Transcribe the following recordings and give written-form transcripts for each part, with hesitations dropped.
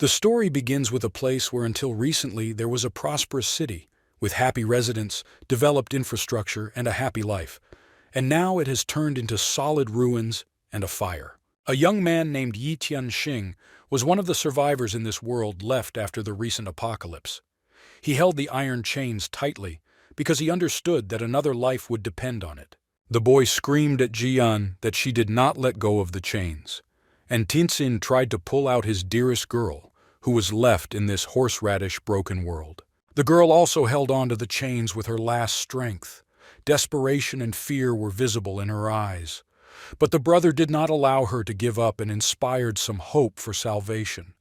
The story begins with a place where until recently there was a prosperous city, with happy residents, developed infrastructure, and a happy life. And now it has turned into solid ruins and a fire. A young man named Yi Tianxing was one of the survivors in this world left after the recent apocalypse. He held the iron chains tightly because he understood that another life would depend on it. The boy screamed at Jian that she did not let go of the chains, and Tinsin tried to pull out his dearest girl, who was left in this horseradish broken world. The girl also held on to the chains with her last strength. Desperation and fear were visible in her eyes. But the brother did not allow her to give up and inspired some hope for salvation.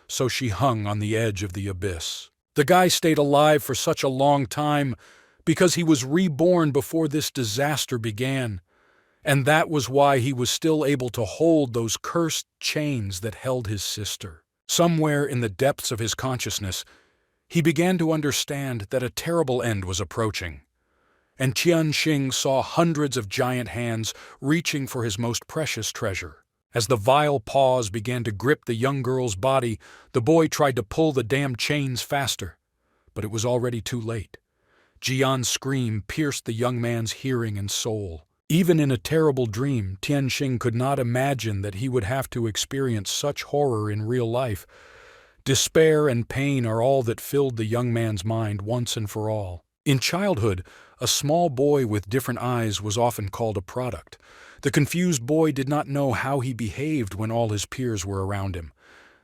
So she hung on the edge of the abyss. The guy stayed alive for such a long time because he was reborn before this disaster began. And that was why he was still able to hold those cursed chains that held his sister. Somewhere in the depths of his consciousness, he began to understand that a terrible end was approaching. And Tianxing saw hundreds of giant hands reaching for his most precious treasure. As the vile paws began to grip the young girl's body, the boy tried to pull the damn chains faster. But it was already too late. Jian's scream pierced the young man's hearing and soul. Even in a terrible dream, Tianxing could not imagine that he would have to experience such horror in real life. Despair and pain are all that filled the young man's mind once and for all. In childhood, a small boy with different eyes was often called a product. The confused boy did not know how he behaved when all his peers were around him.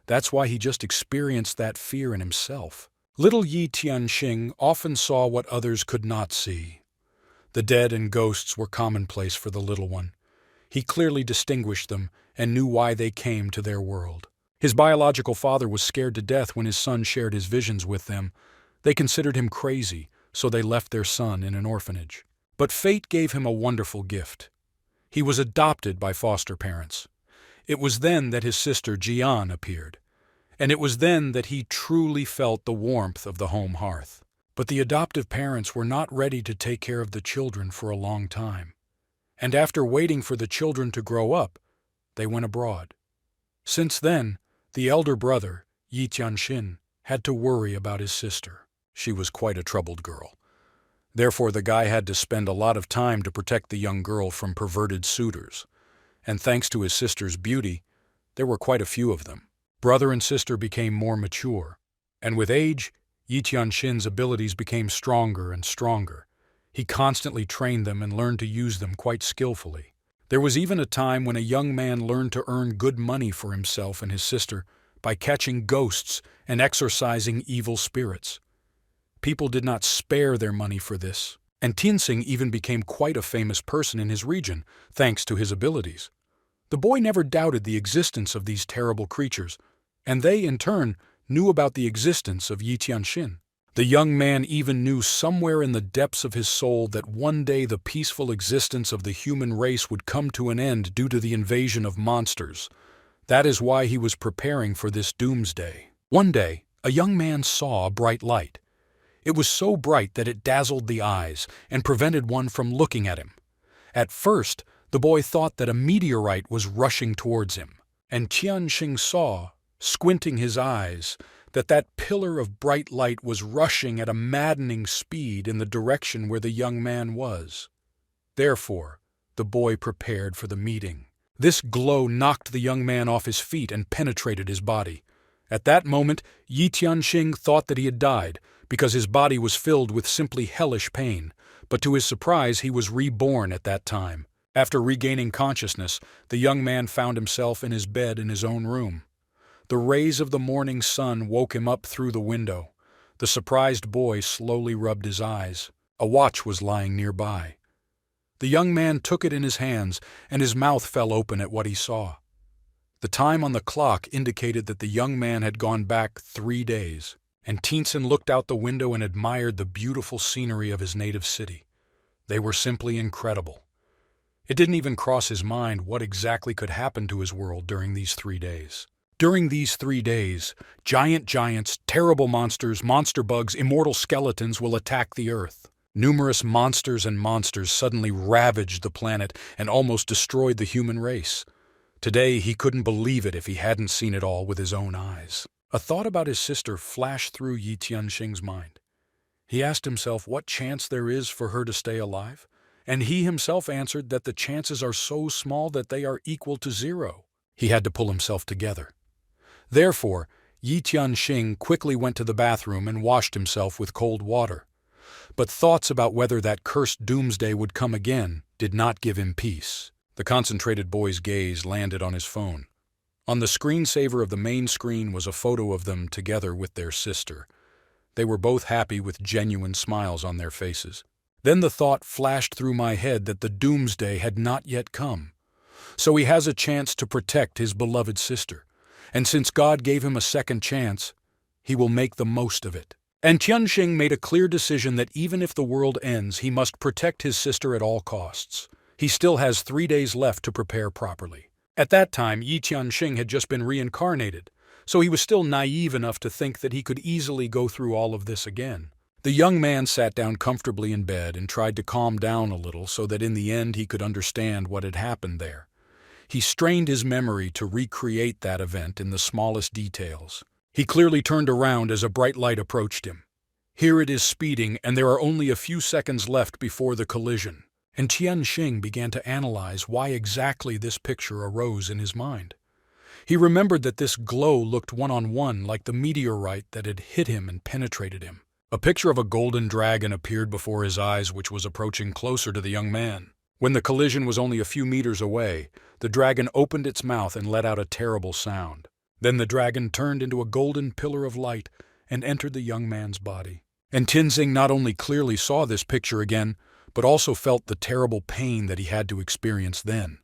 That's why he just experienced that fear in himself. Little Yi Tianxing often saw what others could not see. The dead and ghosts were commonplace for the little one. He clearly distinguished them and knew why they came to their world. His biological father was scared to death when his son shared his visions with them. They considered him crazy, so they left their son in an orphanage. But fate gave him a wonderful gift. He was adopted by foster parents. It was then that his sister Jian appeared, and it was then that he truly felt the warmth of the home hearth. But the adoptive parents were not ready to take care of the children for a long time. And after waiting for the children to grow up, they went abroad. Since then, the elder brother, Yi Tianxin, had to worry about his sister. She was quite a troubled girl. Therefore, the guy had to spend a lot of time to protect the young girl from perverted suitors. And thanks to his sister's beauty, there were quite a few of them. Brother and sister became more mature, and with age, Yi Tianxin's abilities became stronger and stronger. He constantly trained them and learned to use them quite skillfully. There was even a time when a young man learned to earn good money for himself and his sister by catching ghosts and exorcising evil spirits. People did not spare their money for this, and Tianxing even became quite a famous person in his region, thanks to his abilities. The boy never doubted the existence of these terrible creatures, and they, in turn, knew about the existence of Yi Tianxin. The young man even knew somewhere in the depths of his soul that one day the peaceful existence of the human race would come to an end due to the invasion of monsters. That is why he was preparing for this doomsday. One day, a young man saw a bright light. It was so bright that it dazzled the eyes and prevented one from looking at him. At first, the boy thought that a meteorite was rushing towards him, and Tianxing saw, squinting his eyes, that pillar of bright light was rushing at a maddening speed in the direction where the young man was. Therefore, the boy prepared for the meeting. This glow knocked the young man off his feet and penetrated his body. At that moment, Yi Tianxing thought that he had died, because his body was filled with simply hellish pain, but to his surprise he was reborn at that time. After regaining consciousness, the young man found himself in his bed in his own room. The rays of the morning sun woke him up through the window. The surprised boy slowly rubbed his eyes. A watch was lying nearby. The young man took it in his hands, and his mouth fell open at what he saw. The time on the clock indicated that the young man had gone back 3 days. And Tianxin looked out the window and admired the beautiful scenery of his native city. They were simply incredible. It didn't even cross his mind what exactly could happen to his world during these 3 days. During these 3 days, giants, terrible monsters, monster bugs, immortal skeletons will attack the Earth. Numerous monsters suddenly ravaged the planet and almost destroyed the human race. Today, he couldn't believe it if he hadn't seen it all with his own eyes. A thought about his sister flashed through Yi Tianxing's mind. He asked himself what chance there is for her to stay alive, and he himself answered that the chances are so small that they are equal to zero. He had to pull himself together. Therefore, Yi Tianxing quickly went to the bathroom and washed himself with cold water. But thoughts about whether that cursed doomsday would come again did not give him peace. The concentrated boy's gaze landed on his phone. On the screensaver of the main screen was a photo of them together with their sister. They were both happy with genuine smiles on their faces. Then the thought flashed through my head that the doomsday had not yet come. So he has a chance to protect his beloved sister. And since God gave him a second chance, he will make the most of it. And Tianxing made a clear decision that even if the world ends, he must protect his sister at all costs. He still has 3 days left to prepare properly. At that time, Yi Tianxing had just been reincarnated, so he was still naive enough to think that he could easily go through all of this again. The young man sat down comfortably in bed and tried to calm down a little so that in the end he could understand what had happened there. He strained his memory to recreate that event in the smallest details. He clearly turned around as a bright light approached him. Here it is speeding, and there are only a few seconds left before the collision. And Tianxing began to analyze why exactly this picture arose in his mind. He remembered that this glow looked one-on-one like the meteorite that had hit him and penetrated him. A picture of a golden dragon appeared before his eyes, which was approaching closer to the young man. When the collision was only a few meters away, the dragon opened its mouth and let out a terrible sound. Then the dragon turned into a golden pillar of light and entered the young man's body. And Tianxing not only clearly saw this picture again, but also felt the terrible pain that he had to experience then.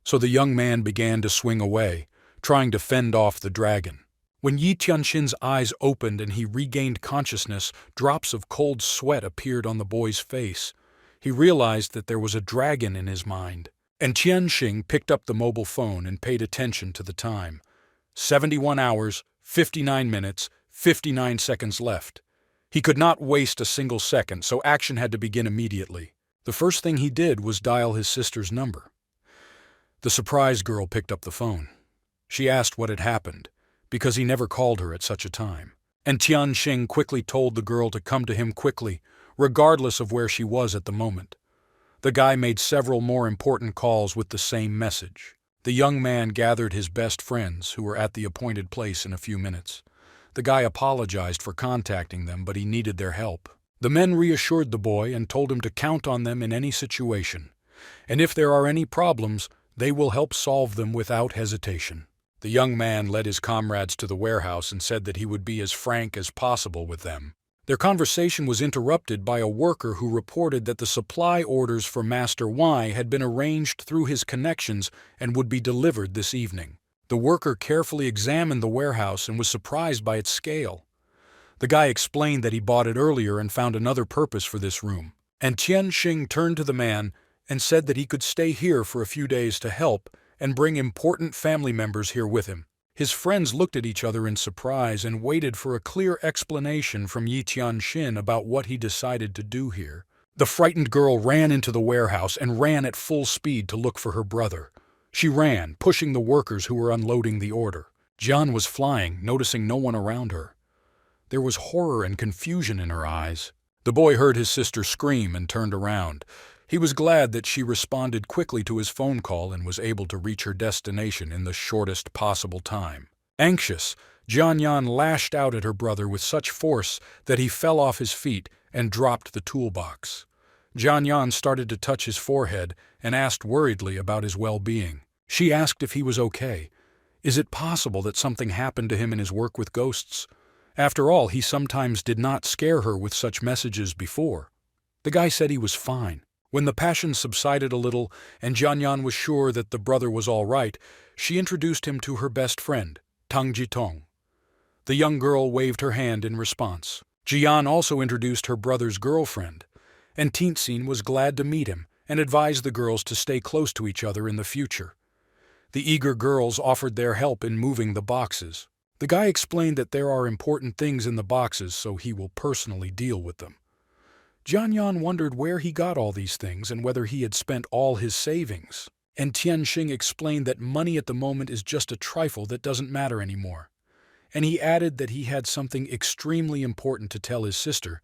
So the young man began to swing away, trying to fend off the dragon. When Yi Tianxin's eyes opened and he regained consciousness, drops of cold sweat appeared on the boy's face. He realized that there was a dragon in his mind. And Tianxing picked up the mobile phone and paid attention to the time. 71 hours, 59 minutes, 59 seconds left. He could not waste a single second, so action had to begin immediately. The first thing he did was dial his sister's number. The surprised girl picked up the phone. She asked what had happened, because he never called her at such a time. And Tianxing quickly told the girl to come to him quickly, regardless of where she was at the moment. The guy made several more important calls with the same message. The young man gathered his best friends, who were at the appointed place in a few minutes. The guy apologized for contacting them, but he needed their help. The men reassured the boy and told him to count on them in any situation. And if there are any problems, they will help solve them without hesitation. The young man led his comrades to the warehouse and said that he would be as frank as possible with them. Their conversation was interrupted by a worker who reported that the supply orders for Master Y had been arranged through his connections and would be delivered this evening. The worker carefully examined the warehouse and was surprised by its scale. The guy explained that he bought it earlier and found another purpose for this room. And Tianxing turned to the man and said that he could stay here for a few days to help and bring important family members here with him. His friends looked at each other in surprise and waited for a clear explanation from Yi Tianxing about what he decided to do here. The frightened girl ran into the warehouse and ran at full speed to look for her brother. She ran, pushing the workers who were unloading the order. Jian was flying, noticing no one around her. There was horror and confusion in her eyes. The boy heard his sister scream and turned around. He was glad that she responded quickly to his phone call and was able to reach her destination in the shortest possible time. Anxious, Jian lashed out at her brother with such force that he fell off his feet and dropped the toolbox. Jian started to touch his forehead and asked worriedly about his well-being. She asked if he was okay. Is it possible that something happened to him in his work with ghosts? After all, he sometimes did not scare her with such messages before. The guy said he was fine. When the passion subsided a little and Jian was sure that the brother was all right, she introduced him to her best friend, Tang Jitong. The young girl waved her hand in response. Jian also introduced her brother's girlfriend, and Tianxing was glad to meet him and advised the girls to stay close to each other in the future. The eager girls offered their help in moving the boxes. The guy explained that there are important things in the boxes, so he will personally deal with them. Jian wondered where he got all these things and whether he had spent all his savings. And Tianxing explained that money at the moment is just a trifle that doesn't matter anymore. and he added that he had something extremely important to tell his sister,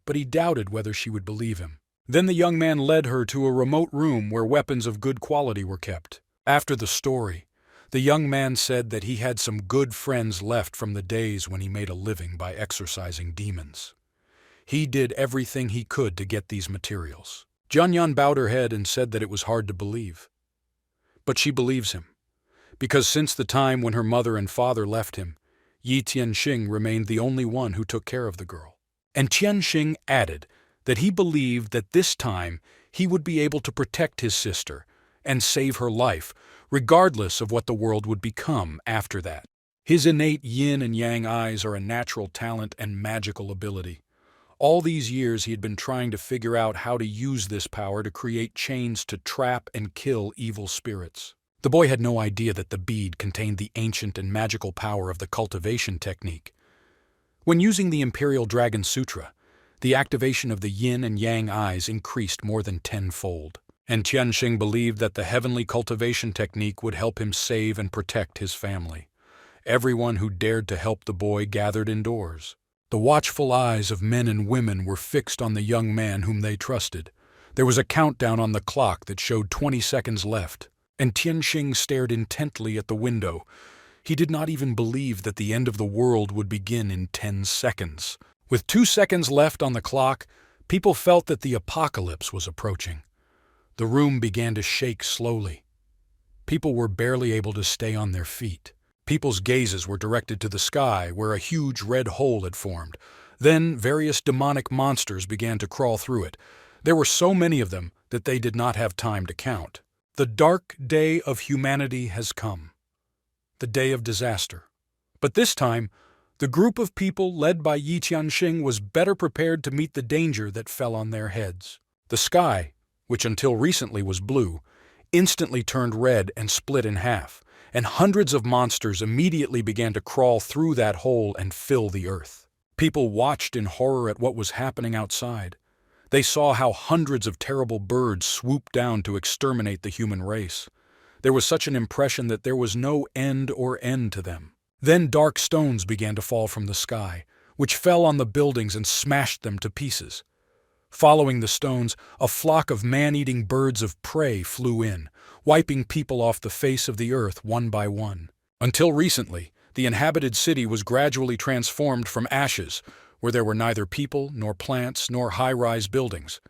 but he doubted whether she would believe him. Then the young man led her to a remote room where weapons of good quality were kept. After the story, the young man said that he had some good friends left from the days when he made a living by exorcising demons. He did everything he could to get these materials. Junyan bowed her head and said that it was hard to believe. But she believes him, because since the time when her mother and father left him, Yi Tianxing remained the only one who took care of the girl. And Tianxing added that he believed that this time he would be able to protect his sister and save her life, regardless of what the world would become after that. His innate yin and yang eyes are a natural talent and magical ability. All these years he had been trying to figure out how to use this power to create chains to trap and kill evil spirits. The boy had no idea that the bead contained the ancient and magical power of the cultivation technique. When using the Imperial Dragon Sutra, the activation of the yin and yang eyes increased more than tenfold. And Tianxing believed that the heavenly cultivation technique would help him save and protect his family. Everyone who dared to help the boy gathered indoors. The watchful eyes of men and women were fixed on the young man whom they trusted. There was a countdown on the clock that showed 20 seconds left, and Tianxing stared intently at the window. He did not even believe that the end of the world would begin in 10 seconds. With 2 seconds left on the clock, people felt that the apocalypse was approaching. The room began to shake slowly. People were barely able to stay on their feet. People's gazes were directed to the sky, where a huge red hole had formed. Then various demonic monsters began to crawl through it. There were so many of them that they did not have time to count. The dark day of humanity has come. The day of disaster. But this time, the group of people led by Yi Tianxing was better prepared to meet the danger that fell on their heads. The sky, which until recently was blue, instantly turned red and split in half, and hundreds of monsters immediately began to crawl through that hole and fill the earth. People watched in horror at what was happening outside. They saw how hundreds of terrible birds swooped down to exterminate the human race. There was such an impression that there was no end to them. Then dark stones began to fall from the sky, which fell on the buildings and smashed them to pieces. Following the stones, a flock of man-eating birds of prey flew in, wiping people off the face of the earth one by one. Until recently, the inhabited city was gradually transformed from ashes, where there were neither people, nor plants, nor high-rise buildings.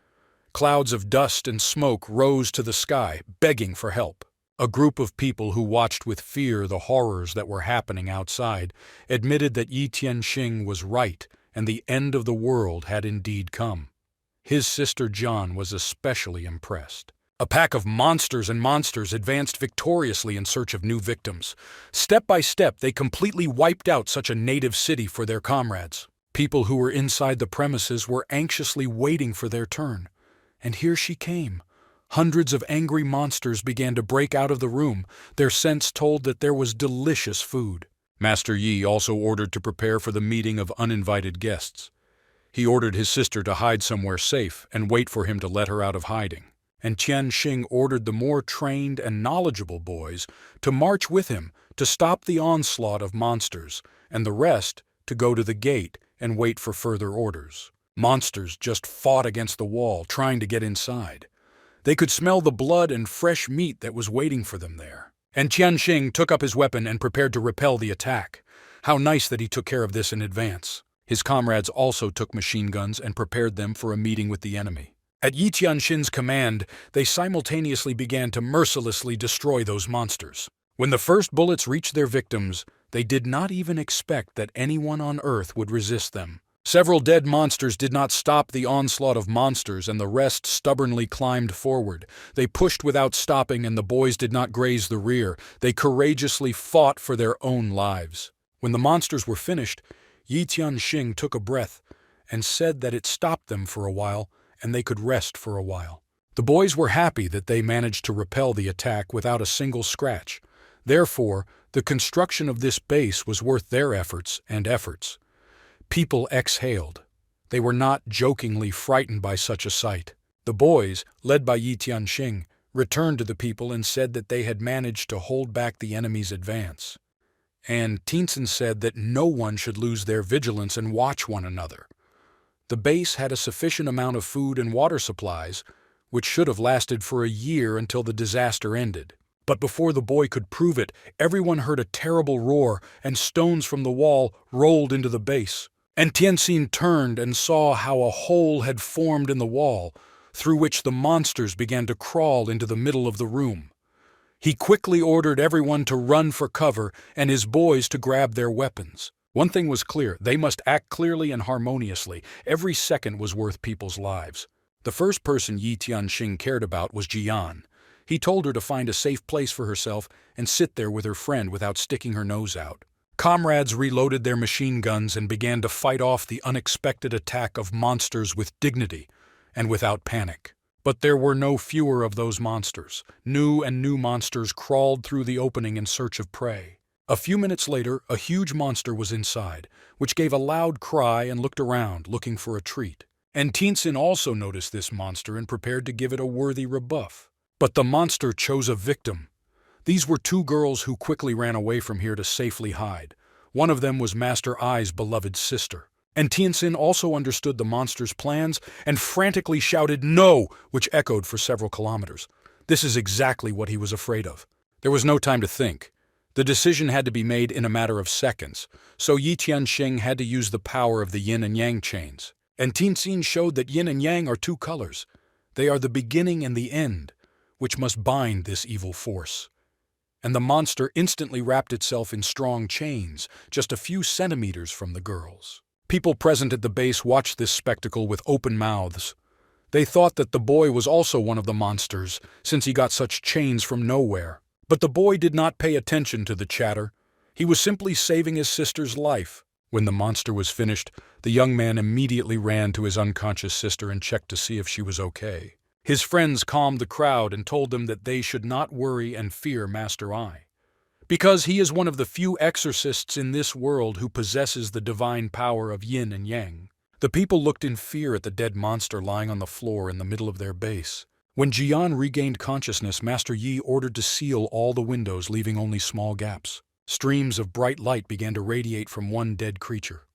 Clouds of dust and smoke rose to the sky, begging for help. A group of people who watched with fear the horrors that were happening outside admitted that Yi Tianxing was right and the end of the world had indeed come. His sister John was especially impressed. A pack of monsters advanced victoriously in search of new victims. Step by step, they completely wiped out such a native city for their comrades. People who were inside the premises were anxiously waiting for their turn. And here she came. Hundreds of angry monsters began to break out of the room. Their scents told that there was delicious food. Master Yi also ordered to prepare for the meeting of uninvited guests. He ordered his sister to hide somewhere safe and wait for him to let her out of hiding. And Tianxing ordered the more trained and knowledgeable boys to march with him to stop the onslaught of monsters, and the rest to go to the gate and wait for further orders. Monsters just fought against the wall, trying to get inside. They could smell the blood and fresh meat that was waiting for them there. And Tianxing took up his weapon and prepared to repel the attack. How nice that he took care of this in advance. His comrades also took machine guns and prepared them for a meeting with the enemy. At Yi Tianxin's command, they simultaneously began to mercilessly destroy those monsters. When the first bullets reached their victims, they did not even expect that anyone on Earth would resist them. Several dead monsters did not stop the onslaught of monsters, and the rest stubbornly climbed forward. They pushed without stopping, and the boys did not graze the rear. They courageously fought for their own lives. When the monsters were finished, Yi Tianxing took a breath and said that it stopped them for a while and they could rest for a while. The boys were happy that they managed to repel the attack without a single scratch. Therefore, the construction of this base was worth their efforts. People exhaled. They were not jokingly frightened by such a sight. The boys, led by Yi Tianxing, returned to the people and said that they had managed to hold back the enemy's advance. and Teenson said that no one should lose their vigilance and watch one another. The base had a sufficient amount of food and water supplies, which should have lasted for a year until the disaster ended. But before the boy could prove it, everyone heard a terrible roar, and stones from the wall rolled into the base. And Tenzin turned and saw how a hole had formed in the wall, through which the monsters began to crawl into the middle of the room. He quickly ordered everyone to run for cover and his boys to grab their weapons. One thing was clear: they must act clearly and harmoniously. Every second was worth people's lives. The first person Yi Tianxing cared about was Jian. He told her to find a safe place for herself and sit there with her friend without sticking her nose out. Comrades reloaded their machine guns and began to fight off the unexpected attack of monsters with dignity and without panic. But there were no fewer of those monsters. New monsters crawled through the opening in search of prey. A few minutes later, a huge monster was inside, which gave a loud cry and looked around, looking for a treat. And Teenson also noticed this monster and prepared to give it a worthy rebuff. But the monster chose a victim. These were two girls who quickly ran away from here to safely hide. One of them was Master Ai's beloved sister. And Teenson also understood the monster's plans and frantically shouted "No!" which echoed for several kilometers. This is exactly what he was afraid of. There was no time to think. The decision had to be made in a matter of seconds, so Yi Tianxing had to use the power of the yin and yang chains. And Teenson showed that yin and yang are two colors. They are the beginning and the end, which must bind this evil force. And the monster instantly wrapped itself in strong chains, just a few centimeters from the girls. People present at the base watched this spectacle with open mouths. They thought that the boy was also one of the monsters, since he got such chains from nowhere. But the boy did not pay attention to the chatter. He was simply saving his sister's life. When the monster was finished, the young man immediately ran to his unconscious sister and checked to see if she was okay. His friends calmed the crowd and told them that they should not worry and fear Master Ai, because he is one of the few exorcists in this world who possesses the divine power of yin and yang. The people looked in fear at the dead monster lying on the floor in the middle of their base. When Jian regained consciousness, Master Yi ordered to seal all the windows, leaving only small gaps. Streams of bright light began to radiate from one dead creature.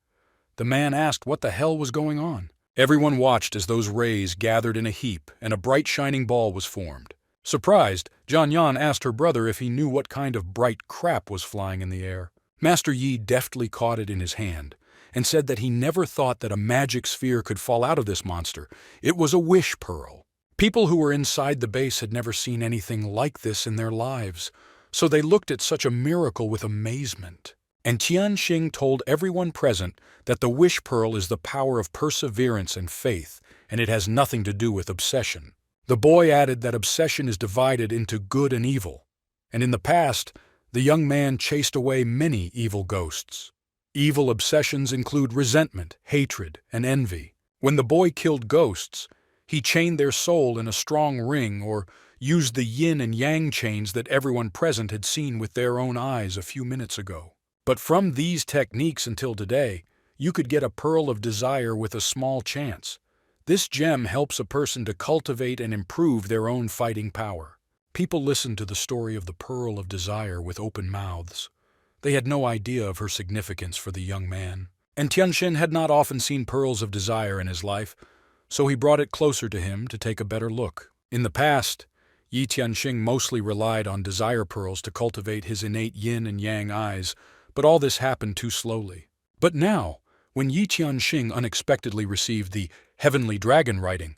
The man asked what the hell was going on. Everyone watched as those rays gathered in a heap and a bright shining ball was formed. Surprised, Jian Yan asked her brother if he knew what kind of bright crap was flying in the air. Master Yi deftly caught it in his hand and said that he never thought that a magic sphere could fall out of this monster. It was a wish pearl. People who were inside the base had never seen anything like this in their lives, so they looked at such a miracle with amazement. And Tianxing told everyone present that the wish pearl is the power of perseverance and faith, and it has nothing to do with obsession. The boy added that obsession is divided into good and evil, and in the past, the young man chased away many evil ghosts. Evil obsessions include resentment, hatred, and envy. When the boy killed ghosts, he chained their soul in a strong ring or used the yin and yang chains that everyone present had seen with their own eyes a few minutes ago. But from these techniques until today, you could get a pearl of desire with a small chance. This gem helps a person to cultivate and improve their own fighting power. People listened to the story of the pearl of desire with open mouths. They had no idea of her significance for the young man. And Tianxin had not often seen pearls of desire in his life, so he brought it closer to him to take a better look. In the past, Yi Tianxing mostly relied on desire pearls to cultivate his innate yin and yang eyes, but all this happened too slowly. But now, when Yi Tianxing unexpectedly received the heavenly dragon writing,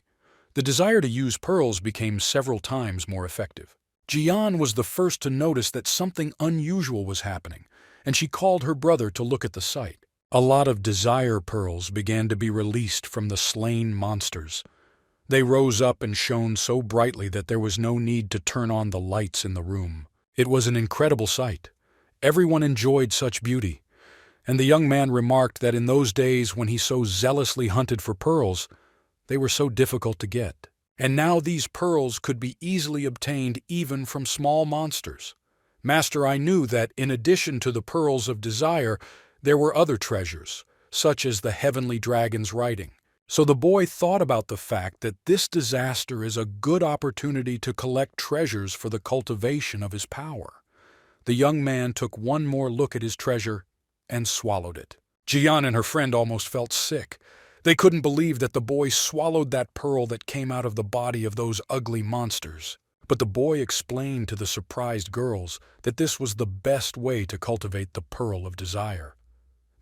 the desire to use pearls became several times more effective. Jian was the first to notice that something unusual was happening, and she called her brother to look at the sight. A lot of desire pearls began to be released from the slain monsters. They rose up and shone so brightly that there was no need to turn on the lights in the room. It was an incredible sight. Everyone enjoyed such beauty, and the young man remarked that in those days when he so zealously hunted for pearls, they were so difficult to get. And now these pearls could be easily obtained even from small monsters. Master Ai knew that in addition to the pearls of desire, there were other treasures, such as the heavenly dragon's writing. So the boy thought about the fact that this disaster is a good opportunity to collect treasures for the cultivation of his power. The young man took one more look at his treasure and swallowed it. Jian and her friend almost felt sick. They couldn't believe that the boy swallowed that pearl that came out of the body of those ugly monsters. But the boy explained to the surprised girls that this was the best way to cultivate the pearl of desire.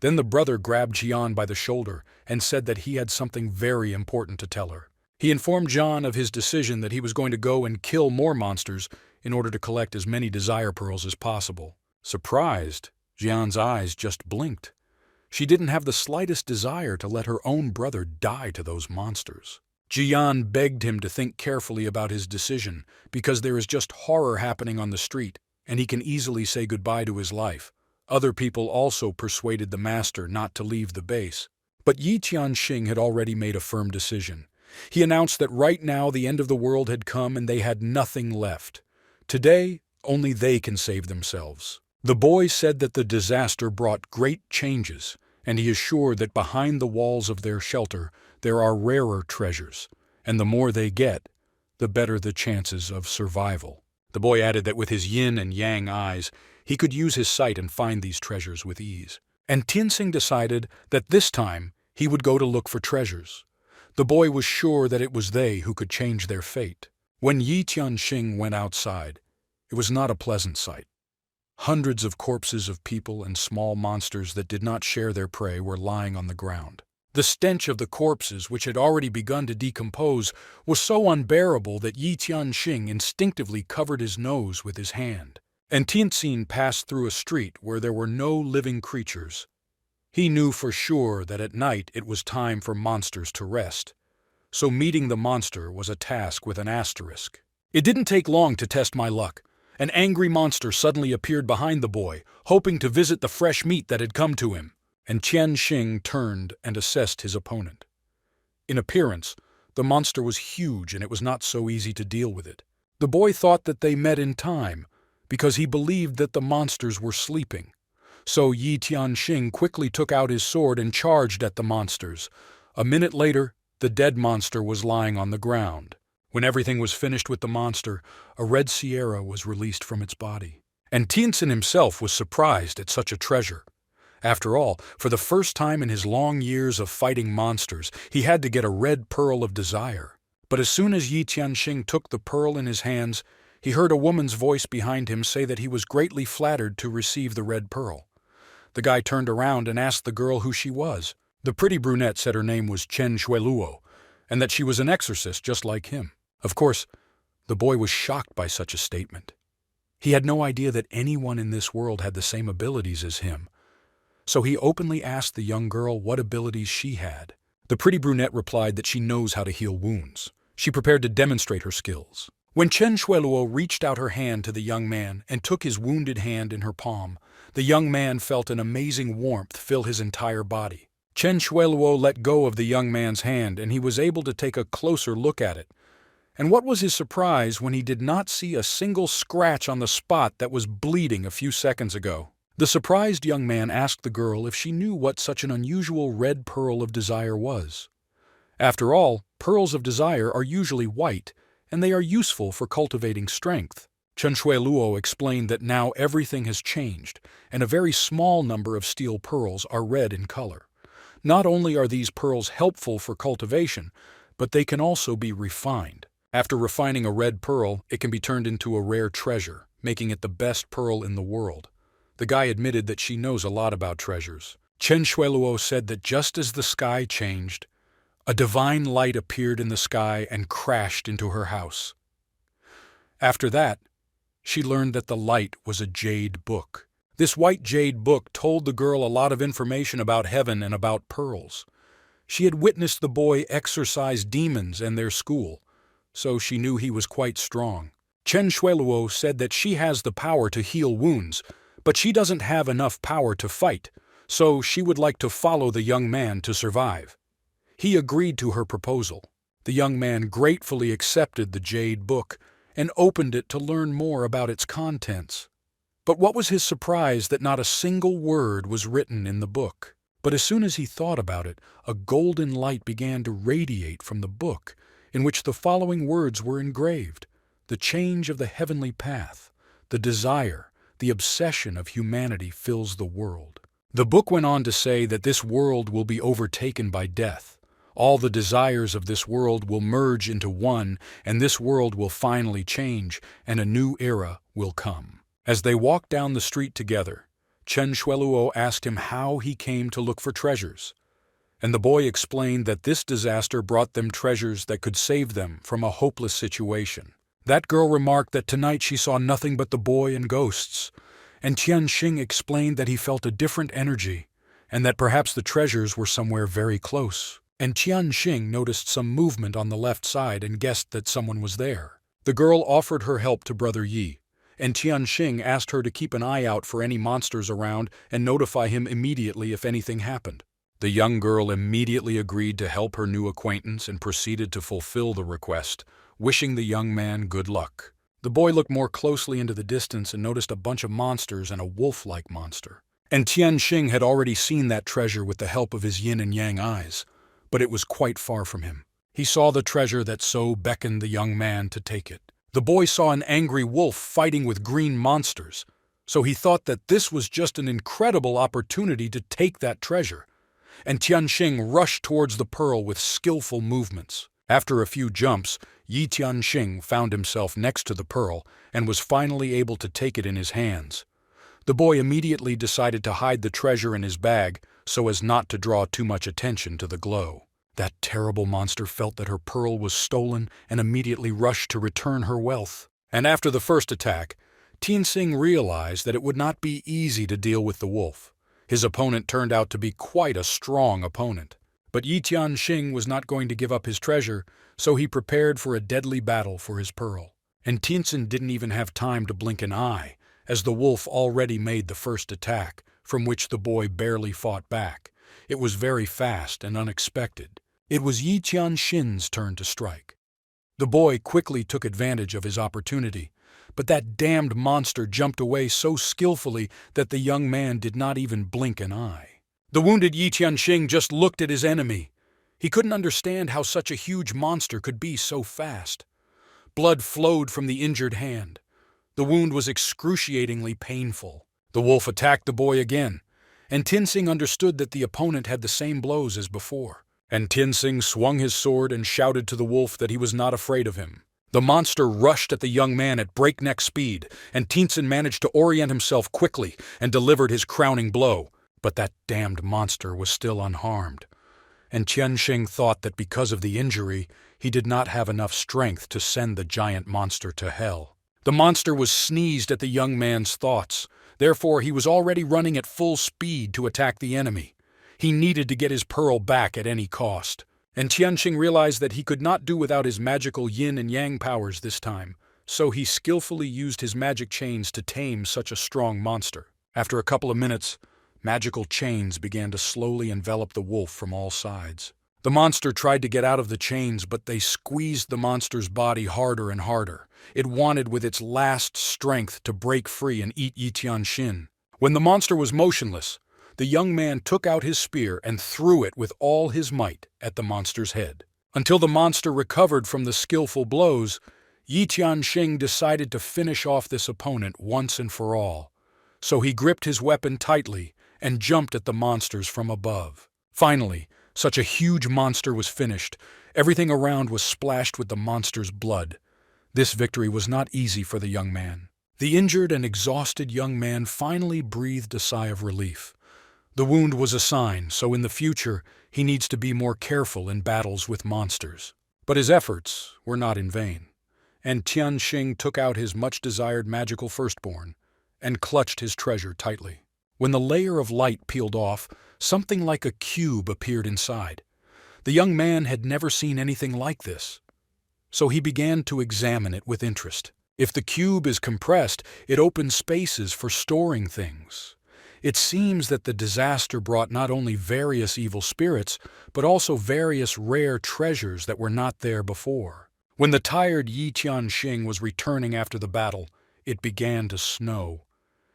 Then the brother grabbed Jian by the shoulder and said that he had something very important to tell her. He informed Jian of his decision that he was going to go and kill more monsters in order to collect as many desire pearls as possible. Surprised, Jian's eyes just blinked. She didn't have the slightest desire to let her own brother die to those monsters. Jian begged him to think carefully about his decision because there is just horror happening on the street and he can easily say goodbye to his life. Other people also persuaded the master not to leave the base. But Yi Tianxing had already made a firm decision. He announced that right now the end of the world had come and they had nothing left. Today, only they can save themselves. The boy said that the disaster brought great changes, and he assured that behind the walls of their shelter there are rarer treasures, and the more they get, the better the chances of survival. The boy added that with his yin and yang eyes, he could use his sight and find these treasures with ease. And Tianxing decided that this time he would go to look for treasures. The boy was sure that it was they who could change their fate. When Yi Tianxing went outside, it was not a pleasant sight. Hundreds of corpses of people and small monsters that did not share their prey were lying on the ground. The stench of the corpses, which had already begun to decompose, was so unbearable that Yi Tianxing instinctively covered his nose with his hand. And Tianxing passed through a street where there were no living creatures. He knew for sure that at night it was time for monsters to rest. So meeting the monster was a task with an asterisk. It didn't take long to test my luck. An angry monster suddenly appeared behind the boy, hoping to visit the fresh meat that had come to him. And Tianxing turned and assessed his opponent. In appearance, the monster was huge and it was not so easy to deal with it. The boy thought that they met in time, because he believed that the monsters were sleeping. So Yi Tianxing quickly took out his sword and charged at the monsters. A minute later, the dead monster was lying on the ground. When everything was finished with the monster, a red sierra was released from its body. And Tianxing himself was surprised at such a treasure. After all, for the first time in his long years of fighting monsters, he had to get a red pearl of desire. But as soon as Yi Tianxing took the pearl in his hands, he heard a woman's voice behind him say that he was greatly flattered to receive the red pearl. The guy turned around and asked the girl who she was. The pretty brunette said her name was Chen Shuiluo, and that she was an exorcist just like him. Of course, the boy was shocked by such a statement. He had no idea that anyone in this world had the same abilities as him. So he openly asked the young girl what abilities she had. The pretty brunette replied that she knows how to heal wounds. She prepared to demonstrate her skills. When Chen Shuiluo reached out her hand to the young man and took his wounded hand in her palm, the young man felt an amazing warmth fill his entire body. Chen Shuiluo let go of the young man's hand and he was able to take a closer look at it. And what was his surprise when he did not see a single scratch on the spot that was bleeding a few seconds ago. The surprised young man asked the girl if she knew what such an unusual red pearl of desire was. After all, pearls of desire are usually white, and they are useful for cultivating strength. Chen Shuiluo explained that now everything has changed, and a very small number of steel pearls are red in color. Not only are these pearls helpful for cultivation, but they can also be refined. After refining a red pearl, it can be turned into a rare treasure, making it the best pearl in the world. The guy admitted that she knows a lot about treasures. Chen Shuiluo said that just as the sky changed, a divine light appeared in the sky and crashed into her house. After that, she learned that the light was a jade book. This white jade book told the girl a lot of information about heaven and about pearls. She had witnessed the boy exorcise demons and their school, so she knew he was quite strong. Chen Shuiluo said that she has the power to heal wounds, but she doesn't have enough power to fight, so she would like to follow the young man to survive. He agreed to her proposal. The young man gratefully accepted the jade book and opened it to learn more about its contents. But what was his surprise that not a single word was written in the book. But as soon as he thought about it, a golden light began to radiate from the book, in which the following words were engraved: the change of the heavenly path, the desire, the obsession of humanity fills the world. The book went on to say that this world will be overtaken by death. All the desires of this world will merge into one, and this world will finally change, and a new era will come. As they walked down the street together, Chen Shueluo asked him how he came to look for treasures. And the boy explained that this disaster brought them treasures that could save them from a hopeless situation. That girl remarked that tonight she saw nothing but the boy and ghosts, and Tianxing explained that he felt a different energy, and that perhaps the treasures were somewhere very close. And Tianxing noticed some movement on the left side and guessed that someone was there. The girl offered her help to Brother Yi, and Tianxing asked her to keep an eye out for any monsters around and notify him immediately if anything happened. The young girl immediately agreed to help her new acquaintance and proceeded to fulfill the request, wishing the young man good luck. The boy looked more closely into the distance and noticed a bunch of monsters and a wolf-like monster. And Tianxing had already seen that treasure with the help of his yin and yang eyes, but it was quite far from him. He saw the treasure that so beckoned the young man to take it. The boy saw an angry wolf fighting with green monsters, so he thought that this was just an incredible opportunity to take that treasure. And Tianxing rushed towards the pearl with skillful movements. After a few jumps, Yi Tianxing found himself next to the pearl and was finally able to take it in his hands. The boy immediately decided to hide the treasure in his bag so as not to draw too much attention to the glow. That terrible monster felt that her pearl was stolen and immediately rushed to return her wealth. And after the first attack, Tianxing realized that it would not be easy to deal with the wolf. His opponent turned out to be quite a strong opponent. But Yi Tianxing was not going to give up his treasure, so he prepared for a deadly battle for his pearl. And Tianxing didn't even have time to blink an eye, as the wolf already made the first attack, from which the boy barely fought back. It was very fast and unexpected. It was Yi Tianxing's turn to strike. The boy quickly took advantage of his opportunity, but that damned monster jumped away so skillfully that the young man did not even blink an eye. The wounded Yi Tianxing just looked at his enemy. He couldn't understand how such a huge monster could be so fast. Blood flowed from the injured hand. The wound was excruciatingly painful. The wolf attacked the boy again, and Tianxing understood that the opponent had the same blows as before. And Tianxing swung his sword and shouted to the wolf that he was not afraid of him. The monster rushed at the young man at breakneck speed, and Tianxing managed to orient himself quickly and delivered his crowning blow. But that damned monster was still unharmed, and Tianxing thought that because of the injury, he did not have enough strength to send the giant monster to hell. The monster was sneezed at the young man's thoughts, therefore he was already running at full speed to attack the enemy. He needed to get his pearl back at any cost, and Tianxing realized that he could not do without his magical yin and yang powers this time, so he skillfully used his magic chains to tame such a strong monster. After a couple of minutes, magical chains began to slowly envelop the wolf from all sides. The monster tried to get out of the chains, but they squeezed the monster's body harder and harder. It wanted with its last strength to break free and eat Yi Tianxing. When the monster was motionless, the young man took out his spear and threw it with all his might at the monster's head. Until the monster recovered from the skillful blows, Yi Tianxing decided to finish off this opponent once and for all. So he gripped his weapon tightly and jumped at the monsters from above. Finally, such a huge monster was finished. Everything around was splashed with the monster's blood. This victory was not easy for the young man. The injured and exhausted young man finally breathed a sigh of relief. The wound was a sign, so in the future he needs to be more careful in battles with monsters. But his efforts were not in vain, and Tianxing took out his much-desired magical firstborn and clutched his treasure tightly. When the layer of light peeled off, something like a cube appeared inside. The young man had never seen anything like this, so he began to examine it with interest. If the cube is compressed, it opens spaces for storing things. It seems that the disaster brought not only various evil spirits, but also various rare treasures that were not there before. When the tired Yi Tianxing was returning after the battle, it began to snow.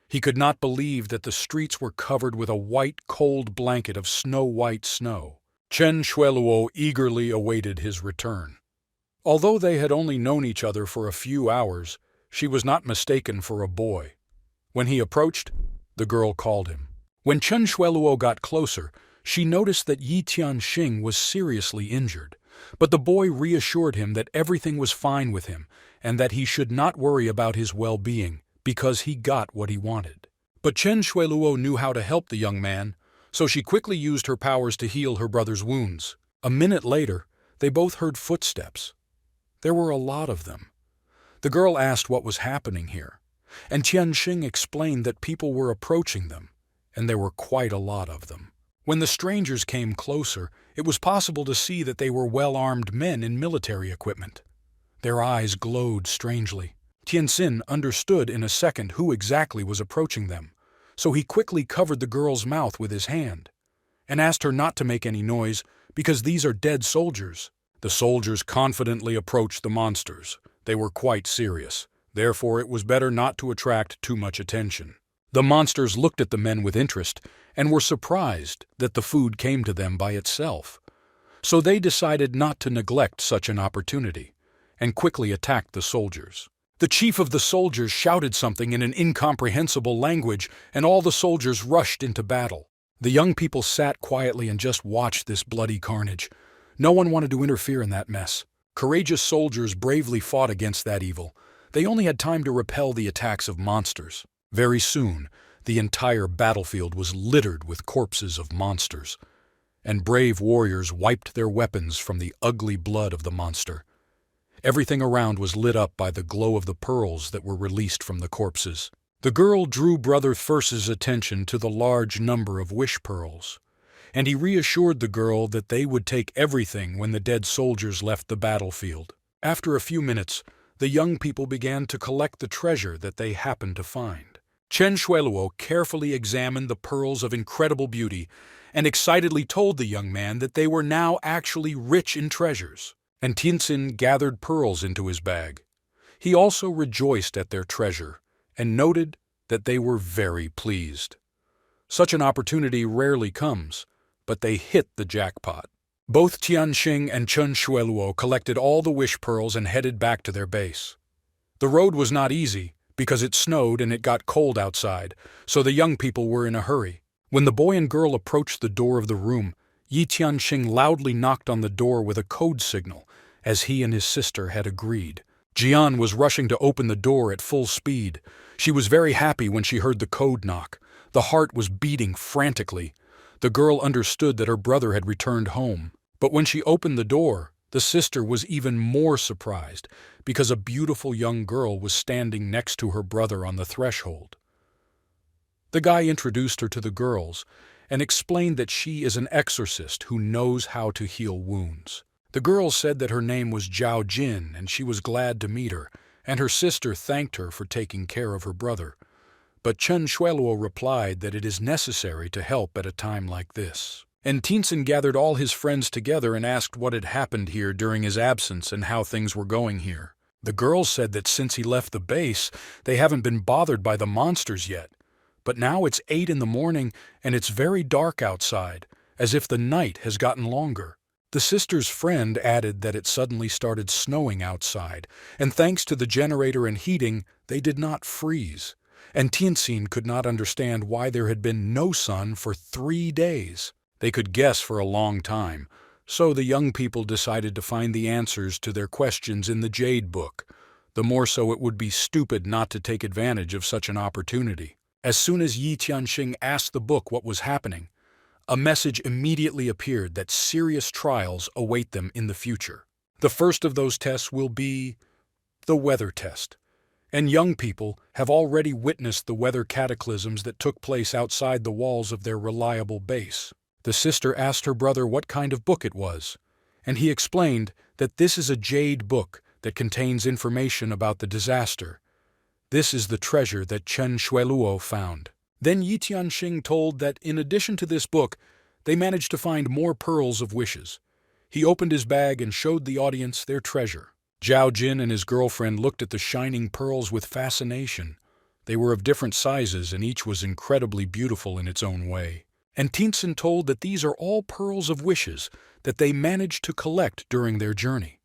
He could not believe that the streets were covered with a white, cold blanket of snow-white snow. Chen Shueluo eagerly awaited his return. Although they had only known each other for a few hours, she was not mistaken for a boy. When he approached, the girl called him. When Chen Shueluo got closer, she noticed that Yi Tianxing was seriously injured, but the boy reassured him that everything was fine with him and that he should not worry about his well-being because he got what he wanted. But Chen Shueluo knew how to help the young man, so she quickly used her powers to heal her brother's wounds. A minute later, they both heard footsteps. There were a lot of them. The girl asked what was happening here, and Tianxing explained that people were approaching them, and there were quite a lot of them. When the strangers came closer, it was possible to see that they were well-armed men in military equipment. Their eyes glowed strangely. Tianxin understood in a second who exactly was approaching them, so he quickly covered the girl's mouth with his hand and asked her not to make any noise because these are dead soldiers. The soldiers confidently approached the monsters. They were quite serious. Therefore, it was better not to attract too much attention. The monsters looked at the men with interest and were surprised that the food came to them by itself. So they decided not to neglect such an opportunity and quickly attacked the soldiers. The chief of the soldiers shouted something in an incomprehensible language, and all the soldiers rushed into battle. The young people sat quietly and just watched this bloody carnage. No one wanted to interfere in that mess. Courageous soldiers bravely fought against that evil. They only had time to repel the attacks of monsters. Very soon, the entire battlefield was littered with corpses of monsters, and brave warriors wiped their weapons from the ugly blood of the monster. Everything around was lit up by the glow of the pearls that were released from the corpses. The girl drew Brother Thurse's attention to the large number of wish pearls, and he reassured the girl that they would take everything when the dead soldiers left the battlefield. After a few minutes, the young people began to collect the treasure that they happened to find. Chen Shueluo carefully examined the pearls of incredible beauty and excitedly told the young man that they were now actually rich in treasures. And Tianxin gathered pearls into his bag. He also rejoiced at their treasure and noted that they were very pleased. Such an opportunity rarely comes, but they hit the jackpot. Both Tianxing and Chen Shueluo collected all the wish pearls and headed back to their base. The road was not easy because it snowed and it got cold outside, so the young people were in a hurry. When the boy and girl approached the door of the room, Yi Tianxing loudly knocked on the door with a code signal, as he and his sister had agreed. Jian was rushing to open the door at full speed. She was very happy when she heard the code knock. The heart was beating frantically. The girl understood that her brother had returned home. But when she opened the door, the sister was even more surprised because a beautiful young girl was standing next to her brother on the threshold. The guy introduced her to the girls and explained that she is an exorcist who knows how to heal wounds. The girl said that her name was Zhao Jin and she was glad to meet her, and her sister thanked her for taking care of her brother. But Chen Shueluo replied that it is necessary to help at a time like this. And Tianxin gathered all his friends together and asked what had happened here during his absence and how things were going here. The girls said that since he left the base, they haven't been bothered by the monsters yet. But now it's 8 in the morning and it's very dark outside, as if the night has gotten longer. The sister's friend added that it suddenly started snowing outside, and thanks to the generator and heating, they did not freeze. And Tianxin could not understand why there had been no sun for 3 days. They could guess for a long time, so the young people decided to find the answers to their questions in the Jade Book. The more so it would be stupid not to take advantage of such an opportunity. As soon as Yi Tianxing asked the book what was happening, a message immediately appeared that serious trials await them in the future. The first of those tests will be the weather test, and young people have already witnessed the weather cataclysms that took place outside the walls of their reliable base. The sister asked her brother what kind of book it was, and he explained that this is a jade book that contains information about the disaster. This is the treasure that Chen Shueluo found. Then Yi Tianxing told that in addition to this book, they managed to find more pearls of wishes. He opened his bag and showed the audience their treasure. Zhao Jin and his girlfriend looked at the shining pearls with fascination. They were of different sizes and each was incredibly beautiful in its own way. And Tianxin told that these are all pearls of wishes that they managed to collect during their journey.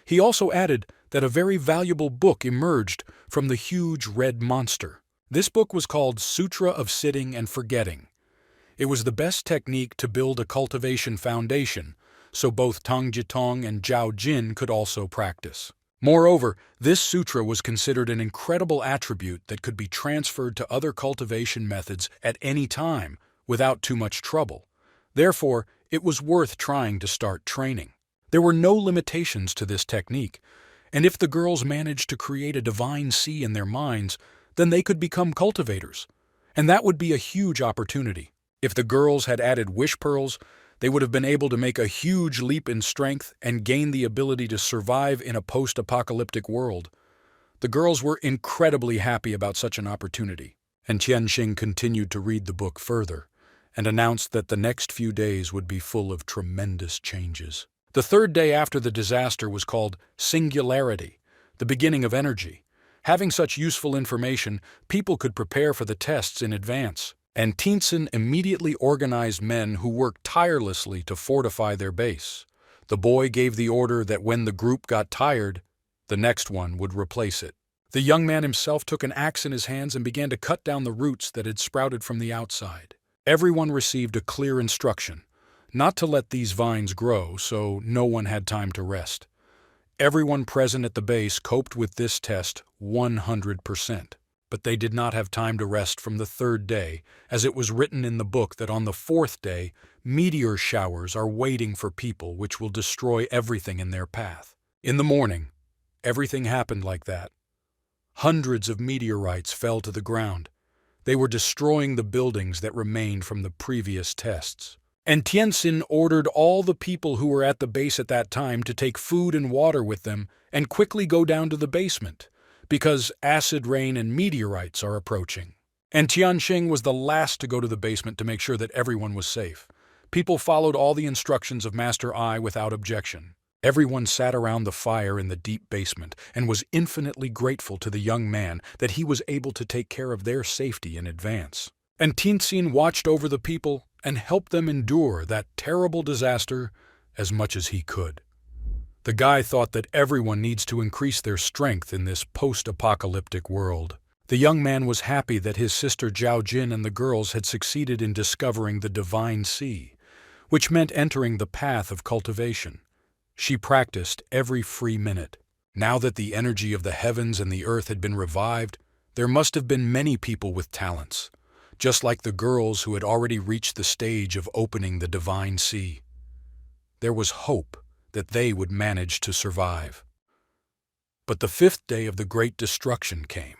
He also added that a very valuable book emerged from the huge red monster. This book was called Sutra of Sitting and Forgetting. It was the best technique to build a cultivation foundation, so both Tang Jitong and Zhao Jin could also practice. Moreover, this sutra was considered an incredible attribute that could be transferred to other cultivation methods at any time without too much trouble. Therefore, it was worth trying to start training. There were no limitations to this technique, and if the girls managed to create a divine sea in their minds, then they could become cultivators, and that would be a huge opportunity. If the girls had added wish pearls, they would have been able to make a huge leap in strength and gain the ability to survive in a post-apocalyptic world. The girls were incredibly happy about such an opportunity, and Tianxing continued to read the book further and announced that the next few days would be full of tremendous changes. The third day after the disaster was called Singularity, the beginning of energy. Having such useful information, people could prepare for the tests in advance, and Tianxin immediately organized men who worked tirelessly to fortify their base. The boy gave the order that when the group got tired, the next one would replace it. The young man himself took an axe in his hands and began to cut down the roots that had sprouted from the outside. Everyone received a clear instruction, not to let these vines grow, so no one had time to rest. Everyone present at the base coped with this test 100%. But they did not have time to rest from the third day, as it was written in the book that on the fourth day, meteor showers are waiting for people which will destroy everything in their path. In the morning, everything happened like that. Hundreds of meteorites fell to the ground. They were destroying the buildings that remained from the previous tests. And Tianxin ordered all the people who were at the base at that time to take food and water with them and quickly go down to the basement, because acid rain and meteorites are approaching. And Tianxing was the last to go to the basement to make sure that everyone was safe. People followed all the instructions of Master Ai without objection. Everyone sat around the fire in the deep basement and was infinitely grateful to the young man that he was able to take care of their safety in advance. And Tianxin watched over the people and helped them endure that terrible disaster as much as he could. The guy thought that everyone needs to increase their strength in this post-apocalyptic world. The young man was happy that his sister Zhao Jin and the girls had succeeded in discovering the divine sea, which meant entering the path of cultivation. She practiced every free minute. Now that the energy of the heavens and the earth had been revived, there must have been many people with talents, just like the girls who had already reached the stage of opening the divine sea. There was hope that they would manage to survive. But the fifth day of the great destruction came.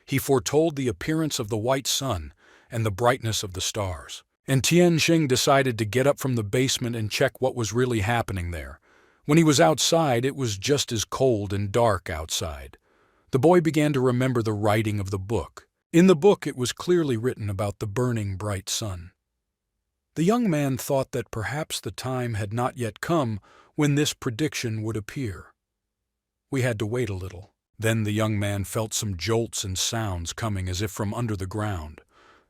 He foretold the appearance of the white sun and the brightness of the stars. And Tianxing decided to get up from the basement and check what was really happening there. When he was outside, it was just as cold and dark outside. The boy began to remember the writing of the book. In the book, it was clearly written about the burning bright sun. The young man thought that perhaps the time had not yet come when this prediction would appear. We had to wait a little. Then the young man felt some jolts and sounds coming as if from under the ground.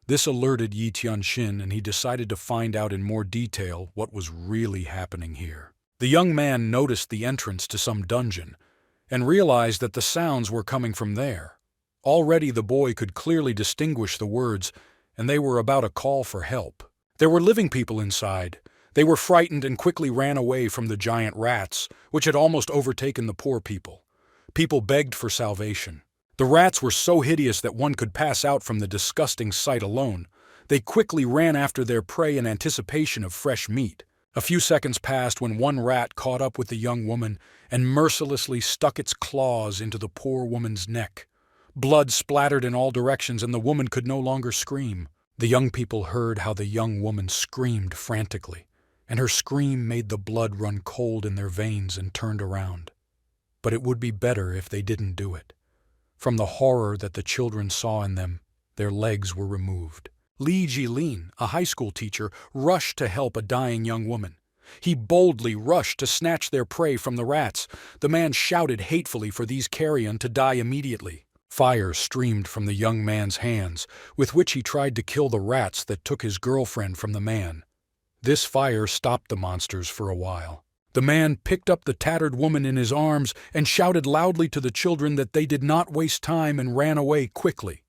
This alerted Yi Tianxin, and he decided to find out in more detail what was really happening here. The young man noticed the entrance to some dungeon and realized that the sounds were coming from there. Already the boy could clearly distinguish the words, and they were about a call for help. There were living people inside. They were frightened and quickly ran away from the giant rats, which had almost overtaken the poor people. People begged for salvation. The rats were so hideous that one could pass out from the disgusting sight alone. They quickly ran after their prey in anticipation of fresh meat. A few seconds passed when one rat caught up with the young woman and mercilessly stuck its claws into the poor woman's neck. Blood splattered in all directions, and the woman could no longer scream. The young people heard how the young woman screamed frantically, and her scream made the blood run cold in their veins and turned around. But it would be better if they didn't do it. From the horror that the children saw in them, their legs were removed. Li Jilin, a high school teacher, rushed to help a dying young woman. He boldly rushed to snatch their prey from the rats. The man shouted hatefully for these carrion to die immediately. Fire streamed from the young man's hands, with which he tried to kill the rats that took his girlfriend from the man. This fire stopped the monsters for a while. The man picked up the tattered woman in his arms and shouted loudly to the children that they did not waste time and ran away quickly.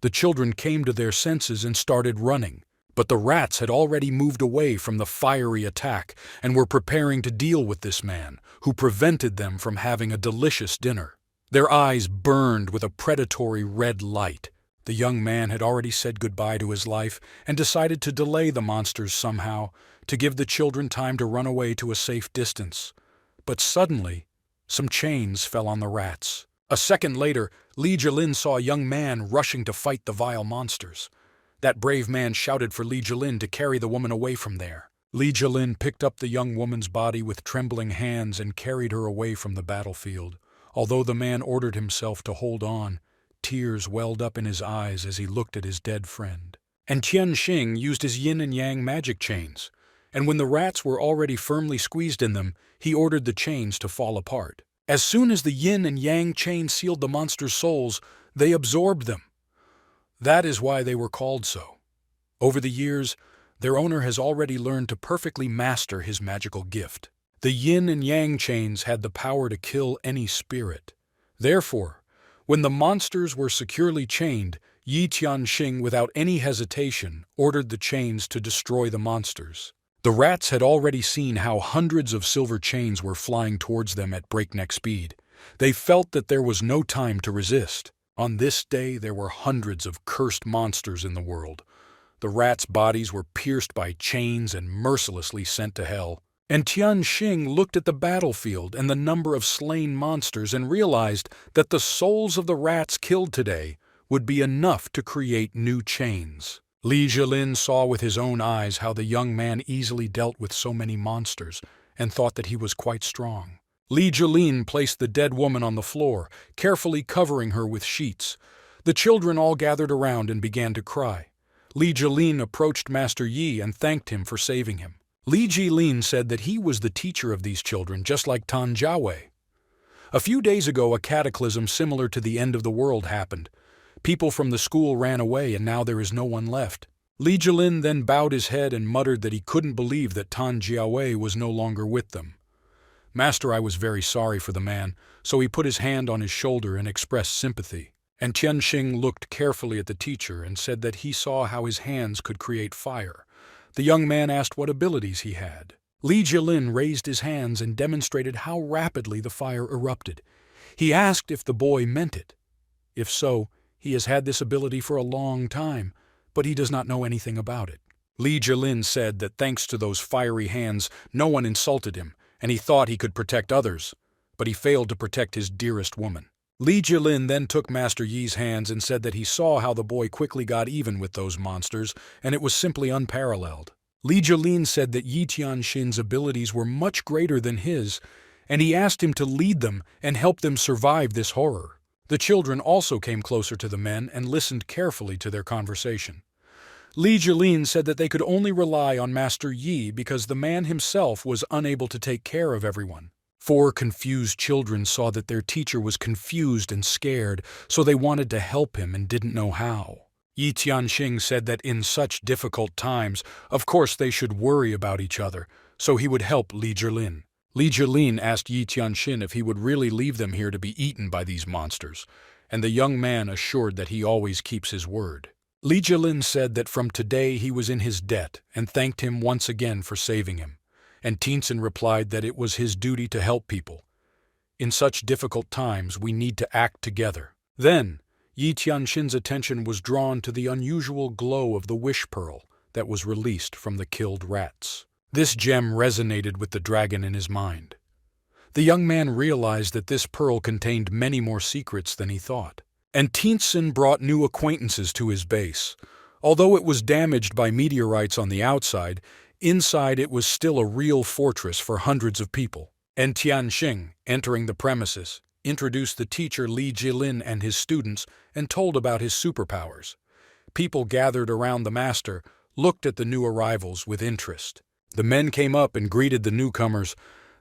The children came to their senses and started running, but the rats had already moved away from the fiery attack and were preparing to deal with this man, who prevented them from having a delicious dinner. Their eyes burned with a predatory red light. The young man had already said goodbye to his life and decided to delay the monsters somehow, to give the children time to run away to a safe distance. But suddenly, some chains fell on the rats. A second later, Li Jilin saw a young man rushing to fight the vile monsters. That brave man shouted for Li Jilin to carry the woman away from there. Li Jilin picked up the young woman's body with trembling hands and carried her away from the battlefield. Although the man ordered himself to hold on, tears welled up in his eyes as he looked at his dead friend. And Tianxing used his yin and yang magic chains, and when the rats were already firmly squeezed in them, he ordered the chains to fall apart. As soon as the yin and yang chain sealed the monsters' souls, they absorbed them. That is why they were called so. Over the years, their owner has already learned to perfectly master his magical gift. The yin and yang chains had the power to kill any spirit. Therefore, when the monsters were securely chained, Yi Tianxing, without any hesitation, ordered the chains to destroy the monsters. The rats had already seen how hundreds of silver chains were flying towards them at breakneck speed. They felt that there was no time to resist. On this day, there were hundreds of cursed monsters in the world. The rats' bodies were pierced by chains and mercilessly sent to hell. And Tianxing looked at the battlefield and the number of slain monsters and realized that the souls of the rats killed today would be enough to create new chains. Li Jilin saw with his own eyes how the young man easily dealt with so many monsters and thought that he was quite strong. Li Jilin placed the dead woman on the floor, carefully covering her with sheets. The children all gathered around and began to cry. Li Jilin approached Master Yi and thanked him for saving him. Li Jilin said that he was the teacher of these children, just like Tan Jiawei. A few days ago, a cataclysm similar to the end of the world happened. People from the school ran away, and now there is no one left. Li Jilin then bowed his head and muttered that he couldn't believe that Tan Jiawei was no longer with them. Master, I was very sorry for the man, so he put his hand on his shoulder and expressed sympathy. And Tianxing looked carefully at the teacher and said that he saw how his hands could create fire. The young man asked what abilities he had. Li Jilin raised his hands and demonstrated how rapidly the fire erupted. He asked if the boy meant it. If so, he has had this ability for a long time, but he does not know anything about it. Li Jilin said that thanks to those fiery hands, no one insulted him, and he thought he could protect others, but he failed to protect his dearest woman. Li Jilin then took Master Yi's hands and said that he saw how the boy quickly got even with those monsters, and it was simply unparalleled. Li Jilin said that Yi Tianxin's abilities were much greater than his, and he asked him to lead them and help them survive this horror. The children also came closer to the men and listened carefully to their conversation. Li Jilin said that they could only rely on Master Yi because the man himself was unable to take care of everyone. 4 confused children saw that their teacher was confused and scared, so they wanted to help him and didn't know how. Yi Tianxing said that in such difficult times, of course they should worry about each other, so he would help Li Jilin. Li Jilin asked Yi Tianxin if he would really leave them here to be eaten by these monsters, and the young man assured that he always keeps his word. Li Jilin said that from today he was in his debt and thanked him once again for saving him, and Tianxin replied that it was his duty to help people. In such difficult times, we need to act together. Then, Yi Tianxin's attention was drawn to the unusual glow of the wish pearl that was released from the killed rats. This gem resonated with the dragon in his mind. The young man realized that this pearl contained many more secrets than he thought. And Tianxin brought new acquaintances to his base. Although it was damaged by meteorites on the outside, inside it was still a real fortress for hundreds of people. And Tianxing, entering the premises, introduced the teacher Li Jilin and his students and told about his superpowers. People gathered around the master, looked at the new arrivals with interest. The men came up and greeted the newcomers.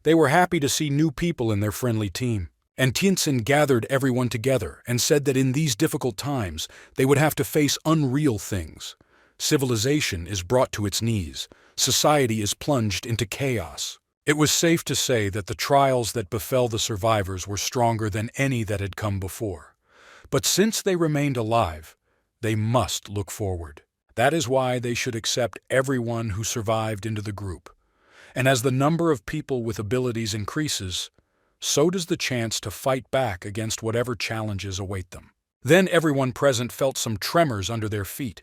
They were happy to see new people in their friendly team. And Tianxin gathered everyone together and said that in these difficult times, they would have to face unreal things. Civilization is brought to its knees. Society is plunged into chaos. It was safe to say that the trials that befell the survivors were stronger than any that had come before. But since they remained alive, They must look forward. That is why they should accept everyone who survived into the group. And as the number of people with abilities increases, so does the chance to fight back against whatever challenges await them. Then everyone present felt some tremors under their feet.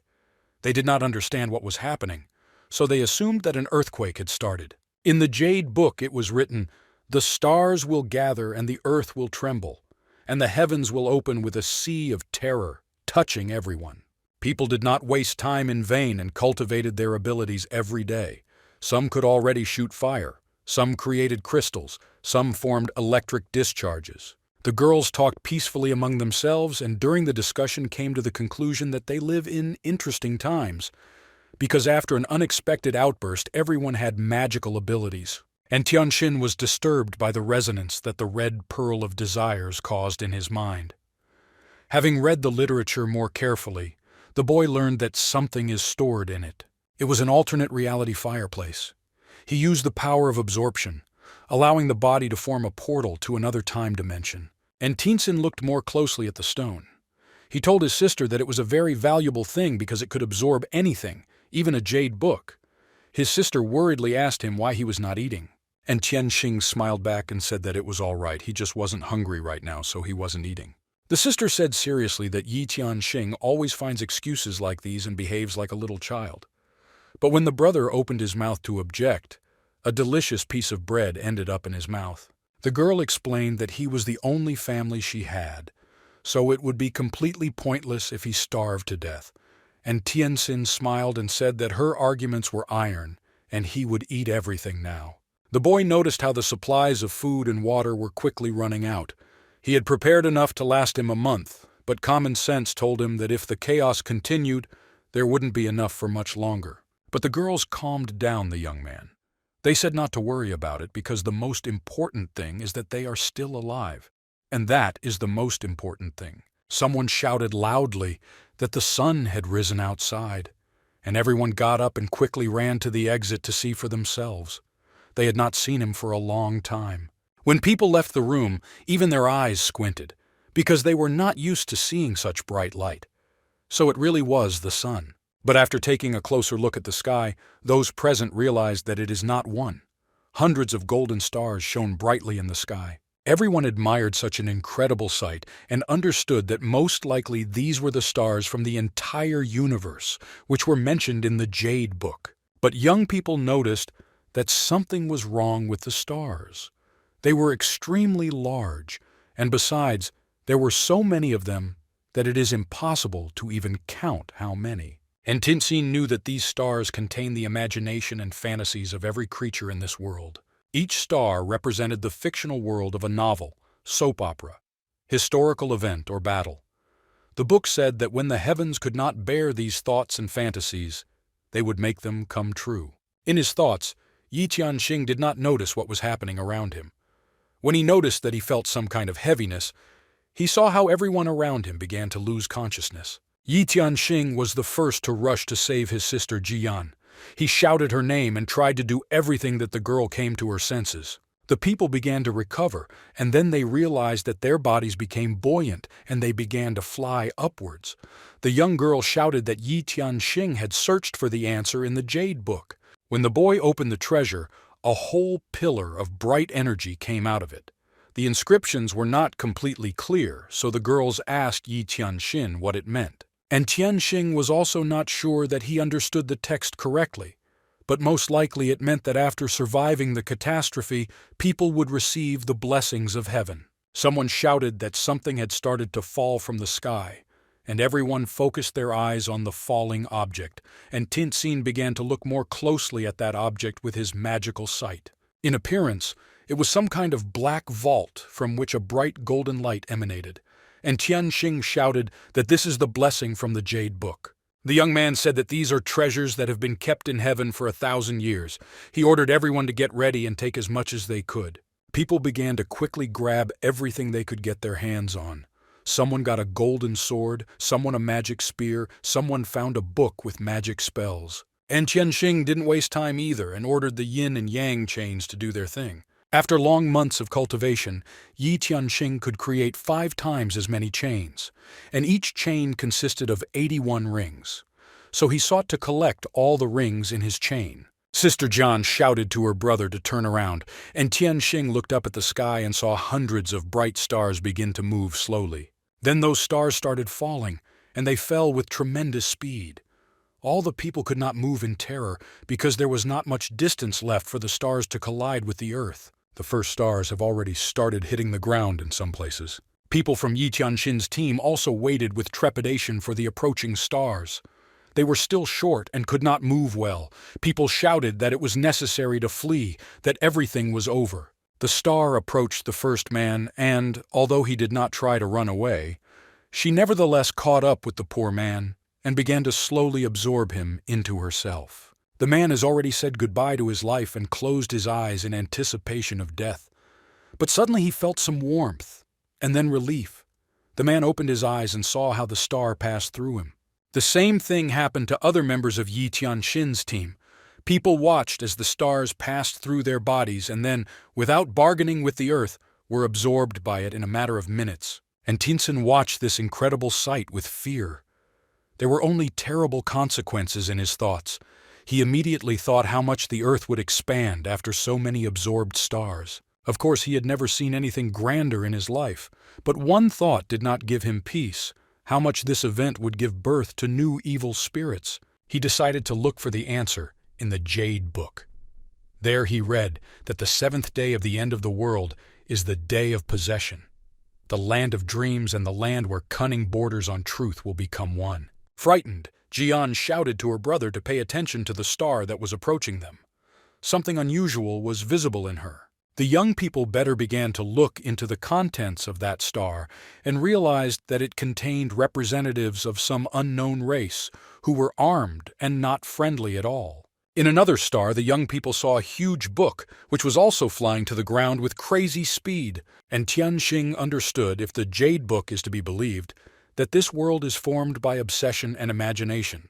They did not understand what was happening, so they assumed that an earthquake had started. In the Jade Book it was written, "The stars will gather and the earth will tremble, and the heavens will open with a sea of terror, touching everyone." People did not waste time in vain and cultivated their abilities every day. Some could already shoot fire, some created crystals, some formed electric discharges. The girls talked peacefully among themselves and during the discussion came to the conclusion that they live in interesting times, because after an unexpected outburst everyone had magical abilities. And Tianxin was disturbed by the resonance that the red pearl of desires caused in his mind. Having read the literature more carefully, the boy learned that something is stored in it. It was an alternate reality fireplace. He used the power of absorption, allowing the body to form a portal to another time dimension. And Tianxin looked more closely at the stone. He told his sister that it was a very valuable thing because it could absorb anything, even a jade book. His sister worriedly asked him why he was not eating. And Tianxin smiled back and said that it was all right, he just wasn't hungry right now, so he wasn't eating. The sister said seriously that Yi Tianxin always finds excuses like these and behaves like a little child. But when the brother opened his mouth to object, a delicious piece of bread ended up in his mouth. The girl explained that he was the only family she had, so it would be completely pointless if he starved to death. And Tianxin smiled and said that her arguments were iron, and he would eat everything now. The boy noticed how the supplies of food and water were quickly running out. He had prepared enough to last him a month, but common sense told him that if the chaos continued, there wouldn't be enough for much longer. But the girls calmed down the young man. They said not to worry about it because the most important thing is that they are still alive. And that is the most important thing. Someone shouted loudly that the sun had risen outside, and everyone got up and quickly ran to the exit to see for themselves. They had not seen him for a long time. When people left the room, even their eyes squinted, because they were not used to seeing such bright light. So it really was the sun. But after taking a closer look at the sky, those present realized that it is not one. Hundreds of golden stars shone brightly in the sky. Everyone admired such an incredible sight and understood that most likely these were the stars from the entire universe, which were mentioned in the Jade Book. But young people noticed that something was wrong with the stars. They were extremely large, and besides, there were so many of them that it is impossible to even count how many. And Tianxin knew that these stars contain the imagination and fantasies of every creature in this world. Each star represented the fictional world of a novel, soap opera, historical event, or battle. The book said that when the heavens could not bear these thoughts and fantasies, they would make them come true. In his thoughts, Yi Tianxin did not notice what was happening around him. When he noticed that he felt some kind of heaviness, he saw how everyone around him began to lose consciousness. Yi Tianxin was the first to rush to save his sister Jian. He shouted her name and tried to do everything that the girl came to her senses. The people began to recover, and then they realized that their bodies became buoyant and they began to fly upwards. The young girl shouted that Yi Tianxin had searched for the answer in the Jade Book. When the boy opened the treasure, a whole pillar of bright energy came out of it. The inscriptions were not completely clear, so the girls asked Yi Tianxin what it meant. And Tianxin was also not sure that he understood the text correctly, but most likely it meant that after surviving the catastrophe, people would receive the blessings of heaven. Someone shouted that something had started to fall from the sky, and everyone focused their eyes on the falling object, and Tianxin began to look more closely at that object with his magical sight. In appearance, it was some kind of black vault from which a bright golden light emanated, and Tianxin shouted that this is the blessing from the Jade Book. The young man said that these are treasures that have been kept in heaven for 1,000 years. He ordered everyone to get ready and take as much as they could. People began to quickly grab everything they could get their hands on. Someone got a golden sword, someone a magic spear, someone found a book with magic spells. And Tianxin didn't waste time either and ordered the yin and yang chains to do their thing. After long months of cultivation, Yi Tianxing could create 5 times as many chains, and each chain consisted of 81 rings. So he sought to collect all the rings in his chain. Sister Jian shouted to her brother to turn around, and Tianxing looked up at the sky and saw hundreds of bright stars begin to move slowly. Then those stars started falling, and they fell with tremendous speed. All the people could not move in terror because there was not much distance left for the stars to collide with the earth. The first stars have already started hitting the ground in some places. People from Yi Tianxin's team also waited with trepidation for the approaching stars. They were still short and could not move well. People shouted that it was necessary to flee, that everything was over. The star approached the first man and, although he did not try to run away, she nevertheless caught up with the poor man and began to slowly absorb him into herself. The man has already said goodbye to his life and closed his eyes in anticipation of death. But suddenly he felt some warmth, and then relief. The man opened his eyes and saw how the star passed through him. The same thing happened to other members of Yi Tianxin's team. People watched as the stars passed through their bodies and then, without bargaining with the earth, were absorbed by it in a matter of minutes. And Tinsin watched this incredible sight with fear. There were only terrible consequences in his thoughts. He immediately thought how much the earth would expand after so many absorbed stars. Of course, he had never seen anything grander in his life, but one thought did not give him peace: how much this event would give birth to new evil spirits. He decided to look for the answer in the Jade Book. There he read that the 7th day of the end of the world is the day of possession. The land of dreams and the land where cunning borders on truth will become one. Frightened, Jian shouted to her brother to pay attention to the star that was approaching them. Something unusual was visible in her. The young people better began to look into the contents of that star and realized that it contained representatives of some unknown race who were armed and not friendly at all. In another star, the young people saw a huge book, which was also flying to the ground with crazy speed, and Tianxing understood, if the Jade Book is to be believed, that this world is formed by obsession and imagination.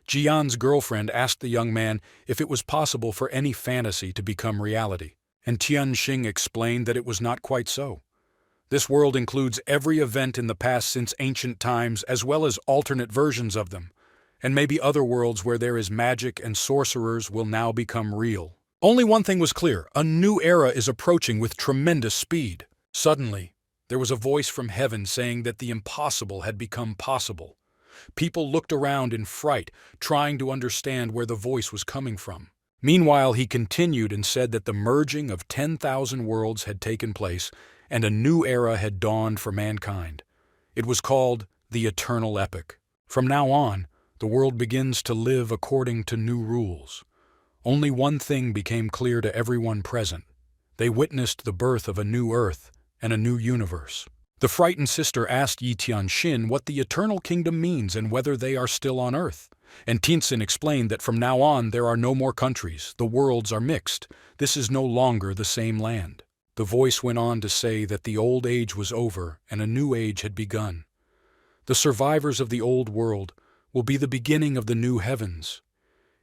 Jian's girlfriend asked the young man if it was possible for any fantasy to become reality, and Tianxing explained that it was not quite so. This world includes every event in the past since ancient times, as well as alternate versions of them, and maybe other worlds where there is magic and sorcerers will now become real. Only one thing was clear: a new era is approaching with tremendous speed. Suddenly, there was a voice from heaven saying that the impossible had become possible. People looked around in fright, trying to understand where the voice was coming from. Meanwhile, he continued and said that the merging of 10,000 worlds had taken place and a new era had dawned for mankind. It was called the Eternal Epoch. From now on, the world begins to live according to new rules. Only one thing became clear to everyone present. They witnessed the birth of a new earth and a new universe. The frightened sister asked Yi Tianxin what the Eternal Kingdom means and whether they are still on Earth. And Tinsin explained that from now on there are no more countries, the worlds are mixed. This is no longer the same land. The voice went on to say that the old age was over and a new age had begun. The survivors of the old world will be the beginning of the new heavens.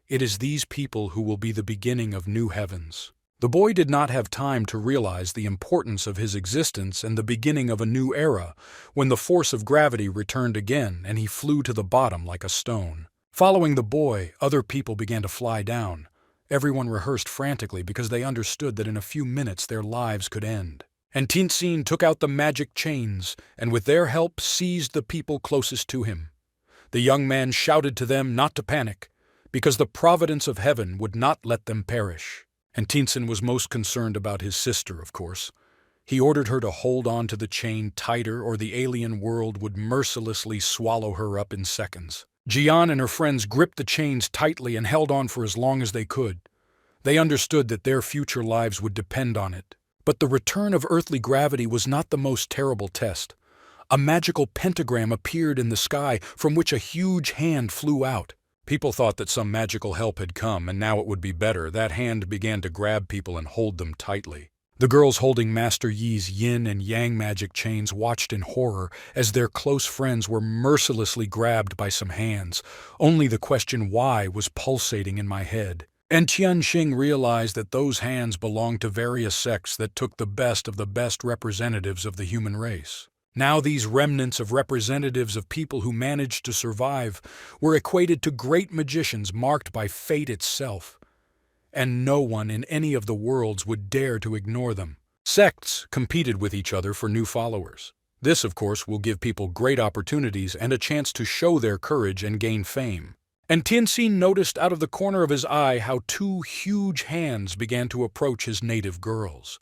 It is these people who will be the beginning of new heavens. The boy did not have time to realize the importance of his existence and the beginning of a new era when the force of gravity returned again and he flew to the bottom like a stone. Following the boy, other people began to fly down. Everyone rehearsed frantically because they understood that in a few minutes their lives could end. And Tinsin took out the magic chains and with their help seized the people closest to him. The young man shouted to them not to panic, because the providence of heaven would not let them perish. And Tinsin was most concerned about his sister, of course. He ordered her to hold on to the chain tighter or the alien world would mercilessly swallow her up in seconds. Jian and her friends gripped the chains tightly and held on for as long as they could. They understood that their future lives would depend on it. But the return of earthly gravity was not the most terrible test. A magical pentagram appeared in the sky from which a huge hand flew out. People thought that some magical help had come and now it would be better. That hand began to grab people and hold them tightly. The girls holding Master Yi's yin and yang magic chains watched in horror as their close friends were mercilessly grabbed by some hands. Only the question why was pulsating in my head. And Tianxing realized that those hands belonged to various sects that took the best of the best representatives of the human race. Now these remnants of representatives of people who managed to survive were equated to great magicians marked by fate itself, and no one in any of the worlds would dare to ignore them. Sects competed with each other for new followers. This, of course, will give people great opportunities and a chance to show their courage and gain fame. And Tianxin noticed out of the corner of his eye how two huge hands began to approach his native girls.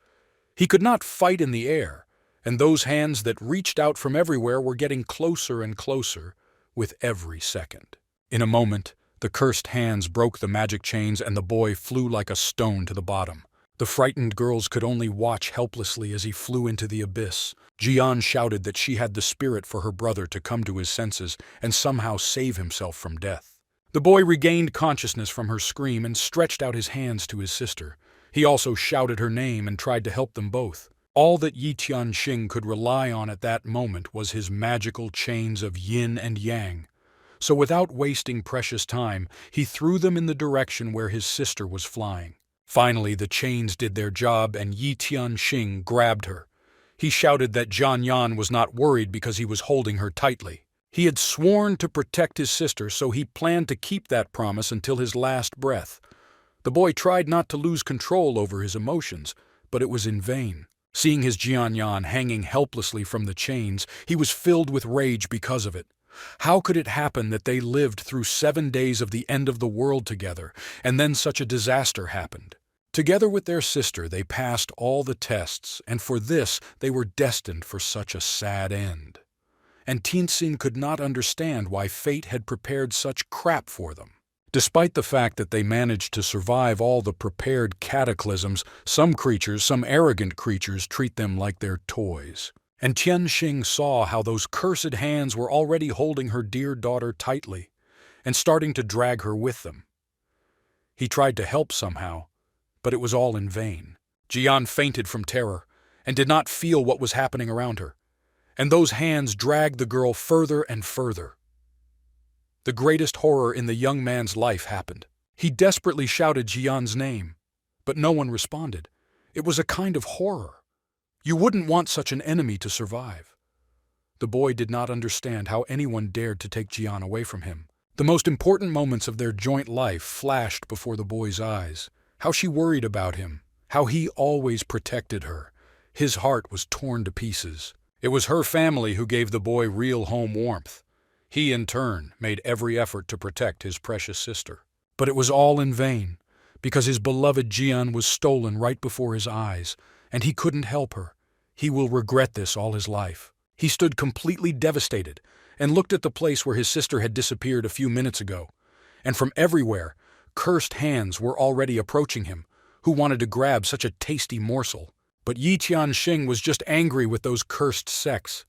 He could not fight in the air, and those hands that reached out from everywhere were getting closer and closer with every second. In a moment, the cursed hands broke the magic chains and the boy flew like a stone to the bottom. The frightened girls could only watch helplessly as he flew into the abyss. Jian shouted that she had the spirit for her brother to come to his senses and somehow save himself from death. The boy regained consciousness from her scream and stretched out his hands to his sister. He also shouted her name and tried to help them both. All that Yi Tianxing could rely on at that moment was his magical chains of yin and yang. So without wasting precious time, he threw them in the direction where his sister was flying. Finally, the chains did their job and Yi Tianxing grabbed her. He shouted that Jian Yan was not worried because he was holding her tightly. He had sworn to protect his sister, so he planned to keep that promise until his last breath. The boy tried not to lose control over his emotions, but it was in vain. Seeing his Jian Yan hanging helplessly from the chains, he was filled with rage because of it. How could it happen that they lived through 7 days of the end of the world together, and then such a disaster happened? Together with their sister, they passed all the tests, and for this they were destined for such a sad end. And Tianxin could not understand why fate had prepared such crap for them. Despite the fact that they managed to survive all the prepared cataclysms, some arrogant creatures treat them like their toys. And Tianxing saw how those cursed hands were already holding her dear daughter tightly and starting to drag her with them. He tried to help somehow, but it was all in vain. Jian fainted from terror and did not feel what was happening around her, and those hands dragged the girl further and further. The greatest horror in the young man's life happened. He desperately shouted Jian's name, but no one responded. It was a kind of horror. You wouldn't want such an enemy to survive. The boy did not understand how anyone dared to take Jian away from him. The most important moments of their joint life flashed before the boy's eyes. How she worried about him, how he always protected her. His heart was torn to pieces. It was her family who gave the boy real home warmth. He, in turn, made every effort to protect his precious sister. But it was all in vain, because his beloved Jian was stolen right before his eyes, and he couldn't help her. He will regret this all his life. He stood completely devastated and looked at the place where his sister had disappeared a few minutes ago. And from everywhere, cursed hands were already approaching him, who wanted to grab such a tasty morsel. But Yi Tianxing was just angry with those cursed sects.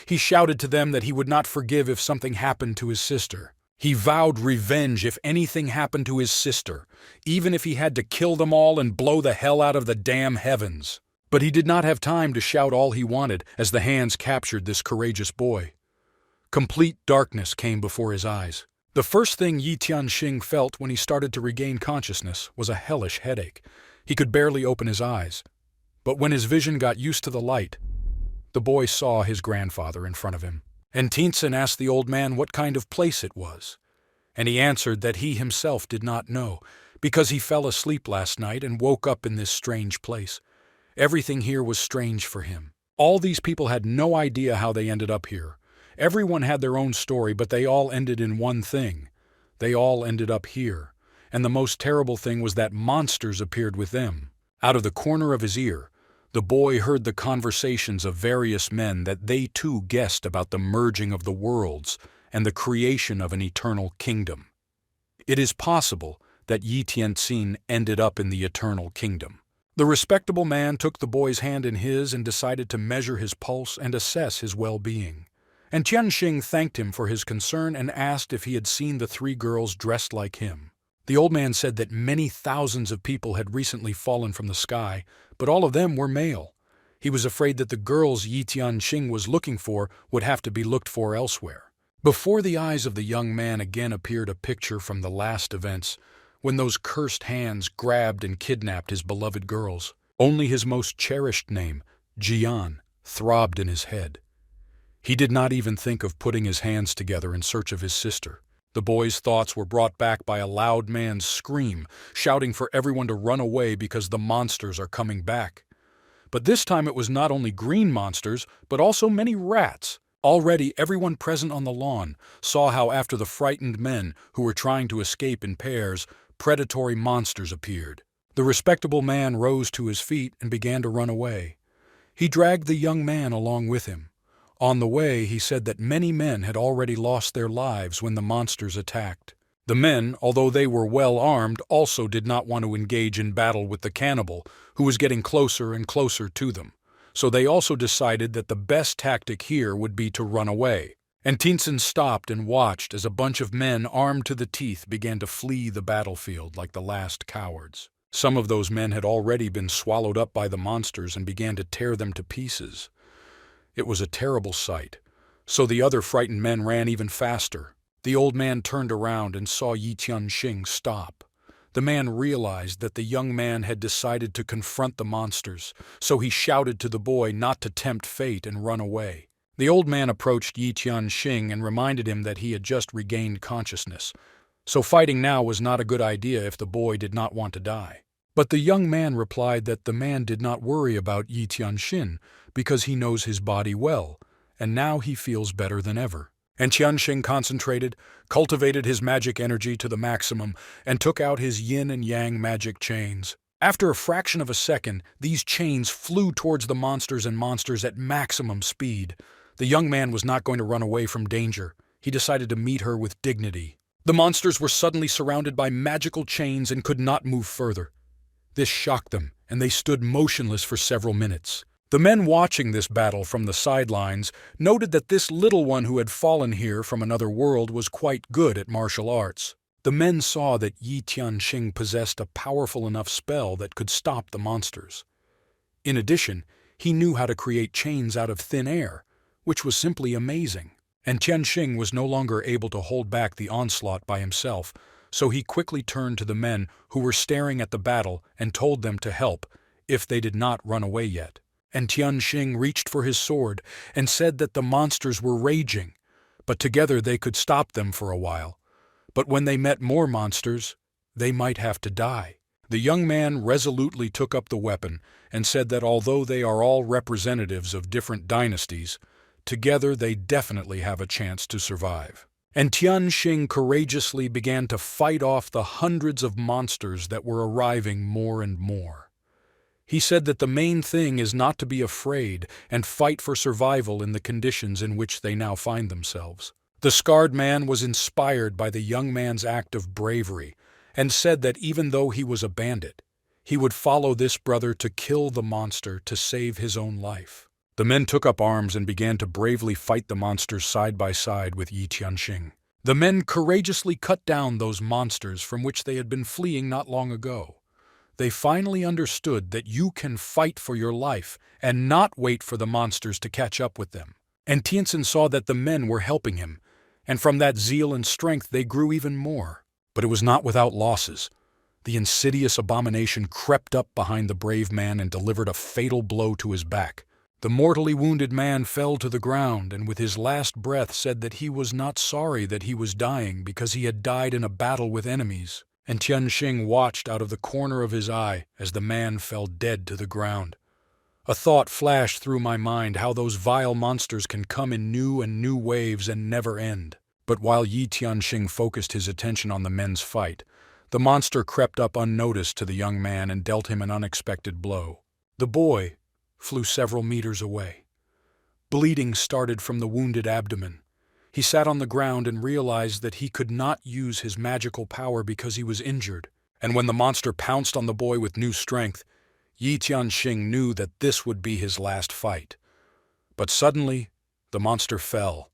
He shouted to them that he would not forgive if something happened to his sister. He vowed revenge if anything happened to his sister, even if he had to kill them all and blow the hell out of the damn heavens. But he did not have time to shout all he wanted as the hands captured this courageous boy. Complete darkness came before his eyes. The first thing Yi Tianxing felt when he started to regain consciousness was a hellish headache. He could barely open his eyes. But when his vision got used to the light, the boy saw his grandfather in front of him. And Tianxin asked the old man what kind of place it was. And he answered that he himself did not know, because he fell asleep last night and woke up in this strange place. Everything here was strange for him. All these people had no idea how they ended up here. Everyone had their own story, but they all ended in one thing. They all ended up here. And the most terrible thing was that monsters appeared with them. Out of the corner of his ear, the boy heard the conversations of various men that they too guessed about the merging of the worlds and the creation of an eternal kingdom. It is possible that Yi Tianxin ended up in the eternal kingdom. The respectable man took the boy's hand in his and decided to measure his pulse and assess his well-being. And Tianxing thanked him for his concern and asked if he had seen the 3 girls dressed like him. The old man said that many thousands of people had recently fallen from the sky, but all of them were male. He was afraid that the girls Yi Tianxing was looking for would have to be looked for elsewhere. Before the eyes of the young man again appeared a picture from the last events, when those cursed hands grabbed and kidnapped his beloved girls. Only his most cherished name, Jian, throbbed in his head. He did not even think of putting his hands together in search of his sister. The boy's thoughts were brought back by a loud man's scream, shouting for everyone to run away because the monsters are coming back. But this time it was not only green monsters, but also many rats. Already everyone present on the lawn saw how after the frightened men who were trying to escape in pairs, predatory monsters appeared. The respectable man rose to his feet and began to run away. He dragged the young man along with him. On the way, he said that many men had already lost their lives when the monsters attacked. The men, although they were well armed, also did not want to engage in battle with the cannibal, who was getting closer and closer to them. So they also decided that the best tactic here would be to run away. And Tinsen stopped and watched as a bunch of men armed to the teeth began to flee the battlefield like the last cowards. Some of those men had already been swallowed up by the monsters and began to tear them to pieces. It was a terrible sight. So the other frightened men ran even faster. The old man turned around and saw Yi Tianxing stop. The man realized that the young man had decided to confront the monsters, so he shouted to the boy not to tempt fate and run away. The old man approached Yi Tianxing and reminded him that he had just regained consciousness, so fighting now was not a good idea if the boy did not want to die. But the young man replied that the man did not worry about Yi Tianxing because he knows his body well, and now he feels better than ever. And Tianxing concentrated, cultivated his magic energy to the maximum, and took out his yin and yang magic chains. After a fraction of a second, these chains flew towards the monsters and monsters at maximum speed. The young man was not going to run away from danger. He decided to meet her with dignity. The monsters were suddenly surrounded by magical chains and could not move further. This shocked them, and they stood motionless for several minutes. The men watching this battle from the sidelines noted that this little one who had fallen here from another world was quite good at martial arts. The men saw that Yi Tianxing possessed a powerful enough spell that could stop the monsters. In addition, he knew how to create chains out of thin air, which was simply amazing. And Tianxing was no longer able to hold back the onslaught by himself, so he quickly turned to the men who were staring at the battle and told them to help, if they did not run away yet. And Tianxing reached for his sword and said that the monsters were raging, but together they could stop them for a while. But when they met more monsters, they might have to die. The young man resolutely took up the weapon and said that although they are all representatives of different dynasties, together they definitely have a chance to survive. And Tianxing courageously began to fight off the hundreds of monsters that were arriving more and more. He said that the main thing is not to be afraid and fight for survival in the conditions in which they now find themselves. The scarred man was inspired by the young man's act of bravery and said that even though he was a bandit, he would follow this brother to kill the monster to save his own life. The men took up arms and began to bravely fight the monsters side by side with Yi Tianxing. The men courageously cut down those monsters from which they had been fleeing not long ago. They finally understood that you can fight for your life and not wait for the monsters to catch up with them. And Tianxing saw that the men were helping him, and from that zeal and strength they grew even more. But it was not without losses. The insidious abomination crept up behind the brave man and delivered a fatal blow to his back. The mortally wounded man fell to the ground and with his last breath said that he was not sorry that he was dying because he had died in a battle with enemies. And Tianxing watched out of the corner of his eye as the man fell dead to the ground. A thought flashed through my mind how those vile monsters can come in new and new waves and never end. But while Yi Tianxing focused his attention on the men's fight, the monster crept up unnoticed to the young man and dealt him an unexpected blow. The boy flew several meters away. Bleeding started from the wounded abdomen. He sat on the ground and realized that he could not use his magical power because he was injured. And when the monster pounced on the boy with new strength, Yi Tianxing knew that this would be his last fight. But suddenly, the monster fell,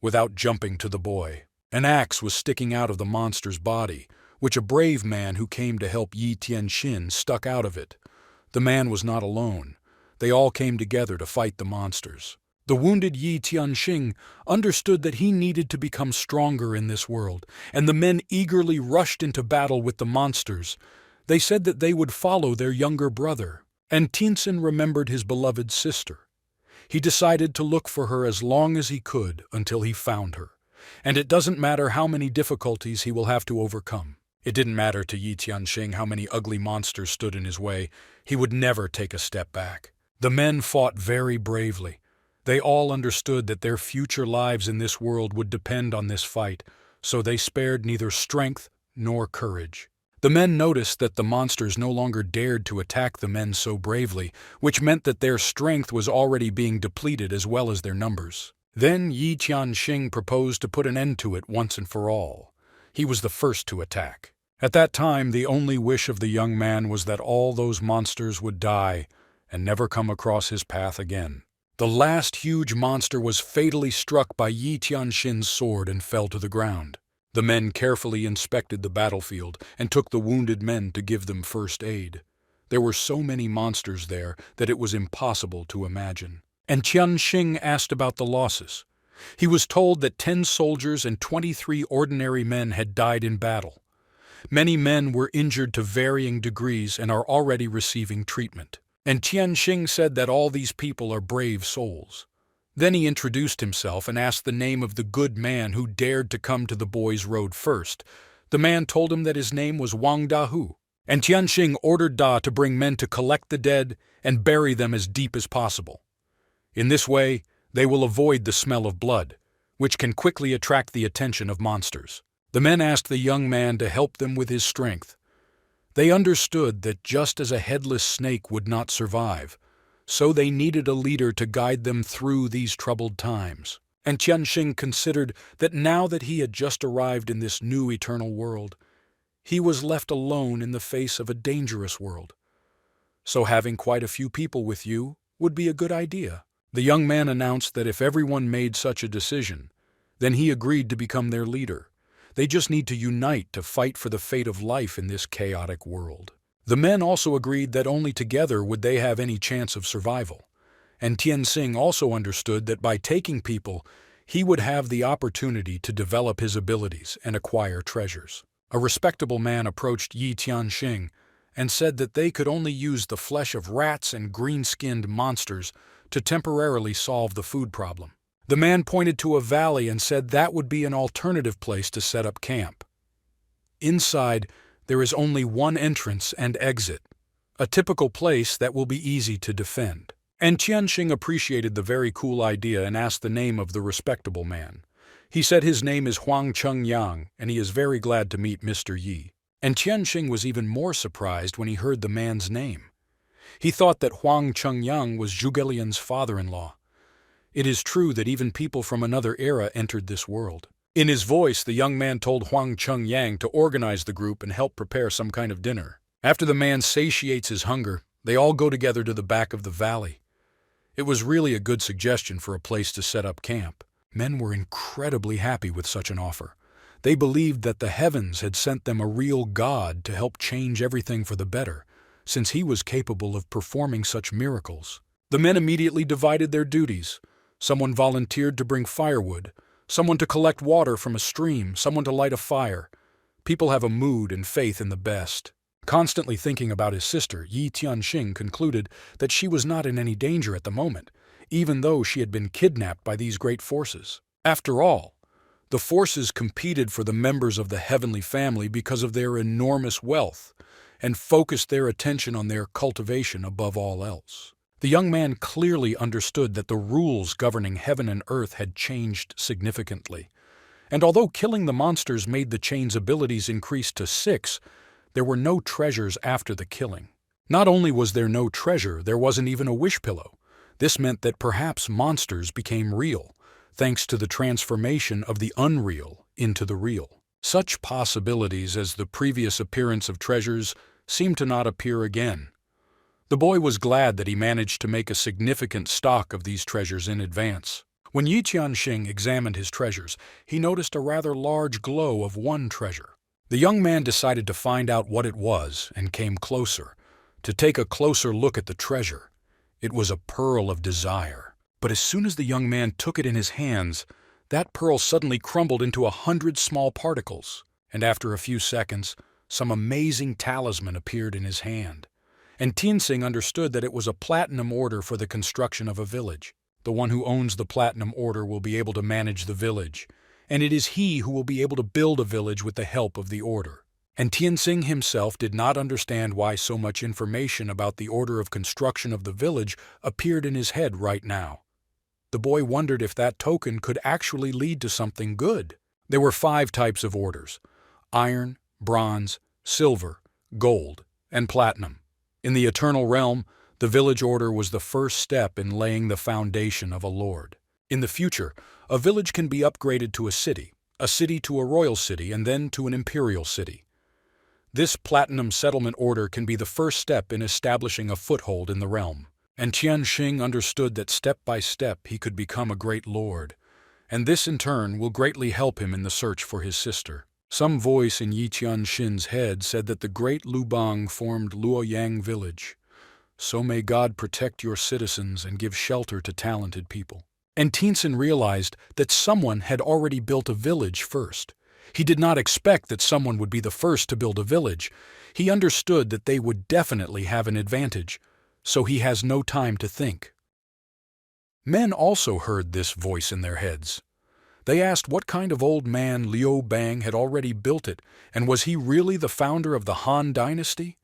without jumping to the boy. An axe was sticking out of the monster's body, which a brave man who came to help Yi Tianxing stuck out of it. The man was not alone. They all came together to fight the monsters. The wounded Yi Tianxing understood that he needed to become stronger in this world, and the men eagerly rushed into battle with the monsters. They said that they would follow their younger brother, and Tianxin remembered his beloved sister. He decided to look for her as long as he could until he found her, and it doesn't matter how many difficulties he will have to overcome. It didn't matter to Yi Tianxing how many ugly monsters stood in his way. He would never take a step back. The men fought very bravely. They all understood that their future lives in this world would depend on this fight, so they spared neither strength nor courage. The men noticed that the monsters no longer dared to attack the men so bravely, which meant that their strength was already being depleted as well as their numbers. Then Yi Tianxing proposed to put an end to it once and for all. He was the first to attack. At that time, the only wish of the young man was that all those monsters would die and never come across his path again. The last huge monster was fatally struck by Yi Tianxin's sword and fell to the ground. The men carefully inspected the battlefield and took the wounded men to give them first aid. There were so many monsters there that it was impossible to imagine. And Tianxing asked about the losses. He was told that 10 soldiers and 23 ordinary men had died in battle. Many men were injured to varying degrees and are already receiving treatment. And Tianxing said that all these people are brave souls. Then he introduced himself and asked the name of the good man who dared to come to the boys' road first. The man told him that his name was Wang Dahu, and Tianxing ordered Da to bring men to collect the dead and bury them as deep as possible. In this way, they will avoid the smell of blood, which can quickly attract the attention of monsters. The men asked the young man to help them with his strength. They understood that just as a headless snake would not survive, so they needed a leader to guide them through these troubled times. And Tianxing considered that now that he had just arrived in this new eternal world, he was left alone in the face of a dangerous world. So having quite a few people with you would be a good idea. The young man announced that if everyone made such a decision, then he agreed to become their leader. They just need to unite to fight for the fate of life in this chaotic world. The men also agreed that only together would they have any chance of survival. And Tianxing also understood that by taking people, he would have the opportunity to develop his abilities and acquire treasures. A respectable man approached Yi Tianxing and said that they could only use the flesh of rats and green-skinned monsters to temporarily solve the food problem. The man pointed to a valley and said that would be an alternative place to set up camp. Inside, there is only one entrance and exit, a typical place that will be easy to defend. And Tianxing appreciated the very cool idea and asked the name of the respectable man. He said his name is Huang Chengyang, and he is very glad to meet Mr. Yi. And Tianxing was even more surprised when he heard the man's name. He thought that Huang Chengyang was Zhuge Lian's father-in-law. It is true that even people from another era entered this world. In his voice, the young man told Huang Chengyang to organize the group and help prepare some kind of dinner. After the man satiates his hunger, they all go together to the back of the valley. It was really a good suggestion for a place to set up camp. Men were incredibly happy with such an offer. They believed that the heavens had sent them a real god to help change everything for the better, since he was capable of performing such miracles. The men immediately divided their duties. Someone volunteered to bring firewood, someone to collect water from a stream, someone to light a fire. People have a mood and faith in the best. Constantly thinking about his sister, Yi Tianxing concluded that she was not in any danger at the moment, even though she had been kidnapped by these great forces. After all, the forces competed for the members of the heavenly family because of their enormous wealth, and focused their attention on their cultivation above all else. The young man clearly understood that the rules governing heaven and earth had changed significantly. And although killing the monsters made the chain's abilities increase to 6, there were no treasures after the killing. Not only was there no treasure, there wasn't even a wish pillow. This meant that perhaps monsters became real, thanks to the transformation of the unreal into the real. Such possibilities as the previous appearance of treasures seemed to not appear again. The boy was glad that he managed to make a significant stock of these treasures in advance. When Yi Tianxing examined his treasures, he noticed a rather large glow of one treasure. The young man decided to find out what it was and came closer, to take a closer look at the treasure. It was a pearl of desire. But as soon as the young man took it in his hands, that pearl suddenly crumbled into 100 small particles, and after a few seconds, some amazing talisman appeared in his hand. And Tianxing understood that it was a platinum order for the construction of a village. The one who owns the platinum order will be able to manage the village, and it is he who will be able to build a village with the help of the order. And Tianxing himself did not understand why so much information about the order of construction of the village appeared in his head right now. The boy wondered if that token could actually lead to something good. There were 5 types of orders: iron, bronze, silver, gold, and platinum. In the eternal realm, the village order was the first step in laying the foundation of a lord. In the future, a village can be upgraded to a city to a royal city, and then to an imperial city. This platinum settlement order can be the first step in establishing a foothold in the realm. And Tianxing understood that step by step he could become a great lord, and this in turn will greatly help him in the search for his sister. Some voice in Yi Tianxin's head said that the great Lubang formed Luoyang village. So may God protect your citizens and give shelter to talented people. And Tianxin realized that someone had already built a village first. He did not expect that someone would be the first to build a village. He understood that they would definitely have an advantage, so he has no time to think. Men also heard this voice in their heads. They asked what kind of old man Liu Bang had already built it, and was he really the founder of the Han dynasty?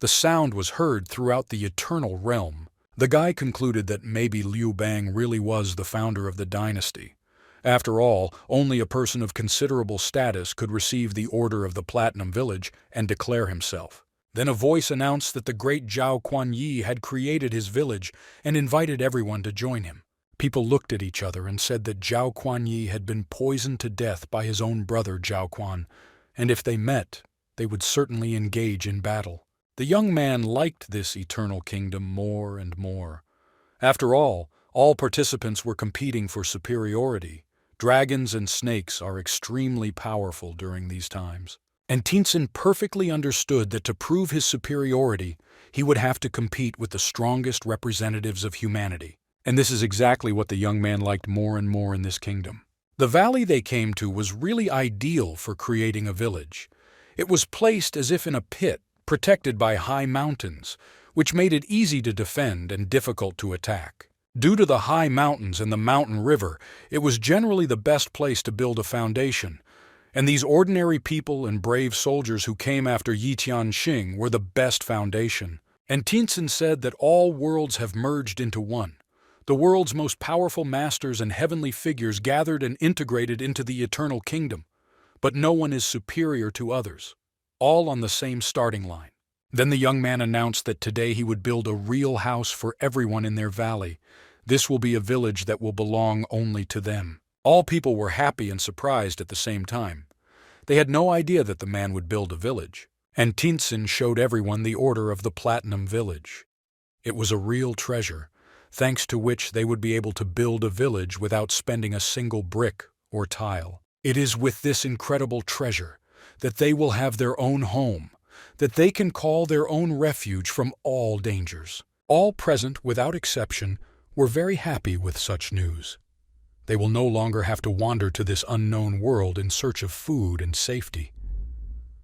The sound was heard throughout the eternal realm. The guy concluded that maybe Liu Bang really was the founder of the dynasty. After all, only a person of considerable status could receive the order of the Platinum Village and declare himself. Then a voice announced that the great Zhao Kuan-yi had created his village and invited everyone to join him. People looked at each other and said that Zhao Kuan-yi had been poisoned to death by his own brother Zhao Quan, and if they met, they would certainly engage in battle. The young man liked this eternal kingdom more and more. After all participants were competing for superiority. Dragons and snakes are extremely powerful during these times. And Tianxin perfectly understood that to prove his superiority, he would have to compete with the strongest representatives of humanity. And this is exactly what the young man liked more and more in this kingdom. The valley they came to was really ideal for creating a village. It was placed as if in a pit, protected by high mountains, which made it easy to defend and difficult to attack. Due to the high mountains and the mountain river, it was generally the best place to build a foundation. And these ordinary people and brave soldiers who came after Yi Tianxing were the best foundation. And Tianxin said that all worlds have merged into one. The world's most powerful masters and heavenly figures gathered and integrated into the eternal kingdom. But no one is superior to others, all on the same starting line. Then the young man announced that today he would build a real house for everyone in their valley. This will be a village that will belong only to them. All people were happy and surprised at the same time. They had no idea that the man would build a village. And Tianxin showed everyone the order of the Platinum Village. It was a real treasure, thanks to which they would be able to build a village without spending a single brick or tile. It is with this incredible treasure that they will have their own home, that they can call their own refuge from all dangers. All present, without exception, were very happy with such news. They will no longer have to wander to this unknown world in search of food and safety.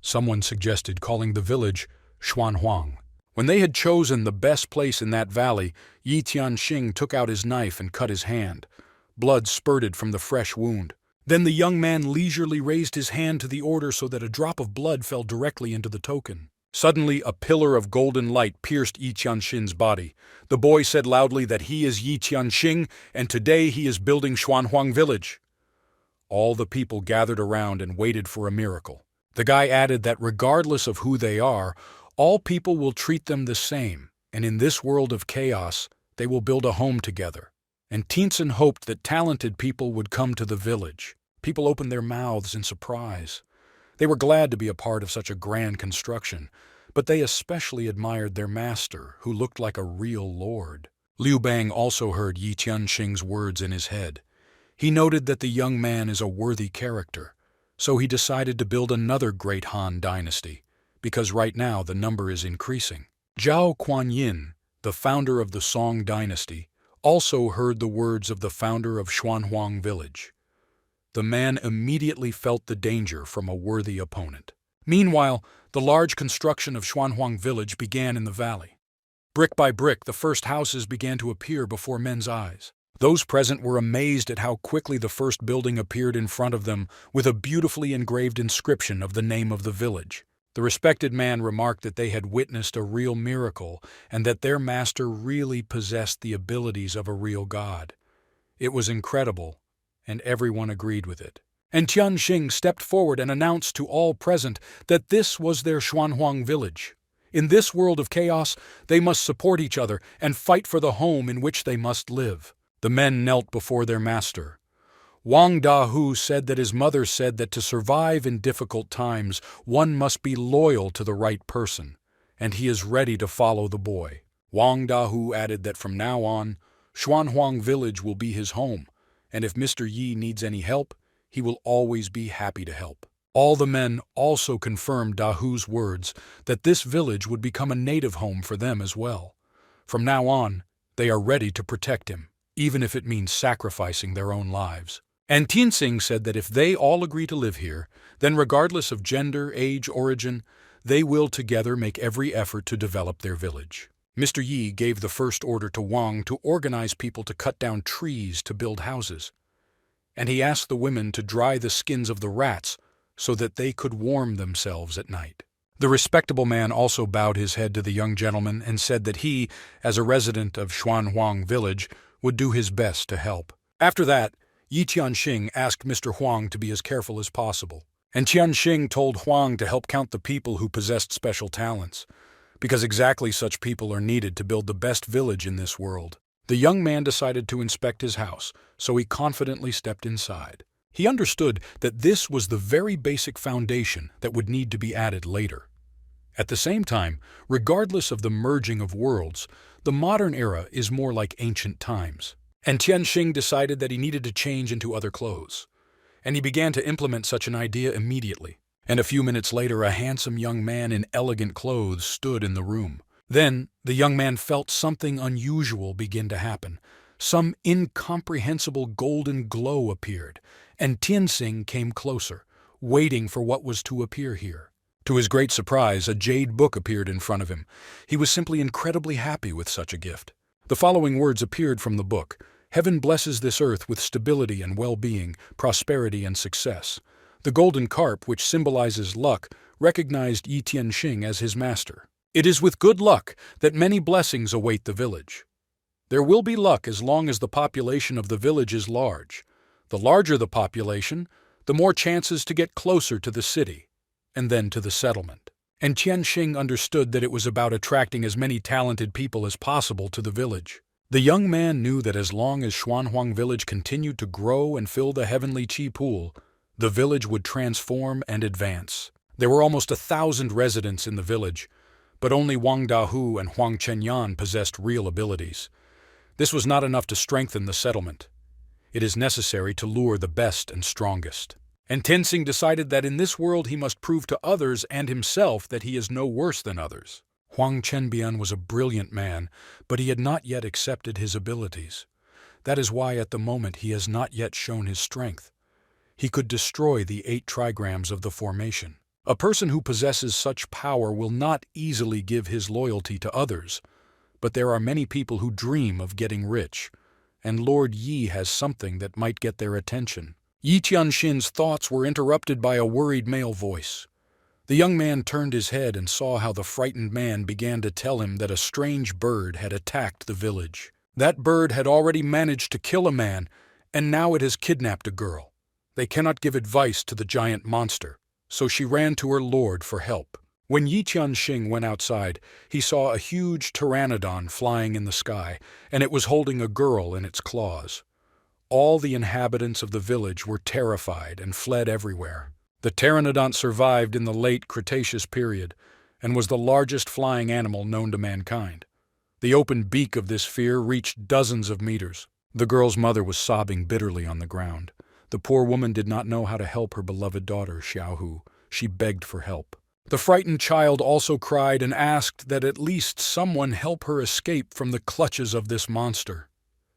Someone suggested calling the village Xuanhuang. When they had chosen the best place in that valley, Yi Tianxing took out his knife and cut his hand. Blood spurted from the fresh wound. Then the young man leisurely raised his hand to the order so that a drop of blood fell directly into the token. Suddenly, a pillar of golden light pierced Yi Tianxin's body. The boy said loudly that he is Yi Tianxing, and today he is building Xuanhuang village. All the people gathered around and waited for a miracle. The guy added that regardless of who they are, all people will treat them the same, and in this world of chaos, they will build a home together. And Tianxin hoped that talented people would come to the village. People opened their mouths in surprise. They were glad to be a part of such a grand construction, but they especially admired their master, who looked like a real lord. Liu Bang also heard Yi Tianxing's words in his head. He noted that the young man is a worthy character, so he decided to build another great Han dynasty, because right now the number is increasing. Zhao Kuan-yin, the founder of the Song dynasty, also heard the words of the founder of Xuanhuang village. The man immediately felt the danger from a worthy opponent. Meanwhile, the large construction of Xuanhuang village began in the valley. Brick by brick, the first houses began to appear before men's eyes. Those present were amazed at how quickly the first building appeared in front of them with a beautifully engraved inscription of the name of the village. The respected man remarked that they had witnessed a real miracle and that their master really possessed the abilities of a real god. It was incredible, and everyone agreed with it. And Tianxing stepped forward and announced to all present that this was their Xuanhuang village. In this world of chaos, they must support each other and fight for the home in which they must live. The men knelt before their master. Wang Dahu said that his mother said that to survive in difficult times, one must be loyal to the right person, and he is ready to follow the boy. Wang Dahu added that from now on, Xuanhuang village will be his home, and if Mr. Yi needs any help, he will always be happy to help. All the men also confirmed Dahu's words that this village would become a native home for them as well. From now on, they are ready to protect him, even if it means sacrificing their own lives. And Tianxing said that if they all agree to live here, then regardless of gender, age, origin, they will together make every effort to develop their village. Mr. Yi gave the first order to Wang to organize people to cut down trees to build houses. And he asked the women to dry the skins of the rats so that they could warm themselves at night. The respectable man also bowed his head to the young gentleman and said that he, as a resident of Xuanhuang village, would do his best to help. After that, Yi Tianxing asked Mr. Huang to be as careful as possible. And Tianxing told Huang to help count the people who possessed special talents, because exactly such people are needed to build the best village in this world. The young man decided to inspect his house, so he confidently stepped inside. He understood that this was the very basic foundation that would need to be added later. At the same time, regardless of the merging of worlds, the modern era is more like ancient times. And Tianxing decided that he needed to change into other clothes. And he began to implement such an idea immediately. And a few minutes later, a handsome young man in elegant clothes stood in the room. Then, the young man felt something unusual begin to happen. Some incomprehensible golden glow appeared, and Tianxing came closer, waiting for what was to appear here. To his great surprise, a jade book appeared in front of him. He was simply incredibly happy with such a gift. The following words appeared from the book: "Heaven blesses this earth with stability and well-being, prosperity and success." The golden carp, which symbolizes luck, recognized Yi Tianxing as his master. "It is with good luck that many blessings await the village. There will be luck as long as the population of the village is large. The larger the population, the more chances to get closer to the city, and then to the settlement." And Tianxing understood that it was about attracting as many talented people as possible to the village. The young man knew that as long as Xuanhuang village continued to grow and fill the heavenly qi pool, the village would transform and advance. There were almost 1,000 residents in the village, but only Wang Dahu and Huang Chenyan possessed real abilities. This was not enough to strengthen the settlement. It is necessary to lure the best and strongest. And Tianxing decided that in this world he must prove to others and himself that he is no worse than others. Huang Chenbian was a brilliant man, but he had not yet accepted his abilities. That is why at the moment he has not yet shown his strength. He could destroy the 8 trigrams of the formation. A person who possesses such power will not easily give his loyalty to others, but there are many people who dream of getting rich, and Lord Yi has something that might get their attention. Yi Tianxin's thoughts were interrupted by a worried male voice. The young man turned his head and saw how the frightened man began to tell him that a strange bird had attacked the village. That bird had already managed to kill a man, and now it has kidnapped a girl. They cannot give advice to the giant monster, so she ran to her lord for help. When Yi Tianxing went outside, he saw a huge pteranodon flying in the sky, and it was holding a girl in its claws. All the inhabitants of the village were terrified and fled everywhere. The pteranodon survived in the late Cretaceous period and was the largest flying animal known to mankind. The open beak of this sphere reached dozens of meters. The girl's mother was sobbing bitterly on the ground. The poor woman did not know how to help her beloved daughter, Xiaohu. She begged for help. The frightened child also cried and asked that at least someone help her escape from the clutches of this monster.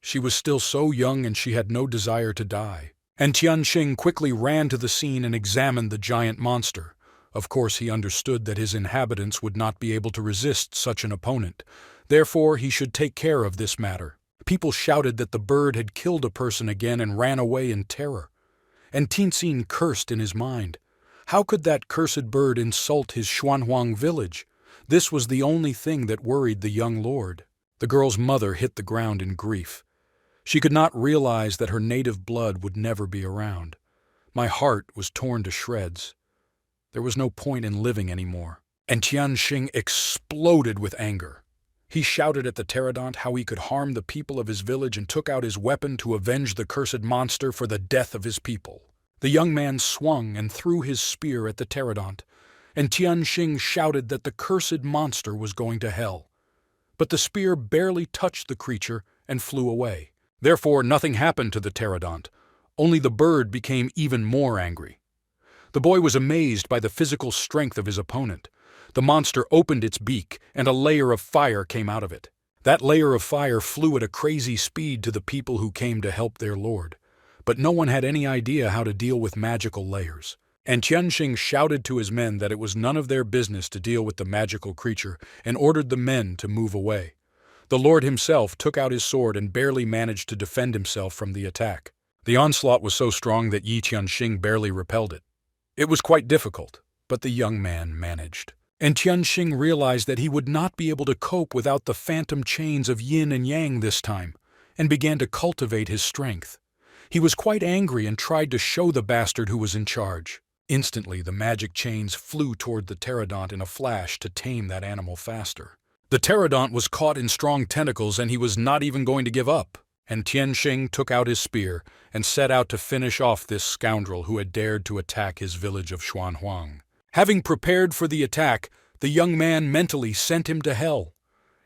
She was still so young and she had no desire to die. And Tianxing quickly ran to the scene and examined the giant monster. Of course, he understood that his inhabitants would not be able to resist such an opponent. Therefore, he should take care of this matter. People shouted that the bird had killed a person again and ran away in terror. And Tianxing cursed in his mind. How could that cursed bird insult his Xuanhuang village? This was the only thing that worried the young lord. The girl's mother hit the ground in grief. She could not realize that her native blood would never be around. My heart was torn to shreds. There was no point in living anymore. And Tianxing exploded with anger. He shouted at the pterodont how he could harm the people of his village and took out his weapon to avenge the cursed monster for the death of his people. The young man swung and threw his spear at the pterodont, and Tianxing shouted that the cursed monster was going to hell. But the spear barely touched the creature and flew away. Therefore, nothing happened to the pterodont. Only the bird became even more angry. The boy was amazed by the physical strength of his opponent. The monster opened its beak, and a layer of fire came out of it. That layer of fire flew at a crazy speed to the people who came to help their lord. But no one had any idea how to deal with magical layers. And Tianxing shouted to his men that it was none of their business to deal with the magical creature and ordered the men to move away. The lord himself took out his sword and barely managed to defend himself from the attack. The onslaught was so strong that Yi Tianxing barely repelled it. It was quite difficult, but the young man managed. And Tianxing realized that he would not be able to cope without the phantom chains of yin and yang this time, and began to cultivate his strength. He was quite angry and tried to show the bastard who was in charge. Instantly, the magic chains flew toward the pterodont in a flash to tame that animal faster. The pterodont was caught in strong tentacles and he was not even going to give up. And Tianxing took out his spear and set out to finish off this scoundrel who had dared to attack his village of Xuanhuang. Having prepared for the attack, the young man mentally sent him to hell.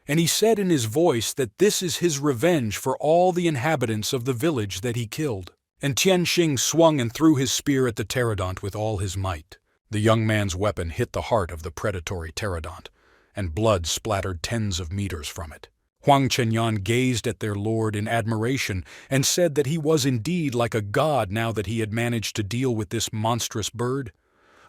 And he said in his voice that this is his revenge for all the inhabitants of the village that he killed. And Tianxing swung and threw his spear at the pterodont with all his might. The young man's weapon hit the heart of the predatory pterodont, and blood splattered tens of meters from it. Huang Chenyan gazed at their lord in admiration and said that he was indeed like a god now that he had managed to deal with this monstrous bird.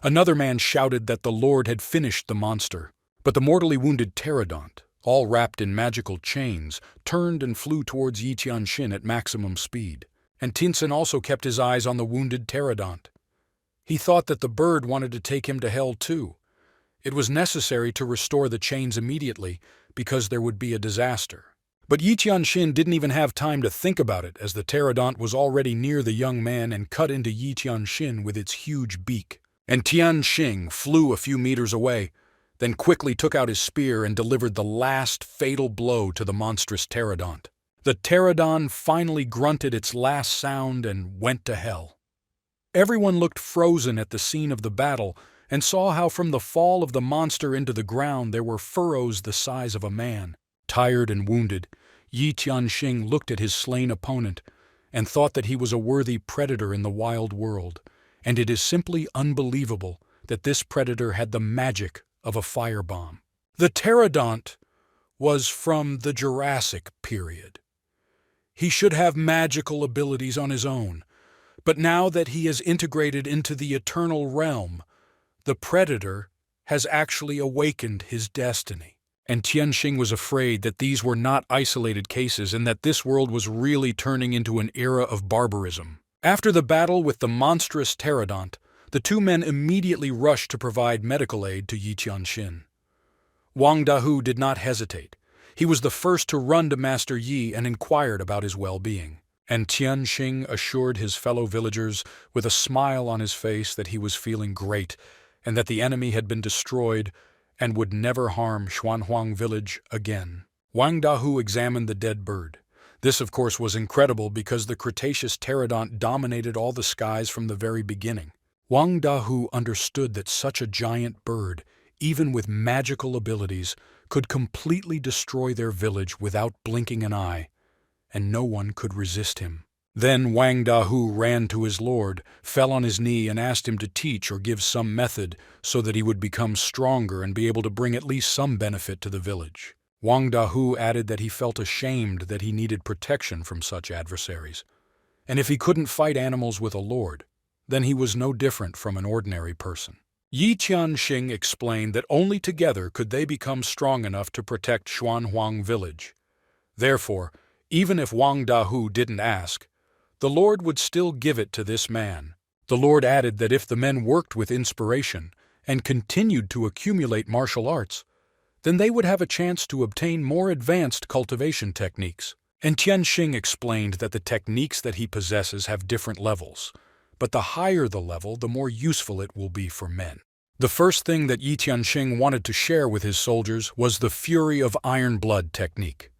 Another man shouted that the lord had finished the monster, but the mortally wounded pterodont, all wrapped in magical chains, turned and flew towards Yi Tianxin at maximum speed. And Tianxin also kept his eyes on the wounded pterodont. He thought that the bird wanted to take him to hell too. It was necessary to restore the chains immediately, because there would be a disaster. But Yi Tianxin didn't even have time to think about it, as the pterodont was already near the young man and cut into Yi Tianxin with its huge beak. And Tianxing flew a few meters away, then quickly took out his spear and delivered the last fatal blow to the monstrous pterodont. The pterodon finally grunted its last sound and went to hell. Everyone looked frozen at the scene of the battle and saw how from the fall of the monster into the ground there were furrows the size of a man. Tired and wounded, Yi Tianxing looked at his slain opponent and thought that he was a worthy predator in the wild world, and it is simply unbelievable that this predator had the magic of a firebomb. The pterodont was from the Jurassic period. He should have magical abilities on his own, but now that he has integrated into the eternal realm, the predator has actually awakened his destiny. And Tianxing was afraid that these were not isolated cases and that this world was really turning into an era of barbarism. After the battle with the monstrous pterodont, the two men immediately rushed to provide medical aid to Yi Tianxin. Wang Dahu did not hesitate. He was the first to run to Master Yi and inquired about his well-being. And Tianxing assured his fellow villagers with a smile on his face that he was feeling great and that the enemy had been destroyed and would never harm Xuanhuang village again. Wang Dahu examined the dead bird. This, of course, was incredible because the Cretaceous pterodont dominated all the skies from the very beginning. Wang Dahu understood that such a giant bird, even with magical abilities, could completely destroy their village without blinking an eye, and no one could resist him. Then Wang Dahu ran to his lord, fell on his knee and asked him to teach or give some method so that he would become stronger and be able to bring at least some benefit to the village. Wang Dahu added that he felt ashamed that he needed protection from such adversaries, and if he couldn't fight animals with a lord, then he was no different from an ordinary person. Yi Tianxing explained that only together could they become strong enough to protect Xuanhuang village. Therefore, even if Wang Dahu didn't ask, the Lord would still give it to this man. The Lord added that if the men worked with inspiration and continued to accumulate martial arts, then they would have a chance to obtain more advanced cultivation techniques. And Tianxing explained that the techniques that he possesses have different levels, but the higher the level, the more useful it will be for men. The first thing that Yi Tianxing wanted to share with his soldiers was the Fury of Iron Blood technique.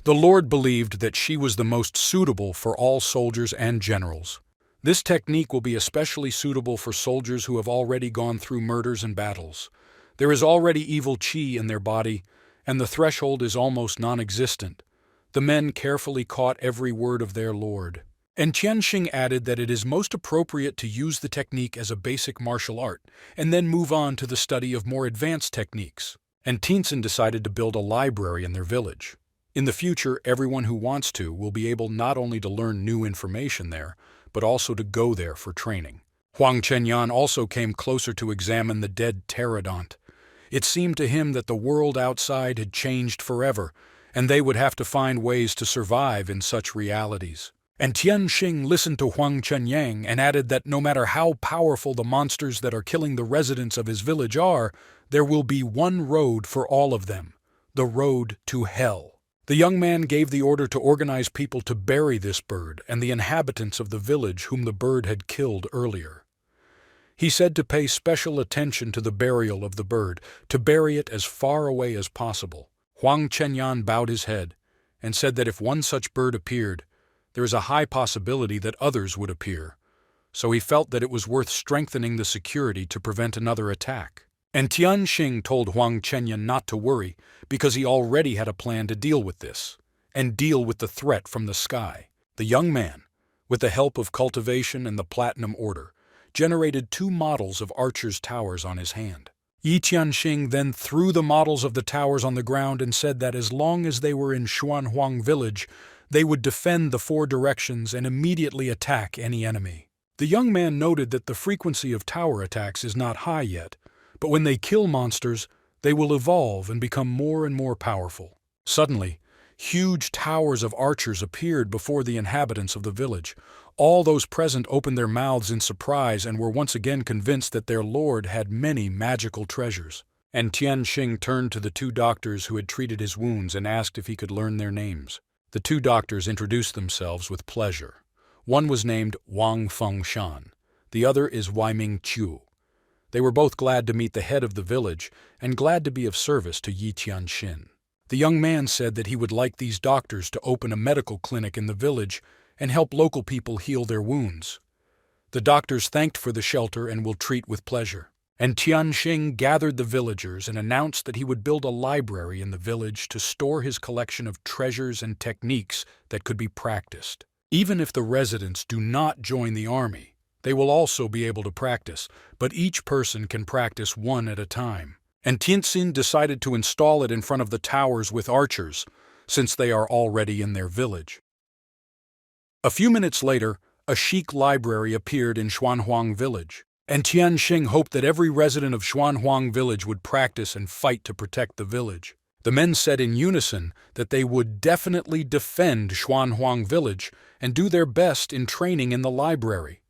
The Lord believed that she was the most suitable for all soldiers and generals. This technique will be especially suitable for soldiers who have already gone through murders and battles. There is already evil qi in their body, and the threshold is almost non-existent. The men carefully caught every word of their Lord. And Tianxing added that it is most appropriate to use the technique as a basic martial art, and then move on to the study of more advanced techniques. And Tianxin decided to build a library in their village. In the future, everyone who wants to will be able not only to learn new information there, but also to go there for training. Huang Chenyan also came closer to examine the dead pterodont. It seemed to him that the world outside had changed forever, and they would have to find ways to survive in such realities. And Tianxing listened to Huang Chenyang and added that no matter how powerful the monsters that are killing the residents of his village are, there will be one road for all of them, the road to hell. The young man gave the order to organize people to bury this bird and the inhabitants of the village whom the bird had killed earlier. He said to pay special attention to the burial of the bird, to bury it as far away as possible. Huang Chenyan bowed his head and said that if one such bird appeared, there is a high possibility that others would appear, so he felt that it was worth strengthening the security to prevent another attack. And Tianxing told Huang Chenyan not to worry, because he already had a plan to deal with this, and deal with the threat from the sky. The young man, with the help of cultivation and the Platinum Order, generated 2 models of archers' towers on his hand. Yi Tianxing then threw the models of the towers on the ground and said that as long as they were in Xuanhuang village, they would defend the 4 directions and immediately attack any enemy. The young man noted that the frequency of tower attacks is not high yet, but when they kill monsters, they will evolve and become more and more powerful. Suddenly, huge towers of archers appeared before the inhabitants of the village. All those present opened their mouths in surprise and were once again convinced that their lord had many magical treasures. And Tianxing turned to the 2 doctors who had treated his wounds and asked if he could learn their names. The 2 doctors introduced themselves with pleasure. One was named Wang Fengshan. The other is Weiming Chu. They were both glad to meet the head of the village and glad to be of service to Yi Tianxin. The young man said that he would like these doctors to open a medical clinic in the village and help local people heal their wounds. The doctors thanked for the shelter and will treat with pleasure. And Tianxing gathered the villagers and announced that he would build a library in the village to store his collection of treasures and techniques that could be practiced. Even if the residents do not join the army, they will also be able to practice, but each person can practice one at a time. And Tianxin decided to install it in front of the towers with archers, since they are already in their village. A few minutes later, a chic library appeared in Xuanhuang village, and Tianxing hoped that every resident of Xuanhuang village would practice and fight to protect the village. The men said in unison that they would definitely defend Xuanhuang village and do their best in training in the library.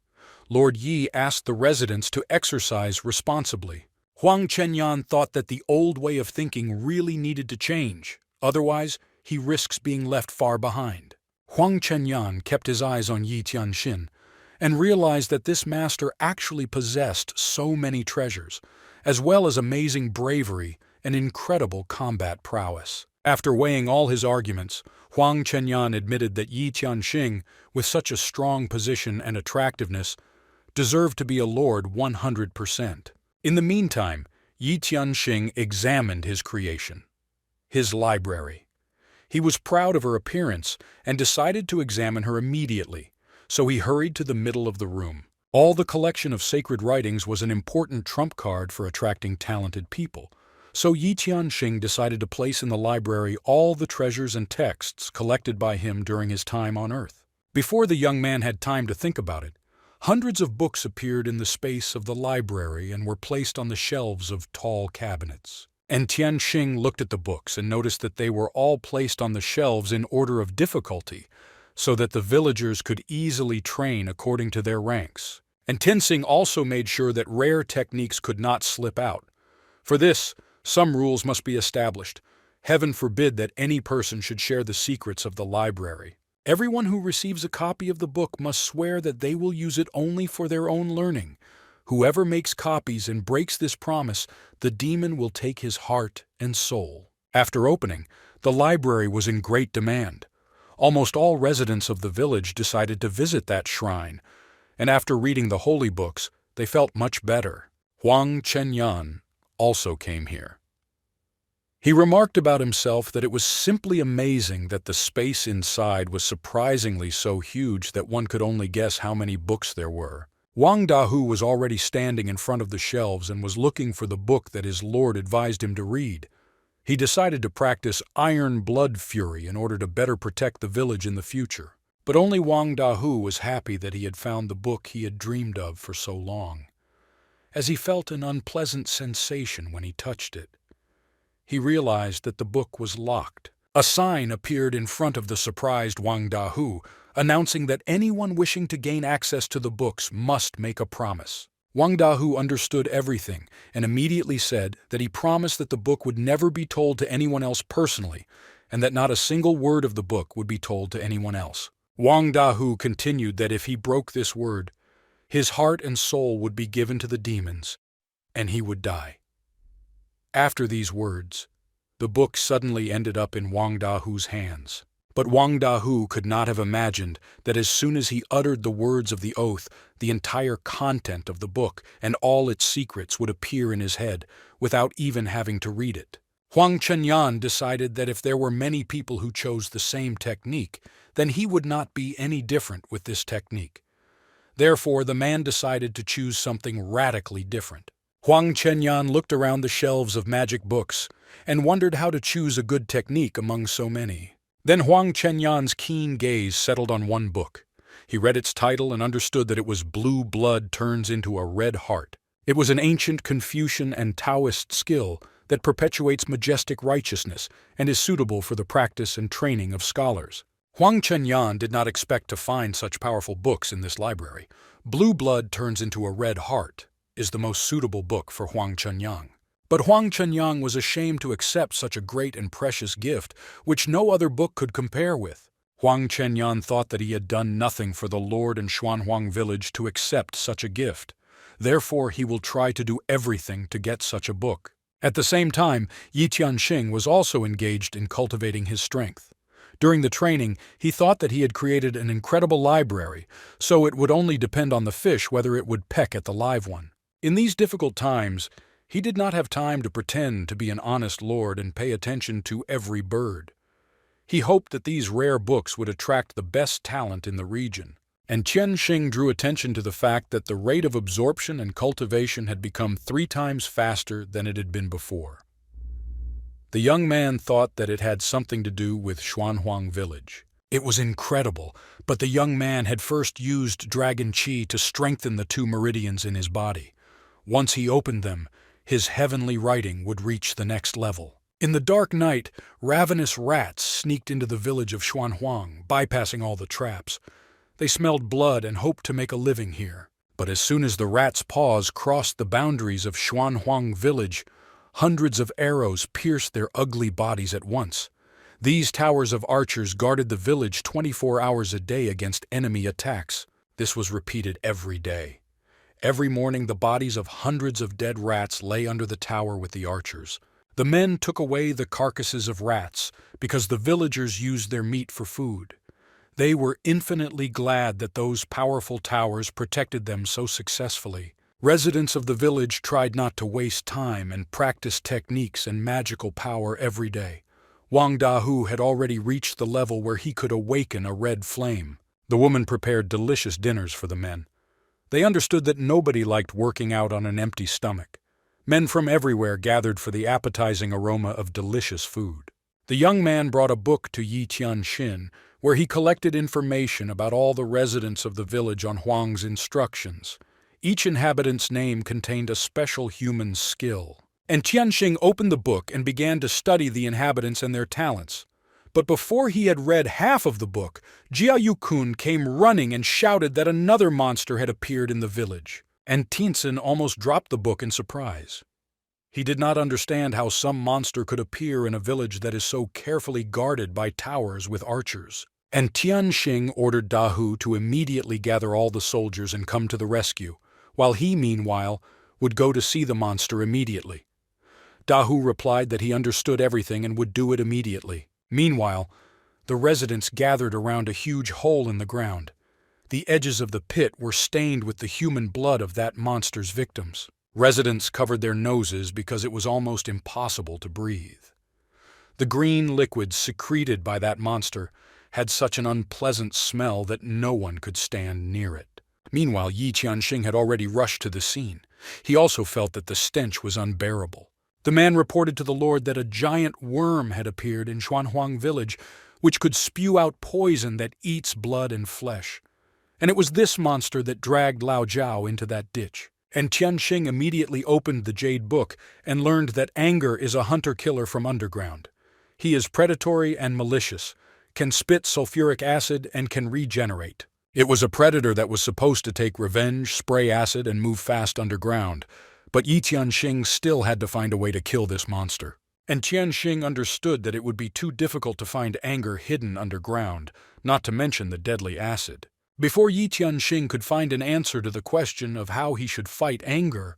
Lord Yi asked the residents to exercise responsibly. Huang Chenyan thought that the old way of thinking really needed to change, otherwise he risks being left far behind. Huang Chenyan kept his eyes on Yi Tianxin and realized that this master actually possessed so many treasures, as well as amazing bravery and incredible combat prowess. After weighing all his arguments, Huang Chenyan admitted that Yi Tianxing, with such a strong position and attractiveness, deserved to be a lord 100%. In the meantime, Yi Tianxing examined his creation, his library. He was proud of her appearance and decided to examine her immediately, so he hurried to the middle of the room. All the collection of sacred writings was an important trump card for attracting talented people, So Yi Tianxing decided to place in the library all the treasures and texts collected by him during his time on Earth. Before the young man had time to think about it, hundreds of books appeared in the space of the library and were placed on the shelves of tall cabinets. And Tianxing looked at the books and noticed that they were all placed on the shelves in order of difficulty, so that the villagers could easily train according to their ranks. And Tianxing also made sure that rare techniques could not slip out. For this, some rules must be established. Heaven forbid that any person should share the secrets of the library. Everyone who receives a copy of the book must swear that they will use it only for their own learning. Whoever makes copies and breaks this promise, the demon will take his heart and soul. After opening, the library was in great demand. Almost all residents of the village decided to visit that shrine, and after reading the holy books, they felt much better. Huang Chenyan also came here. He remarked about himself that it was simply amazing that the space inside was surprisingly so huge that one could only guess how many books there were. Wang Dahu was already standing in front of the shelves and was looking for the book that his lord advised him to read. He decided to practice Iron Blood Fury in order to better protect the village in the future. But only Wang Dahu was happy that he had found the book he had dreamed of for so long, as he felt an unpleasant sensation when he touched it. He realized that the book was locked. A sign appeared in front of the surprised Wang Dahu, announcing that anyone wishing to gain access to the books must make a promise. Wang Dahu understood everything and immediately said that he promised that the book would never be told to anyone else personally, and that not a single word of the book would be told to anyone else. Wang Dahu continued that if he broke this word, his heart and soul would be given to the demons, and he would die. After these words, the book suddenly ended up in Wang Dahu's hands. But Wang Dahu could not have imagined that as soon as he uttered the words of the oath, the entire content of the book and all its secrets would appear in his head, without even having to read it. Huang Chenyan decided that if there were many people who chose the same technique, then he would not be any different with this technique. Therefore, the man decided to choose something radically different. Huang Chenyan looked around the shelves of magic books and wondered how to choose a good technique among so many. Then Huang Chenyan's keen gaze settled on one book. He read its title and understood that it was Blue Blood Turns into a Red Heart. It was an ancient Confucian and Taoist skill that perpetuates majestic righteousness and is suitable for the practice and training of scholars. Huang Chenyan did not expect to find such powerful books in this library. Blue Blood Turns into a Red Heart is the most suitable book for Huang Chenyan. But Huang Chenyan was ashamed to accept such a great and precious gift, which no other book could compare with. Huang Chenyan thought that he had done nothing for the Lord and Xuanhuang village to accept such a gift. Therefore, he will try to do everything to get such a book. At the same time, Yi Tianxing was also engaged in cultivating his strength. During the training, he thought that he had created an incredible library, so it would only depend on the fish whether it would peck at the live one. In these difficult times, he did not have time to pretend to be an honest lord and pay attention to every bird. He hoped that these rare books would attract the best talent in the region. And Tianxing drew attention to the fact that the rate of absorption and cultivation had become 3 times faster than it had been before. The young man thought that it had something to do with Xuanhuang village. It was incredible, but the young man had first used dragon qi to strengthen the 2 meridians in his body. Once he opened them, his heavenly writing would reach the next level. In the dark night, ravenous rats sneaked into the village of Xuanhuang, bypassing all the traps. They smelled blood and hoped to make a living here. But as soon as the rats' paws crossed the boundaries of Xuanhuang village, hundreds of arrows pierced their ugly bodies at once. These towers of archers guarded the village 24 hours a day against enemy attacks. This was repeated every day. Every morning the bodies of hundreds of dead rats lay under the tower with the archers. The men took away the carcasses of rats because the villagers used their meat for food. They were infinitely glad that those powerful towers protected them so successfully. Residents of the village tried not to waste time and practiced techniques and magical power every day. Wang Dahu had already reached the level where he could awaken a red flame. The woman prepared delicious dinners for the men. They understood that nobody liked working out on an empty stomach. Men from everywhere gathered for the appetizing aroma of delicious food. The young man brought a book to Yi Tianxin, where he collected information about all the residents of the village on Huang's instructions. Each inhabitant's name contained a special human skill. And Tianxing opened the book and began to study the inhabitants and their talents. But before he had read half of the book, Jia Yukun came running and shouted that another monster had appeared in the village. And Tianxin almost dropped the book in surprise. He did not understand how some monster could appear in a village that is so carefully guarded by towers with archers. And Tianxing ordered Dahu to immediately gather all the soldiers and come to the rescue, while he, meanwhile, would go to see the monster immediately. Dahu replied that he understood everything and would do it immediately. Meanwhile, the residents gathered around a huge hole in the ground. The edges of the pit were stained with the human blood of that monster's victims. Residents covered their noses because it was almost impossible to breathe. The green liquids secreted by that monster had such an unpleasant smell that no one could stand near it. Meanwhile, Yi Tianxing had already rushed to the scene. He also felt that the stench was unbearable. The man reported to the Lord that a giant worm had appeared in Xuanhuang village, which could spew out poison that eats blood and flesh. And it was this monster that dragged Lao Jiao into that ditch. And Tianxing immediately opened the Jade Book and learned that Anger is a hunter-killer from underground. He is predatory and malicious, can spit sulfuric acid, and can regenerate. It was a predator that was supposed to take revenge, spray acid, and move fast underground, but Yi Tianxing still had to find a way to kill this monster. And Tianxing understood that it would be too difficult to find Anger hidden underground, not to mention the deadly acid. Before Yi Tianxing could find an answer to the question of how he should fight Anger,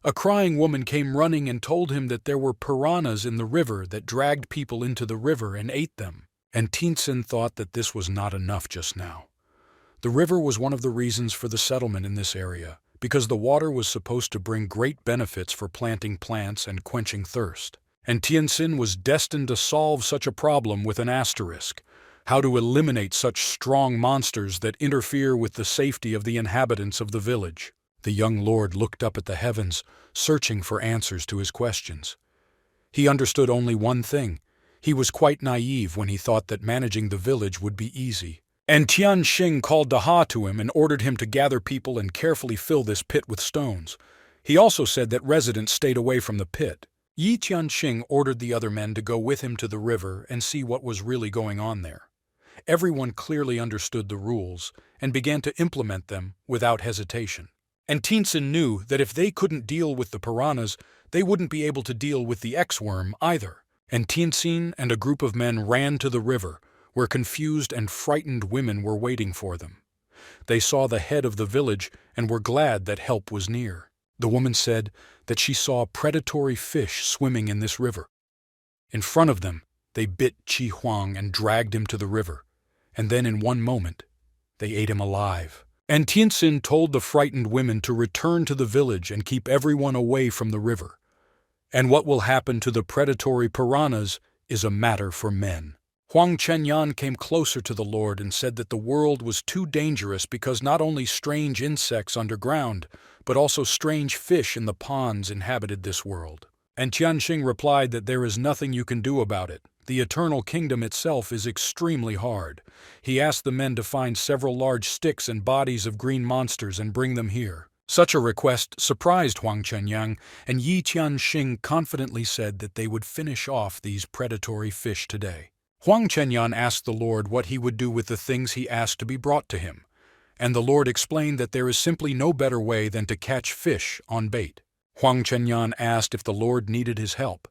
a crying woman came running and told him that there were piranhas in the river that dragged people into the river and ate them. And Tianxin thought that this was not enough just now. The river was one of the reasons for the settlement in this area, because the water was supposed to bring great benefits for planting plants and quenching thirst. And Tianxin was destined to solve such a problem with an asterisk: how to eliminate such strong monsters that interfere with the safety of the inhabitants of the village. The young lord looked up at the heavens, searching for answers to his questions. He understood only one thing. He was quite naive when he thought that managing the village would be easy. And Tianxing called Daha to him and ordered him to gather people and carefully fill this pit with stones. He also said that residents stayed away from the pit. Yi Tianxing ordered the other men to go with him to the river and see what was really going on there. Everyone clearly understood the rules and began to implement them without hesitation. And Tianxin knew that if they couldn't deal with the piranhas, they wouldn't be able to deal with the X-worm either. And Tianxin and a group of men ran to the river, where confused and frightened women were waiting for them. They saw the head of the village and were glad that help was near. The woman said that she saw predatory fish swimming in this river. In front of them, they bit Qi Huang and dragged him to the river. And then in one moment, they ate him alive. And Tianxin told the frightened women to return to the village and keep everyone away from the river. And what will happen to the predatory piranhas is a matter for men. Huang Chenyan came closer to the Lord and said that the world was too dangerous because not only strange insects underground, but also strange fish in the ponds inhabited this world. And Tianxing replied that there is nothing you can do about it. The eternal kingdom itself is extremely hard. He asked the men to find several large sticks and bodies of green monsters and bring them here. Such a request surprised Huang Chenyan, and Yi Tianxing confidently said that they would finish off these predatory fish today. Huang Chenyan asked the Lord what he would do with the things he asked to be brought to him, and the Lord explained that there is simply no better way than to catch fish on bait. Huang Chenyan asked if the Lord needed his help,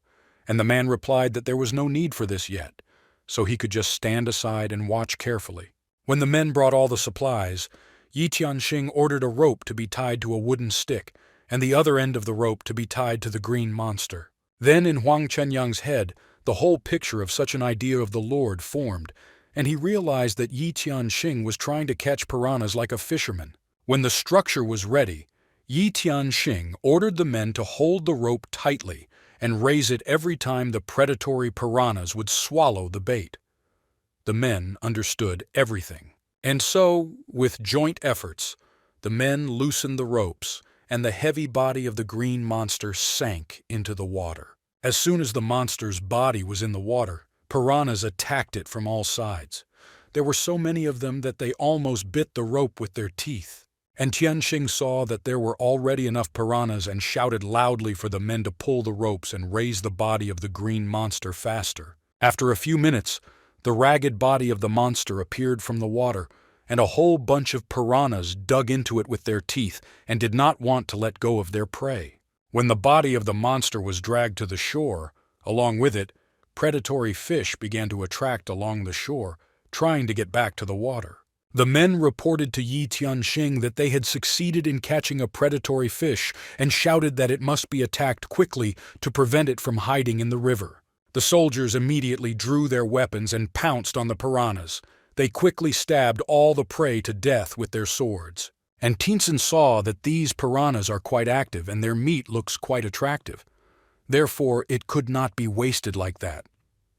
and the man replied that there was no need for this yet, so he could just stand aside and watch carefully. When the men brought all the supplies, Yi Tianxing ordered a rope to be tied to a wooden stick, and the other end of the rope to be tied to the green monster. Then in Huang Chenyan's head, the whole picture of such an idea of the Lord formed, and he realized that Yi Tianxing was trying to catch piranhas like a fisherman. When the structure was ready, Yi Tianxing ordered the men to hold the rope tightly and raise it every time the predatory piranhas would swallow the bait. The men understood everything. And so, with joint efforts, the men loosened the ropes, and the heavy body of the green monster sank into the water. As soon as the monster's body was in the water, piranhas attacked it from all sides. There were so many of them that they almost bit the rope with their teeth. And Tianxing saw that there were already enough piranhas and shouted loudly for the men to pull the ropes and raise the body of the green monster faster. After a few minutes, the ragged body of the monster appeared from the water, and a whole bunch of piranhas dug into it with their teeth and did not want to let go of their prey. When the body of the monster was dragged to the shore, along with it, predatory fish began to attract along the shore, trying to get back to the water. The men reported to Yi Tianxing that they had succeeded in catching a predatory fish and shouted that it must be attacked quickly to prevent it from hiding in the river. The soldiers immediately drew their weapons and pounced on the piranhas. They quickly stabbed all the prey to death with their swords. And Tianxing saw that these piranhas are quite active and their meat looks quite attractive. Therefore, it could not be wasted like that.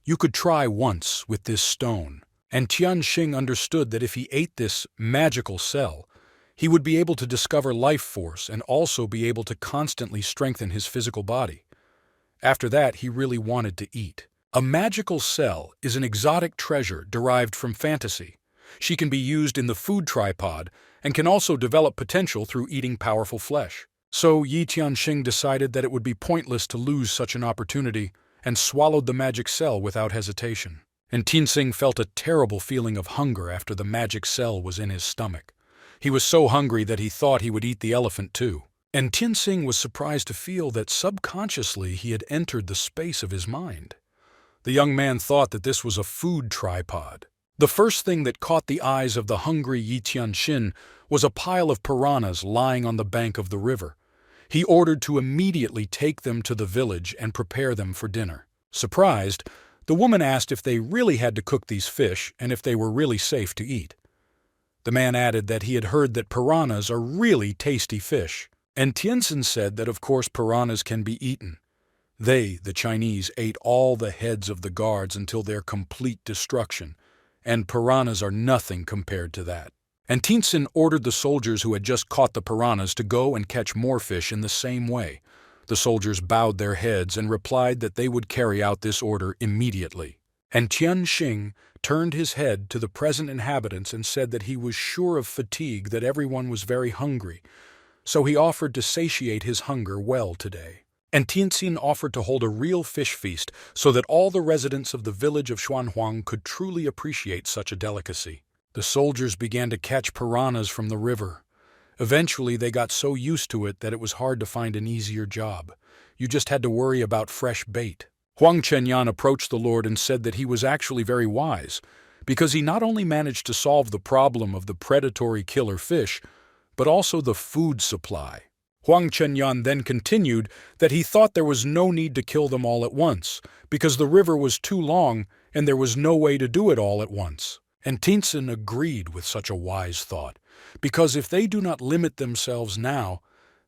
You could try once with this stone. And Tianxing understood that if he ate this magical cell, he would be able to discover life force and also be able to constantly strengthen his physical body. After that, he really wanted to eat. A magical cell is an exotic treasure derived from fantasy. She can be used in the food tripod and can also develop potential through eating powerful flesh. So Yi Tianxing decided that it would be pointless to lose such an opportunity and swallowed the magic cell without hesitation. And Tianxing felt a terrible feeling of hunger after the magic cell was in his stomach. He was so hungry that he thought he would eat the elephant too. And Tianxing was surprised to feel that subconsciously he had entered the space of his mind. The young man thought that this was a food tripod. The first thing that caught the eyes of the hungry Yi Tianxing was a pile of piranhas lying on the bank of the river. He ordered to immediately take them to the village and prepare them for dinner. Surprised, the woman asked if they really had to cook these fish and if they were really safe to eat. The man added that he had heard that piranhas are really tasty fish, and Tianxing said that of course piranhas can be eaten. They, the Chinese, ate all the heads of the guards until their complete destruction, and piranhas are nothing compared to that. And Tianxing ordered the soldiers who had just caught the piranhas to go and catch more fish in the same way. The soldiers bowed their heads and replied that they would carry out this order immediately. And Tianxing turned his head to the present inhabitants and said that he was sure of fatigue, that everyone was very hungry, so he offered to satiate his hunger well today. And Tianxing offered to hold a real fish feast so that all the residents of the village of Xuanhuang could truly appreciate such a delicacy. The soldiers began to catch piranhas from the river. Eventually, they got so used to it that it was hard to find an easier job. You just had to worry about fresh bait. Huang Chenyan approached the Lord and said that he was actually very wise, because he not only managed to solve the problem of the predatory killer fish, but also the food supply. Huang Chenyan then continued that he thought there was no need to kill them all at once, because the river was too long and there was no way to do it all at once. And Tianxing agreed with such a wise thought, because if they do not limit themselves now,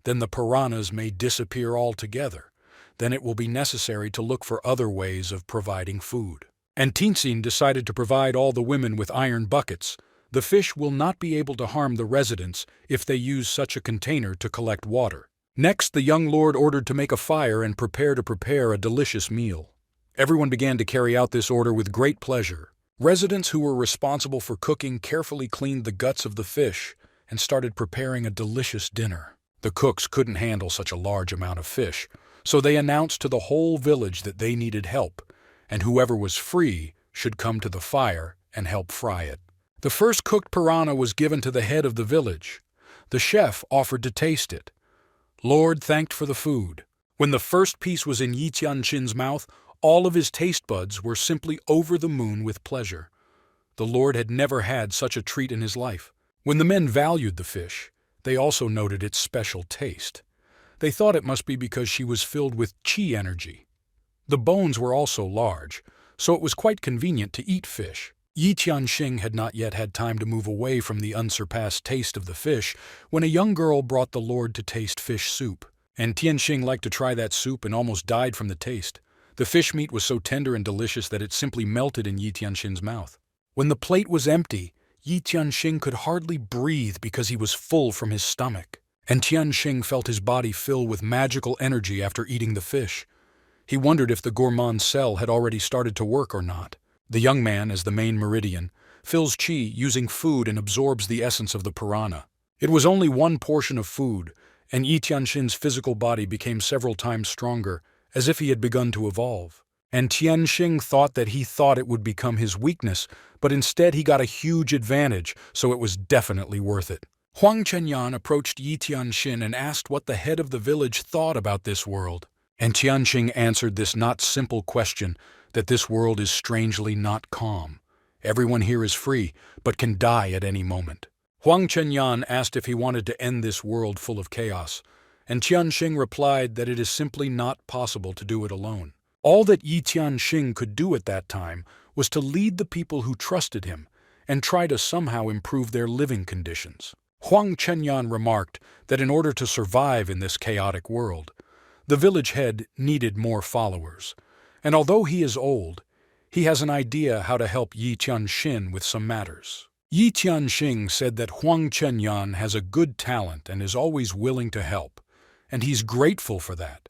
then the piranhas may disappear altogether. Then it will be necessary to look for other ways of providing food. And Tianxing decided to provide all the women with iron buckets. The fish will not be able to harm the residents if they use such a container to collect water. Next, the young lord ordered to make a fire and prepare a delicious meal. Everyone began to carry out this order with great pleasure. Residents who were responsible for cooking carefully cleaned the guts of the fish and started preparing a delicious dinner. The cooks couldn't handle such a large amount of fish, so they announced to the whole village that they needed help, and whoever was free should come to the fire and help fry it. The first cooked piranha was given to the head of the village. The chef offered to taste it. Lord thanked for the food. When the first piece was in Yi Tianxing's mouth, all of his taste buds were simply over the moon with pleasure. The Lord had never had such a treat in his life. When the men valued the fish, they also noted its special taste. They thought it must be because she was filled with qi energy. The bones were also large, so it was quite convenient to eat fish. Yi Tianxing had not yet had time to move away from the unsurpassed taste of the fish when a young girl brought the Lord to taste fish soup. And Tianxing liked to try that soup and almost died from the taste. The fish meat was so tender and delicious that it simply melted in Yi Tianxing's mouth. When the plate was empty, Yi Tianxing could hardly breathe because he was full from his stomach. and Tianxing felt his body fill with magical energy after eating the fish. He wondered if the gourmand's cell had already started to work or not. The young man, as the main meridian, fills qi using food and absorbs the essence of the piranha. It was only one portion of food, and Yi Tianxin's physical body became several times stronger, as if he had begun to evolve. And Tianxing thought it would become his weakness, but instead he got a huge advantage, so it was definitely worth it. Huang Chenyan approached Yi Tianxin and asked what the head of the village thought about this world. And Tianxing answered this not simple question, that this world is strangely not calm. Everyone here is free, but can die at any moment. Huang Chenyan asked if he wanted to end this world full of chaos, and Tianxing replied that it is simply not possible to do it alone. All that Yi Tianxing could do at that time was to lead the people who trusted him and try to somehow improve their living conditions. Huang Chenyan remarked that in order to survive in this chaotic world, the village head needed more followers, and although he is old, he has an idea how to help Yi Tianxin with some matters. Yi Tianxing said that Huang Chenyan has a good talent and is always willing to help, and he's grateful for that.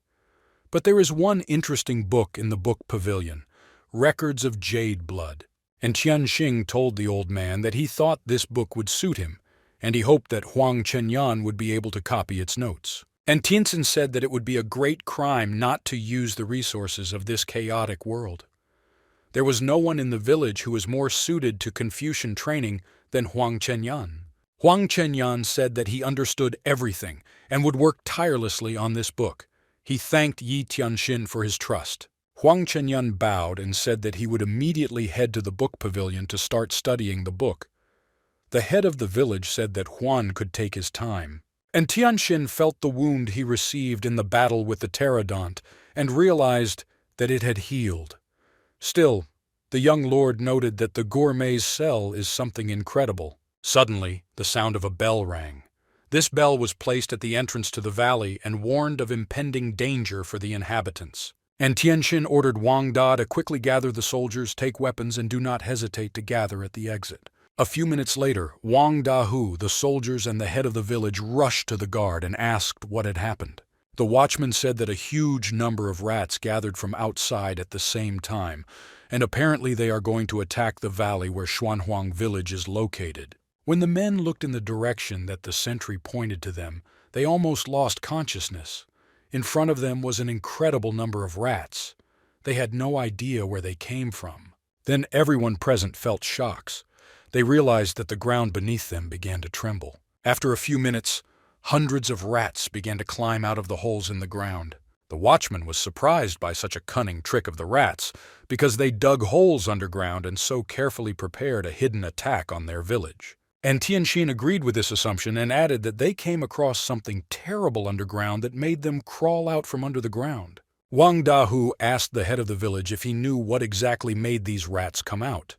But there is one interesting book in the book pavilion, Records of Jade Blood, and Tianxing told the old man that he thought this book would suit him, and he hoped that Huang Chenyan would be able to copy its notes. And Tianxin said that it would be a great crime not to use the resources of this chaotic world. There was no one in the village who was more suited to Confucian training than Huang Chenyan. Huang Chenyan said that he understood everything and would work tirelessly on this book. He thanked Yi Tianxin for his trust. Huang Chenyan bowed and said that he would immediately head to the book pavilion to start studying the book. The head of the village said that Huan could take his time. And Tianxin felt the wound he received in the battle with the pterodont and realized that it had healed. Still, the young lord noted that the gourmet's cell is something incredible. Suddenly, the sound of a bell rang. This bell was placed at the entrance to the valley and warned of impending danger for the inhabitants. And Tianxin ordered Wang Da to quickly gather the soldiers, take weapons, and do not hesitate to gather at the exit. A few minutes later, Wang Dahu, the soldiers and the head of the village rushed to the guard and asked what had happened. The watchman said that a huge number of rats gathered from outside at the same time, and apparently they are going to attack the valley where Xuanhuang village is located. When the men looked in the direction that the sentry pointed to them, they almost lost consciousness. In front of them was an incredible number of rats. They had no idea where they came from. Then everyone present felt shocks. They realized that the ground beneath them began to tremble. After a few minutes, hundreds of rats began to climb out of the holes in the ground. The watchman was surprised by such a cunning trick of the rats, because they dug holes underground and so carefully prepared a hidden attack on their village. And Tianxin agreed with this assumption and added that they came across something terrible underground that made them crawl out from under the ground. Wang Dahu asked the head of the village if he knew what exactly made these rats come out.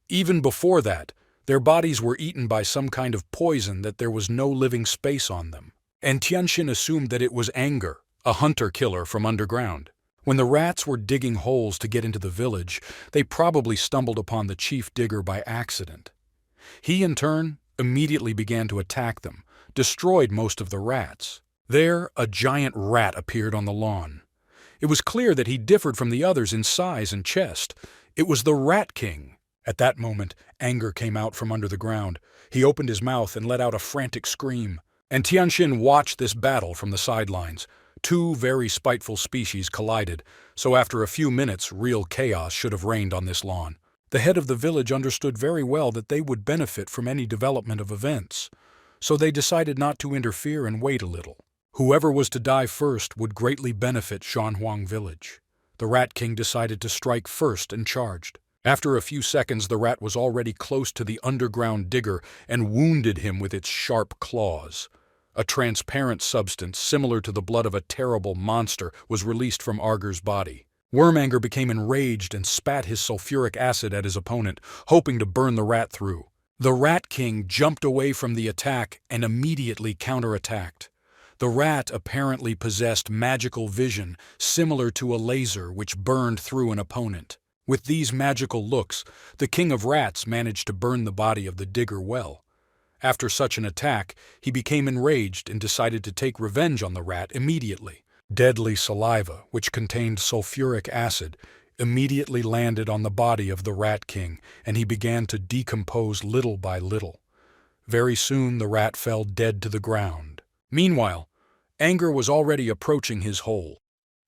Even before that, their bodies were eaten by some kind of poison that there was no living space on them. And Tianxin assumed that it was anger, a hunter-killer from underground. When the rats were digging holes to get into the village, they probably stumbled upon the chief digger by accident. He, in turn, immediately began to attack them, destroyed most of the rats. There, a giant rat appeared on the lawn. It was clear that he differed from the others in size and chest. It was the Rat King. At that moment, anger came out from under the ground. He opened his mouth and let out a frantic scream. And Tianxin watched this battle from the sidelines. Two very spiteful species collided, so after a few minutes, real chaos should have reigned on this lawn. The head of the village understood very well that they would benefit from any development of events, so they decided not to interfere and wait a little. Whoever was to die first would greatly benefit Xuanhuang village. The Rat King decided to strike first and charged. After a few seconds, the rat was already close to the underground digger and wounded him with its sharp claws. A transparent substance, similar to the blood of a terrible monster, was released from Arger's body. Wormanger became enraged and spat his sulfuric acid at his opponent, hoping to burn the rat through. The Rat King jumped away from the attack and immediately counterattacked. The rat apparently possessed magical vision, similar to a laser which burned through an opponent. With these magical looks, the King of Rats managed to burn the body of the digger well. After such an attack, he became enraged and decided to take revenge on the rat immediately. Deadly saliva, which contained sulfuric acid, immediately landed on the body of the Rat King, and he began to decompose little by little. Very soon the rat fell dead to the ground. Meanwhile, Anger was already approaching his hole.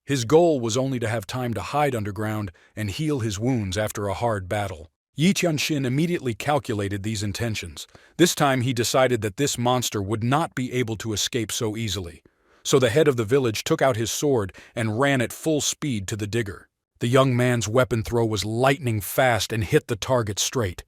His goal was only to have time to hide underground and heal his wounds after a hard battle. Yi Tianxin immediately calculated these intentions. This time he decided that this monster would not be able to escape so easily. So the head of the village took out his sword and ran at full speed to the digger. The young man's weapon throw was lightning fast and hit the target straight.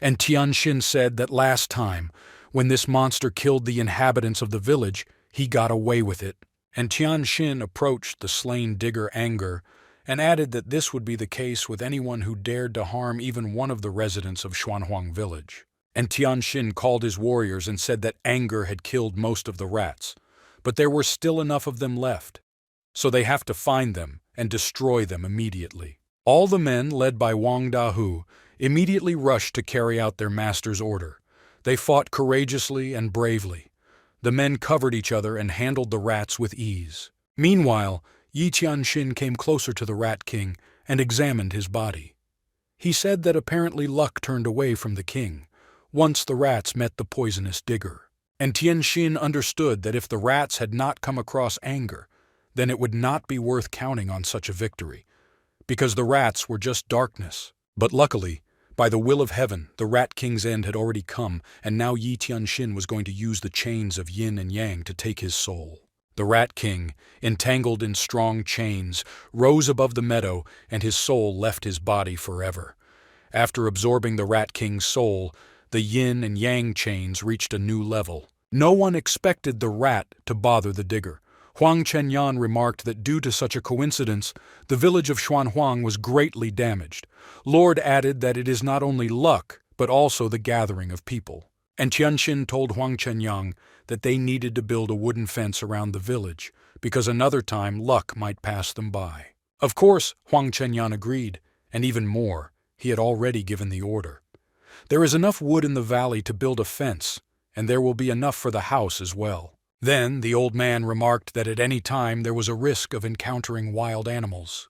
And Tianxin said that last time, when this monster killed the inhabitants of the village, he got away with it. And Tianxin approached the slain digger Anger and added that this would be the case with anyone who dared to harm even one of the residents of Xuanhuang village. And Tianxin called his warriors and said that Anger had killed most of the rats, but there were still enough of them left. So they have to find them and destroy them immediately. All the men, led by Wang Dahu, immediately rushed to carry out their master's order. They fought courageously and bravely. The men covered each other and handled the rats with ease. Meanwhile, Yi Tianxin came closer to the Rat King and examined his body. He said that apparently luck turned away from the king once the rats met the poisonous digger. And Tianxin understood that if the rats had not come across Anger, then it would not be worth counting on such a victory, because the rats were just darkness. But luckily, by the will of heaven, the Rat King's end had already come, and now Yi Tianxin was going to use the chains of yin and yang to take his soul. The Rat King, entangled in strong chains, rose above the meadow, and his soul left his body forever. After absorbing the Rat King's soul, the yin and yang chains reached a new level. No one expected the rat to bother the digger. Huang Chenyan remarked that due to such a coincidence, the village of Xuanhuang was greatly damaged. Lord added that it is not only luck, but also the gathering of people. And Tianxin told Huang Chenyang that they needed to build a wooden fence around the village, because another time luck might pass them by. Of course, Huang Chenyan agreed, and even more, he had already given the order. There is enough wood in the valley to build a fence, and there will be enough for the house as well. Then the old man remarked that at any time there was a risk of encountering wild animals.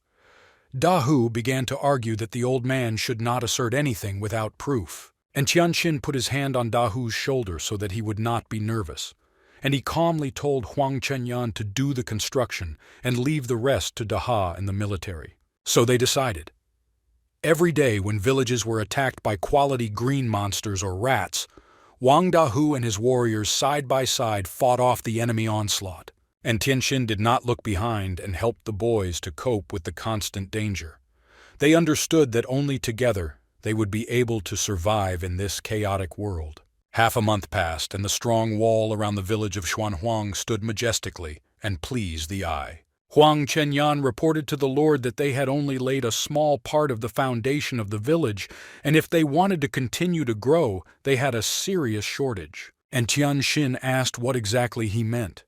Dahu began to argue that the old man should not assert anything without proof, and Tianxin put his hand on Dahu's shoulder so that he would not be nervous, and he calmly told Huang Chenyan to do the construction and leave the rest to Daha and the military. So they decided. Every day when villages were attacked by quality green monsters or rats, Wang Dahu and his warriors side by side fought off the enemy onslaught, and Tianxin did not look behind and helped the boys to cope with the constant danger. They understood that only together they would be able to survive in this chaotic world. Half a month passed, and the strong wall around the village of Xuanhuang stood majestically and pleased the eye. Huang Chenyan reported to the Lord that they had only laid a small part of the foundation of the village, and if they wanted to continue to grow, they had a serious shortage. And Tianxin asked what exactly he meant.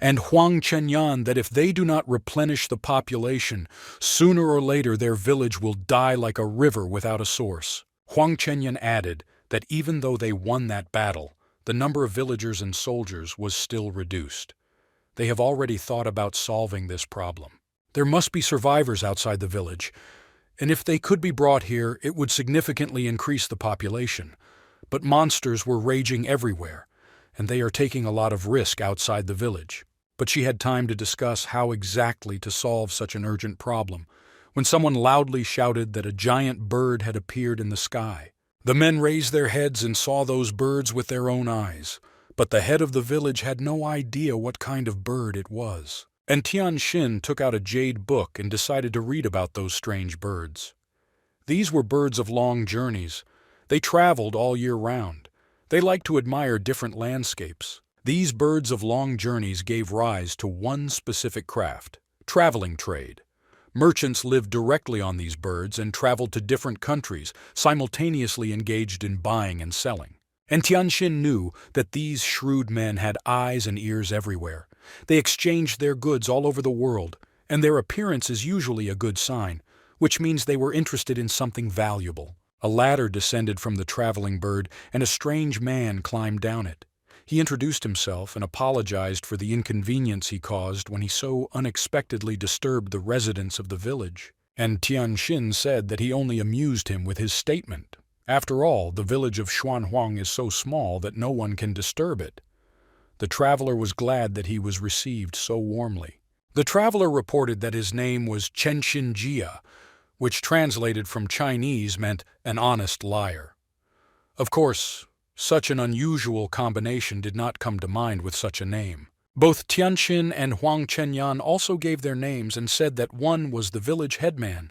And Huang Chenyan that if they do not replenish the population, sooner or later their village will die like a river without a source. Huang Chenyan added that even though they won that battle, the number of villagers and soldiers was still reduced. They have already thought about solving this problem. There must be survivors outside the village, and if they could be brought here, it would significantly increase the population. But monsters were raging everywhere, and they are taking a lot of risk outside the village. But she had time to discuss how exactly to solve such an urgent problem, when someone loudly shouted that a giant bird had appeared in the sky. The men raised their heads and saw those birds with their own eyes. But the head of the village had no idea what kind of bird it was. And Tianxin took out a jade book and decided to read about those strange birds. These were birds of long journeys. They traveled all year round. They liked to admire different landscapes. These birds of long journeys gave rise to one specific craft, traveling trade. Merchants lived directly on these birds and traveled to different countries, simultaneously engaged in buying and selling. And Tianxin knew that these shrewd men had eyes and ears everywhere. They exchanged their goods all over the world, and their appearance is usually a good sign, which means they were interested in something valuable. A ladder descended from the traveling bird, and a strange man climbed down it. He introduced himself and apologized for the inconvenience he caused when he so unexpectedly disturbed the residents of the village. And Tianxin said that he only amused him with his statement. After all, the village of Xuanhuang is so small that no one can disturb it. The traveler was glad that he was received so warmly. The traveler reported that his name was Chenxin Jia, which translated from Chinese meant an honest liar. Of course, such an unusual combination did not come to mind with such a name. Both Tianxin and Huang Chenyan also gave their names and said that one was the village headman,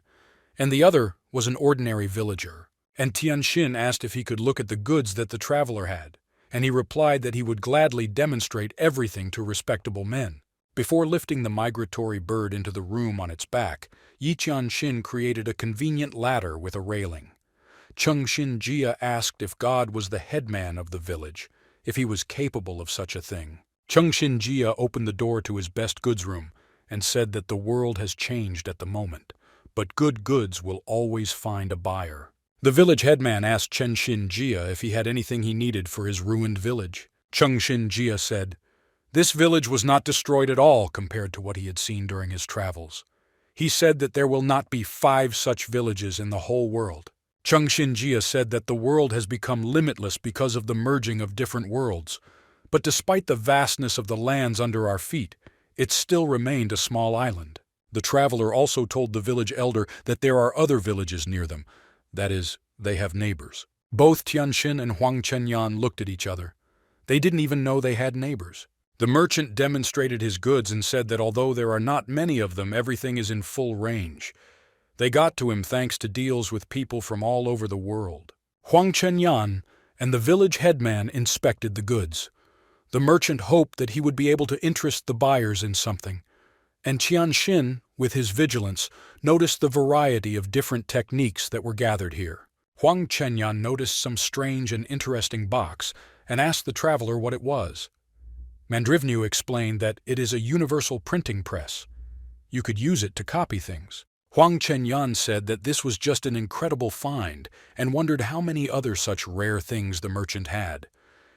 and the other was an ordinary villager. And Tianxin asked if he could look at the goods that the traveler had, and he replied that he would gladly demonstrate everything to respectable men. Before lifting the migratory bird into the room on its back, Yi Tianxin created a convenient ladder with a railing. Chengxin Jia asked if God was the headman of the village, if he was capable of such a thing. Chengxin Jia opened the door to his best goods room and said that the world has changed at the moment, but good goods will always find a buyer. The village headman asked Chengxin Jia if he had anything he needed for his ruined village. Chengxin Jia said, "This village was not destroyed at all compared to what he had seen during his travels. He said that there will not be 5 such villages in the whole world." Chengxin Jia said that the world has become limitless because of the merging of different worlds, but despite the vastness of the lands under our feet, it still remained a small island. The traveler also told the village elder that there are other villages near them, that is, they have neighbors. Both Tianxin and Huang Chenyan looked at each other. They didn't even know they had neighbors. The merchant demonstrated his goods and said that although there are not many of them, everything is in full range. They got to him thanks to deals with people from all over the world. Huang Chenyan and the village headman inspected the goods. The merchant hoped that he would be able to interest the buyers in something, and Tianxin, with his vigilance, noticed the variety of different techniques that were gathered here. Huang Chenyan noticed some strange and interesting box and asked the traveler what it was. Mandrivnu explained that it is a universal printing press. You could use it to copy things. Huang Chenyan said that this was just an incredible find and wondered how many other such rare things the merchant had.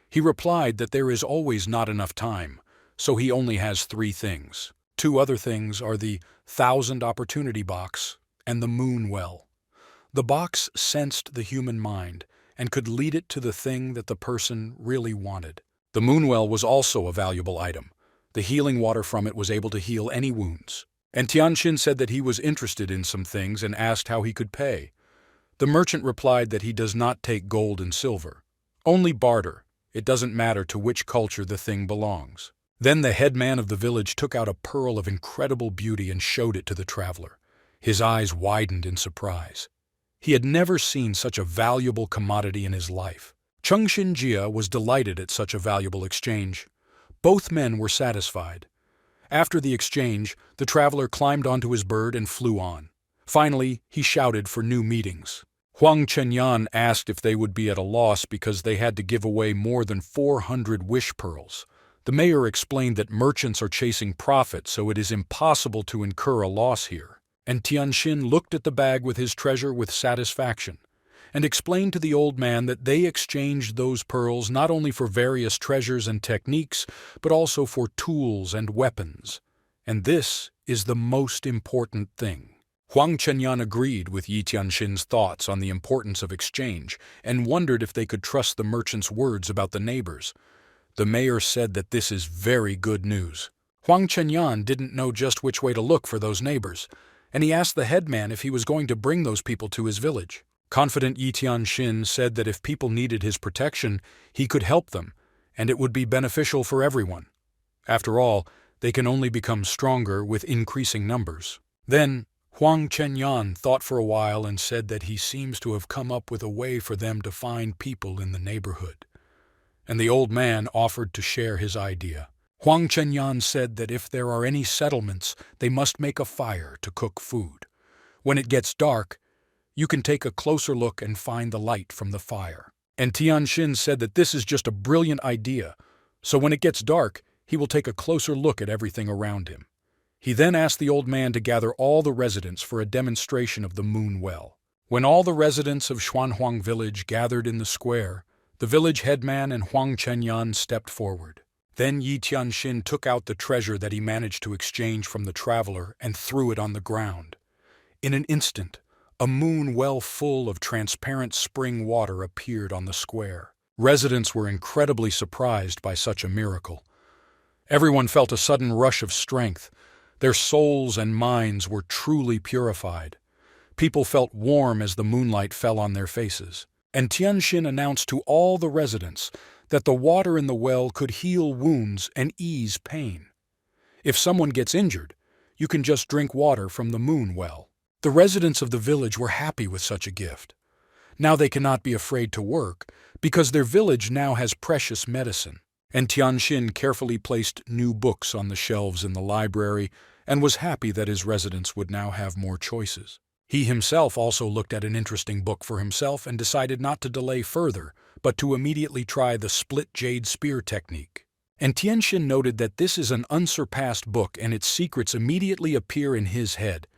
He replied that there is always not enough time, so he only has 3 things. 2 other things are the 1,000 Opportunity Box and the Moon Well. The box sensed the human mind and could lead it to the thing that the person really wanted. The Moon Well was also a valuable item. The healing water from it was able to heal any wounds. And Tianxin said that he was interested in some things and asked how he could pay. The merchant replied that he does not take gold and silver. Only barter. It doesn't matter to which culture the thing belongs. Then the headman of the village took out a pearl of incredible beauty and showed it to the traveler. His eyes widened in surprise. He had never seen such a valuable commodity in his life. Chengxin Jia was delighted at such a valuable exchange. Both men were satisfied. After the exchange, the traveler climbed onto his bird and flew on. Finally, he shouted for new meetings. Huang Chenyan asked if they would be at a loss because they had to give away more than 400 wish pearls. The mayor explained that merchants are chasing profit, so it is impossible to incur a loss here. And Tianxin looked at the bag with his treasure with satisfaction, and explained to the old man that they exchanged those pearls not only for various treasures and techniques, but also for tools and weapons. And this is the most important thing. Huang Chenyan agreed with Yi Tianxin's thoughts on the importance of exchange and wondered if they could trust the merchant's words about the neighbors. The mayor said that this is very good news. Huang Chenyan didn't know just which way to look for those neighbors, and he asked the headman if he was going to bring those people to his village. Confident Yi Tianxin said that if people needed his protection, he could help them, and it would be beneficial for everyone. After all, they can only become stronger with increasing numbers. Then, Huang Chenyan thought for a while and said that he seems to have come up with a way for them to find people in the neighborhood. And the old man offered to share his idea. Huang Chenyan said that if there are any settlements, they must make a fire to cook food. When it gets dark, you can take a closer look and find the light from the fire. And Tianxin said that this is just a brilliant idea, so when it gets dark, he will take a closer look at everything around him. He then asked the old man to gather all the residents for a demonstration of the Moon Well. When all the residents of Xuanhuang village gathered in the square, the village headman and Huang Chenyan stepped forward. Then Yi Tianxin took out the treasure that he managed to exchange from the traveler and threw it on the ground. In an instant, a moon well full of transparent spring water appeared on the square. Residents were incredibly surprised by such a miracle. Everyone felt a sudden rush of strength. Their souls and minds were truly purified. People felt warm as the moonlight fell on their faces. And Tianxin announced to all the residents that the water in the well could heal wounds and ease pain. If someone gets injured, you can just drink water from the moon well. The residents of the village were happy with such a gift. Now they cannot be afraid to work, because their village now has precious medicine. And Tianxin carefully placed new books on the shelves in the library and was happy that his residents would now have more choices. He himself also looked at an interesting book for himself and decided not to delay further, but to immediately try the split jade spear technique. And Tianxin noted that this is an unsurpassed book and its secrets immediately appear in his head.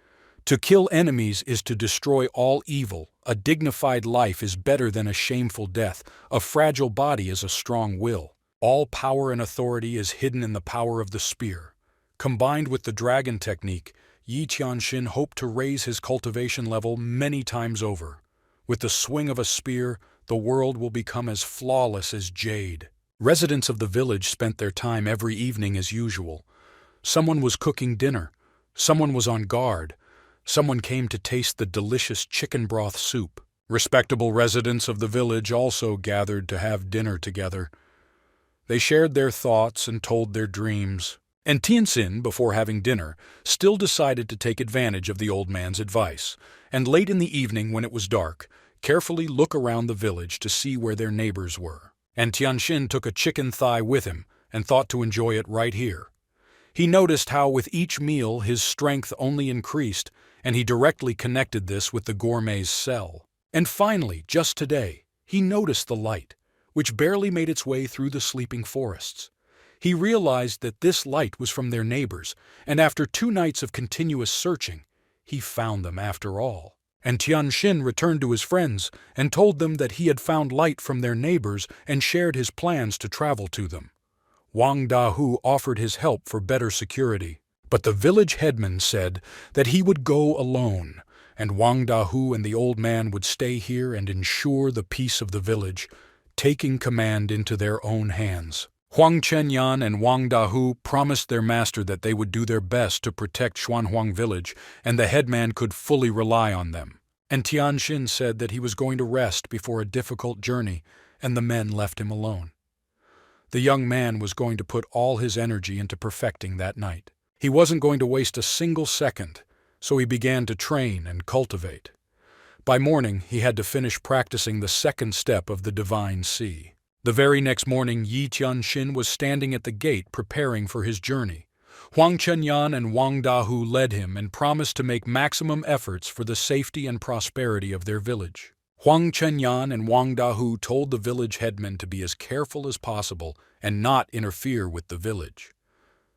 To kill enemies is to destroy all evil. A dignified life is better than a shameful death. A fragile body is a strong will. All power and authority is hidden in the power of the spear. Combined with the dragon technique, Yi Tianxin hoped to raise his cultivation level many times over. With the swing of a spear, the world will become as flawless as jade. Residents of the village spent their time every evening as usual. Someone was cooking dinner. Someone was on guard. Someone came to taste the delicious chicken broth soup. Respectable residents of the village also gathered to have dinner together. They shared their thoughts and told their dreams. And Tianxin, before having dinner, still decided to take advantage of the old man's advice, and late in the evening when it was dark, carefully look around the village to see where their neighbors were. And Tianxin took a chicken thigh with him and thought to enjoy it right here. He noticed how with each meal his strength only increased, and he directly connected this with the gourmet's cell. And finally, just today, he noticed the light, which barely made its way through the sleeping forests. He realized that this light was from their neighbors, and after 2 nights of continuous searching, he found them after all. And Tianxin returned to his friends and told them that he had found light from their neighbors and shared his plans to travel to them. Wang Dahu offered his help for better security, but the village headman said that he would go alone, and Wang Dahu and the old man would stay here and ensure the peace of the village, taking command into their own hands. Huang Chenyan and Wang Dahu promised their master that they would do their best to protect Xuanhuang village, and the headman could fully rely on them. And Tianxin said that he was going to rest before a difficult journey, and the men left him alone. The young man was going to put all his energy into perfecting that night. He wasn't going to waste a single second, so he began to train and cultivate. By morning, he had to finish practicing the second step of the Divine Sea. The very next morning, Yi Tianxin was standing at the gate preparing for his journey. Huang Chenyan and Wang Dahu led him and promised to make maximum efforts for the safety and prosperity of their village. Huang Chenyan and Wang Dahu told the village headman to be as careful as possible and not interfere with the village.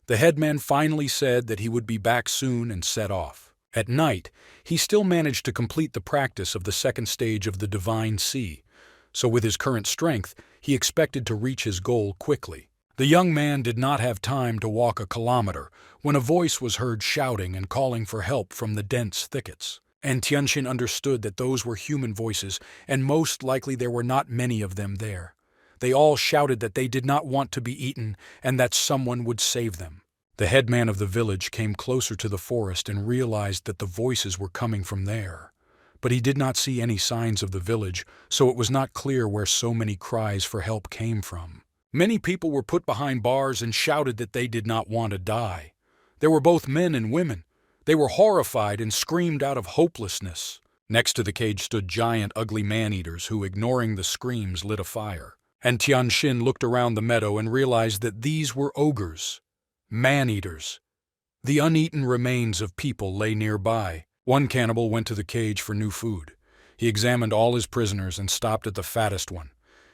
The headman finally said that he would be back soon and set off. At night, he still managed to complete the practice of the second stage of the Divine Sea, so with his current strength, he expected to reach his goal quickly. The young man did not have time to walk a kilometer when a voice was heard shouting and calling for help from the dense thickets. And Tianxin understood that those were human voices, and most likely there were not many of them there. They all shouted that they did not want to be eaten and that someone would save them. The headman of the village came closer to the forest and realized that the voices were coming from there. But he did not see any signs of the village, so it was not clear where so many cries for help came from. Many people were put behind bars and shouted that they did not want to die. There were both men and women. They were horrified and screamed out of hopelessness. Next to the cage stood giant, ugly man-eaters who, ignoring the screams, lit a fire. And Tianxin looked around the meadow and realized that these were ogres, man-eaters. The uneaten remains of people lay nearby. One cannibal went to the cage for new food. He examined all his prisoners and stopped at the fattest one.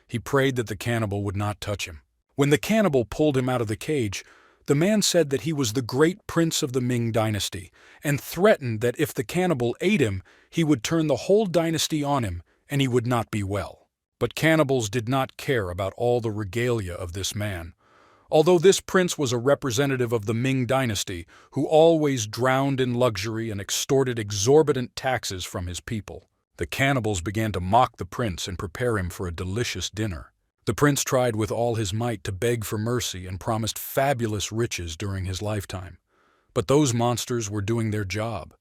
He prayed that the cannibal would not touch him. When the cannibal pulled him out of the cage, The man said that he was the great prince of the Ming dynasty, and threatened that if the cannibal ate him, he would turn the whole dynasty on him, and he would not be well. But cannibals did not care about all the regalia of this man. Although this prince was a representative of the Ming dynasty, who always drowned in luxury and extorted exorbitant taxes from his people, the cannibals began to mock the prince and prepare him for a delicious dinner. The prince tried with all his might to beg for mercy and promised fabulous riches during his lifetime. But those monsters were doing their job.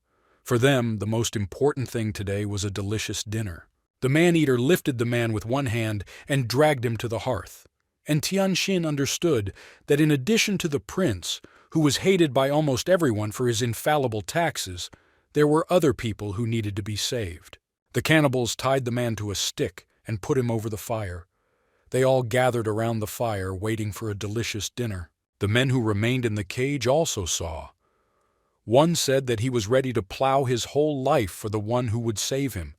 For them, the most important thing today was a delicious dinner. The man-eater lifted the man with one hand and dragged him to the hearth. And Tianxin understood that in addition to the prince, who was hated by almost everyone for his infallible taxes, there were other people who needed to be saved. The cannibals tied the man to a stick and put him over the fire. They all gathered around the fire, waiting for a delicious dinner. The men who remained in the cage also saw. One said that he was ready to plow his whole life for the one who would save him,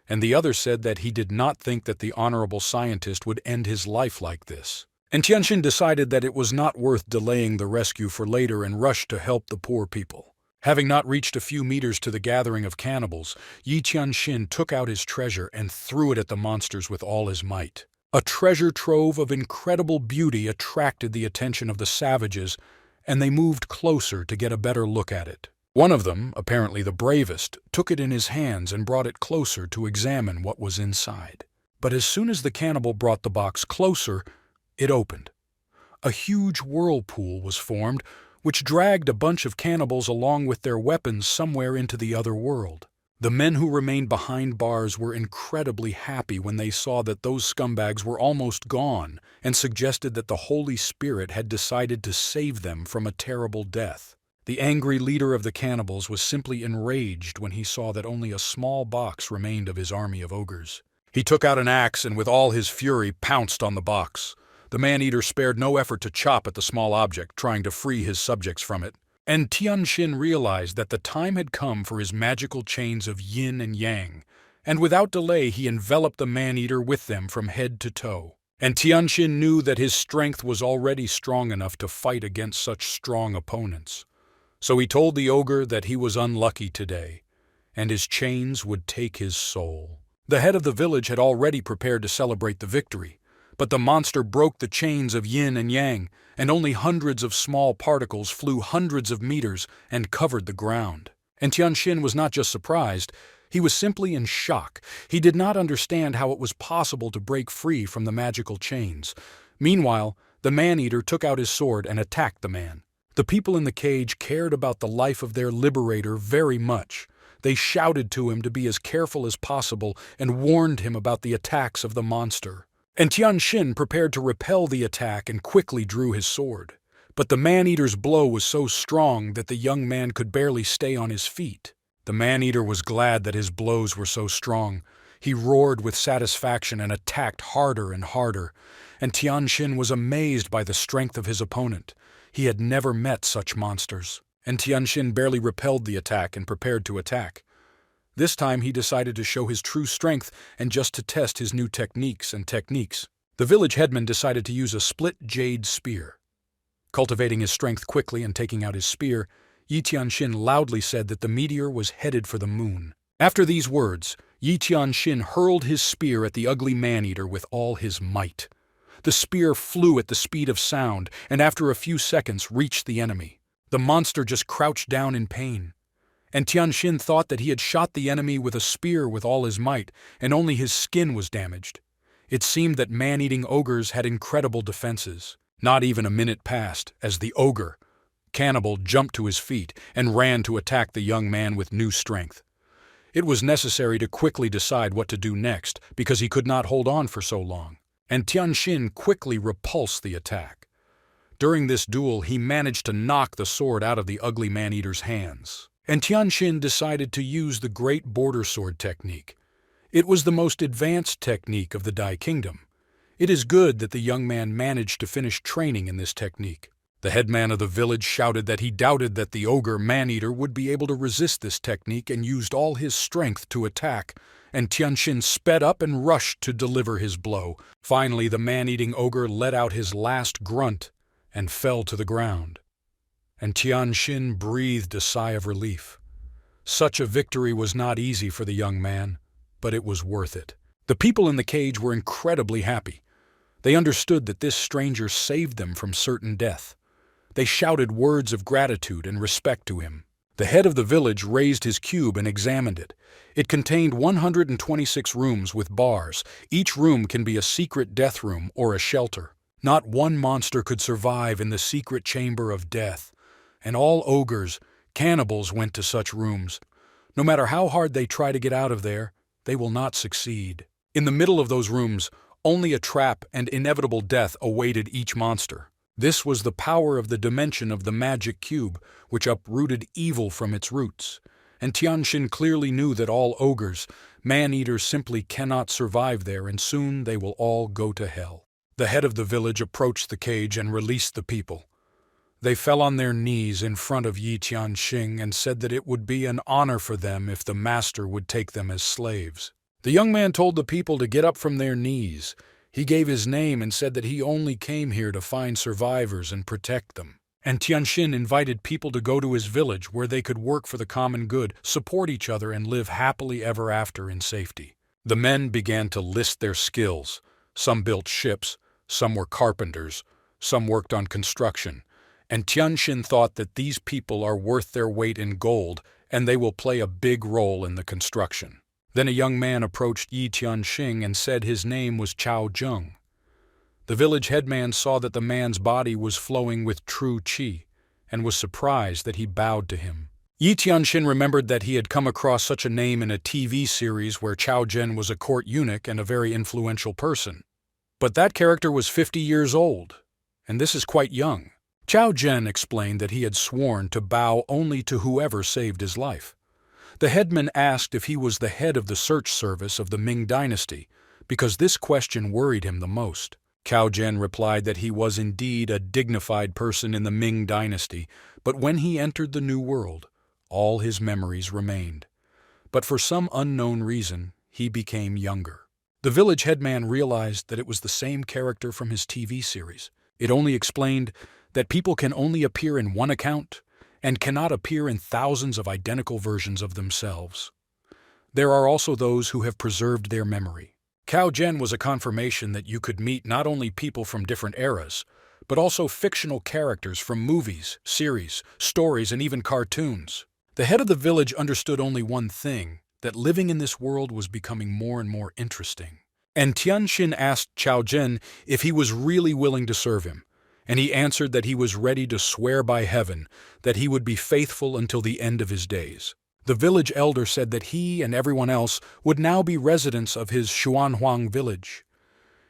and the other said that he did not think that the honorable scientist would end his life like this. And Tianxin decided that it was not worth delaying the rescue for later and rushed to help the poor people. Having not reached a few meters to the gathering of cannibals, Yi Tianxin took out his treasure and threw it at the monsters with all his might. A treasure trove of incredible beauty attracted the attention of the savages, and they moved closer to get a better look at it. One of them, apparently the bravest, took it in his hands and brought it closer to examine what was inside. But as soon as the cannibal brought the box closer, it opened. A huge whirlpool was formed, which dragged a bunch of cannibals along with their weapons somewhere into the other world. The men who remained behind bars were incredibly happy when they saw that those scumbags were almost gone and suggested that the Holy Spirit had decided to save them from a terrible death. The angry leader of the cannibals was simply enraged when he saw that only a small box remained of his army of ogres. He took out an axe and with all his fury pounced on the box. The man-eater spared no effort to chop at the small object, trying to free his subjects from it. And Tianxin realized that the time had come for his magical chains of yin and yang, and without delay he enveloped the man-eater with them from head to toe. And Tianxin knew that his strength was already strong enough to fight against such strong opponents. So he told the ogre that he was unlucky today, and his chains would take his soul. The head of the village had already prepared to celebrate the victory, but the monster broke the chains of yin and yang, and only hundreds of small particles flew hundreds of meters and covered the ground. And Tianxin was not just surprised, he was simply in shock. He did not understand how it was possible to break free from the magical chains. Meanwhile, the man-eater took out his sword and attacked the man. The people in the cage cared about the life of their liberator very much. They shouted to him to be as careful as possible and warned him about the attacks of the monster. And Tianxin prepared to repel the attack and quickly drew his sword. But the man-eater's blow was so strong that the young man could barely stay on his feet. The man-eater was glad that his blows were so strong. He roared with satisfaction and attacked harder and harder. And Tianxin was amazed by the strength of his opponent. He had never met such monsters. And Tianxin barely repelled the attack and prepared to attack. This time he decided to show his true strength and just to test his new techniques. The village headman decided to use a split jade spear. Cultivating his strength quickly and taking out his spear, Yi Tianxin loudly said that the meteor was headed for the moon. After these words, Yi Tianxin hurled his spear at the ugly man-eater with all his might. The spear flew at the speed of sound and after a few seconds reached the enemy. The monster just crouched down in pain. And Tianxin thought that he had shot the enemy with a spear with all his might, and only his skin was damaged. It seemed that man-eating ogres had incredible defenses. Not even a minute passed, as the ogre, cannibal, jumped to his feet and ran to attack the young man with new strength. It was necessary to quickly decide what to do next, because he could not hold on for so long. And Tianxin quickly repulsed the attack. During this duel, he managed to knock the sword out of the ugly man-eater's hands. And Tianxin decided to use the Great Border Sword technique. It was the most advanced technique of the Dai Kingdom. It is good that the young man managed to finish training in this technique. The headman of the village shouted that he doubted that the ogre man-eater would be able to resist this technique and used all his strength to attack, and Tianxin sped up and rushed to deliver his blow. Finally, the man-eating ogre let out his last grunt and fell to the ground. and Tianxin breathed a sigh of relief. Such a victory was not easy for the young man, but it was worth it. The people in the cage were incredibly happy. They understood that this stranger saved them from certain death. They shouted words of gratitude and respect to him. The head of the village raised his cube and examined it. It contained 126 rooms with bars. Each room can be a secret death room or a shelter. Not one monster could survive in the secret chamber of death, and all ogres, cannibals went to such rooms. No matter how hard they try to get out of there, they will not succeed. In the middle of those rooms, only a trap and inevitable death awaited each monster. This was the power of the dimension of the magic cube, which uprooted evil from its roots. And Tianxin clearly knew that all ogres, man-eaters simply cannot survive there, and soon they will all go to hell. The head of the village approached the cage and released the people. They fell on their knees in front of Yi Tianxing and said that it would be an honor for them if the master would take them as slaves. The young man told the people to get up from their knees. He gave his name and said that he only came here to find survivors and protect them. And Tianxin invited people to go to his village where they could work for the common good, support each other, and live happily ever after in safety. The men began to list their skills. Some built ships, some were carpenters, some worked on construction. And Tianxin thought that these people are worth their weight in gold, and they will play a big role in the construction. Then a young man approached Yi Tianxing and said his name was Chao Zheng. The village headman saw that the man's body was flowing with true qi, and was surprised that he bowed to him. Yi Tianxin remembered that he had come across such a name in a TV series where Chao Zhen was a court eunuch and a very influential person. But that character was 50 years old, and this is quite young. Chao Zhen explained that he had sworn to bow only to whoever saved his life. The headman asked if he was the head of the search service of the Ming dynasty, because this question worried him the most. Chao Zhen replied that he was indeed a dignified person in the Ming dynasty, but when he entered the New World, all his memories remained. But for some unknown reason, he became younger. The village headman realized that it was the same character from his TV series. It only explained that people can only appear in one account and cannot appear in thousands of identical versions of themselves. There are also those who have preserved their memory. Chao Zhen was a confirmation that you could meet not only people from different eras, but also fictional characters from movies, series, stories, and even cartoons. The head of the village understood only one thing, that living in this world was becoming more and more interesting. And Tianxin asked Chao Zhen if he was really willing to serve him, and he answered that he was ready to swear by heaven that he would be faithful until the end of his days. The village elder said that he and everyone else would now be residents of his Xuanhuang village.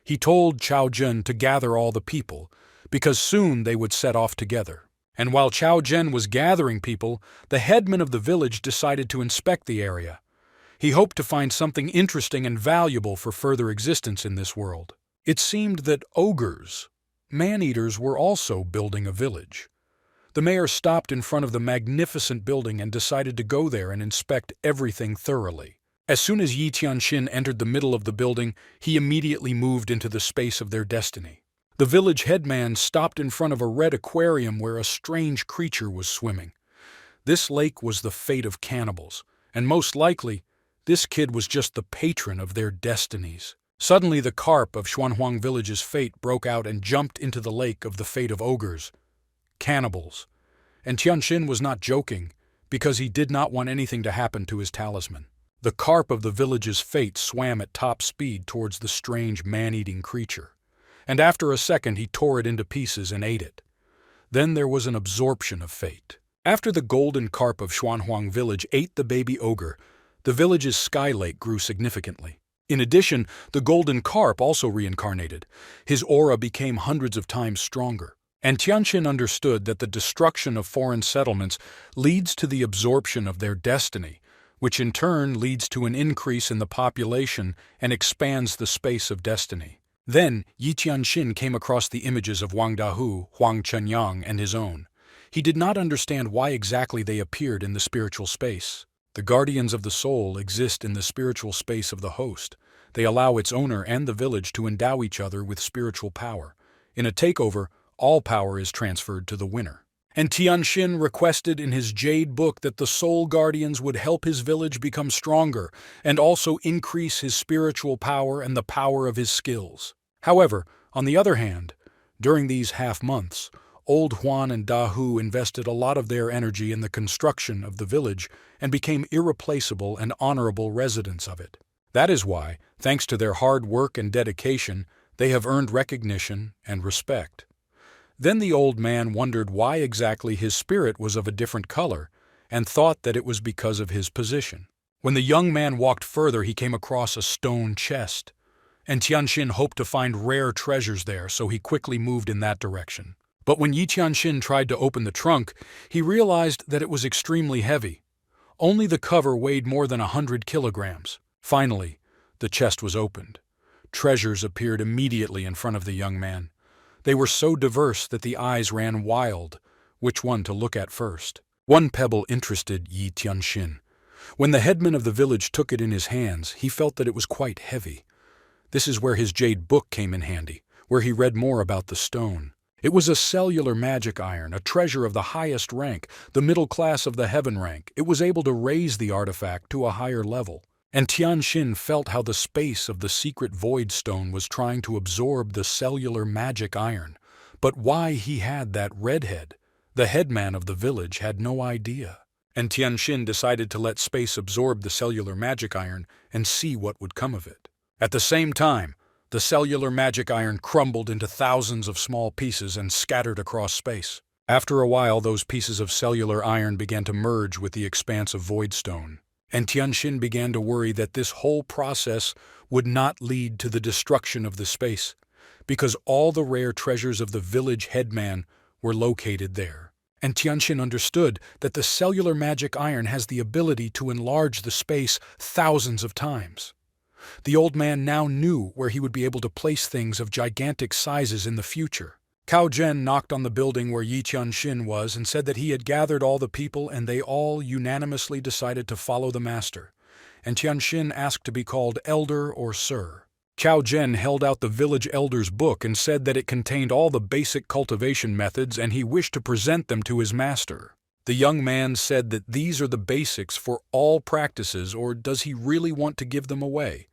He told Chao Zhen to gather all the people, because soon they would set off together. And while Chao Zhen was gathering people, the headman of the village decided to inspect the area. He hoped to find something interesting and valuable for further existence in this world. It seemed that ogres, man-eaters, were also building a village. The mayor stopped in front of the magnificent building and decided to go there and inspect everything thoroughly. As soon as Yi Tianxin entered the middle of the building, he immediately moved into the space of their destiny. The village headman stopped in front of a red aquarium where a strange creature was swimming. This lake was the fate of cannibals, and most likely, this kid was just the patron of their destinies. Suddenly, the carp of Xuanhuang village's fate broke out and jumped into the lake of the fate of ogres, cannibals. And Tianxin was not joking, because he did not want anything to happen to his talisman. The carp of the village's fate swam at top speed towards the strange man-eating creature, and after a second he tore it into pieces and ate it. Then there was an absorption of fate. After the golden carp of Xuanhuang village ate the baby ogre, the village's sky lake grew significantly. In addition, the golden carp also reincarnated. His aura became hundreds of times stronger. And Tianxin understood that the destruction of foreign settlements leads to the absorption of their destiny, which in turn leads to an increase in the population and expands the space of destiny. Then, Yi Tianxin came across the images of Wang Dahu, Huang Chenyang, and his own. He did not understand why exactly they appeared in the spiritual space. The guardians of the soul exist in the spiritual space of the host. They allow its owner and the village to endow each other with spiritual power. In a takeover, all power is transferred to the winner. And Tianxin requested in his Jade Book that the Soul Guardians would help his village become stronger and also increase his spiritual power and the power of his skills. However, on the other hand, during these half-months, Old Huan and Da Hu invested a lot of their energy in the construction of the village and became irreplaceable and honorable residents of it. That is why, thanks to their hard work and dedication, they have earned recognition and respect. Then the old man wondered why exactly his spirit was of a different color and thought that it was because of his position. When the young man walked further, he came across a stone chest, and Tianxin hoped to find rare treasures there, so he quickly moved in that direction. But when Yi Tianxin tried to open the trunk, he realized that it was extremely heavy. Only the cover weighed more than 100 kilograms. Finally, the chest was opened. Treasures appeared immediately in front of the young man. They were so diverse that the eyes ran wild, which one to look at first. One pebble interested Yi Tianxin. When the headman of the village took it in his hands, he felt that it was quite heavy. This is where his Jade Book came in handy, where he read more about the stone. It was a cellular magic iron, a treasure of the highest rank, the middle class of the heaven rank. It was able to raise the artifact to a higher level. And Tianxin felt how the space of the secret void stone was trying to absorb the cellular magic iron. But why he had that redhead, the headman of the village, had no idea. And Tianxin decided to let space absorb the cellular magic iron and see what would come of it. At the same time, the cellular magic iron crumbled into thousands of small pieces and scattered across space. After a while, those pieces of cellular iron began to merge with the expanse of void stone. And Tianxin began to worry that this whole process would not lead to the destruction of the space, because all the rare treasures of the village headman were located there. And Tianxin understood that the cellular magic iron has the ability to enlarge the space thousands of times. The old man now knew where he would be able to place things of gigantic sizes in the future. Cao Zhen knocked on the building where Yi Tianxin was and said that he had gathered all the people and they all unanimously decided to follow the master. And Tianxin asked to be called elder or sir. Cao Zhen held out the village elder's book and said that it contained all the basic cultivation methods and he wished to present them to his master. The young man said that these are the basics for all practices, or does he really want to give them away?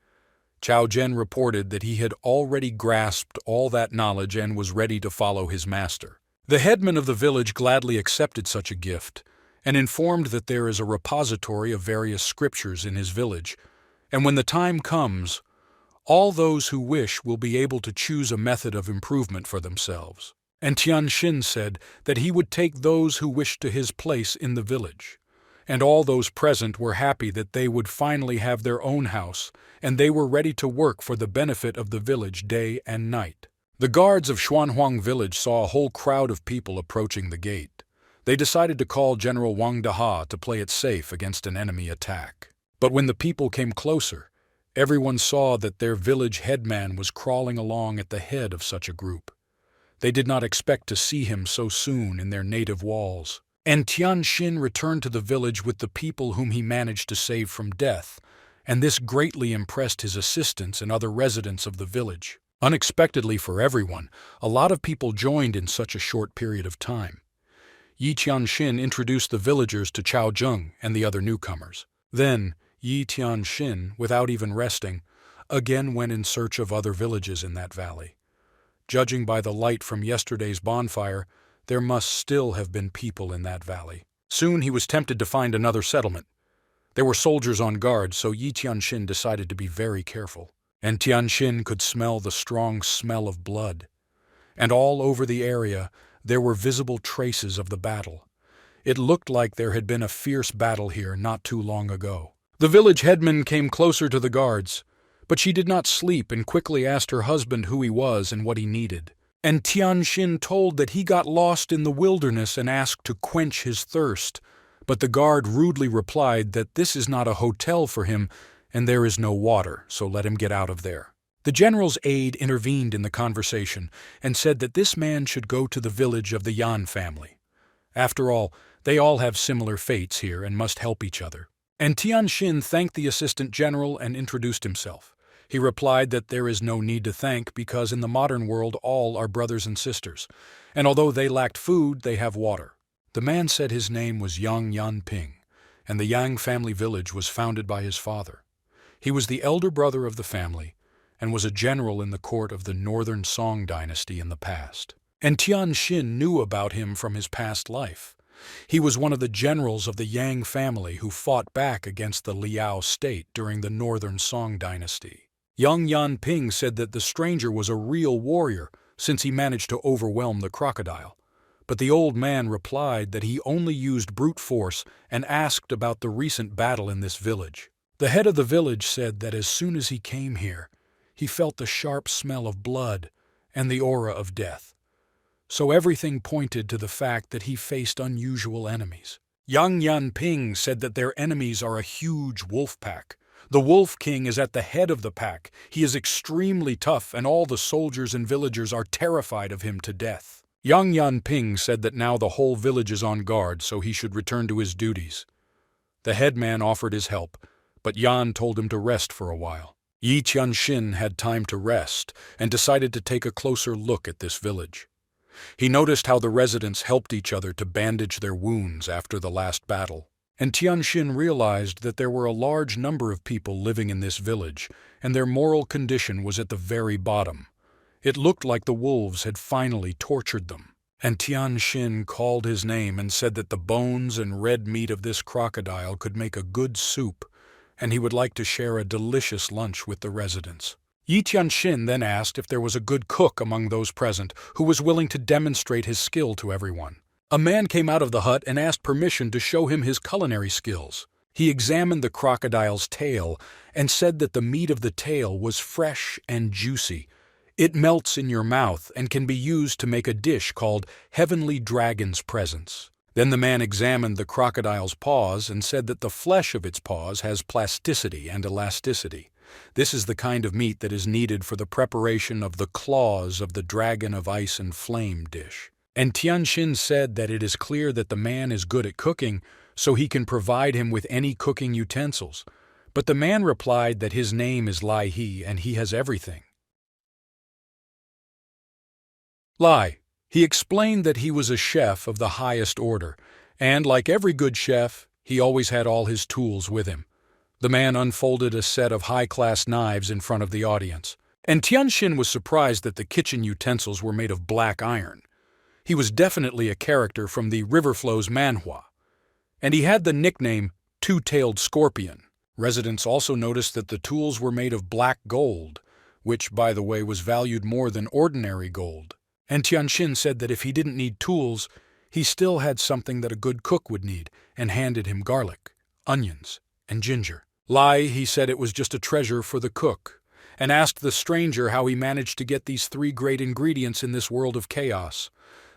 Cao Zhen reported that he had already grasped all that knowledge and was ready to follow his master. The headman of the village gladly accepted such a gift and informed that there is a repository of various scriptures in his village, and when the time comes, all those who wish will be able to choose a method of improvement for themselves. And Tianxin said that he would take those who wished to his place in the village. And all those present were happy that they would finally have their own house, and they were ready to work for the benefit of the village day and night. The guards of Xuanhuang village saw a whole crowd of people approaching the gate. They decided to call General Wang Daha to play it safe against an enemy attack. But when the people came closer, everyone saw that their village headman was crawling along at the head of such a group. They did not expect to see him so soon in their native walls. And Tianxin returned to the village with the people whom he managed to save from death, and this greatly impressed his assistants and other residents of the village. Unexpectedly for everyone, a lot of people joined in such a short period of time. Yi Tianxin introduced the villagers to Cao Zheng and the other newcomers. Then, Yi Tianxin, without even resting, again went in search of other villages in that valley. Judging by the light from yesterday's bonfire, there must still have been people in that valley. Soon he was tempted to find another settlement. There were soldiers on guard, so Yi Tianxin decided to be very careful. And Tianxin could smell the strong smell of blood. And all over the area, there were visible traces of the battle. It looked like there had been a fierce battle here not too long ago. The village headman came closer to the guards, but she did not sleep and quickly asked her husband who he was and what he needed. And Tianxin told that he got lost in the wilderness and asked to quench his thirst, but the guard rudely replied that this is not a hotel for him and there is no water, so let him get out of there. The general's aide intervened in the conversation and said that this man should go to the village of the Yan family. After all, they all have similar fates here and must help each other. And Tianxin thanked the assistant general and introduced himself. He replied that there is no need to thank because in the modern world all are brothers and sisters, and although they lacked food, they have water. The man said his name was Yang Yanping, and the Yang family village was founded by his father. He was the elder brother of the family and was a general in the court of the Northern Song dynasty in the past. And Tianxin knew about him from his past life. He was one of the generals of the Yang family who fought back against the Liao state during the Northern Song dynasty. Yang Yanping said that the stranger was a real warrior since he managed to overwhelm the crocodile. But the old man replied that he only used brute force and asked about the recent battle in this village. The head of the village said that as soon as he came here, he felt the sharp smell of blood and the aura of death. So everything pointed to the fact that he faced unusual enemies. Yang Yanping said that their enemies are a huge wolf pack. The Wolf King is at the head of the pack. He is extremely tough, and all the soldiers and villagers are terrified of him to death. Yang Yanping said that now the whole village is on guard, so he should return to his duties. The headman offered his help, but Yan told him to rest for a while. Yi Tianxin had time to rest and decided to take a closer look at this village. He noticed how the residents helped each other to bandage their wounds after the last battle. And Tianxin realized that there were a large number of people living in this village, and their moral condition was at the very bottom. It looked like the wolves had finally tortured them. And Tianxin called his name and said that the bones and red meat of this crocodile could make a good soup, and he would like to share a delicious lunch with the residents. Yi Tianxin then asked if there was a good cook among those present who was willing to demonstrate his skill to everyone. A man came out of the hut and asked permission to show him his culinary skills. He examined the crocodile's tail and said that the meat of the tail was fresh and juicy. It melts in your mouth and can be used to make a dish called Heavenly Dragon's Presence. Then the man examined the crocodile's paws and said that the flesh of its paws has plasticity and elasticity. This is the kind of meat that is needed for the preparation of the claws of the dragon of ice and flame dish. And Tianxin said that it is clear that the man is good at cooking, so he can provide him with any cooking utensils. But the man replied that his name is Lai He and he has everything. Lai. He explained that he was a chef of the highest order, and like every good chef, he always had all his tools with him. The man unfolded a set of high-class knives in front of the audience, and Tianxin was surprised that the kitchen utensils were made of black iron. He was definitely a character from the Riverflow's Manhwa, and he had the nickname Two-Tailed Scorpion. Residents also noticed that the tools were made of black gold, which, by the way, was valued more than ordinary gold. And Tianxin said that if he didn't need tools, he still had something that a good cook would need, and handed him garlic, onions, and ginger. Lai, he said it was just a treasure for the cook, and asked the stranger how he managed to get these three great ingredients in this world of chaos.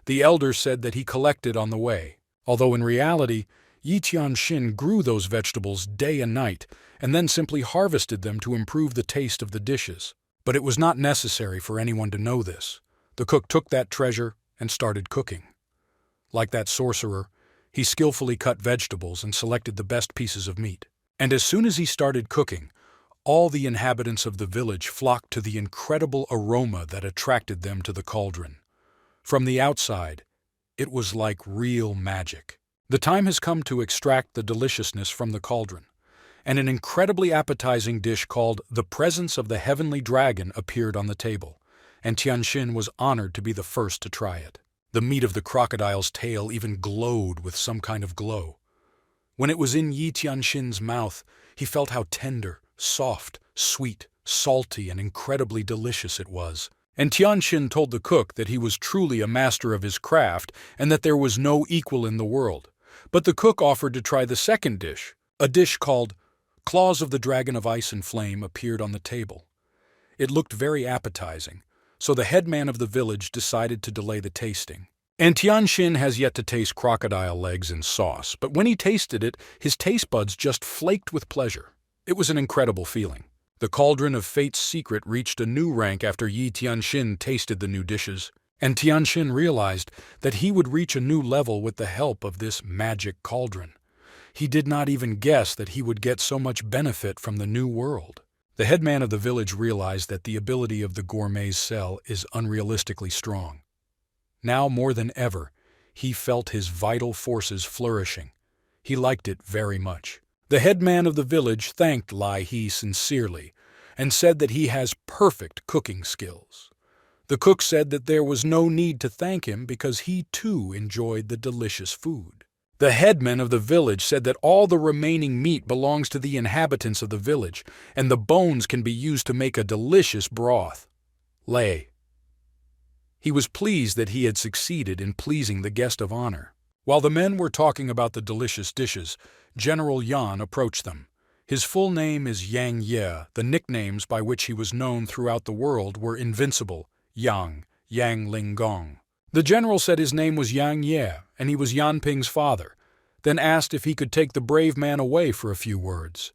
The elder said that he collected on the way, although in reality, Yi Tianxin grew those vegetables day and night, and then simply harvested them to improve the taste of the dishes. But it was not necessary for anyone to know this. The cook took that treasure and started cooking. Like that sorcerer, he skillfully cut vegetables and selected the best pieces of meat. And as soon as he started cooking, all the inhabitants of the village flocked to the incredible aroma that attracted them to the cauldron. From the outside, it was like real magic. The time has come to extract the deliciousness from the cauldron, and an incredibly appetizing dish called the Presence of the Heavenly Dragon appeared on the table, and Tianxin was honored to be the first to try it. The meat of the crocodile's tail even glowed with some kind of glow. When it was in Yi Tianxin's mouth, he felt how tender, soft, sweet, salty, and incredibly delicious it was. And Tianxin told the cook that he was truly a master of his craft and that there was no equal in the world. But the cook offered to try the second dish. A dish called Claws of the Dragon of Ice and Flame appeared on the table. It looked very appetizing, so the headman of the village decided to delay the tasting. And Tianxin has yet to taste crocodile legs in sauce, but when he tasted it, his taste buds just flaked with pleasure. It was an incredible feeling. The cauldron of fate's secret reached a new rank after Yi Tianxin tasted the new dishes, and Tianxin realized that he would reach a new level with the help of this magic cauldron. He did not even guess that he would get so much benefit from the new world. The headman of the village realized that the ability of the gourmet's cell is unrealistically strong. Now more than ever, he felt his vital forces flourishing. He liked it very much. The headman of the village thanked Lai He sincerely and said that he has perfect cooking skills. The cook said that there was no need to thank him because he too enjoyed the delicious food. The headman of the village said that all the remaining meat belongs to the inhabitants of the village, and the bones can be used to make a delicious broth. He was pleased that he had succeeded in pleasing the guest of honor. While the men were talking about the delicious dishes, General Yan approached them. His full name is Yang Ye. The nicknames by which he was known throughout the world were Invincible, Yang, Yang Linggong. The general said his name was Yang Ye, and he was Yan Ping's father, then asked if he could take the brave man away for a few words.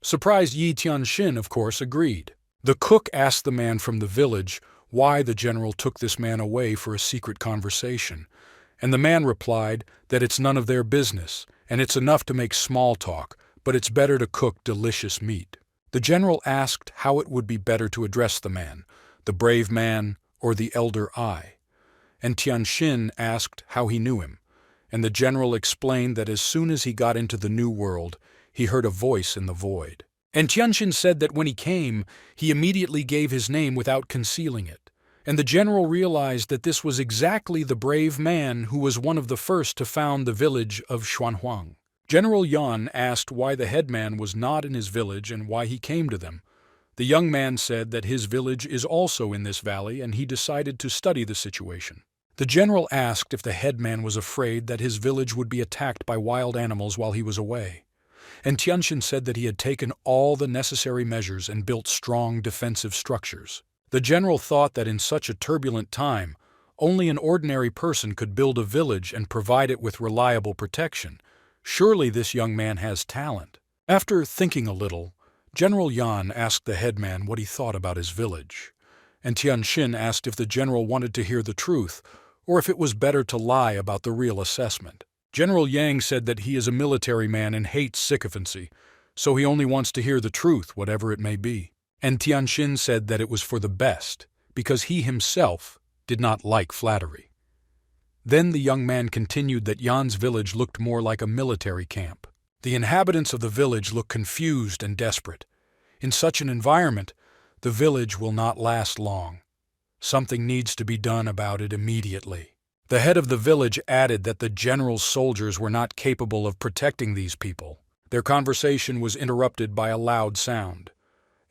Surprised Yi Tianxin, of course, agreed. The cook asked the man from the village why the general took this man away for a secret conversation, and the man replied that it's none of their business, and it's enough to make small talk, but it's better to cook delicious meat. The general asked how it would be better to address the man, the brave man or the elder I, and Tianxin asked how he knew him, and the general explained that as soon as he got into the new world, he heard a voice in the void. And Tianxin said that when he came, he immediately gave his name without concealing it, and the general realized that this was exactly the brave man who was one of the first to found the village of Xuanhuang. General Yan asked why the headman was not in his village and why he came to them. The young man said that his village is also in this valley and he decided to study the situation. The general asked if the headman was afraid that his village would be attacked by wild animals while he was away, and Tianxin said that he had taken all the necessary measures and built strong defensive structures. The general thought that in such a turbulent time, only an ordinary person could build a village and provide it with reliable protection. Surely this young man has talent. After thinking a little, General Yan asked the headman what he thought about his village, and Tianxin asked if the general wanted to hear the truth or if it was better to lie about the real assessment. General Yang said that he is a military man and hates sycophancy, so he only wants to hear the truth, whatever it may be. And Tianxin said that it was for the best, because he himself did not like flattery. Then the young man continued that Yan's village looked more like a military camp. The inhabitants of the village look confused and desperate. In such an environment, the village will not last long. Something needs to be done about it immediately. The head of the village added that the general's soldiers were not capable of protecting these people. Their conversation was interrupted by a loud sound.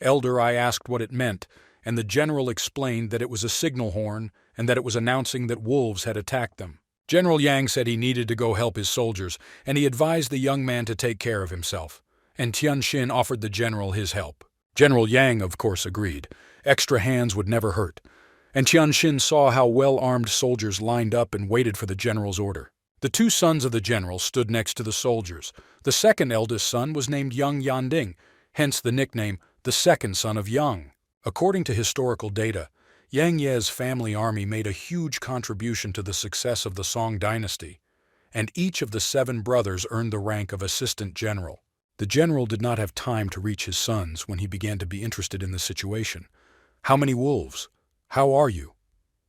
Elder I asked what it meant, and the general explained that it was a signal horn and that it was announcing that wolves had attacked them. General Yang said he needed to go help his soldiers, and he advised the young man to take care of himself, and Tianxin offered the general his help. General Yang, of course, agreed. Extra hands would never hurt, and Tianxin saw how well-armed soldiers lined up and waited for the general's order. The two sons of the general stood next to the soldiers. The second eldest son was named Yang Yanding, hence the nickname, the second son of Yang. According to historical data, Yang Ye's family army made a huge contribution to the success of the Song dynasty, and each of the 7 brothers earned the rank of assistant general. The general did not have time to reach his sons when he began to be interested in the situation. How many wolves? How are you?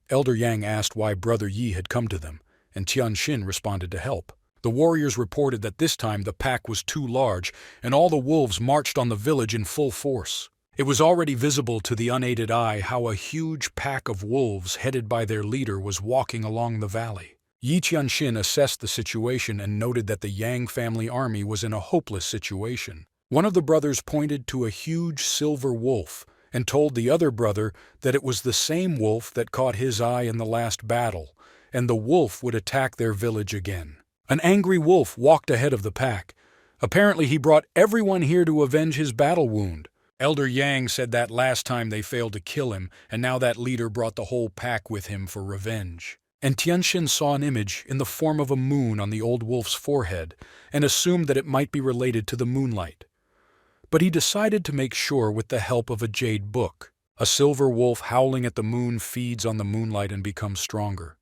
Elder Yang asked why Brother Yi had come to them, and Tianxin responded to help. The warriors reported that this time the pack was too large, and all the wolves marched on the village in full force. It was already visible to the unaided eye how a huge pack of wolves headed by their leader was walking along the valley. Yi Tianxin assessed the situation and noted that the Yang family army was in a hopeless situation. One of the brothers pointed to a huge silver wolf and told the other brother that it was the same wolf that caught his eye in the last battle, and the wolf would attack their village again. An angry wolf walked ahead of the pack. Apparently he brought everyone here to avenge his battle wound. Elder Yang said that last time they failed to kill him, and now that leader brought the whole pack with him for revenge. And Tianxin saw an image in the form of a moon on the old wolf's forehead and assumed that it might be related to the moonlight. But he decided to make sure with the help of a jade book. A silver wolf howling at the moon feeds on the moonlight and becomes stronger.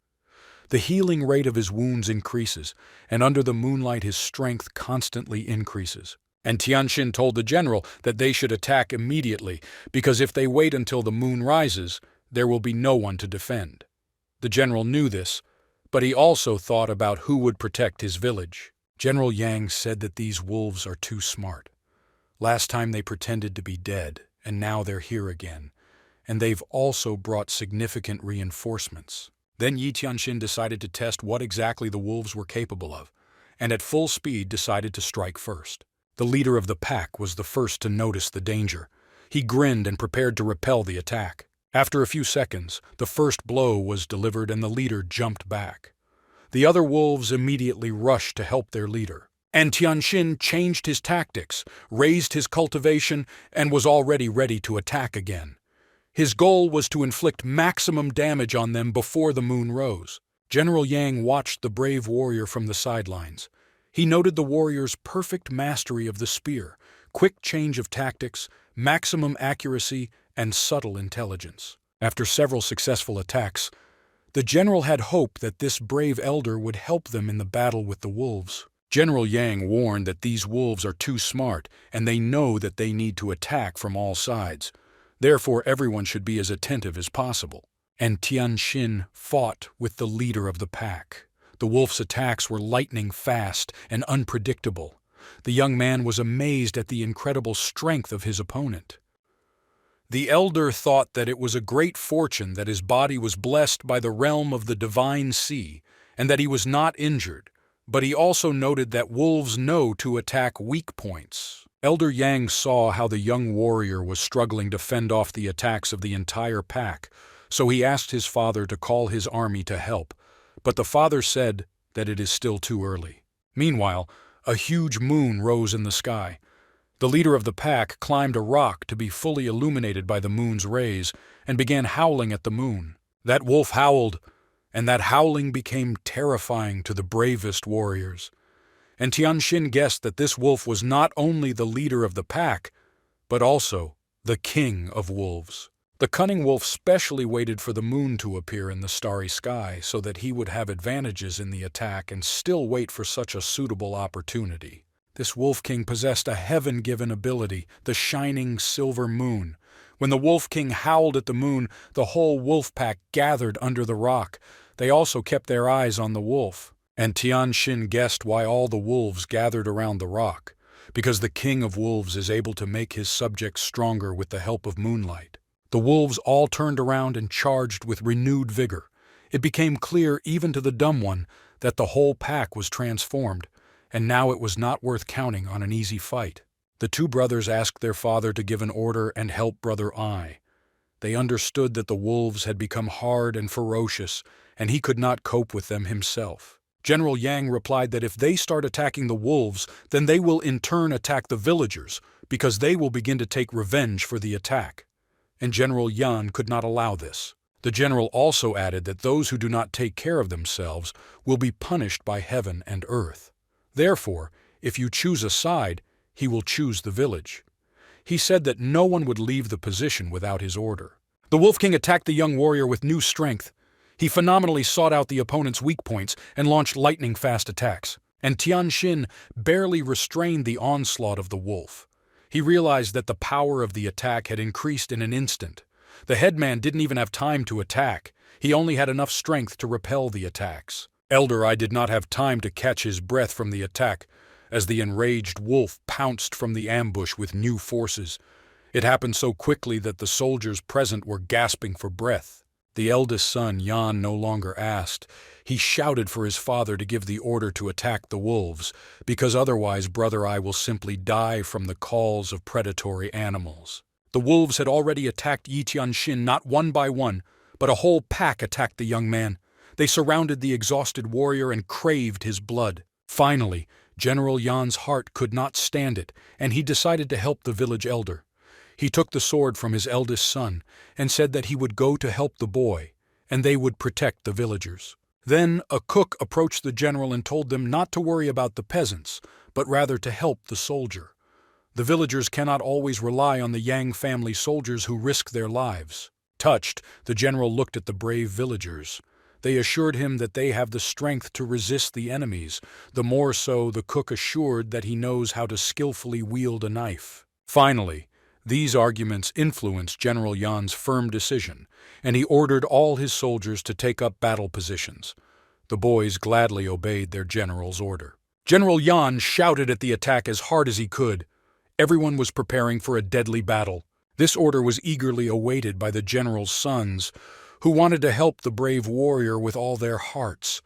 The healing rate of his wounds increases, and under the moonlight his strength constantly increases. And Tianxin told the general that they should attack immediately, because if they wait until the moon rises, there will be no one to defend. The general knew this, But he also thought about who would protect his village. General Yang said that these wolves are too smart. Last time they pretended to be dead, and now they're here again. And they've also brought significant reinforcements. Then Yi Tianxin decided to test what exactly the wolves were capable of, and at full speed decided to strike first. The leader of the pack was the first to notice the danger. He grinned and prepared to repel the attack. After a few seconds, the first blow was delivered and the leader jumped back. The other wolves immediately rushed to help their leader. And Tianxin changed his tactics, raised his cultivation, and was already ready to attack again. His goal was to inflict maximum damage on them before the moon rose. General Yang watched the brave warrior from the sidelines. He noted the warrior's perfect mastery of the spear, quick change of tactics, maximum accuracy, and subtle intelligence. After several successful attacks, the general had hope that this brave elder would help them in the battle with the wolves. General Yang warned that these wolves are too smart, and they know that they need to attack from all sides. Therefore, everyone should be as attentive as possible. And Tianxin fought with the leader of the pack. The wolf's attacks were lightning fast and unpredictable. The young man was amazed at the incredible strength of his opponent. The elder thought that it was a great fortune that his body was blessed by the realm of the divine sea, and that he was not injured, but he also noted that wolves know to attack weak points. Elder Yang saw how the young warrior was struggling to fend off the attacks of the entire pack, so he asked his father to call his army to help, but the father said that it is still too early. Meanwhile, a huge moon rose in the sky. The leader of the pack climbed a rock to be fully illuminated by the moon's rays and began howling at the moon. That wolf howled, and that howling became terrifying to the bravest warriors. And Tianxin guessed that this wolf was not only the leader of the pack, but also the king of wolves. The cunning wolf specially waited for the moon to appear in the starry sky so that he would have advantages in the attack and still wait for such a suitable opportunity. This Wolf King possessed a heaven-given ability, the shining silver moon. When the Wolf King howled at the moon, the whole wolf pack gathered under the rock. They also kept their eyes on the wolf. And Tianxin guessed why all the wolves gathered around the rock, because the king of wolves is able to make his subjects stronger with the help of moonlight. The wolves all turned around and charged with renewed vigor. It became clear even to the dumb one that the whole pack was transformed, and now it was not worth counting on an easy fight. The two brothers asked their father to give an order and help Brother Ai. They understood that the wolves had become hard and ferocious, and he could not cope with them himself. General Yang replied that if they start attacking the wolves, then they will in turn attack the villagers, because they will begin to take revenge for the attack. And General Yan could not allow this. The general also added that those who do not take care of themselves will be punished by heaven and earth. Therefore, if you choose a side, he will choose the village. He said that no one would leave the position without his order. The Wolf King attacked the young warrior with new strength. He phenomenally sought out the opponent's weak points and launched lightning-fast attacks. And Tianxin barely restrained the onslaught of the wolf. He realized that the power of the attack had increased in an instant. The headman didn't even have time to attack. He only had enough strength to repel the attacks. Elder I did not have time to catch his breath from the attack, as the enraged wolf pounced from the ambush with new forces. It happened so quickly that the soldiers present were gasping for breath. The eldest son, Yan, no longer asked. He shouted for his father to give the order to attack the wolves, because otherwise Brother I will simply die from the calls of predatory animals. The wolves had already attacked Yi Tianxin not one by one, but a whole pack attacked the young man. They surrounded the exhausted warrior and craved his blood. Finally, General Yan's heart could not stand it, and he decided to help the village elder. He took the sword from his eldest son and said that he would go to help the boy, and they would protect the villagers. Then a cook approached the general and told them not to worry about the peasants, but rather to help the soldier. The villagers cannot always rely on the Yang family soldiers who risk their lives. Touched, the general looked at the brave villagers. They assured him that they have the strength to resist the enemies. The more so, the cook assured that he knows how to skillfully wield a knife. Finally, these arguments influenced General Yan's firm decision, and he ordered all his soldiers to take up battle positions. The boys gladly obeyed their general's order. General Yan shouted at the attack as hard as he could. Everyone was preparing for a deadly battle. This order was eagerly awaited by the general's sons, who wanted to help the brave warrior with all their hearts,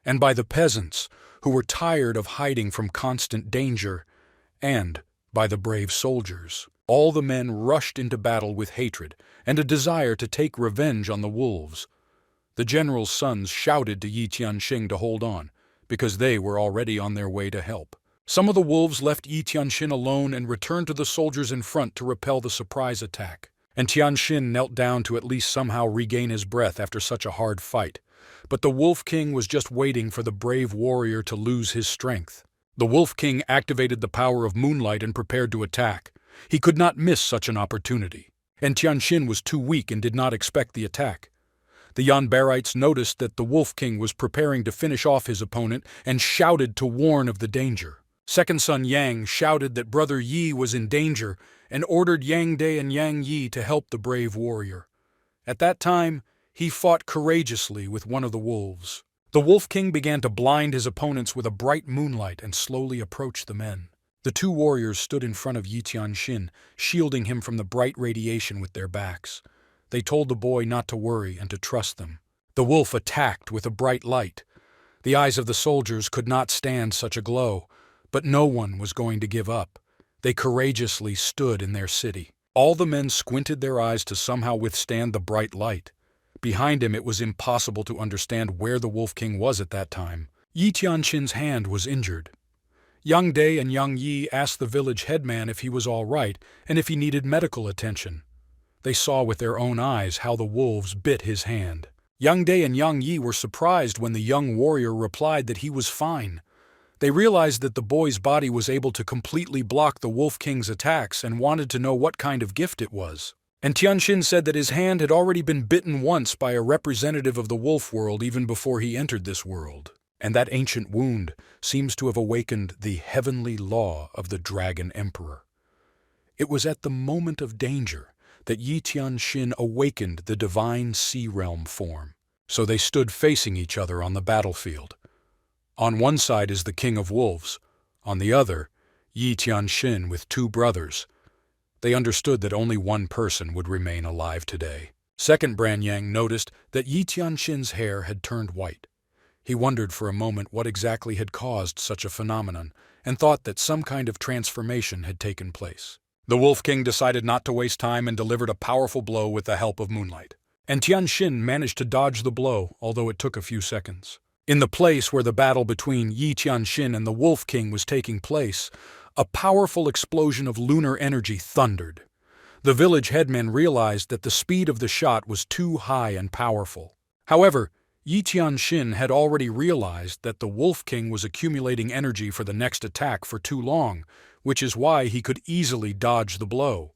and by the peasants, who were tired of hiding from constant danger, and by the brave soldiers. All the men rushed into battle with hatred and a desire to take revenge on the wolves. The general's sons shouted to Yi Tianxing to hold on, because they were already on their way to help. Some of the wolves left Yi Tianxin alone and returned to the soldiers in front to repel the surprise attack. And Tianxin knelt down to at least somehow regain his breath after such a hard fight. But the Wolf King was just waiting for the brave warrior to lose his strength. The Wolf King activated the power of moonlight and prepared to attack. He could not miss such an opportunity. And Tianxin was too weak and did not expect the attack. The Yanbarites noticed that the Wolf King was preparing to finish off his opponent and shouted to warn of the danger. Second son Yang shouted that brother Yi was in danger and ordered Yang De and Yang Yi to help the brave warrior. At that time, he fought courageously with one of the wolves. The Wolf King began to blind his opponents with a bright moonlight and slowly approached the men. The two warriors stood in front of Yi Tianxin, shielding him from the bright radiation with their backs. They told the boy not to worry and to trust them. The wolf attacked with a bright light. The eyes of the soldiers could not stand such a glow, but no one was going to give up. They courageously stood in their city. All the men squinted their eyes to somehow withstand the bright light. Behind him it was impossible to understand where the Wolf King was at that time. Yi Tianxin's hand was injured. Yang De and Yang Yi asked the village headman if he was all right and if he needed medical attention. They saw with their own eyes how the wolves bit his hand. Yang De and Yang Yi were surprised when the young warrior replied that he was fine. They realized that the boy's body was able to completely block the Wolf King's attacks and wanted to know what kind of gift it was. And Tianxin said that his hand had already been bitten once by a representative of the wolf world even before he entered this world. And that ancient wound seems to have awakened the heavenly law of the Dragon Emperor. It was at the moment of danger that Yi Tianxin awakened the divine sea realm form. So they stood facing each other on the battlefield. On one side is the King of Wolves, on the other, Yi Tianxin with two brothers. They understood that only one person would remain alive today. Second Branyang noticed that Yi Tianxin's hair had turned white. He wondered for a moment what exactly had caused such a phenomenon, and thought that some kind of transformation had taken place. The Wolf King decided not to waste time and delivered a powerful blow with the help of moonlight. And Tianxin managed to dodge the blow, although it took a few seconds. In the place where the battle between Yi Tianxin and the Wolf King was taking place, a powerful explosion of lunar energy thundered. The village headmen realized that the speed of the shot was too high and powerful. However, Yi Tianxin had already realized that the Wolf King was accumulating energy for the next attack for too long, which is why he could easily dodge the blow.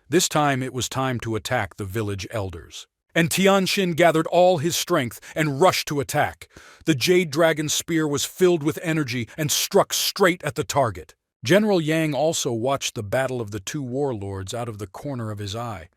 This time it was time to attack the village elders. And Tianxin gathered all his strength and rushed to attack. The Jade Dragon's spear was filled with energy and struck straight at the target. General Yang also watched the battle of the two warlords out of the corner of his eye.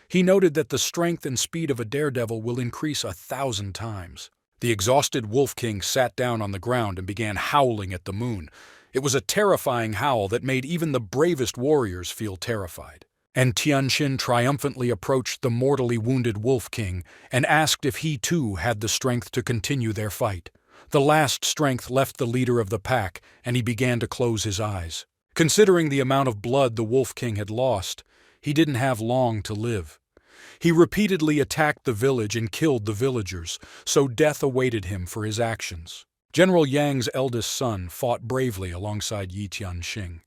He noted that the strength and speed of a daredevil will increase 1,000 times. The exhausted Wolf King sat down on the ground and began howling at the moon. It was a terrifying howl that made even the bravest warriors feel terrified. And Tianxin triumphantly approached the mortally wounded Wolf King and asked if he too had the strength to continue their fight. The last strength left the leader of the pack, and he began to close his eyes. Considering the amount of blood the Wolf King had lost, he didn't have long to live. He repeatedly attacked the village and killed the villagers, so death awaited him for his actions. General Yang's eldest son fought bravely alongside Yi Tianxin.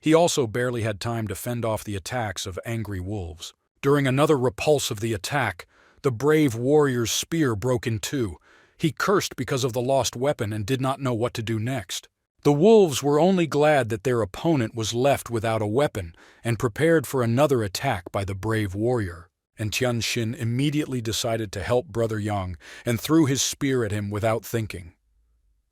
He also barely had time to fend off the attacks of angry wolves. During another repulse of the attack, the brave warrior's spear broke in two. He cursed because of the lost weapon and did not know what to do next. The wolves were only glad that their opponent was left without a weapon and prepared for another attack by the brave warrior. And Tianxin immediately decided to help Brother Yang and threw his spear at him without thinking.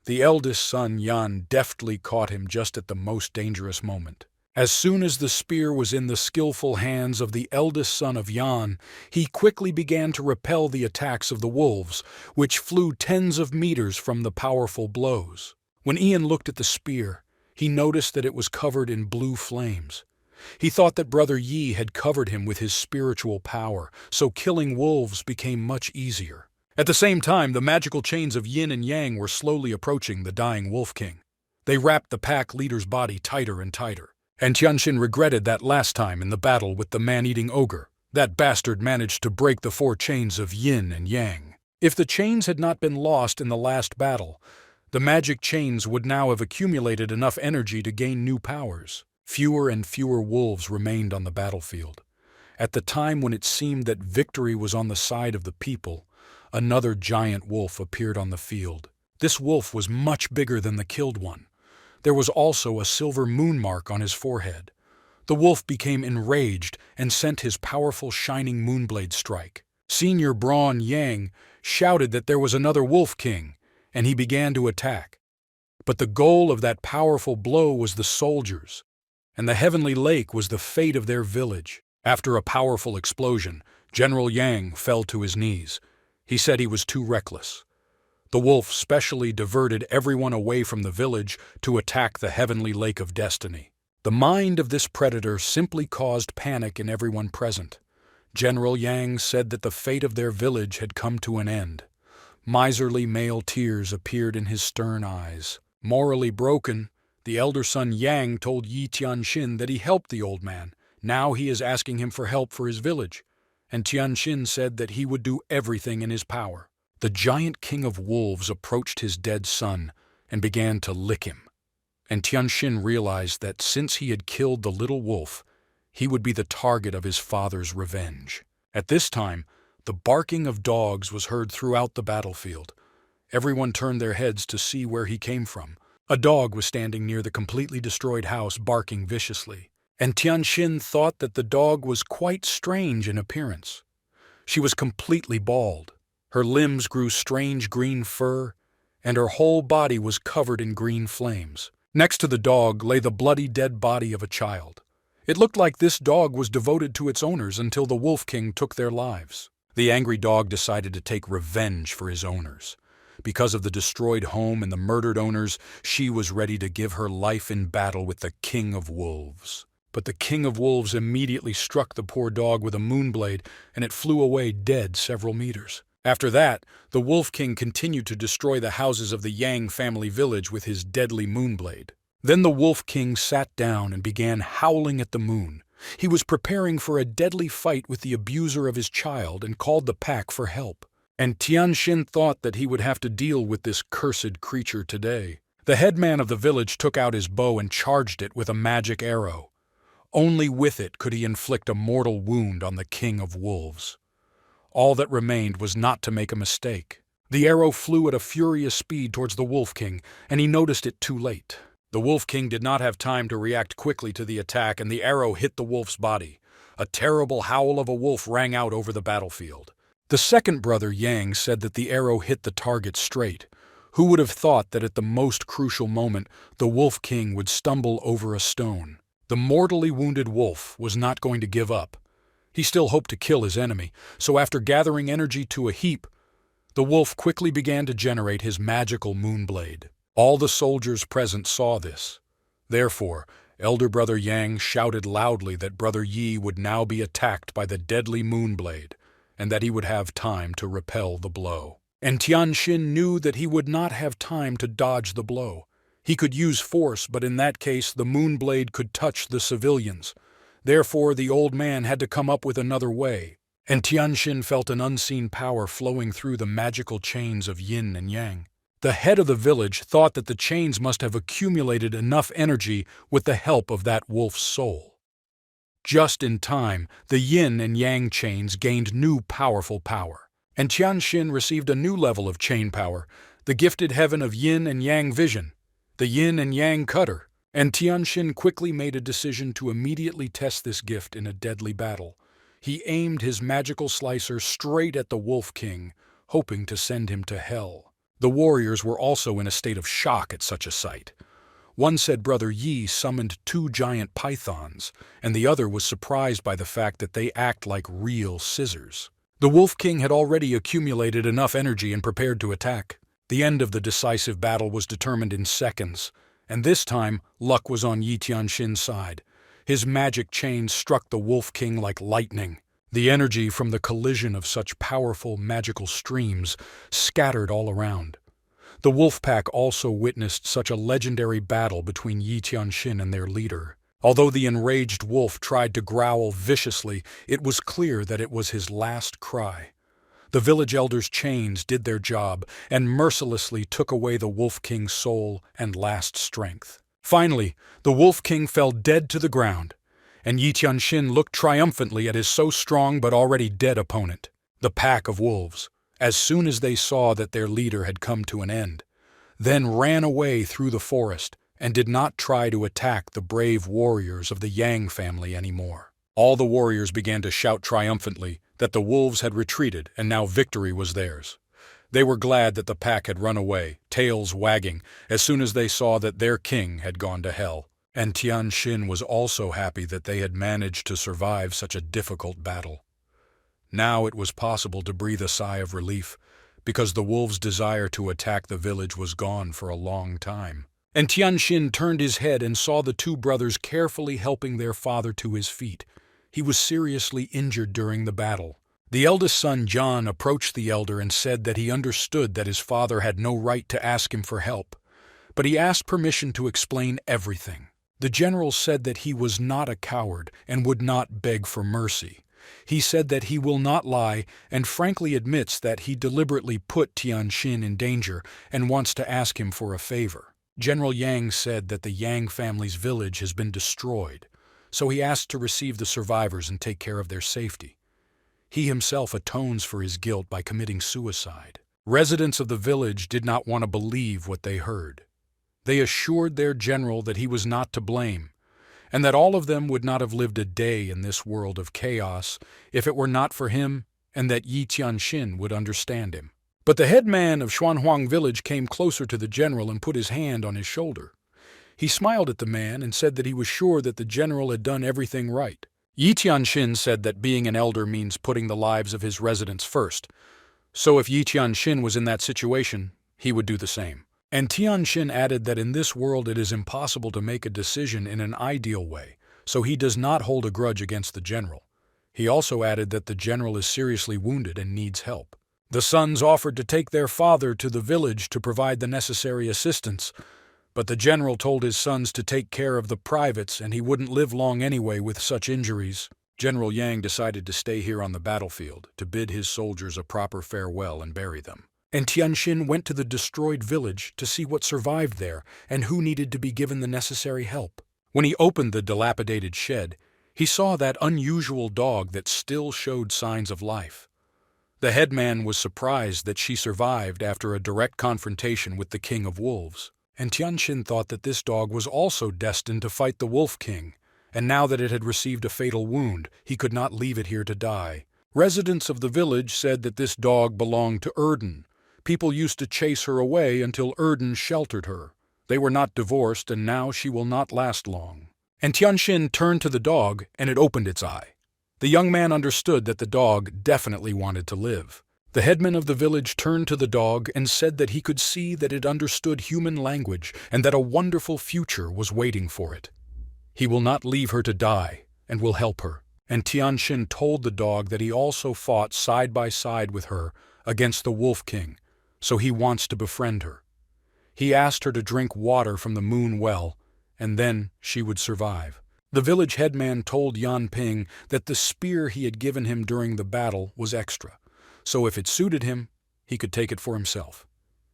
The eldest son Yan deftly caught him just at the most dangerous moment. As soon as the spear was in the skillful hands of the eldest son of Yan, he quickly began to repel the attacks of the wolves, which flew tens of meters from the powerful blows. When Ian looked at the spear, he noticed that it was covered in blue flames. He thought that Brother Yi had covered him with his spiritual power, so killing wolves became much easier. At the same time, the magical chains of Yin and Yang were slowly approaching the dying Wolf King. They wrapped the pack leader's body tighter and tighter. And Tianxin regretted that last time in the battle with the man-eating ogre. That bastard managed to break the 4 chains of Yin and Yang. If the chains had not been lost in the last battle, the magic chains would now have accumulated enough energy to gain new powers. Fewer and fewer wolves remained on the battlefield. At the time when it seemed that victory was on the side of the people, another giant wolf appeared on the field. This wolf was much bigger than the killed one. There was also a silver moon mark on his forehead. The wolf became enraged and sent his powerful shining moonblade strike. Senior Braun Yang shouted that there was another Wolf King, and he began to attack. But the goal of that powerful blow was the soldiers, and the heavenly lake was the fate of their village. After a powerful explosion, General Yang fell to his knees. He said he was too reckless. The wolf specially diverted everyone away from the village to attack the heavenly lake of destiny. The mind of this predator simply caused panic in everyone present. General Yang said that the fate of their village had come to an end. Miserly male tears appeared in his stern eyes. Morally broken, the elder son Yang told Yi Tianxin that he helped the old man. Now he is asking him for help for his village. And Tianxin said that he would do everything in his power. The giant king of wolves approached his dead son and began to lick him. And Tianxin realized that since he had killed the little wolf, he would be the target of his father's revenge. At this time, the barking of dogs was heard throughout the battlefield. Everyone turned their heads to see where he came from. A dog was standing near the completely destroyed house, barking viciously. And Tianxin thought that the dog was quite strange in appearance. She was completely bald. Her limbs grew strange green fur, and her whole body was covered in green flames. Next to the dog lay the bloody dead body of a child. It looked like this dog was devoted to its owners until the Wolf King took their lives. The angry dog decided to take revenge for his owners. Because of the destroyed home and the murdered owners, she was ready to give her life in battle with the King of Wolves. But the King of Wolves immediately struck the poor dog with a moonblade, and it flew away dead several meters. After that, the Wolf King continued to destroy the houses of the Yang family village with his deadly moonblade. Then the Wolf King sat down and began howling at the moon. He was preparing for a deadly fight with the abuser of his child and called the pack for help. And Tianxin thought that he would have to deal with this cursed creature today. The headman of the village took out his bow and charged it with a magic arrow. Only with it could he inflict a mortal wound on the King of Wolves. All that remained was not to make a mistake. The arrow flew at a furious speed towards the Wolf King, and he noticed it too late. The Wolf King did not have time to react quickly to the attack, and the arrow hit the wolf's body. A terrible howl of a wolf rang out over the battlefield. The second brother Yang said that the arrow hit the target straight. Who would have thought that at the most crucial moment, the Wolf King would stumble over a stone? The mortally wounded wolf was not going to give up. He still hoped to kill his enemy, so after gathering energy to a heap, the wolf quickly began to generate his magical moonblade. All the soldiers present saw this. Therefore, elder brother Yang shouted loudly that brother Yi would now be attacked by the deadly moonblade, and that he would have time to repel the blow. And Tianxin knew that he would not have time to dodge the blow. He could use force, but in that case the moonblade could touch the civilians. Therefore, the old man had to come up with another way, and Tianxin felt an unseen power flowing through the magical chains of Yin and Yang. The head of the village thought that the chains must have accumulated enough energy with the help of that wolf's soul. Just in time, the Yin and Yang chains gained new powerful power, and Tianxin received a new level of chain power, the gifted heaven of Yin and Yang vision, the Yin and Yang cutter. And Tianxin quickly made a decision to immediately test this gift in a deadly battle. He aimed his magical slicer straight at the Wolf King, hoping to send him to hell. The warriors were also in a state of shock at such a sight. One said Brother Yi summoned 2 giant pythons, and the other was surprised by the fact that they act like real scissors. The Wolf King had already accumulated enough energy and prepared to attack. The end of the decisive battle was determined in seconds, and this time luck was on Yi Tianxin's side. His magic chain struck the Wolf King like lightning. The energy from the collision of such powerful magical streams scattered all around. The wolf pack also witnessed such a legendary battle between Yi Tianxin and their leader. Although the enraged wolf tried to growl viciously, it was clear that it was his last cry. The village elders' chains did their job and mercilessly took away the Wolf King's soul and last strength. Finally, the Wolf King fell dead to the ground, and Yi Tianxin looked triumphantly at his so strong but already dead opponent. The pack of wolves, as soon as they saw that their leader had come to an end, then ran away through the forest and did not try to attack the brave warriors of the Yang family anymore. All the warriors began to shout triumphantly that the wolves had retreated and now victory was theirs. They were glad that the pack had run away, tails wagging, as soon as they saw that their king had gone to hell. And Tianxin was also happy that they had managed to survive such a difficult battle. Now it was possible to breathe a sigh of relief, because the wolves' desire to attack the village was gone for a long time. And Tianxin turned his head and saw the 2 brothers carefully helping their father to his feet. He was seriously injured during the battle. The eldest son, John, approached the elder and said that he understood that his father had no right to ask him for help, but he asked permission to explain everything. The general said that he was not a coward and would not beg for mercy. He said that he will not lie and frankly admits that he deliberately put Tianxin in danger and wants to ask him for a favor. General Yang said that the Yang family's village has been destroyed, so he asked to receive the survivors and take care of their safety. He himself atones for his guilt by committing suicide. Residents of the village did not want to believe what they heard. They assured their general that he was not to blame, and that all of them would not have lived a day in this world of chaos if it were not for him, and that Yi Tianxin would understand him. But the head man of Xuanhuang village came closer to the general and put his hand on his shoulder. He smiled at the man and said that he was sure that the general had done everything right. Yi Tianxin said that being an elder means putting the lives of his residents first, so if Yi Tianxin was in that situation, he would do the same. And Tianxin added that in this world it is impossible to make a decision in an ideal way, so he does not hold a grudge against the general. He also added that the general is seriously wounded and needs help. The sons offered to take their father to the village to provide the necessary assistance, but the general told his sons to take care of the privates and he wouldn't live long anyway with such injuries. General Yang decided to stay here on the battlefield to bid his soldiers a proper farewell and bury them. And Tianxin went to the destroyed village to see what survived there and who needed to be given the necessary help. When he opened the dilapidated shed, he saw that unusual dog that still showed signs of life. The headman was surprised that she survived after a direct confrontation with the King of Wolves, and Tianxin thought that this dog was also destined to fight the Wolf King, and now that it had received a fatal wound, he could not leave it here to die. Residents of the village said that this dog belonged to Erden. People used to chase her away until Erden sheltered her. They were not divorced, and now she will not last long. And Tianxin turned to the dog, and it opened its eye. The young man understood that the dog definitely wanted to live. The headman of the village turned to the dog and said that he could see that it understood human language and that a wonderful future was waiting for it. He will not leave her to die and will help her. And Tianxin told the dog that he also fought side by side with her against the Wolf King, so he wants to befriend her. He asked her to drink water from the moon well, and then she would survive. The village headman told Yan Ping that the spear he had given him during the battle was extra, so if it suited him, he could take it for himself.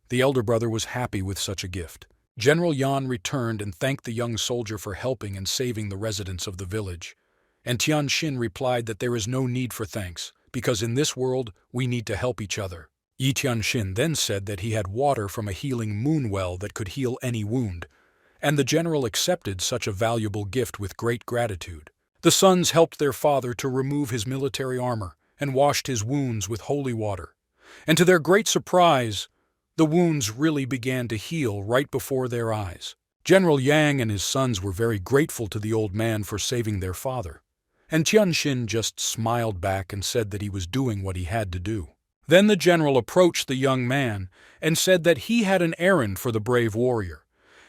The elder brother was happy with such a gift. General Yan returned and thanked the young soldier for helping and saving the residents of the village. And Tianxin replied that there is no need for thanks, because in this world we need to help each other. Yi Tianxin then said that he had water from a healing moon well that could heal any wound, and the general accepted such a valuable gift with great gratitude. The sons helped their father to remove his military armor and washed his wounds with holy water. And to their great surprise, the wounds really began to heal right before their eyes. General Yang and his sons were very grateful to the old man for saving their father, and Tianxin just smiled back and said that he was doing what he had to do. Then the general approached the young man and said that he had an errand for the brave warrior,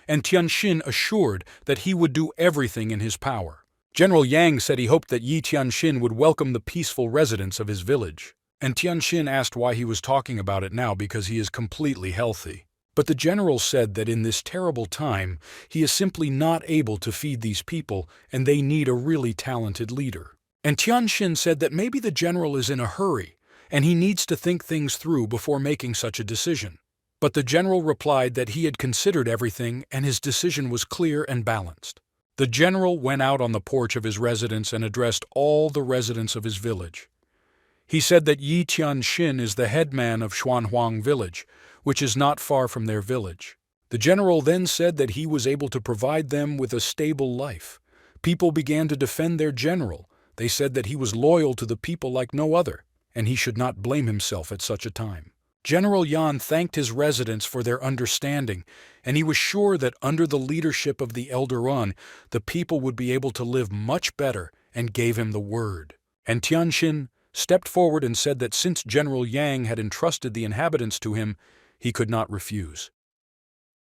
and Tianxin assured that he would do everything in his power. General Yang said he hoped that Yi Tianxin would welcome the peaceful residents of his village, and Tianxin asked why he was talking about it now because he is completely healthy. But the general said that in this terrible time, he is simply not able to feed these people and they need a really talented leader. And Tianxin said that maybe the general is in a hurry and he needs to think things through before making such a decision. But the general replied that he had considered everything and his decision was clear and balanced. The general went out on the porch of his residence and addressed all the residents of his village. He said that Yi Tianxin is the headman of Xuanhuang village, which is not far from their village. The general then said that he was able to provide them with a stable life. People began to defend their general. They said that he was loyal to the people like no other, and he should not blame himself at such a time. General Yan thanked his residents for their understanding, and he was sure that under the leadership of the Elder One, the people would be able to live much better, and gave him the word. And Tianxin stepped forward and said that since General Yang had entrusted the inhabitants to him, he could not refuse.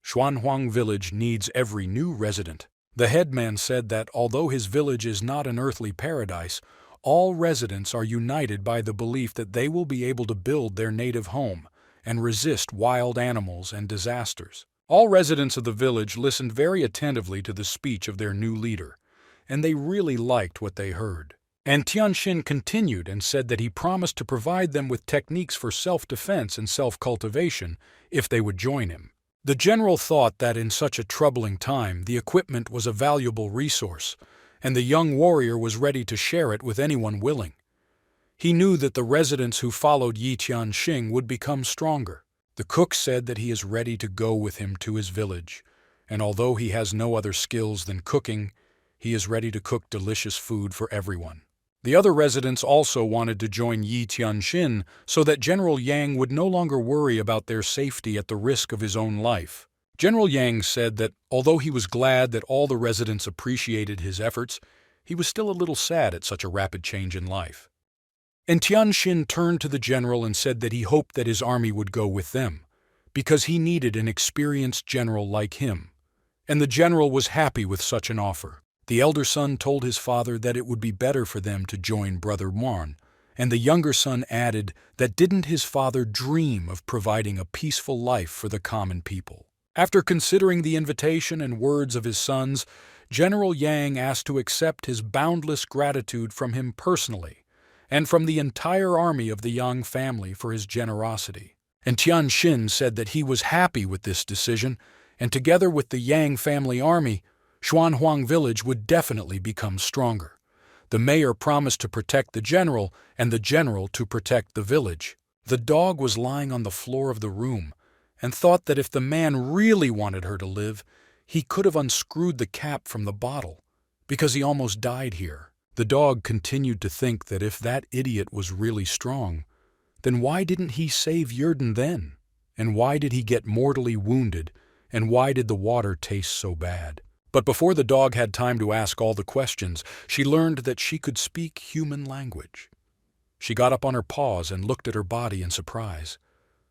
Xuanhuang village needs every new resident. The headman said that although his village is not an earthly paradise, all residents are united by the belief that they will be able to build their native home and resist wild animals and disasters. All residents of the village listened very attentively to the speech of their new leader, and they really liked what they heard. And Tianxin continued and said that he promised to provide them with techniques for self-defense and self-cultivation if they would join him. The general thought that in such a troubling time the equipment was a valuable resource, and the young warrior was ready to share it with anyone willing. He knew that the residents who followed Yi Tianxin would become stronger. The cook said that he is ready to go with him to his village, and although he has no other skills than cooking, he is ready to cook delicious food for everyone. The other residents also wanted to join Yi Tianxin so that General Yang would no longer worry about their safety at the risk of his own life. General Yang said that although he was glad that all the residents appreciated his efforts, he was still a little sad at such a rapid change in life. And Tianxin turned to the general and said that he hoped that his army would go with them, because he needed an experienced general like him. And the general was happy with such an offer. The elder son told his father that it would be better for them to join Brother Juan, and the younger son added that didn't his father dream of providing a peaceful life for the common people. After considering the invitation and words of his sons, General Yang asked to accept his boundless gratitude from him personally, and from the entire army of the Yang family for his generosity. And Tianxin said that he was happy with this decision, and together with the Yang family army, Xuanhuang village would definitely become stronger. The mayor promised to protect the general, and the general to protect the village. The dog was lying on the floor of the room, and thought that if the man really wanted her to live, he could have unscrewed the cap from the bottle, because he almost died here. The dog continued to think that if that idiot was really strong, then why didn't he save Yerden then? And why did he get mortally wounded? And why did the water taste so bad? But before the dog had time to ask all the questions, she learned that she could speak human language. She got up on her paws and looked at her body in surprise.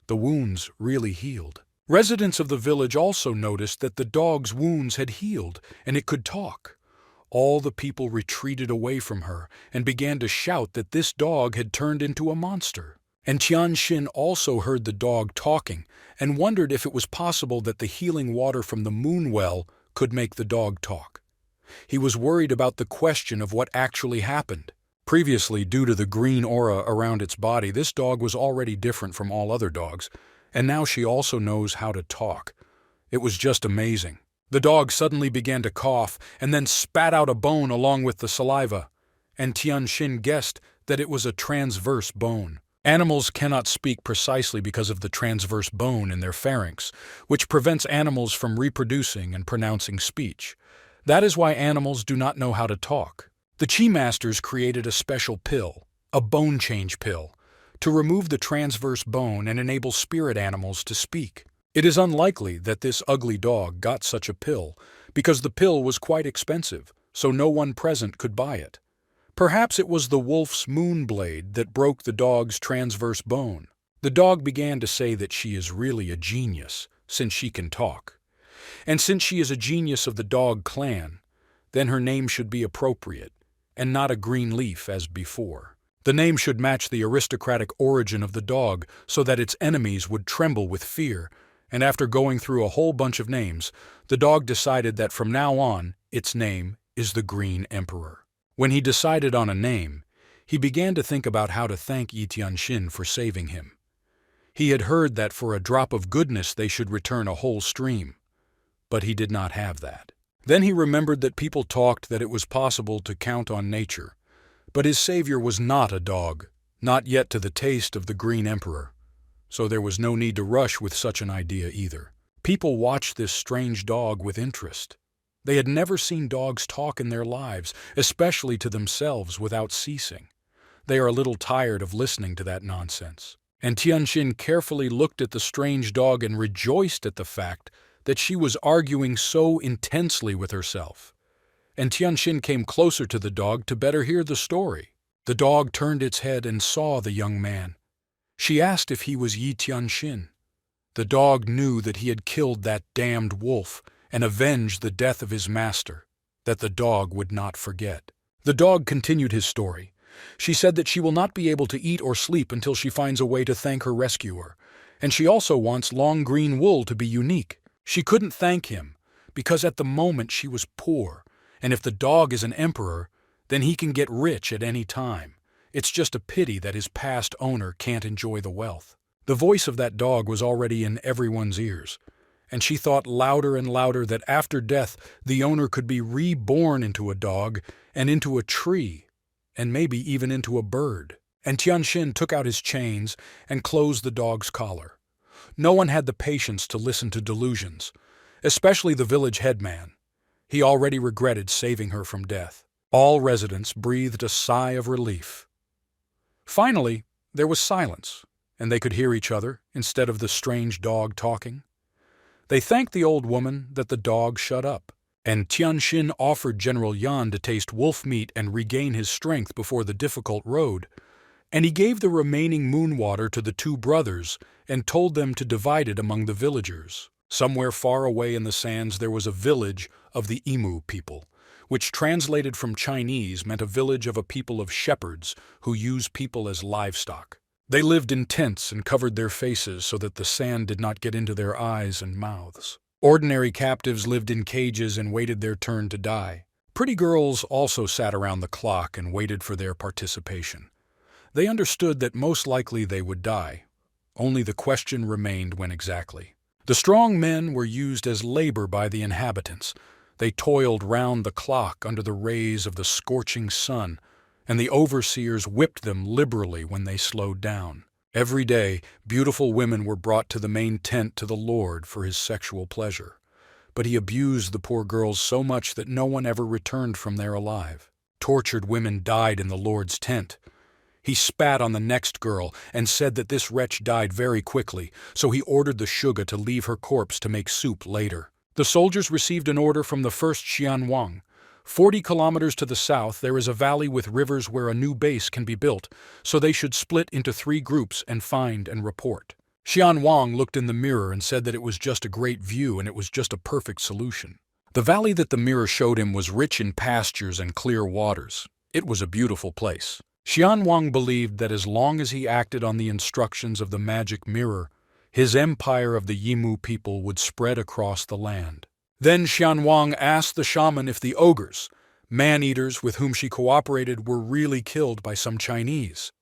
The wounds really healed. Residents of the village also noticed that the dog's wounds had healed and it could talk. All the people retreated away from her and began to shout that this dog had turned into a monster. And Tianxin also heard the dog talking and wondered if it was possible that the healing water from the moon well could make the dog talk. He was worried about the question of what actually happened. Previously, due to the green aura around its body, this dog was already different from all other dogs, and now she also knows how to talk. It was just amazing. The dog suddenly began to cough and then spat out a bone along with the saliva, and Tianxin guessed that it was a transverse bone. Animals cannot speak precisely because of the transverse bone in their pharynx, which prevents animals from reproducing and pronouncing speech. That is why animals do not know how to talk. The Chi Masters created a special pill, a bone change pill, to remove the transverse bone and enable spirit animals to speak. It is unlikely that this ugly dog got such a pill, because the pill was quite expensive, so no one present could buy it. Perhaps it was the wolf's moon blade that broke the dog's transverse bone. The dog began to say that she is really a genius, since she can talk. And since she is a genius of the dog clan, then her name should be appropriate, and not a green leaf as before. The name should match the aristocratic origin of the dog so that its enemies would tremble with fear, and after going through a whole bunch of names, the dog decided that from now on, its name is the Green Emperor. When he decided on a name, he began to think about how to thank Yi Tianxin for saving him. He had heard that for a drop of goodness they should return a whole stream, but he did not have that. Then he remembered that people talked that it was possible to count on nature, but his savior was not a dog, not yet to the taste of the Green Emperor, so there was no need to rush with such an idea either. People watched this strange dog with interest. They had never seen dogs talk in their lives, especially to themselves without ceasing. They are a little tired of listening to that nonsense. And Tianxin carefully looked at the strange dog and rejoiced at the fact that she was arguing so intensely with herself. And Tianxin came closer to the dog to better hear the story. The dog turned its head and saw the young man. She asked if he was Yi Tianxin. The dog knew that he had killed that damned wolf and avenged the death of his master, that the dog would not forget. The dog continued his story. She said that she will not be able to eat or sleep until she finds a way to thank her rescuer, and she also wants long green wool to be unique. She couldn't thank him, because at the moment she was poor, and if the dog is an emperor, then he can get rich at any time. It's just a pity that his past owner can't enjoy the wealth. The voice of that dog was already in everyone's ears, and she thought louder and louder that after death the owner could be reborn into a dog and into a tree, and maybe even into a bird. And Tianxin took out his chains and closed the dog's collar. No one had the patience to listen to delusions, especially the village headman. He already regretted saving her from death. All residents breathed a sigh of relief. Finally, there was silence, and they could hear each other instead of the strange dog talking. They thanked the old woman that the dog shut up, and Tianxin offered General Yan to taste wolf meat and regain his strength before the difficult road, and he gave the remaining moon water to the two brothers and told them to divide it among the villagers. Somewhere far away in the sands there was a village of the Emu people, which translated from Chinese meant a village of a people of shepherds who use people as livestock. They lived in tents and covered their faces so that the sand did not get into their eyes and mouths. Ordinary captives lived in cages and waited their turn to die. Pretty girls also sat around the clock and waited for their participation. They understood that most likely they would die. Only the question remained when exactly. The strong men were used as labor by the inhabitants. They toiled round the clock under the rays of the scorching sun, and the overseers whipped them liberally when they slowed down. Every day, beautiful women were brought to the main tent to the Lord for his sexual pleasure. But he abused the poor girls so much that no one ever returned from there alive. Tortured women died in the Lord's tent. He spat on the next girl and said that this wretch died very quickly, so he ordered the Shuga to leave her corpse to make soup later. The soldiers received an order from the first Xianwang. 40 kilometers to the south, there is a valley with rivers where a new base can be built, so they should split into 3 groups and find and report. Xianwang looked in the mirror and said that it was just a great view and it was just a perfect solution. The valley that the mirror showed him was rich in pastures and clear waters. It was a beautiful place. Xianwang believed that as long as he acted on the instructions of the magic mirror, his empire of the Yimu people would spread across the land. Then Xianwang asked the shaman if the ogres, man-eaters with whom she cooperated, were really killed by some Chinese,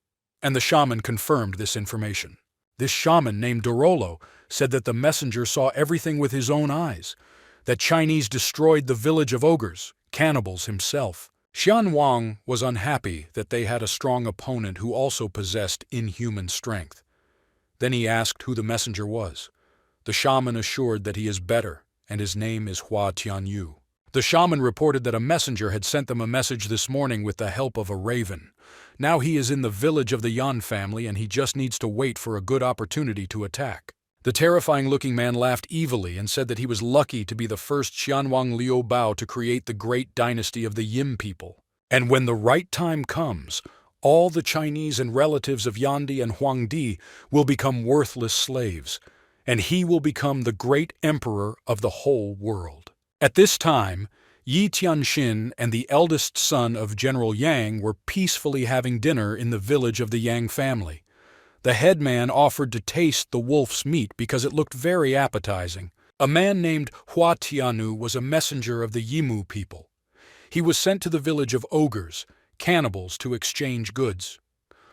and the shaman confirmed this information. This shaman, named Dorolo, said that the messenger saw everything with his own eyes, that Chinese destroyed the village of ogres, cannibals himself. Xianwang was unhappy that they had a strong opponent who also possessed inhuman strength. Then he asked who the messenger was. The shaman assured that he is better, and his name is Hua Tianyu. The shaman reported that a messenger had sent them a message this morning with the help of a raven. Now he is in the village of the Yan family and he just needs to wait for a good opportunity to attack. The terrifying-looking man laughed evilly and said that he was lucky to be the first Xianwang Liu Bao to create the great dynasty of the Yim people. And when the right time comes, all the Chinese and relatives of Yandi and Huangdi will become worthless slaves, and he will become the great emperor of the whole world. At this time, Yi Tianxin and the eldest son of General Yang were peacefully having dinner in the village of the Yang family. The headman offered to taste the wolf's meat because it looked very appetizing. A man named Hua Tianu was a messenger of the Yimu people. He was sent to the village of ogres, cannibals, to exchange goods.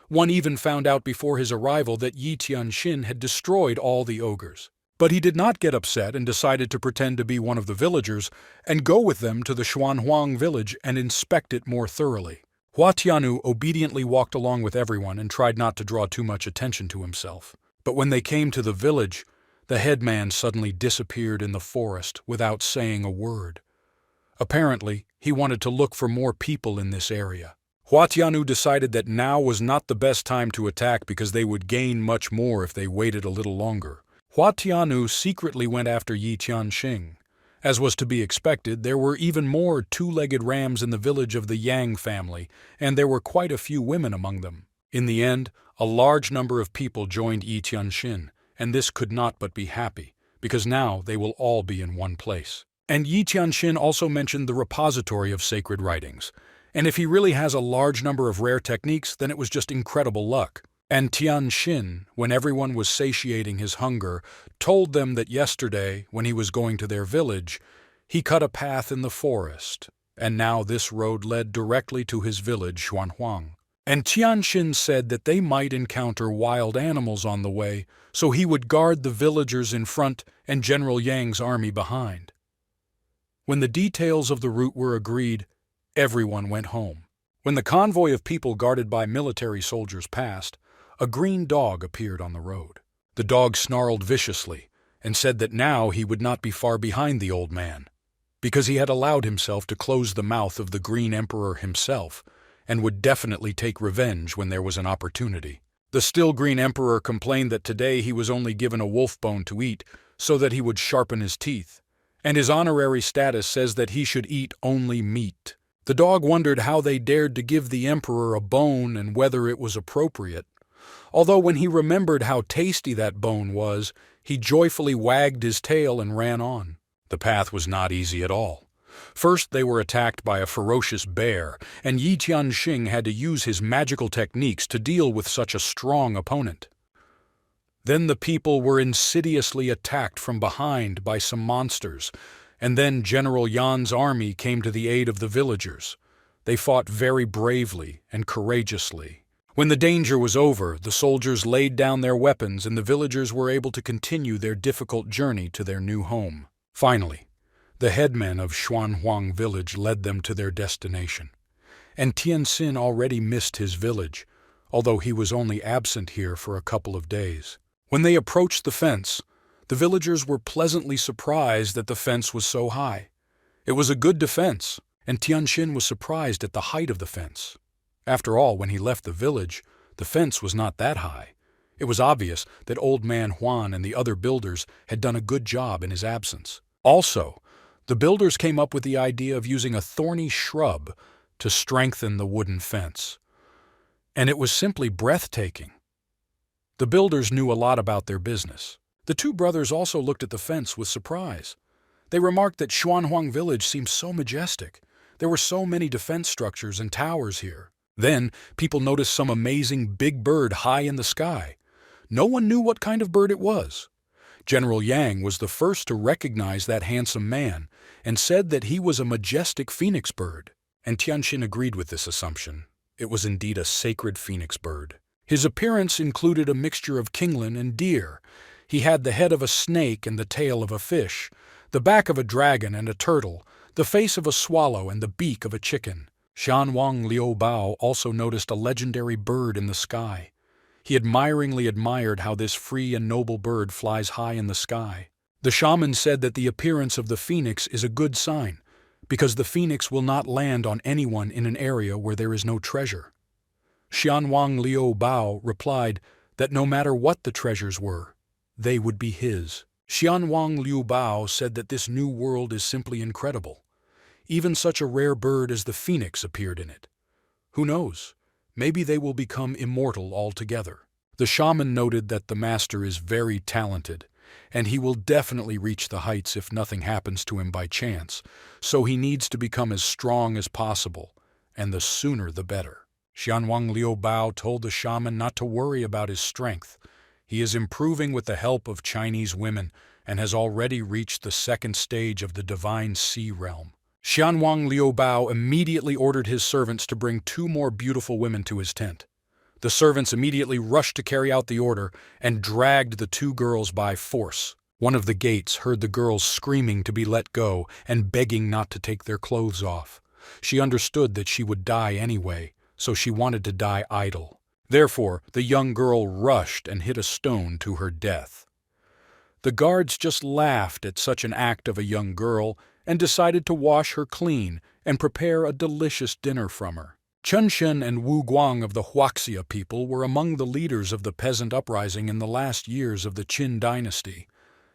One even found out before his arrival that Yi Tianxin had destroyed all the ogres. But he did not get upset and decided to pretend to be one of the villagers and go with them to the Xuanhuang village and inspect it more thoroughly. Hua Tianu obediently walked along with everyone and tried not to draw too much attention to himself. But when they came to the village, the headman suddenly disappeared in the forest without saying a word. Apparently, he wanted to look for more people in this area. Hua Tianu decided that now was not the best time to attack because they would gain much more if they waited a little longer. Hua Tianu secretly went after Yi Tianxin. As was to be expected, there were even more two-legged rams in the village of the Yang family, and there were quite a few women among them. In the end, a large number of people joined Yi Tianxin, and this could not but be happy, because now they will all be in one place. And Yi Tianxin also mentioned the repository of sacred writings, and if he really has a large number of rare techniques, then it was just incredible luck. And Tianxin, when everyone was satiating his hunger, told them that yesterday, when he was going to their village, he cut a path in the forest, and now this road led directly to his village, Xuanhuang. And Tianxin said that they might encounter wild animals on the way, so he would guard the villagers in front and General Yang's army behind. When the details of the route were agreed, everyone went home. When the convoy of people guarded by military soldiers passed, a green dog appeared on the road. The dog snarled viciously and said that now he would not be far behind the old man, because he had allowed himself to close the mouth of the Green Emperor himself and would definitely take revenge when there was an opportunity. The still Green Emperor complained that today he was only given a wolf bone to eat so that he would sharpen his teeth, and his honorary status says that he should eat only meat. The dog wondered how they dared to give the emperor a bone and whether it was appropriate. Although when he remembered how tasty that bone was, he joyfully wagged his tail and ran on. The path was not easy at all. First, they were attacked by a ferocious bear, and Yi Tianxin had to use his magical techniques to deal with such a strong opponent. Then the people were insidiously attacked from behind by some monsters, and then General Yan's army came to the aid of the villagers. They fought very bravely and courageously. When the danger was over, the soldiers laid down their weapons and the villagers were able to continue their difficult journey to their new home. Finally, the headman of Xuanhuang village led them to their destination. And Tianxin already missed his village, although he was only absent here for a couple of days. When they approached the fence, the villagers were pleasantly surprised that the fence was so high. It was a good defense, and Tianxin was surprised at the height of the fence. After all, when he left the village, the fence was not that high. It was obvious that Old Man Huan and the other builders had done a good job in his absence. Also, the builders came up with the idea of using a thorny shrub to strengthen the wooden fence. And it was simply breathtaking. The builders knew a lot about their business. The two brothers also looked at the fence with surprise. They remarked that Xuanhuang village seemed so majestic. There were so many defense structures and towers here. Then, people noticed some amazing big bird high in the sky. No one knew what kind of bird it was. General Yang was the first to recognize that handsome man and said that he was a majestic phoenix bird. And Tianxin agreed with this assumption. It was indeed a sacred phoenix bird. His appearance included a mixture of kingling and deer. He had the head of a snake and the tail of a fish, the back of a dragon and a turtle, the face of a swallow and the beak of a chicken. Xianwang Liu Bao also noticed a legendary bird in the sky. He admiringly admired how this free and noble bird flies high in the sky. The shaman said that the appearance of the phoenix is a good sign, because the phoenix will not land on anyone in an area where there is no treasure. Xianwang Liu Bao replied that no matter what the treasures were, they would be his. Xianwang Liu Bao said that this new world is simply incredible. Even such a rare bird as the phoenix appeared in it. Who knows? Maybe they will become immortal altogether. The shaman noted that the master is very talented, and he will definitely reach the heights if nothing happens to him by chance, so he needs to become as strong as possible, and the sooner the better. Xianwang Liu Bao told the shaman not to worry about his strength. He is improving with the help of Chinese women and has already reached the second stage of the divine sea realm. Xianwang Liu Bao immediately ordered his servants to bring 2 more beautiful women to his tent. The servants immediately rushed to carry out the order and dragged the 2 girls by force. One of the gates heard the girls screaming to be let go and begging not to take their clothes off. She understood that she would die anyway, so she wanted to die idle. Therefore, the young girl rushed and hit a stone to her death. The guards just laughed at such an act of a young girl and decided to wash her clean and prepare a delicious dinner from her. Chen Shen and Wu Guang of the Huaxia people were among the leaders of the peasant uprising in the last years of the Qin dynasty,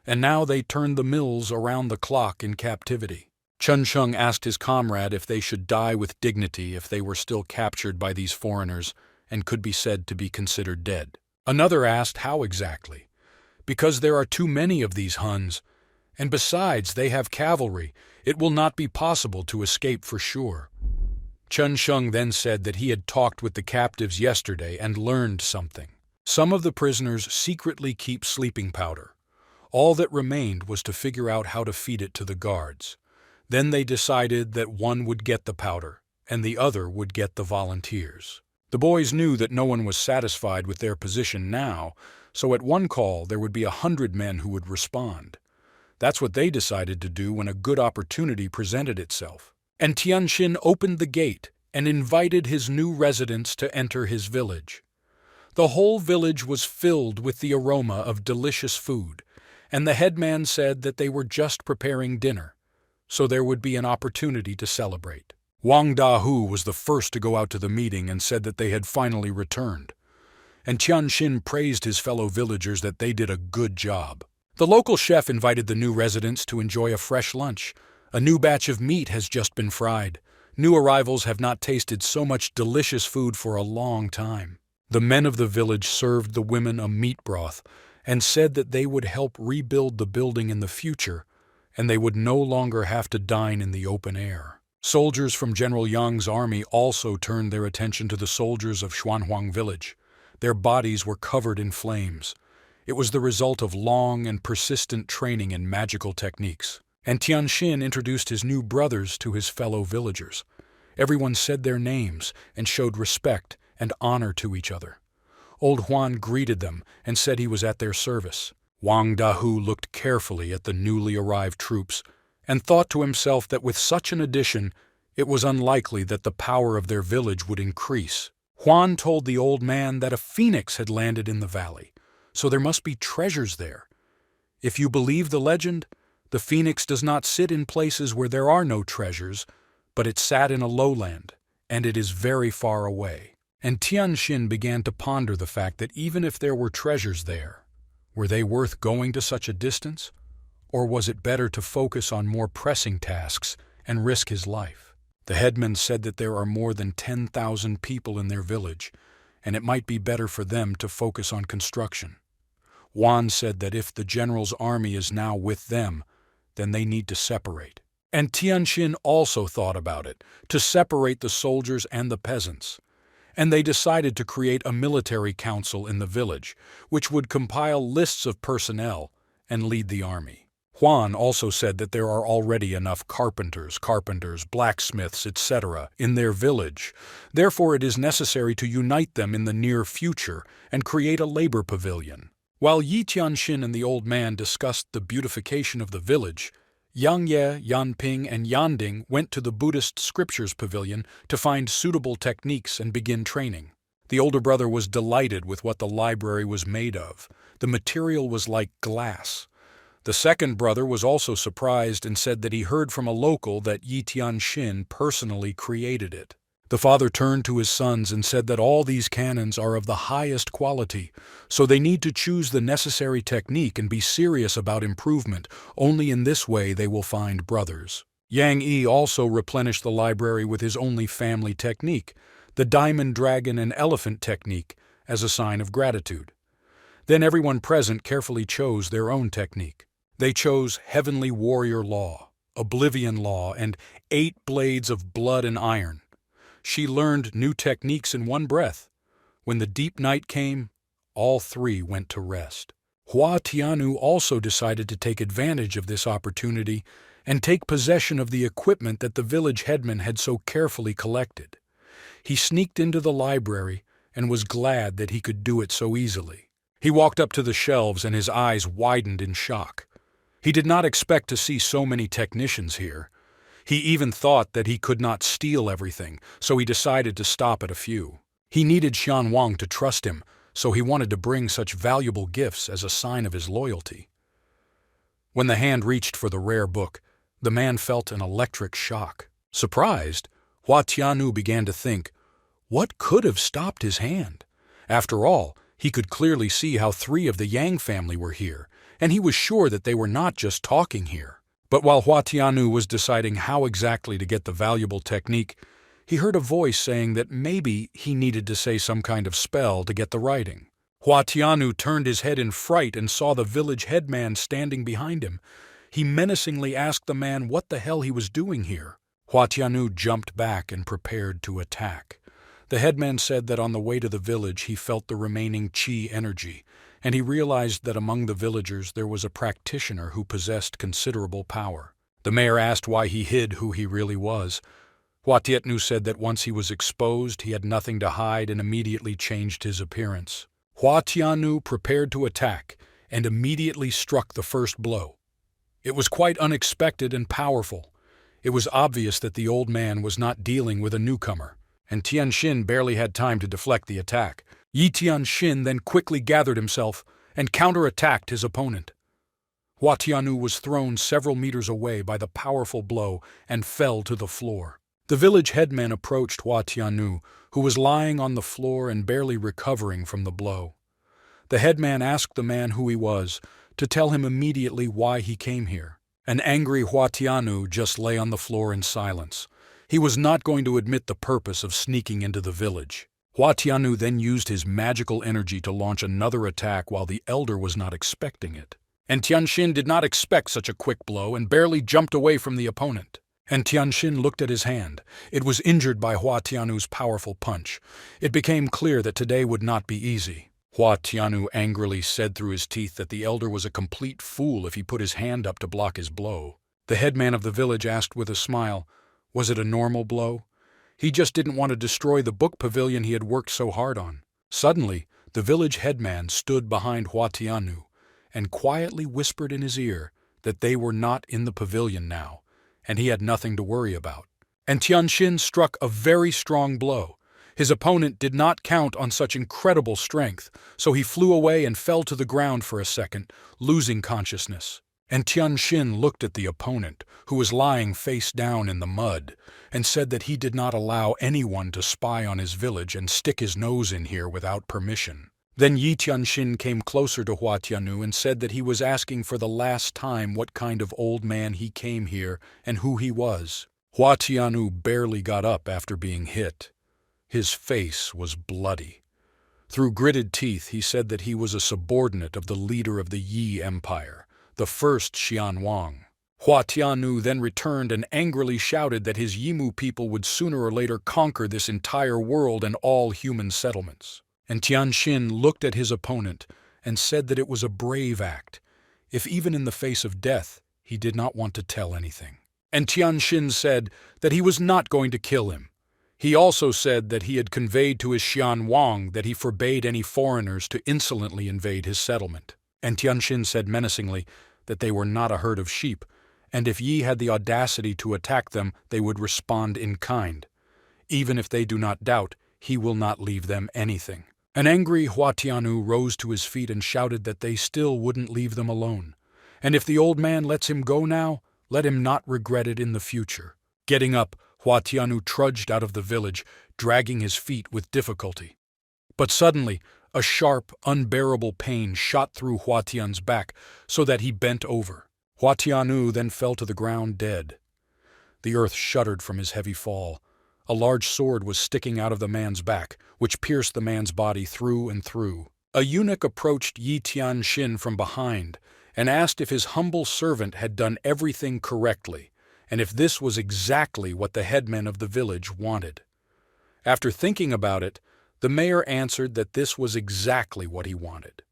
and now they turned the mills around the clock in captivity. Chen Sheng asked his comrade if they should die with dignity if they were still captured by these foreigners and could be said to be considered dead. Another asked how exactly. Because there are too many of these Huns, and besides they have cavalry, it will not be possible to escape for sure. Chen Sheng then said that he had talked with the captives yesterday and learned something. Some of the prisoners secretly keep sleeping powder. All that remained was to figure out how to feed it to the guards. Then they decided that one would get the powder, and the other would get the volunteers. The boys knew that no one was satisfied with their position now, so at one call there would be 100 men who would respond. That's what they decided to do when a good opportunity presented itself. And Tianxin opened the gate and invited his new residents to enter his village. The whole village was filled with the aroma of delicious food, and the headman said that they were just preparing dinner, so there would be an opportunity to celebrate. Wang Dahu was the first to go out to the meeting and said that they had finally returned. And Tianxin praised his fellow villagers that they did a good job. The local chef invited the new residents to enjoy a fresh lunch. A new batch of meat has just been fried. New arrivals have not tasted so much delicious food for a long time. The men of the village served the women a meat broth and said that they would help rebuild the building in the future, and they would no longer have to dine in the open air. Soldiers from General Yang's army also turned their attention to the soldiers of Xuanhuang village. Their bodies were covered in flames. It was the result of long and persistent training in magical techniques. And Tianxin introduced his new brothers to his fellow villagers. Everyone said their names and showed respect and honor to each other. Old Huan greeted them and said he was at their service. Wang Dahu looked carefully at the newly arrived troops and thought to himself that with such an addition, it was unlikely that the power of their village would increase. Huan told the old man that a phoenix had landed in the valley, so there must be treasures there. If you believe the legend, the phoenix does not sit in places where there are no treasures, but it sat in a lowland, and it is very far away. And Tianxin began to ponder the fact that even if there were treasures there, were they worth going to such a distance? Or was it better to focus on more pressing tasks and risk his life? The headman said that there are more than 10,000 people in their village, and it might be better for them to focus on construction. Wan said that if the general's army is now with them, then they need to separate. And Tianxin also thought about it, to separate the soldiers and the peasants. And they decided to create a military council in the village, which would compile lists of personnel and lead the army. Huan also said that there are already enough carpenters, blacksmiths, etc. in their village. Therefore it is necessary to unite them in the near future and create a labor pavilion. While Yi Tianxin and the old man discussed the beautification of the village, Yang Ye, Yan Ping, and Yanding went to the Buddhist scriptures pavilion to find suitable techniques and begin training. The older brother was delighted with what the library was made of. The material was like glass. The second brother was also surprised and said that he heard from a local that Yi Tianxin personally created it. The father turned to his sons and said that all these cannons are of the highest quality, so they need to choose the necessary technique and be serious about improvement. Only in this way they will find brothers. Yang Yi also replenished the library with his only family technique, the diamond dragon and elephant technique, as a sign of gratitude. Then everyone present carefully chose their own technique. They chose Heavenly Warrior Law, Oblivion Law, and 8 Blades of Blood and Iron. She learned new techniques in one breath. When the deep night came, all 3 went to rest. Hua Tianyu also decided to take advantage of this opportunity and take possession of the equipment that the village headman had so carefully collected. He sneaked into the library and was glad that he could do it so easily. He walked up to the shelves and his eyes widened in shock. He did not expect to see so many technicians here. He even thought that he could not steal everything, so he decided to stop at a few. He needed Xian Wang to trust him, so he wanted to bring such valuable gifts as a sign of his loyalty. When the hand reached for the rare book, the man felt an electric shock. Surprised, Hua Tianyu began to think, what could have stopped his hand? After all, he could clearly see how 3 of the Yang family were here, and he was sure that they were not just talking here. But while Hua Tianyu was deciding how exactly to get the valuable technique, he heard a voice saying that maybe he needed to say some kind of spell to get the writing. Hua Tianyu turned his head in fright and saw the village headman standing behind him. He menacingly asked the man what the hell he was doing here. Hua Tianyu jumped back and prepared to attack. The headman said that on the way to the village he felt the remaining qi energy, and he realized that among the villagers there was a practitioner who possessed considerable power. The mayor asked why he hid who he really was. Hua Tianyu said that once he was exposed, he had nothing to hide and immediately changed his appearance. Hua Tianyu prepared to attack and immediately struck the first blow. It was quite unexpected and powerful. It was obvious that the old man was not dealing with a newcomer, and Tianxin barely had time to deflect the attack. Yi Tianxin then quickly gathered himself and counterattacked his opponent. Hua Tianyu was thrown several meters away by the powerful blow and fell to the floor. The village headman approached Hua Tianyu, who was lying on the floor and barely recovering from the blow. The headman asked the man who he was, to tell him immediately why he came here. An angry Hua Tianyu just lay on the floor in silence. He was not going to admit the purpose of sneaking into the village. Hua Tianyu then used his magical energy to launch another attack while the elder was not expecting it. And Tianxin did not expect such a quick blow and barely jumped away from the opponent. And Tianxin looked at his hand. It was injured by Hua Tianyu's powerful punch. It became clear that today would not be easy. Hua Tianyu angrily said through his teeth that the elder was a complete fool if he put his hand up to block his blow. The headman of the village asked with a smile, was it a normal blow? He just didn't want to destroy the book pavilion he had worked so hard on. Suddenly, the village headman stood behind Hua Tianyu and quietly whispered in his ear that they were not in the pavilion now, and he had nothing to worry about. And Tianxin struck a very strong blow. His opponent did not count on such incredible strength, so he flew away and fell to the ground for a second, losing consciousness. And Tianxin looked at the opponent, who was lying face down in the mud, and said that he did not allow anyone to spy on his village and stick his nose in here without permission. Then Yi Tianxin came closer to Hua Tianyu and said that he was asking for the last time what kind of old man he came here and who he was. Hua Tianyu barely got up after being hit. His face was bloody. Through gritted teeth, he said that he was a subordinate of the leader of the Yi Empire, the first Xian Wang. Hua Tianyu then returned and angrily shouted that his Yimu people would sooner or later conquer this entire world and all human settlements. And Tianxin looked at his opponent and said that it was a brave act, if even in the face of death, he did not want to tell anything. And Tianxin said that he was not going to kill him. He also said that he had conveyed to his Xian Wang that he forbade any foreigners to insolently invade his settlement. And Tianxin said menacingly that they were not a herd of sheep, and if Yi had the audacity to attack them, they would respond in kind. Even if they do not doubt, he will not leave them anything. An angry Hua Tianyu rose to his feet and shouted that they still wouldn't leave them alone. And if the old man lets him go now, let him not regret it in the future. Getting up, Hua Tianyu trudged out of the village, dragging his feet with difficulty. But suddenly, a sharp, unbearable pain shot through Hua Tian's back so that he bent over. Hua Tianyu then fell to the ground dead. The earth shuddered from his heavy fall. A large sword was sticking out of the man's back, which pierced the man's body through and through. A eunuch approached Yi Tianxin from behind and asked if his humble servant had done everything correctly, and if this was exactly what the headman of the village wanted. After thinking about it, the mayor answered that this was exactly what he wanted.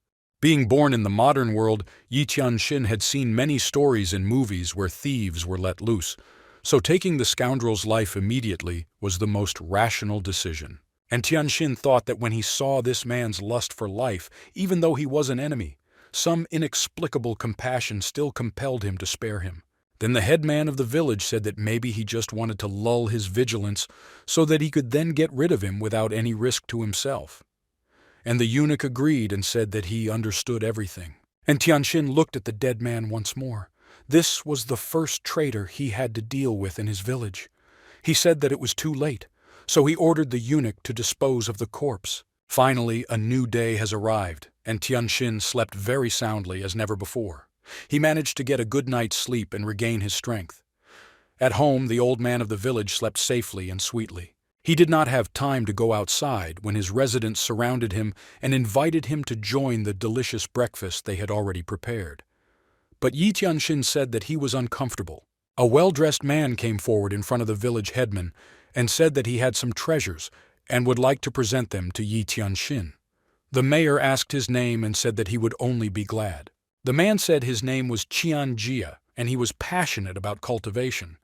Being born in the modern world, Yi Tianxin had seen many stories in movies where thieves were let loose, so taking the scoundrel's life immediately was the most rational decision. And Tianxin thought that when he saw this man's lust for life, even though he was an enemy, some inexplicable compassion still compelled him to spare him. Then the headman of the village said that maybe he just wanted to lull his vigilance so that he could then get rid of him without any risk to himself. And the eunuch agreed and said that he understood everything. And Tianxin looked at the dead man once more. This was the first traitor he had to deal with in his village. He said that it was too late, so he ordered the eunuch to dispose of the corpse. Finally, a new day has arrived, and Tianxin slept very soundly as never before. He managed to get a good night's sleep and regain his strength. At home, the old man of the village slept safely and sweetly. He did not have time to go outside when his residents surrounded him and invited him to join the delicious breakfast they had already prepared. But Yi Tianxin said that he was uncomfortable. A well-dressed man came forward in front of the village headman and said that he had some treasures and would like to present them to Yi Tianxin. The mayor asked his name and said that he would only be glad. The man said his name was Qianjia, and he was passionate about cultivation.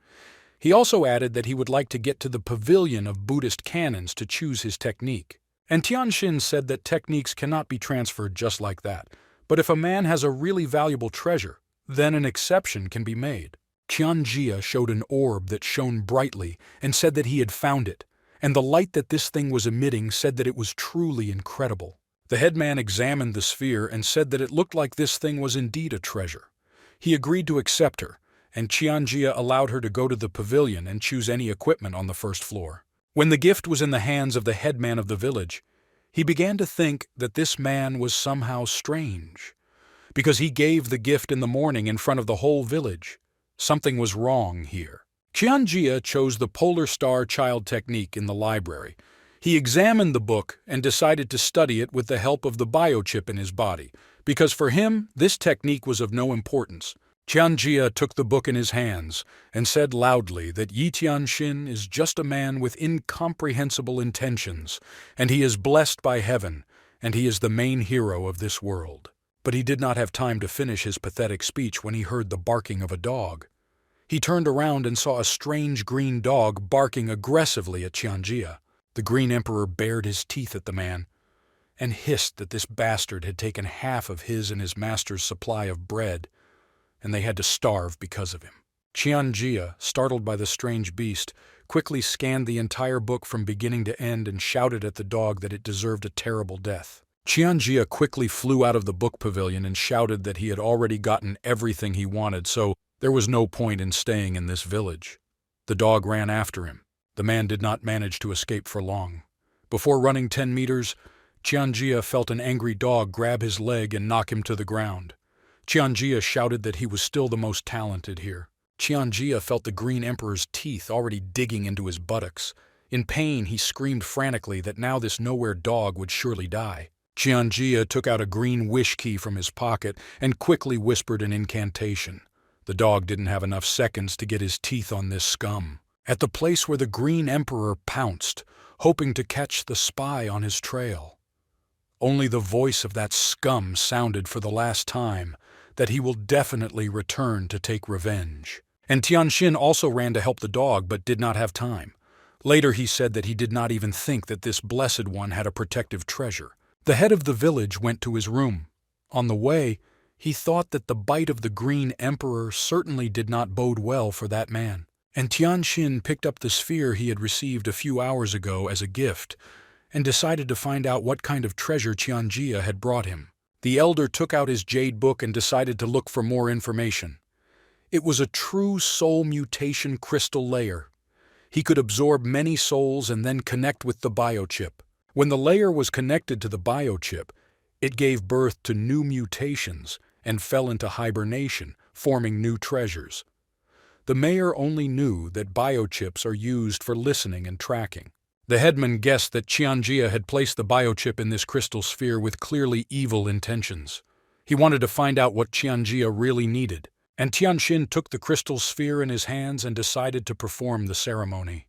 He also added that he would like to get to the pavilion of Buddhist canons to choose his technique. And Tianxin said that techniques cannot be transferred just like that, but if a man has a really valuable treasure, then an exception can be made. Qianjia showed an orb that shone brightly and said that he had found it, and the light that this thing was emitting said that it was truly incredible. The headman examined the sphere and said that it looked like this thing was indeed a treasure. He agreed to accept her, and Qianjia allowed her to go to the pavilion and choose any equipment on the first floor. When the gift was in the hands of the headman of the village, he began to think that this man was somehow strange. Because he gave the gift in the morning in front of the whole village. Something was wrong here. Qianjia chose the Polar Star Child technique in the library. He examined the book and decided to study it with the help of the biochip in his body, because for him, this technique was of no importance. Qianjia took the book in his hands and said loudly that Yi Tianxin is just a man with incomprehensible intentions, and he is blessed by heaven, and he is the main hero of this world. But he did not have time to finish his pathetic speech when he heard the barking of a dog. He turned around and saw a strange green dog barking aggressively at Qianjia. The Green Emperor bared his teeth at the man and hissed that this bastard had taken half of his and his master's supply of bread, and they had to starve because of him. Qianjia, startled by the strange beast, quickly scanned the entire book from beginning to end and shouted at the dog that it deserved a terrible death. Qianjia quickly flew out of the book pavilion and shouted that he had already gotten everything he wanted, so there was no point in staying in this village. The dog ran after him. The man did not manage to escape for long. Before running 10 meters, Qianjia felt an angry dog grab his leg and knock him to the ground. Qianjia shouted that he was still the most talented here. Qianjia felt the Green Emperor's teeth already digging into his buttocks. In pain, he screamed frantically that now this nowhere dog would surely die. Qianjia took out a green wish key from his pocket and quickly whispered an incantation. The dog didn't have enough seconds to get his teeth on this scum. At the place where the Green Emperor pounced, hoping to catch the spy on his trail. Only the voice of that scum sounded for the last time that he will definitely return to take revenge. And Tianxin also ran to help the dog but did not have time. Later he said that he did not even think that this blessed one had a protective treasure. The head of the village went to his room. On the way, he thought that the bite of the Green Emperor certainly did not bode well for that man. And Tianxin picked up the sphere he had received a few hours ago as a gift and decided to find out what kind of treasure Qianjia had brought him. The elder took out his jade book and decided to look for more information. It was a true soul mutation crystal layer. He could absorb many souls and then connect with the biochip. When the layer was connected to the biochip, it gave birth to new mutations and fell into hibernation, forming new treasures. The mayor only knew that biochips are used for listening and tracking. The headman guessed that Qianjia had placed the biochip in this crystal sphere with clearly evil intentions. He wanted to find out what Qianjia really needed, and Tianxin took the crystal sphere in his hands and decided to perform the ceremony.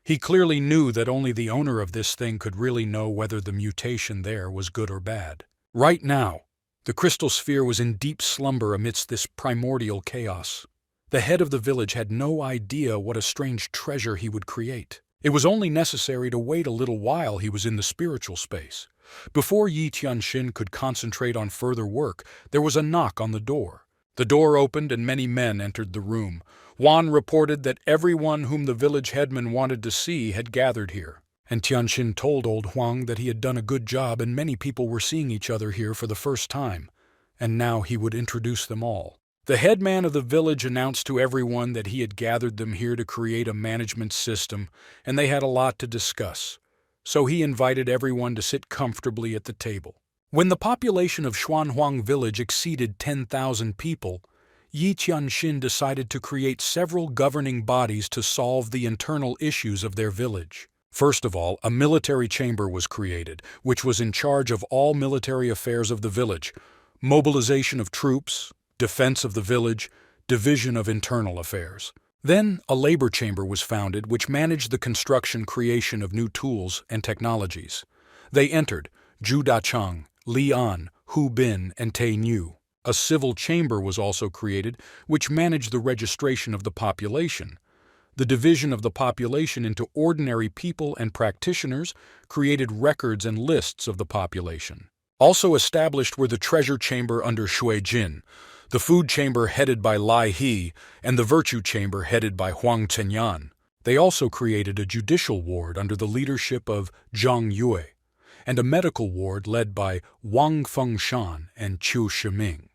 He clearly knew that only the owner of this thing could really know whether the mutation there was good or bad. Right now, the crystal sphere was in deep slumber amidst this primordial chaos. The head of the village had no idea what a strange treasure he would create. It was only necessary to wait a little while he was in the spiritual space. Before Yi Tianxin could concentrate on further work, there was a knock on the door. The door opened and many men entered the room. Wan reported that everyone whom the village headman wanted to see had gathered here. And Tianxin told old Huang that he had done a good job and many people were seeing each other here for the first time. And now he would introduce them all. The headman of the village announced to everyone that he had gathered them here to create a management system, and they had a lot to discuss. So he invited everyone to sit comfortably at the table. When the population of Xuanhuang village exceeded 10,000 people, Yi Tianxin decided to create several governing bodies to solve the internal issues of their village. First of all, a military chamber was created, which was in charge of all military affairs of the village, mobilization of troops, defense of the village, division of internal affairs. Then, a labor chamber was founded which managed the construction creation of new tools and technologies. They entered Zhu Dachang, Li An, Hu Bin, and Tai Nu. A civil chamber was also created which managed the registration of the population. The division of the population into ordinary people and practitioners created records and lists of the population. Also established were the treasure chamber under Shui Jin, the food chamber headed by Lai He, and the virtue chamber headed by Huang Chenyan. They also created a judicial ward under the leadership of Zhang Yue, and a medical ward led by Wang Fengshan and Qiu Shiming.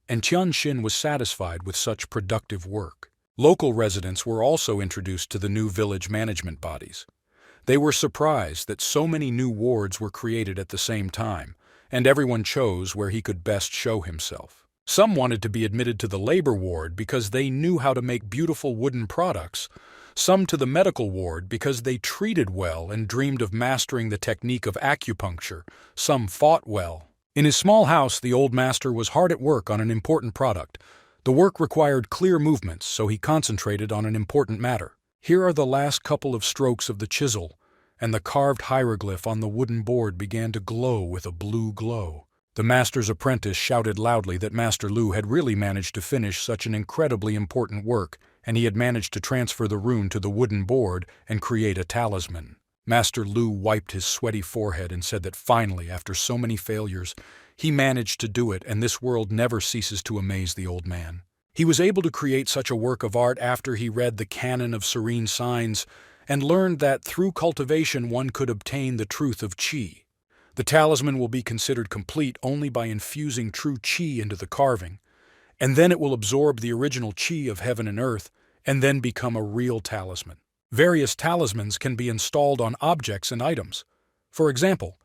And Tianxin was satisfied with such productive work. Local residents were also introduced to the new village management bodies. They were surprised that so many new wards were created at the same time, and everyone chose where he could best show himself. Some wanted to be admitted to the labor ward because they knew how to make beautiful wooden products, some to the medical ward because they treated well and dreamed of mastering the technique of acupuncture, some fought well. In his small house, the old master was hard at work on an important product. The work required clear movements, so he concentrated on an important matter. Here are the last couple of strokes of the chisel, and the carved hieroglyph on the wooden board began to glow with a blue glow. The master's apprentice shouted loudly that Master Lu had really managed to finish such an incredibly important work, and he had managed to transfer the rune to the wooden board and create a talisman. Master Lu wiped his sweaty forehead and said that finally, after so many failures, he managed to do it, and this world never ceases to amaze the old man. He was able to create such a work of art after he read the Canon of Serene Signs and learned that through cultivation one could obtain the truth of qi. The talisman will be considered complete only by infusing true qi into the carving, and then it will absorb the original qi of heaven and earth, and then become a real talisman. Various talismans can be installed on objects and items. For example,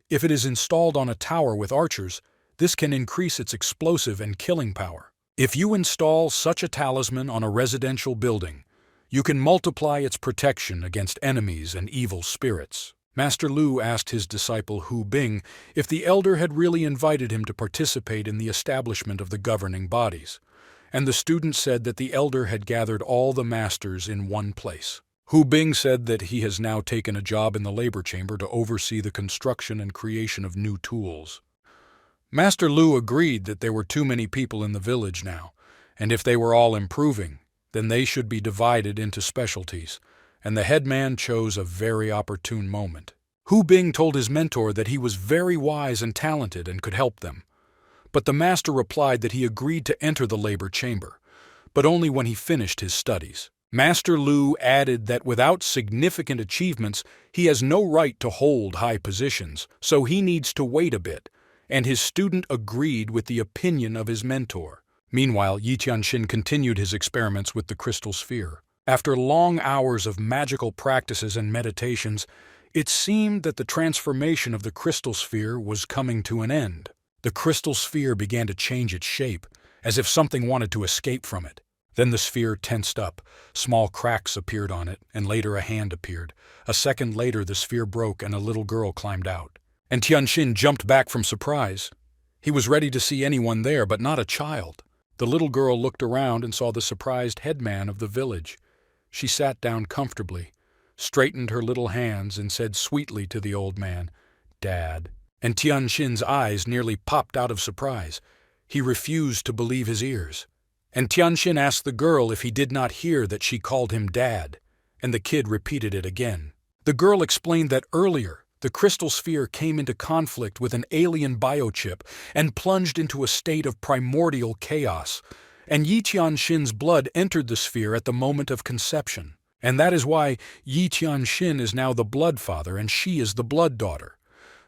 if it is installed on a tower with archers, this can increase its explosive and killing power. If you install such a talisman on a residential building, you can multiply its protection against enemies and evil spirits. Master Lu asked his disciple Hu Bing if the elder had really invited him to participate in the establishment of the governing bodies, and the student said that the elder had gathered all the masters in one place. Hu Bing said that he has now taken a job in the labor chamber to oversee the construction and creation of new tools. Master Lu agreed that there were too many people in the village now, and if they were all improving, then they should be divided into specialties, and the headman chose a very opportune moment. Hu Bing told his mentor that he was very wise and talented and could help them. But the master replied that he agreed to enter the labor chamber, but only when he finished his studies. Master Lu added that without significant achievements, he has no right to hold high positions, so he needs to wait a bit, and his student agreed with the opinion of his mentor. Meanwhile, Yi Tianxin continued his experiments with the crystal sphere. After long hours of magical practices and meditations, it seemed that the transformation of the crystal sphere was coming to an end. The crystal sphere began to change its shape, as if something wanted to escape from it. Then the sphere tensed up, small cracks appeared on it, and later a hand appeared. A second later the sphere broke and a little girl climbed out. And Tianxin jumped back from surprise. He was ready to see anyone there, but not a child. The little girl looked around and saw the surprised headman of the village. She sat down comfortably, straightened her little hands, and said sweetly to the old man, "Dad." And Tianxin's eyes nearly popped out of surprise. He refused to believe his ears. And Tianxin asked the girl if he did not hear that she called him Dad, and the kid repeated it again. The girl explained that earlier, the crystal sphere came into conflict with an alien biochip and plunged into a state of primordial chaos, and Yi Tianxin's blood entered the sphere at the moment of conception. And that is why Yi Tianxin is now the blood father and she is the blood daughter.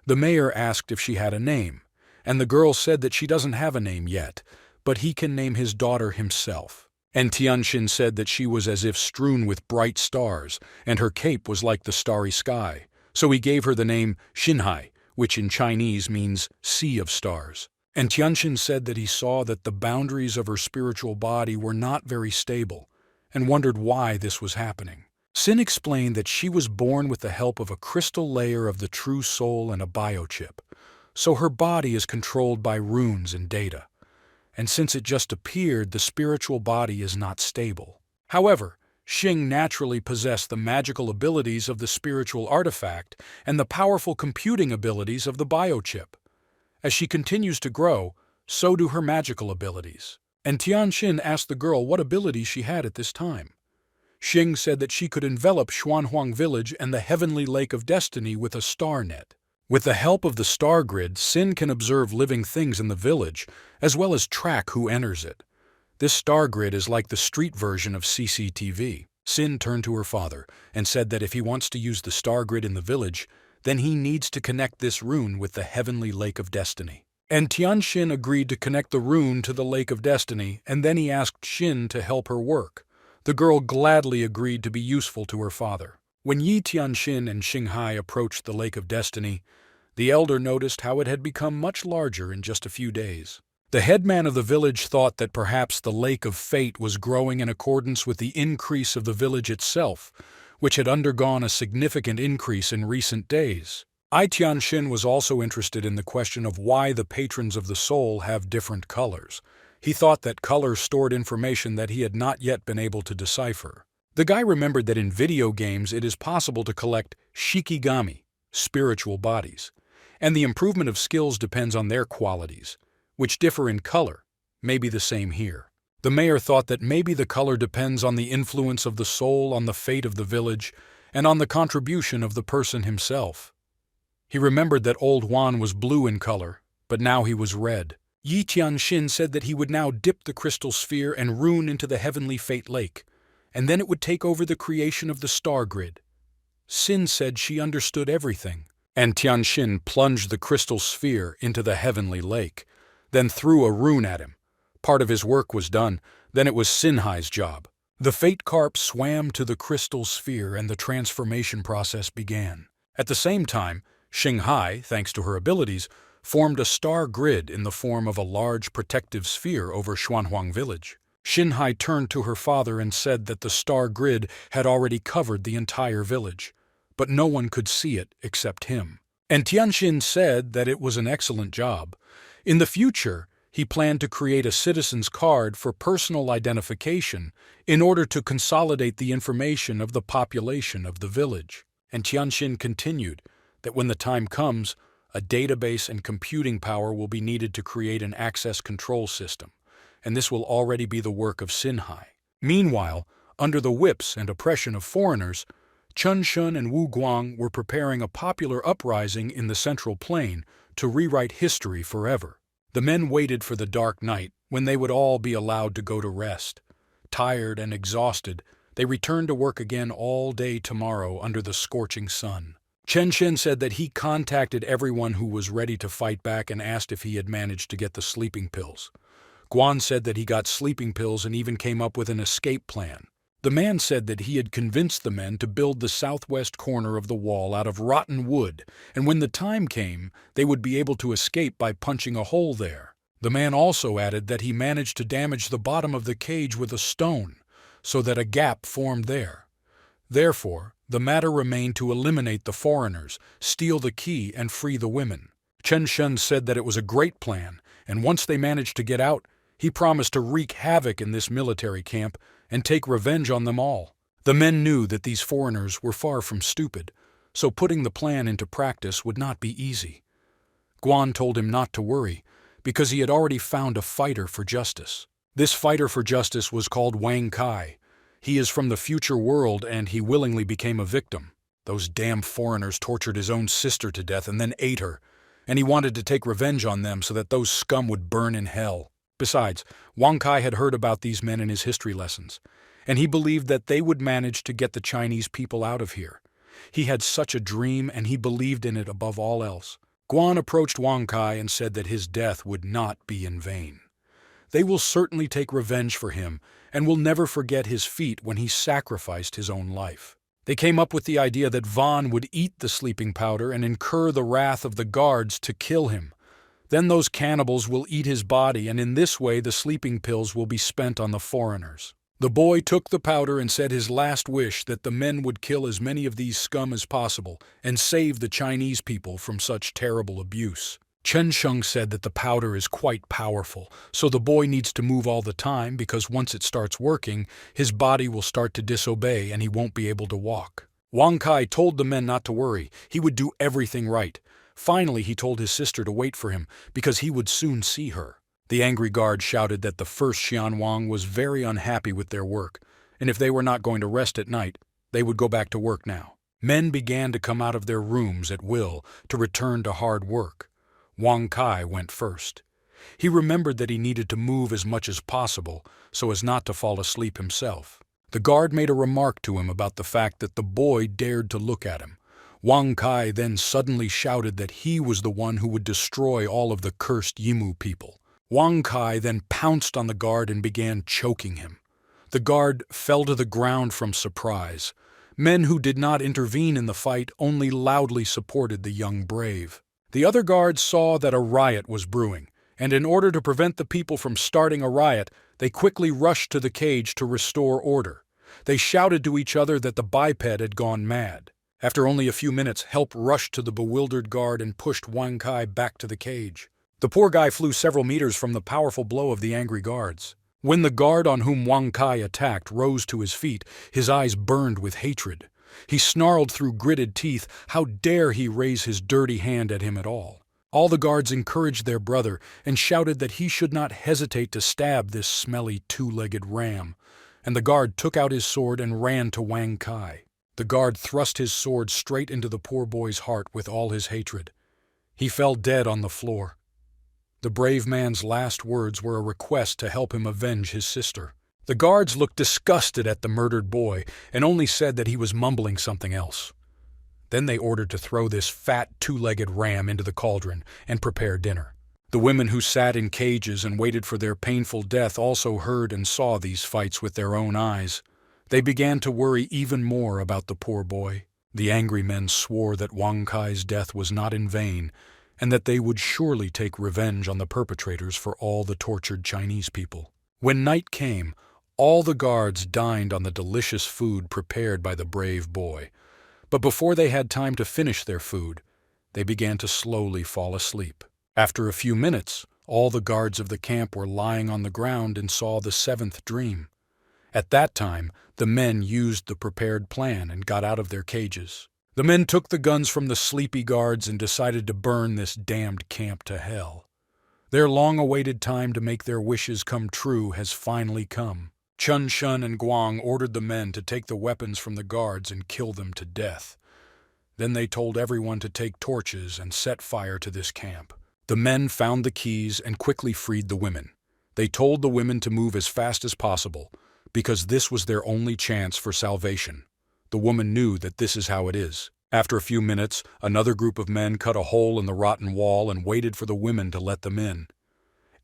The mayor asked if she had a name, and the girl said that she doesn't have a name yet, but he can name his daughter himself. And Tianxin said that she was as if strewn with bright stars, and her cape was like the starry sky. So he gave her the name Xinhai, which in Chinese means sea of stars. And Tianxin said that he saw that the boundaries of her spiritual body were not very stable, and wondered why this was happening. Sin explained that she was born with the help of a crystal layer of the true soul and a biochip, so her body is controlled by runes and data. And since it just appeared, the spiritual body is not stable. However, Xing naturally possessed the magical abilities of the spiritual artifact and the powerful computing abilities of the biochip. As she continues to grow, so do her magical abilities. And Tianxin asked the girl what abilities she had at this time. Xing said that she could envelop Xuanhuang village and the heavenly lake of destiny with a star net. With the help of the star grid, Sin can observe living things in the village, as well as track who enters it. This star grid is like the street version of CCTV. Sin turned to her father and said that if he wants to use the star grid in the village, then he needs to connect this rune with the heavenly lake of destiny. And Tianxin agreed to connect the rune to the lake of destiny, and then he asked Xin to help her work. The girl gladly agreed to be useful to her father. When Yi Tianxin and Xinghai approached the lake of destiny, the elder noticed how it had become much larger in just a few days. The headman of the village thought that perhaps the lake of fate was growing in accordance with the increase of the village itself, which had undergone a significant increase in recent days. Yi Tianxin was also interested in the question of why the patrons of the soul have different colors. He thought that colors stored information that he had not yet been able to decipher. The guy remembered that in video games it is possible to collect shikigami, spiritual bodies, and the improvement of skills depends on their qualities, which differ in color, may be the same here. The mayor thought that maybe the color depends on the influence of the soul on the fate of the village and on the contribution of the person himself. He remembered that Old Juan was blue in color, but now he was red. Yi Tianxin said that he would now dip the crystal sphere and rune into the heavenly fate lake, and then it would take over the creation of the star grid. Sin said she understood everything, and Tianxin plunged the crystal sphere into the heavenly lake, then threw a rune at him. Part of his work was done, then it was Sinhai's job. The fate carp swam to the crystal sphere and the transformation process began. At the same time, Xinghai, thanks to her abilities, formed a star grid in the form of a large protective sphere over Xuanhuang village. Xinhai turned to her father and said that the star grid had already covered the entire village, but no one could see it except him. And Tianxin said that it was an excellent job. In the future, he planned to create a citizen's card for personal identification in order to consolidate the information of the population of the village. And Tianxin continued that when the time comes, a database and computing power will be needed to create an access control system, and this will already be the work of Sinhai. Meanwhile, under the whips and oppression of foreigners, Chun Shun and Wu Guang were preparing a popular uprising in the Central Plain to rewrite history forever. The men waited for the dark night when they would all be allowed to go to rest. Tired and exhausted, they returned to work again all day tomorrow under the scorching sun. Chen Shen said that he contacted everyone who was ready to fight back and asked if he had managed to get the sleeping pills. Guan said that he got sleeping pills and even came up with an escape plan. The man said that he had convinced the men to build the southwest corner of the wall out of rotten wood, and when the time came, they would be able to escape by punching a hole there. The man also added that he managed to damage the bottom of the cage with a stone, so that a gap formed there. Therefore, the matter remained to eliminate the foreigners, steal the key, and free the women. Chen Shun said that it was a great plan, and once they managed to get out, he promised to wreak havoc in this military camp and take revenge on them all. The men knew that these foreigners were far from stupid, so putting the plan into practice would not be easy. Guan told him not to worry, because he had already found a fighter for justice. This fighter for justice was called Wang Kai. He is from the future world, and he willingly became a victim. Those damn foreigners tortured his own sister to death and then ate her, and he wanted to take revenge on them so that those scum would burn in hell. Besides, Wang Kai had heard about these men in his history lessons, and he believed that they would manage to get the Chinese people out of here. He had such a dream, and he believed in it above all else. Guan approached Wang Kai and said that his death would not be in vain. They will certainly take revenge for him, and will never forget his feat when he sacrificed his own life. They came up with the idea that Vaughn would eat the sleeping powder and incur the wrath of the guards to kill him. Then those cannibals will eat his body, and in this way the sleeping pills will be spent on the foreigners. The boy took the powder and said his last wish that the men would kill as many of these scum as possible and save the Chinese people from such terrible abuse. Chen Sheng said that the powder is quite powerful, so the boy needs to move all the time because once it starts working, his body will start to disobey and he won't be able to walk. Wang Kai told the men not to worry, he would do everything right. Finally, he told his sister to wait for him, because he would soon see her. The angry guard shouted that the first Xian Wang was very unhappy with their work, and if they were not going to rest at night, they would go back to work now. Men began to come out of their rooms at will to return to hard work. Wang Kai went first. He remembered that he needed to move as much as possible so as not to fall asleep himself. The guard made a remark to him about the fact that the boy dared to look at him. Wang Kai then suddenly shouted that he was the one who would destroy all of the cursed Yimu people. Wang Kai then pounced on the guard and began choking him. The guard fell to the ground from surprise. Men who did not intervene in the fight only loudly supported the young brave. The other guards saw that a riot was brewing, and in order to prevent the people from starting a riot, they quickly rushed to the cage to restore order. They shouted to each other that the biped had gone mad. After only a few minutes, help rushed to the bewildered guard and pushed Wang Kai back to the cage. The poor guy flew several meters from the powerful blow of the angry guards. When the guard on whom Wang Kai attacked rose to his feet, his eyes burned with hatred. He snarled through gritted teeth, how dare he raise his dirty hand at him at all. All the guards encouraged their brother and shouted that he should not hesitate to stab this smelly two-legged ram, and the guard took out his sword and ran to Wang Kai. The guard thrust his sword straight into the poor boy's heart with all his hatred. He fell dead on the floor. The brave man's last words were a request to help him avenge his sister. The guards looked disgusted at the murdered boy and only said that he was mumbling something else. Then they ordered to throw this fat two-legged ram into the cauldron and prepare dinner. The women who sat in cages and waited for their painful death also heard and saw these fights with their own eyes. They began to worry even more about the poor boy. The angry men swore that Wang Kai's death was not in vain, and that they would surely take revenge on the perpetrators for all the tortured Chinese people. When night came, all the guards dined on the delicious food prepared by the brave boy. But before they had time to finish their food, they began to slowly fall asleep. After a few minutes, all the guards of the camp were lying on the ground and saw the seventh dream. At that time, the men used the prepared plan and got out of their cages. The men took the guns from the sleepy guards and decided to burn this damned camp to hell. Their long-awaited time to make their wishes come true has finally come. Chun Shun and Guang ordered the men to take the weapons from the guards and kill them to death. Then they told everyone to take torches and set fire to this camp. The men found the keys and quickly freed the women. They told the women to move as fast as possible, because this was their only chance for salvation. The woman knew that this is how it is. After a few minutes, another group of men cut a hole in the rotten wall and waited for the women to let them in.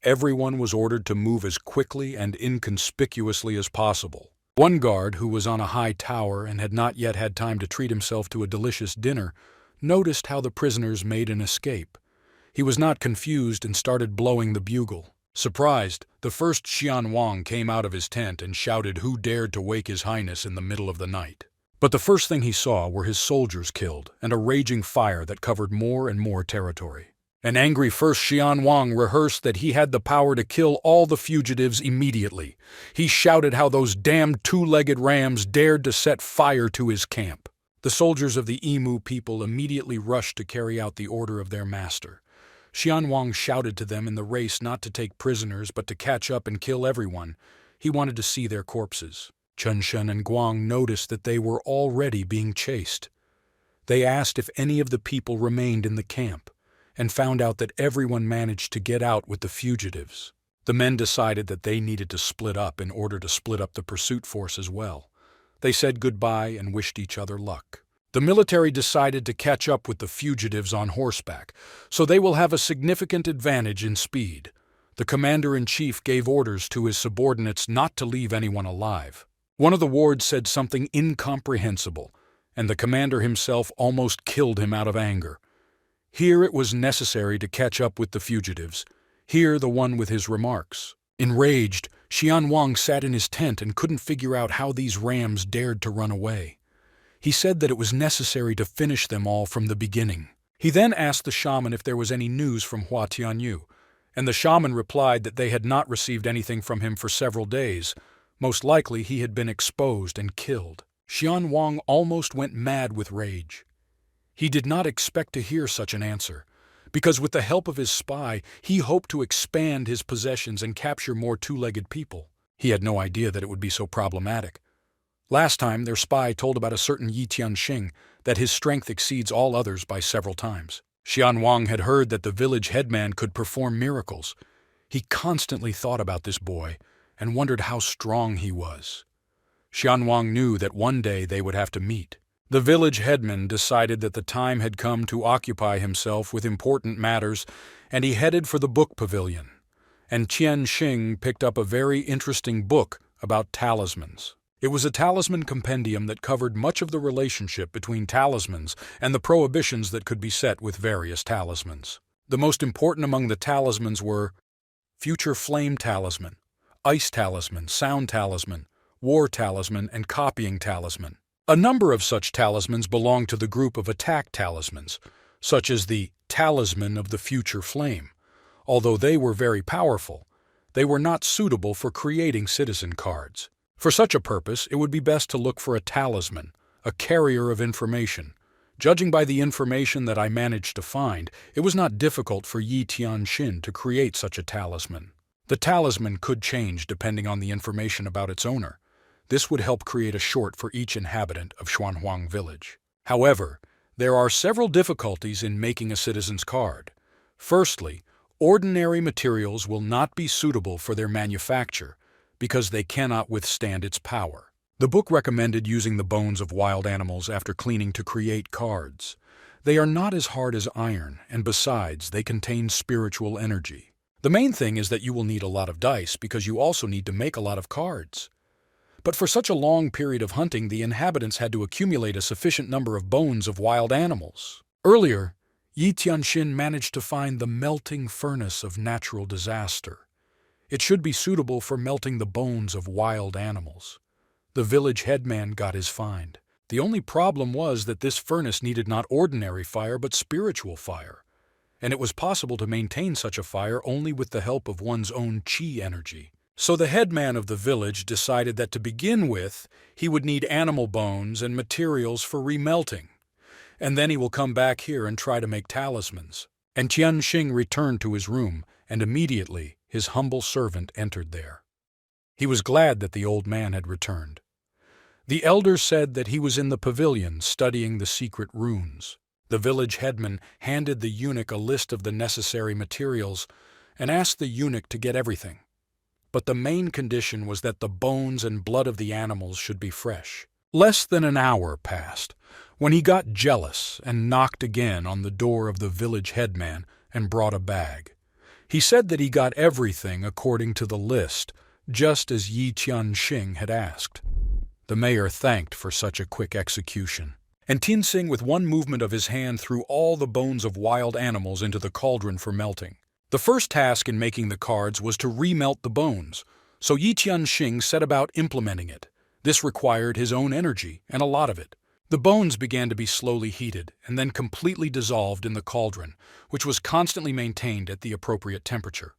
Everyone was ordered to move as quickly and inconspicuously as possible. One guard, who was on a high tower and had not yet had time to treat himself to a delicious dinner, noticed how the prisoners made an escape. He was not confused and started blowing the bugle. Surprised, the first Xian Wang came out of his tent and shouted who dared to wake His Highness in the middle of the night. But the first thing he saw were his soldiers killed and a raging fire that covered more and more territory. An angry first Xian Wang rehearsed that he had the power to kill all the fugitives immediately. He shouted how those damned two-legged rams dared to set fire to his camp. The soldiers of the Emu people immediately rushed to carry out the order of their master. Xian Wang shouted to them in the race not to take prisoners but to catch up and kill everyone. He wanted to see their corpses. Chen Shen and Guang noticed that they were already being chased. They asked if any of the people remained in the camp, and found out that everyone managed to get out with the fugitives. The men decided that they needed to split up in order to split up the pursuit force as well. They said goodbye and wished each other luck. The military decided to catch up with the fugitives on horseback, so they will have a significant advantage in speed. The commander-in-chief gave orders to his subordinates not to leave anyone alive. One of the wards said something incomprehensible, and the commander himself almost killed him out of anger. Here it was necessary to catch up with the fugitives. Here the one with his remarks. Enraged, Xian Wang sat in his tent and couldn't figure out how these rams dared to run away. He said that it was necessary to finish them all from the beginning. He then asked the shaman if there was any news from Hua Tianyu, and the shaman replied that they had not received anything from him for several days. Most likely he had been exposed and killed. Xian Wang almost went mad with rage. He did not expect to hear such an answer, because with the help of his spy, he hoped to expand his possessions and capture more two-legged people. He had no idea that it would be so problematic. Last time, their spy told about a certain Yi Tianxing, that his strength exceeds all others by several times. Xian Wang had heard that the village headman could perform miracles. He constantly thought about this boy and wondered how strong he was. Xian Wang knew that one day they would have to meet. The village headman decided that the time had come to occupy himself with important matters, and he headed for the book pavilion. And Qian Xing picked up a very interesting book about talismans. It was a talisman compendium that covered much of the relationship between talismans and the prohibitions that could be set with various talismans. The most important among the talismans were future flame talisman, ice talisman, sound talisman, war talisman, and copying talisman. A number of such talismans belong to the group of attack talismans, such as the talisman of the future flame. Although they were very powerful, they were not suitable for creating citizen cards. For such a purpose, it would be best to look for a talisman, a carrier of information. Judging by the information that I managed to find, it was not difficult for Yi Tianxin to create such a talisman. The talisman could change depending on the information about its owner. This would help create a short for each inhabitant of Xuanhuang village. However, there are several difficulties in making a citizen's card. Firstly, ordinary materials will not be suitable for their manufacture, because they cannot withstand its power. The book recommended using the bones of wild animals after cleaning to create cards. They are not as hard as iron, and besides, they contain spiritual energy. The main thing is that you will need a lot of dice because you also need to make a lot of cards. But for such a long period of hunting, the inhabitants had to accumulate a sufficient number of bones of wild animals. Earlier, Yi Tianxin managed to find the melting furnace of natural disaster. It should be suitable for melting the bones of wild animals. The village headman got his find. The only problem was that this furnace needed not ordinary fire but spiritual fire, and it was possible to maintain such a fire only with the help of one's own qi energy. So the headman of the village decided that to begin with, he would need animal bones and materials for remelting, and then he will come back here and try to make talismans. And Tianxing returned to his room, and immediately his humble servant entered there. He was glad that the old man had returned. The elder said that he was in the pavilion studying the secret runes. The village headman handed the eunuch a list of the necessary materials and asked the eunuch to get everything. But the main condition was that the bones and blood of the animals should be fresh. Less than an hour passed, when he got jealous and knocked again on the door of the village headman and brought a bag. He said that he got everything according to the list, just as Yi Tianxing had asked. The mayor thanked for such a quick execution. And Tianxing, with one movement of his hand, threw all the bones of wild animals into the cauldron for melting. The first task in making the cards was to remelt the bones, so Yi Tianxing set about implementing it. This required his own energy, and a lot of it. The bones began to be slowly heated and then completely dissolved in the cauldron, which was constantly maintained at the appropriate temperature.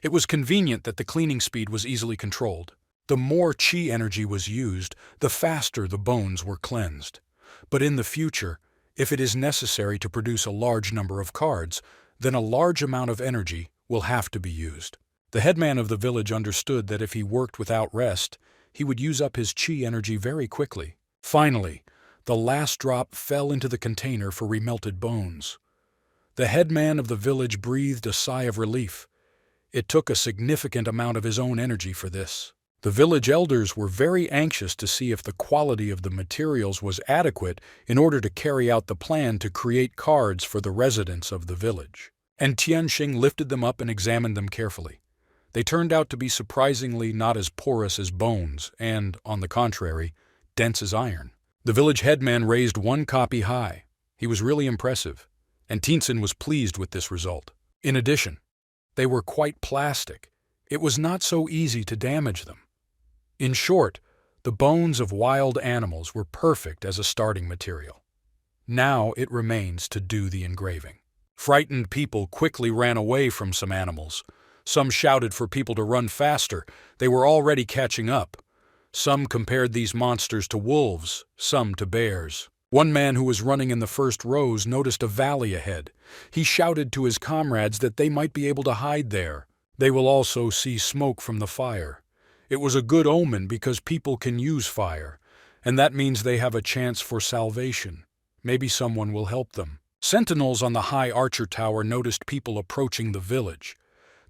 It was convenient that the cleaning speed was easily controlled. The more qi energy was used, the faster the bones were cleansed. But in the future, if it is necessary to produce a large number of cards, then a large amount of energy will have to be used. The headman of the village understood that if he worked without rest, he would use up his qi energy very quickly. Finally, the last drop fell into the container for remelted bones. The headman of the village breathed a sigh of relief. It took a significant amount of his own energy for this. The village elders were very anxious to see if the quality of the materials was adequate in order to carry out the plan to create cards for the residents of the village. And Tianxing lifted them up and examined them carefully. They turned out to be surprisingly not as porous as bones and, on the contrary, dense as iron. The village headman raised one copy high. He was really impressive, and Tianxing was pleased with this result. In addition, they were quite plastic. It was not so easy to damage them. In short, the bones of wild animals were perfect as a starting material. Now it remains to do the engraving. Frightened people quickly ran away from some animals. Some shouted for people to run faster. They were already catching up. Some compared these monsters to wolves, some to bears. One man who was running in the first rows noticed a valley ahead. He shouted to his comrades that they might be able to hide there. They will also see smoke from the fire. It was a good omen because people can use fire, and that means they have a chance for salvation. Maybe someone will help them. Sentinels on the high archer tower noticed people approaching the village.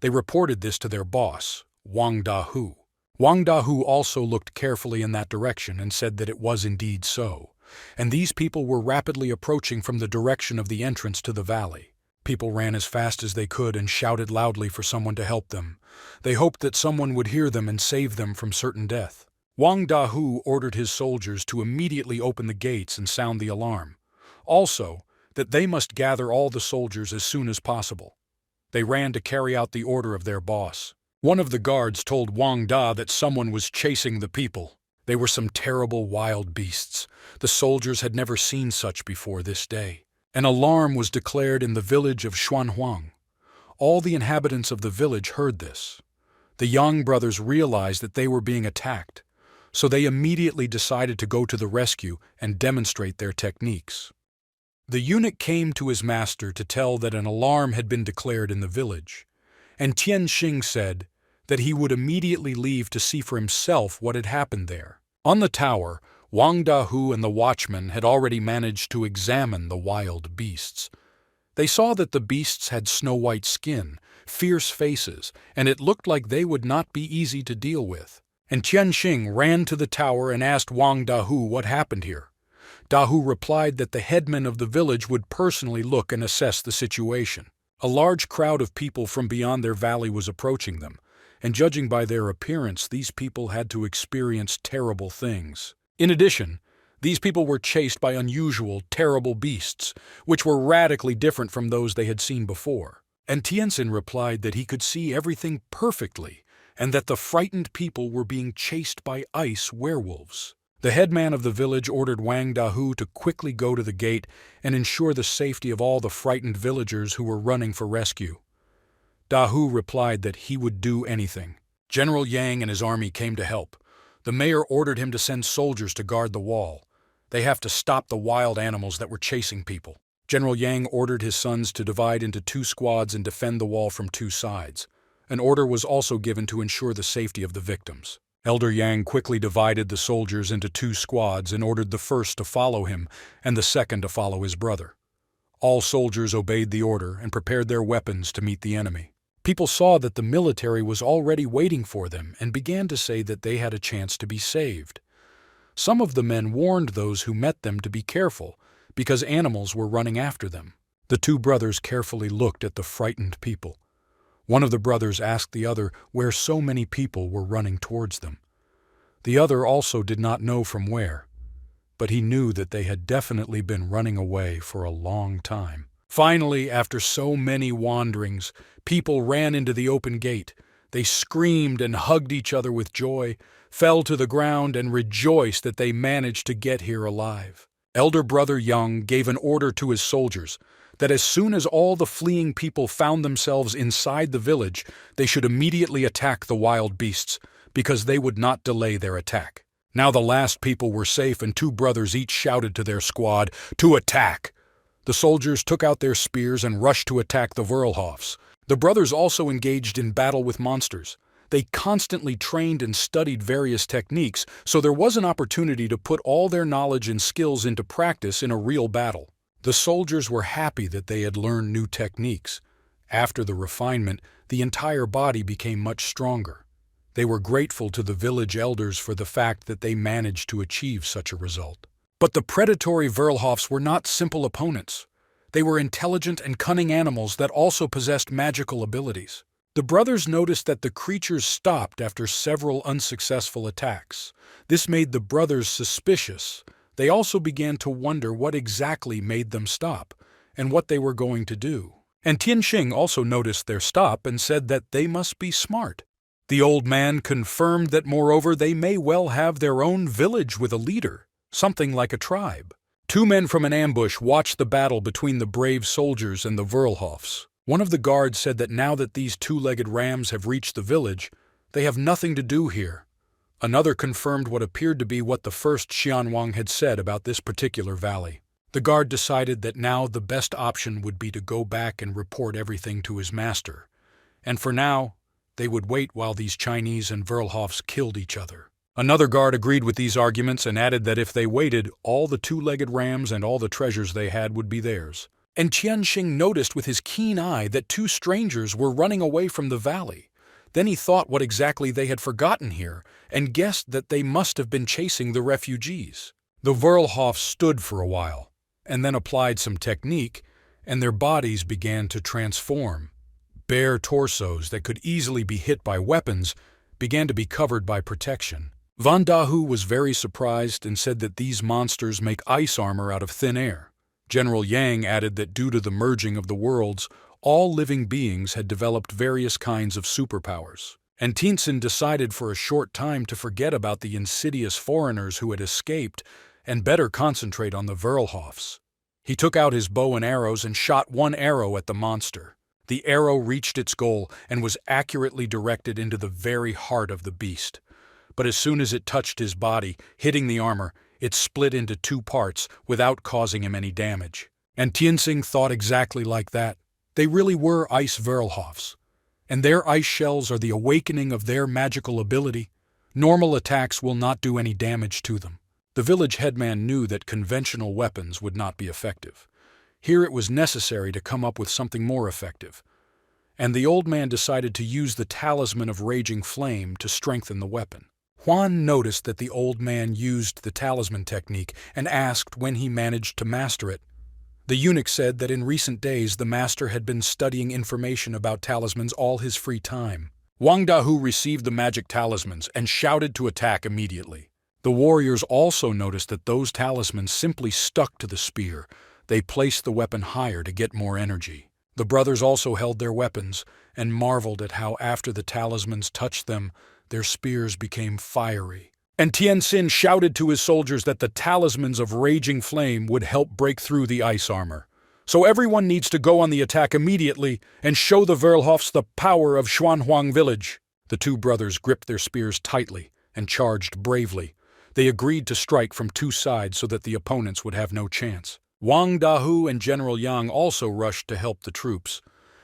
They reported this to their boss, Wang Dahu. Wang Dahu also looked carefully in that direction and said that it was indeed so, and these people were rapidly approaching from the direction of the entrance to the valley. People ran as fast as they could and shouted loudly for someone to help them. They hoped that someone would hear them and save them from certain death. Wang Dahu ordered his soldiers to immediately open the gates and sound the alarm. Also, that they must gather all the soldiers as soon as possible. They ran to carry out the order of their boss. One of the guards told Wang Da that someone was chasing the people. They were some terrible wild beasts. The soldiers had never seen such before this day. An alarm was declared in the village of Xuanhuang. All the inhabitants of the village heard this. The Yang brothers realized that they were being attacked, so they immediately decided to go to the rescue and demonstrate their techniques. The eunuch came to his master to tell that an alarm had been declared in the village, and Tianxing said that he would immediately leave to see for himself what had happened there. On the tower, Wang Dahu and the watchman had already managed to examine the wild beasts. They saw that the beasts had snow-white skin, fierce faces, and it looked like they would not be easy to deal with. And Tianxing ran to the tower and asked Wang Dahu what happened here. Dahu replied that the headman of the village would personally look and assess the situation. A large crowd of people from beyond their valley was approaching them, and judging by their appearance, these people had to experience terrible things. In addition, these people were chased by unusual, terrible beasts, which were radically different from those they had seen before. And Tianxing replied that he could see everything perfectly, and that the frightened people were being chased by ice werewolves. The headman of the village ordered Wang Dahu to quickly go to the gate and ensure the safety of all the frightened villagers who were running for rescue. Dahu replied that he would do anything. General Yang and his army came to help. The mayor ordered him to send soldiers to guard the wall. They have to stop the wild animals that were chasing people. General Yang ordered his sons to divide into 2 squads and defend the wall from 2 sides. An order was also given to ensure the safety of the victims. Elder Yang quickly divided the soldiers into 2 squads and ordered the first to follow him and the second to follow his brother. All soldiers obeyed the order and prepared their weapons to meet the enemy. People saw that the military was already waiting for them and began to say that they had a chance to be saved. Some of the men warned those who met them to be careful because animals were running after them. The 2 brothers carefully looked at the frightened people. One of the brothers asked the other where so many people were running towards them. The other also did not know from where, but he knew that they had definitely been running away for a long time. Finally, after so many wanderings, people ran into the open gate. They screamed and hugged each other with joy, fell to the ground, and rejoiced that they managed to get here alive. Elder brother Young gave an order to his soldiers that as soon as all the fleeing people found themselves inside the village, they should immediately attack the wild beasts, because they would not delay their attack. Now the last people were safe, and two brothers each shouted to their squad, "To attack!" The soldiers took out their spears and rushed to attack the Verlhofs. The brothers also engaged in battle with monsters. They constantly trained and studied various techniques, so there was an opportunity to put all their knowledge and skills into practice in a real battle. The soldiers were happy that they had learned new techniques. After the refinement, the entire body became much stronger. They were grateful to the village elders for the fact that they managed to achieve such a result. But the predatory Verlhofs were not simple opponents. They were intelligent and cunning animals that also possessed magical abilities. The brothers noticed that the creatures stopped after several unsuccessful attacks. This made the brothers suspicious. They also began to wonder what exactly made them stop, and what they were going to do. And Tianxing also noticed their stop and said that they must be smart. The old man confirmed that moreover they may well have their own village with a leader, something like a tribe. Two men from an ambush watched the battle between the brave soldiers and the Verlhofs. One of the guards said that now that these two-legged rams have reached the village, they have nothing to do here. Another confirmed what appeared to be what the first Xianwang had said about this particular valley. The guard decided that now the best option would be to go back and report everything to his master. And for now, they would wait while these Chinese and Verlhofs killed each other. Another guard agreed with these arguments and added that if they waited, all the two-legged rams and all the treasures they had would be theirs. And Tianxing noticed with his keen eye that two strangers were running away from the valley. Then he thought what exactly they had forgotten here, and guessed that they must have been chasing the refugees. The Verlhofs stood for a while, and then applied some technique, and their bodies began to transform. Bare torsos that could easily be hit by weapons began to be covered by protection. Van Dahu was very surprised and said that these monsters make ice armor out of thin air. General Yang added that due to the merging of the worlds, all living beings had developed various kinds of superpowers. And Tianxin decided for a short time to forget about the insidious foreigners who had escaped and better concentrate on the Verlhofs. He took out his bow and arrows and shot one arrow at the monster. The arrow reached its goal and was accurately directed into the very heart of the beast. But as soon as it touched his body, hitting the armor, it split into two parts without causing him any damage. And Tianxing thought exactly like that. They really were ice Verlhofs, and their ice shells are the awakening of their magical ability. Normal attacks will not do any damage to them. The village headman knew that conventional weapons would not be effective. Here it was necessary to come up with something more effective. And the old man decided to use the talisman of raging flame to strengthen the weapon. Huan noticed that the old man used the talisman technique and asked when he managed to master it. The eunuch said that in recent days the master had been studying information about talismans all his free time. Wang Dahu received the magic talismans and shouted to attack immediately. The warriors also noticed that those talismans simply stuck to the spear. They placed the weapon higher to get more energy. The brothers also held their weapons and marveled at how after the talismans touched them, their spears became fiery. And Tianxin shouted to his soldiers that the talismans of raging flame would help break through the ice armor. So everyone needs to go on the attack immediately and show the Verlhofs the power of Xuanhuang village. The two brothers gripped their spears tightly and charged bravely. They agreed to strike from two sides so that the opponents would have no chance. Wang Dahu and General Yang also rushed to help the troops.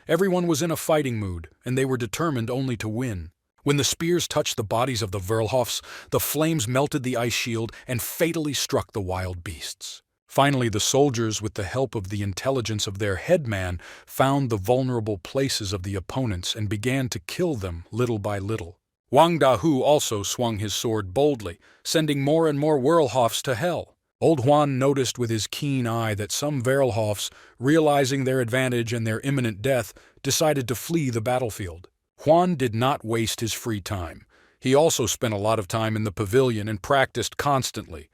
Everyone was in a fighting mood, and they were determined only to win. When the spears touched the bodies of the Verlhofs, the flames melted the ice shield and fatally struck the wild beasts. Finally, the soldiers, with the help of the intelligence of their headman, found the vulnerable places of the opponents and began to kill them little by little. Wang Dahu also swung his sword boldly, sending more and more Verlhofs to hell. Old Huan noticed with his keen eye that some Verlhofs, realizing their advantage and their imminent death, decided to flee the battlefield. Huan did not waste his free time. He also spent a lot of time in the pavilion and practiced constantly.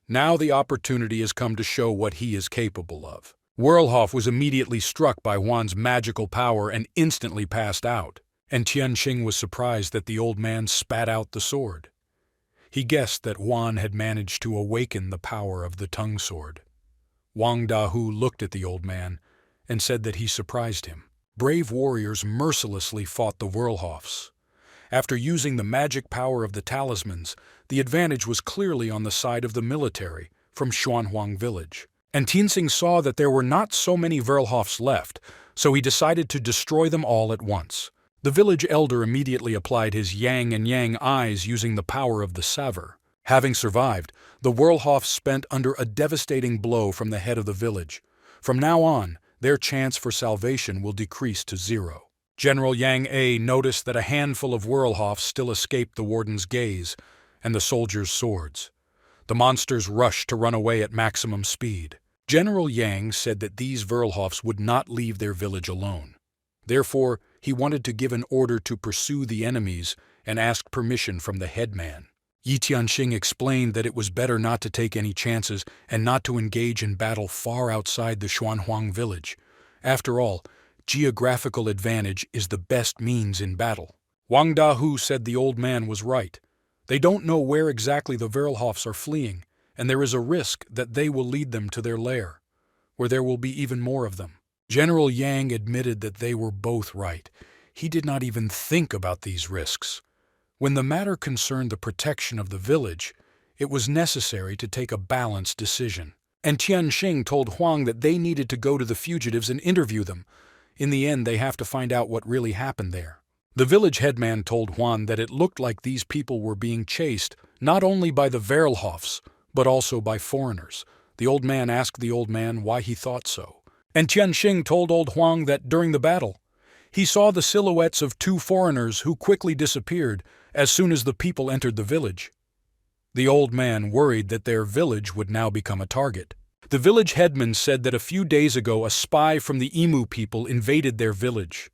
Now the opportunity has come to show what he is capable of. Whirlhoff was immediately struck by Huan's magical power and instantly passed out, and Tianxing was surprised that the old man spat out the sword. He guessed that Huan had managed to awaken the power of the tongue sword. Wang Dahu looked at the old man and said that he surprised him. Brave warriors mercilessly fought the Whirlhoffs. After using the magic power of the talismans, the advantage was clearly on the side of the military from Xuanhuang village. And Tianxing saw that there were not so many Whirlhoffs left, so he decided to destroy them all at once. The village elder immediately applied his yang and yang eyes using the power of the saver. Having survived, the Whirlhoffs spent under a devastating blow from the head of the village. From now on, their chance for salvation will decrease to 0. General Yang A noticed that a handful of Whirlhoffs still escaped the warden's gaze and the soldiers' swords. The monsters rushed to run away at maximum speed. General Yang said that these Whirlhoffs would not leave their village alone. Therefore, he wanted to give an order to pursue the enemies and asked permission from the headman. Yi Tianxing explained that it was better not to take any chances and not to engage in battle far outside the Xuanhuang village. After all, geographical advantage is the best means in battle. Wang Dahu said the old man was right. They don't know where exactly the Whirlhoffs are fleeing, and there is a risk that they will lead them to their lair, where there will be even more of them. General Yang admitted that they were both right. He did not even think about these risks. When the matter concerned the protection of the village, it was necessary to take a balanced decision. And Tianxing told Huang that they needed to go to the fugitives and interview them. In the end, they have to find out what really happened there. The village headman told Huan that it looked like these people were being chased not only by the Whirlhoffs, but also by foreigners. The old man asked the old man why he thought so. And Tianxing told old Huang that during the battle, he saw the silhouettes of 2 foreigners who quickly disappeared as soon as the people entered the village. The old man worried that their village would now become a target. The village headman said that a few days ago a spy from the Emu people invaded their village.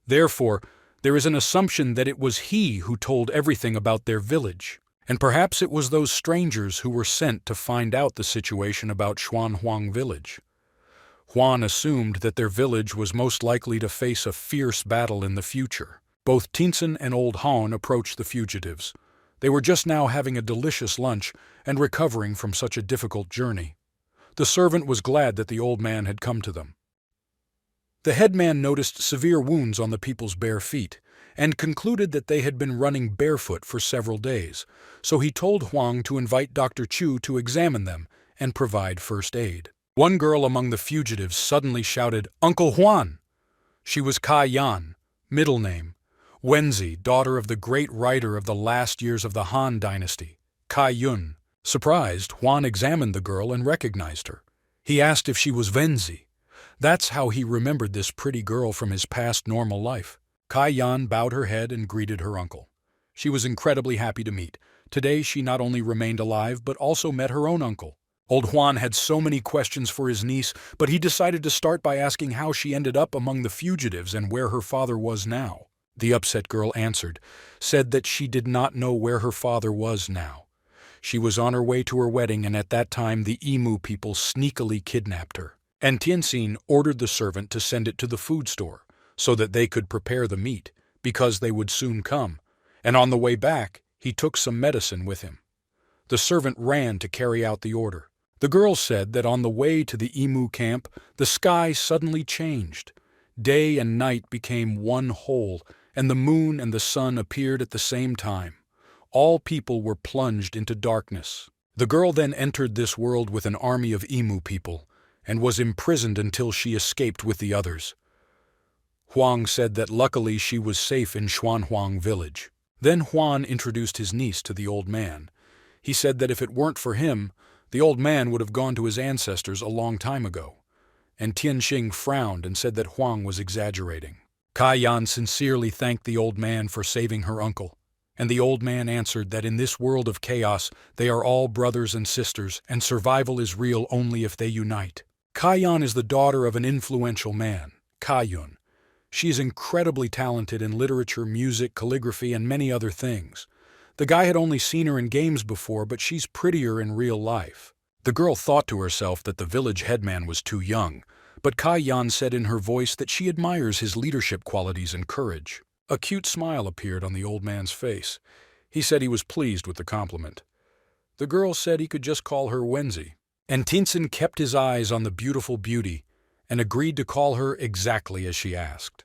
Therefore, there is an assumption that it was he who told everything about their village, and perhaps it was those strangers who were sent to find out the situation about Xuanhuang village. Huan assumed that their village was most likely to face a fierce battle in the future. Both Tianxin and old Han approached the fugitives. They were just now having a delicious lunch and recovering from such a difficult journey. The servant was glad that the old man had come to them. The headman noticed severe wounds on the people's bare feet and concluded that they had been running barefoot for several days, so he told Huang to invite Dr. Chu to examine them and provide first aid. One girl among the fugitives suddenly shouted, "Uncle Huan!" She was Kai Yan, middle name, Wenzi, daughter of the great writer of the last years of the Han dynasty, Kai Yun. Surprised, Huan examined the girl and recognized her. He asked if she was Wenzi. That's how he remembered this pretty girl from his past normal life. Kai Yan bowed her head and greeted her uncle. She was incredibly happy to meet. Today she not only remained alive but also met her own uncle. Old Huan had so many questions for his niece, but he decided to start by asking how she ended up among the fugitives and where her father was now. The upset girl answered, said that she did not know where her father was now. She was on her way to her wedding, and at that time the Emu people sneakily kidnapped her. And Tianxin ordered the servant to send it to the food store so that they could prepare the meat, because they would soon come. And on the way back, he took some medicine with him. The servant ran to carry out the order. The girl said that on the way to the Emu camp, the sky suddenly changed. Day and night became one whole, and the moon and the sun appeared at the same time. All people were plunged into darkness. The girl then entered this world with an army of Emu people, and was imprisoned until she escaped with the others. Huang said that luckily she was safe in Xuanhuang village. Then Huan introduced his niece to the old man. He said that if it weren't for him, the old man would have gone to his ancestors a long time ago. And Tianxing frowned and said that Huang was exaggerating. Kai Yan sincerely thanked the old man for saving her uncle, and the old man answered that in this world of chaos they are all brothers and sisters, and survival is real only if they unite. Kai Yan is the daughter of an influential man, Kai Yun. She is incredibly talented in literature, music, calligraphy, and many other things. The guy had only seen her in games before, but she's prettier in real life. The girl thought to herself that the village headman was too young, but Kai Yan said in her voice that she admires his leadership qualities and courage. A cute smile appeared on the old man's face. He said he was pleased with the compliment. The girl said he could just call her Wenzi. And Tinsen kept his eyes on the beautiful beauty and agreed to call her exactly as she asked.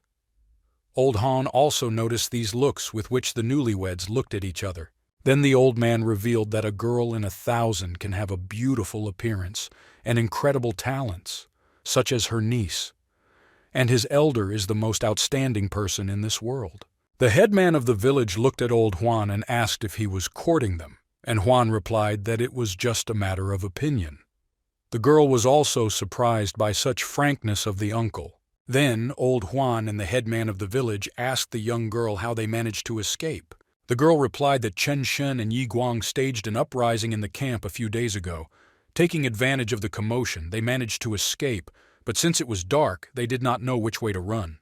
Old Han also noticed these looks with which the newlyweds looked at each other. Then the old man revealed that a girl in 1,000 can have a beautiful appearance and incredible talents, such as her niece. And his elder is the most outstanding person in this world. The headman of the village looked at old Huan and asked if he was courting them, and Huan replied that it was just a matter of opinion. The girl was also surprised by such frankness of the uncle. Then old Huan and the headman of the village asked the young girl how they managed to escape. The girl replied that Chen Shen and Yi Guang staged an uprising in the camp a few days ago. Taking advantage of the commotion, they managed to escape, but since it was dark, they did not know which way to run.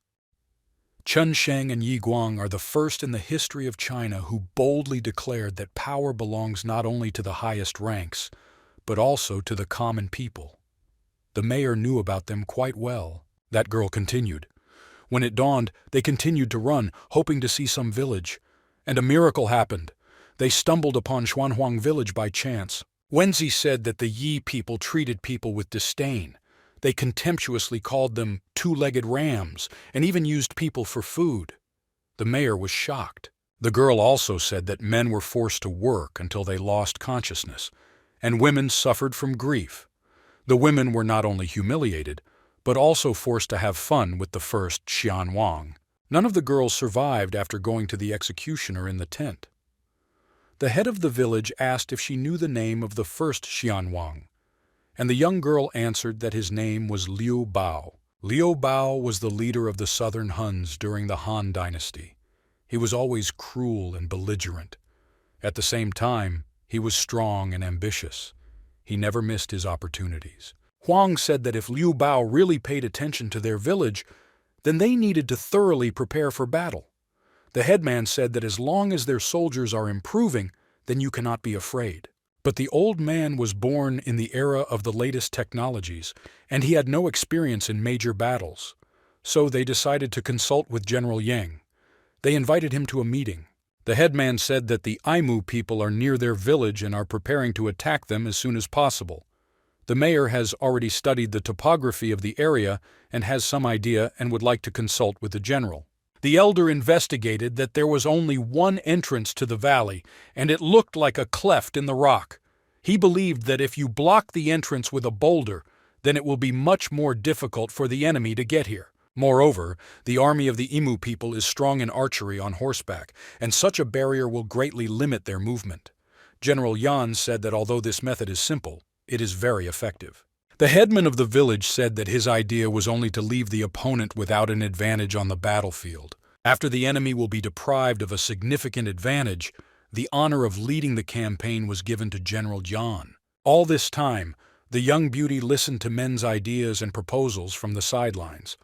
Chen Sheng and Yi Guang are the first in the history of China who boldly declared that power belongs not only to the highest ranks, but also to the common people. The mayor knew about them quite well. That girl continued. When it dawned, they continued to run, hoping to see some village. And a miracle happened. They stumbled upon Xuanhuang village by chance. Wenzi said that the Yi people treated people with disdain. They contemptuously called them two-legged rams and even used people for food. The mayor was shocked. The girl also said that men were forced to work until they lost consciousness, and women suffered from grief. The women were not only humiliated, but also forced to have fun with the first Xian Wang. None of the girls survived after going to the executioner in the tent. The head of the village asked if she knew the name of the first Xian Wang, and the young girl answered that his name was Liu Bao. Liu Bao was the leader of the southern Huns during the Han dynasty. He was always cruel and belligerent. At the same time, he was strong and ambitious. He never missed his opportunities. Huang said that if Liu Bao really paid attention to their village, then they needed to thoroughly prepare for battle. The headman said that as long as their soldiers are improving, then you cannot be afraid. But the old man was born in the era of the latest technologies, and he had no experience in major battles. So they decided to consult with General Yang. They invited him to a meeting. The headman said that the Aimu people are near their village and are preparing to attack them as soon as possible. The mayor has already studied the topography of the area and has some idea and would like to consult with the general. The elder investigated that there was only one entrance to the valley, and it looked like a cleft in the rock. He believed that if you block the entrance with a boulder, then it will be much more difficult for the enemy to get here. Moreover, the army of the Imu people is strong in archery on horseback, and such a barrier will greatly limit their movement. General Yan said that although this method is simple, it is very effective. The headman of the village said that his idea was only to leave the opponent without an advantage on the battlefield. After the enemy will be deprived of a significant advantage, the honor of leading the campaign was given to General Yan. All this time, the young beauty listened to men's ideas and proposals from the sidelines.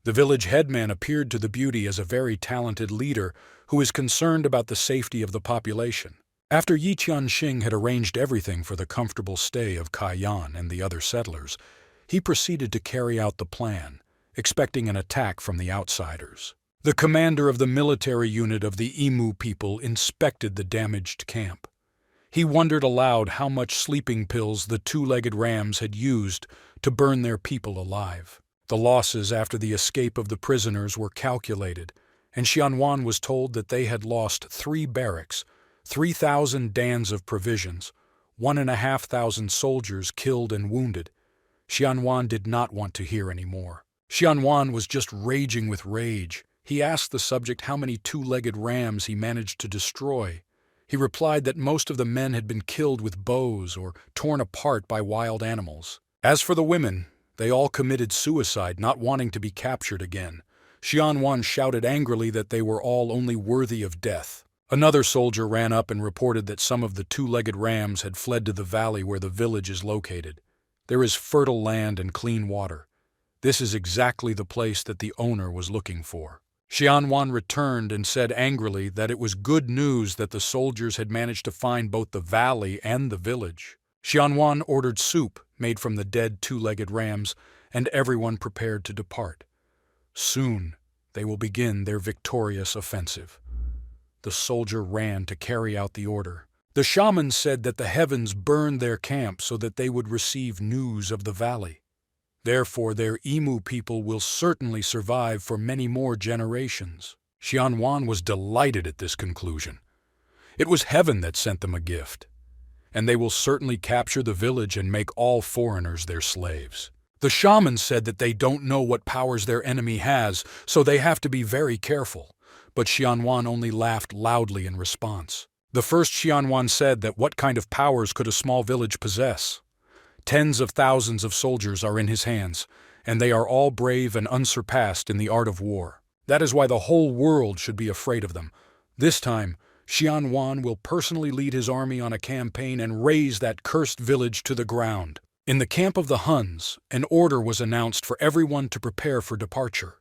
The village headman appeared to the beauty as a very talented leader who is concerned about the safety of the population. After Yi Qianxing had arranged everything for the comfortable stay of Kai Yan and the other settlers, he proceeded to carry out the plan, expecting an attack from the outsiders. The commander of the military unit of the Imu people inspected the damaged camp. He wondered aloud how much sleeping pills the two-legged rams had used to burn their people alive. The losses after the escape of the prisoners were calculated, and Xianwan was told that they had lost 3 barracks, 3,000 dans of provisions, 1,500 soldiers killed and wounded. Xianwan did not want to hear any more. Xianwan was just raging with rage. He asked the subject how many two-legged rams he managed to destroy. He replied that most of the men had been killed with bows or torn apart by wild animals. As for the women, they all committed suicide, not wanting to be captured again. Xianwan shouted angrily that they were all only worthy of death. Another soldier ran up and reported that some of the two-legged rams had fled to the valley where the village is located. There is fertile land and clean water. This is exactly the place that the owner was looking for. Xianwan returned and said angrily that it was good news that the soldiers had managed to find both the valley and the village. Xianwan ordered soup made from the dead two-legged rams, and everyone prepared to depart. Soon, they will begin their victorious offensive. The soldier ran to carry out the order. The shaman said that the heavens burned their camp so that they would receive news of the valley. Therefore, their emu people will certainly survive for many more generations. Xianwan was delighted at this conclusion. It was heaven that sent them a gift, and they will certainly capture the village and make all foreigners their slaves. The shaman said that they don't know what powers their enemy has, so they have to be very careful, but Xianwan only laughed loudly in response. The first Xianwan said that what kind of powers could a small village possess? Tens of thousands of soldiers are in his hands, and they are all brave and unsurpassed in the art of war. That is why the whole world should be afraid of them. This time, Xianwan will personally lead his army on a campaign and raze that cursed village to the ground. In the camp of the Huns, an order was announced for everyone to prepare for departure.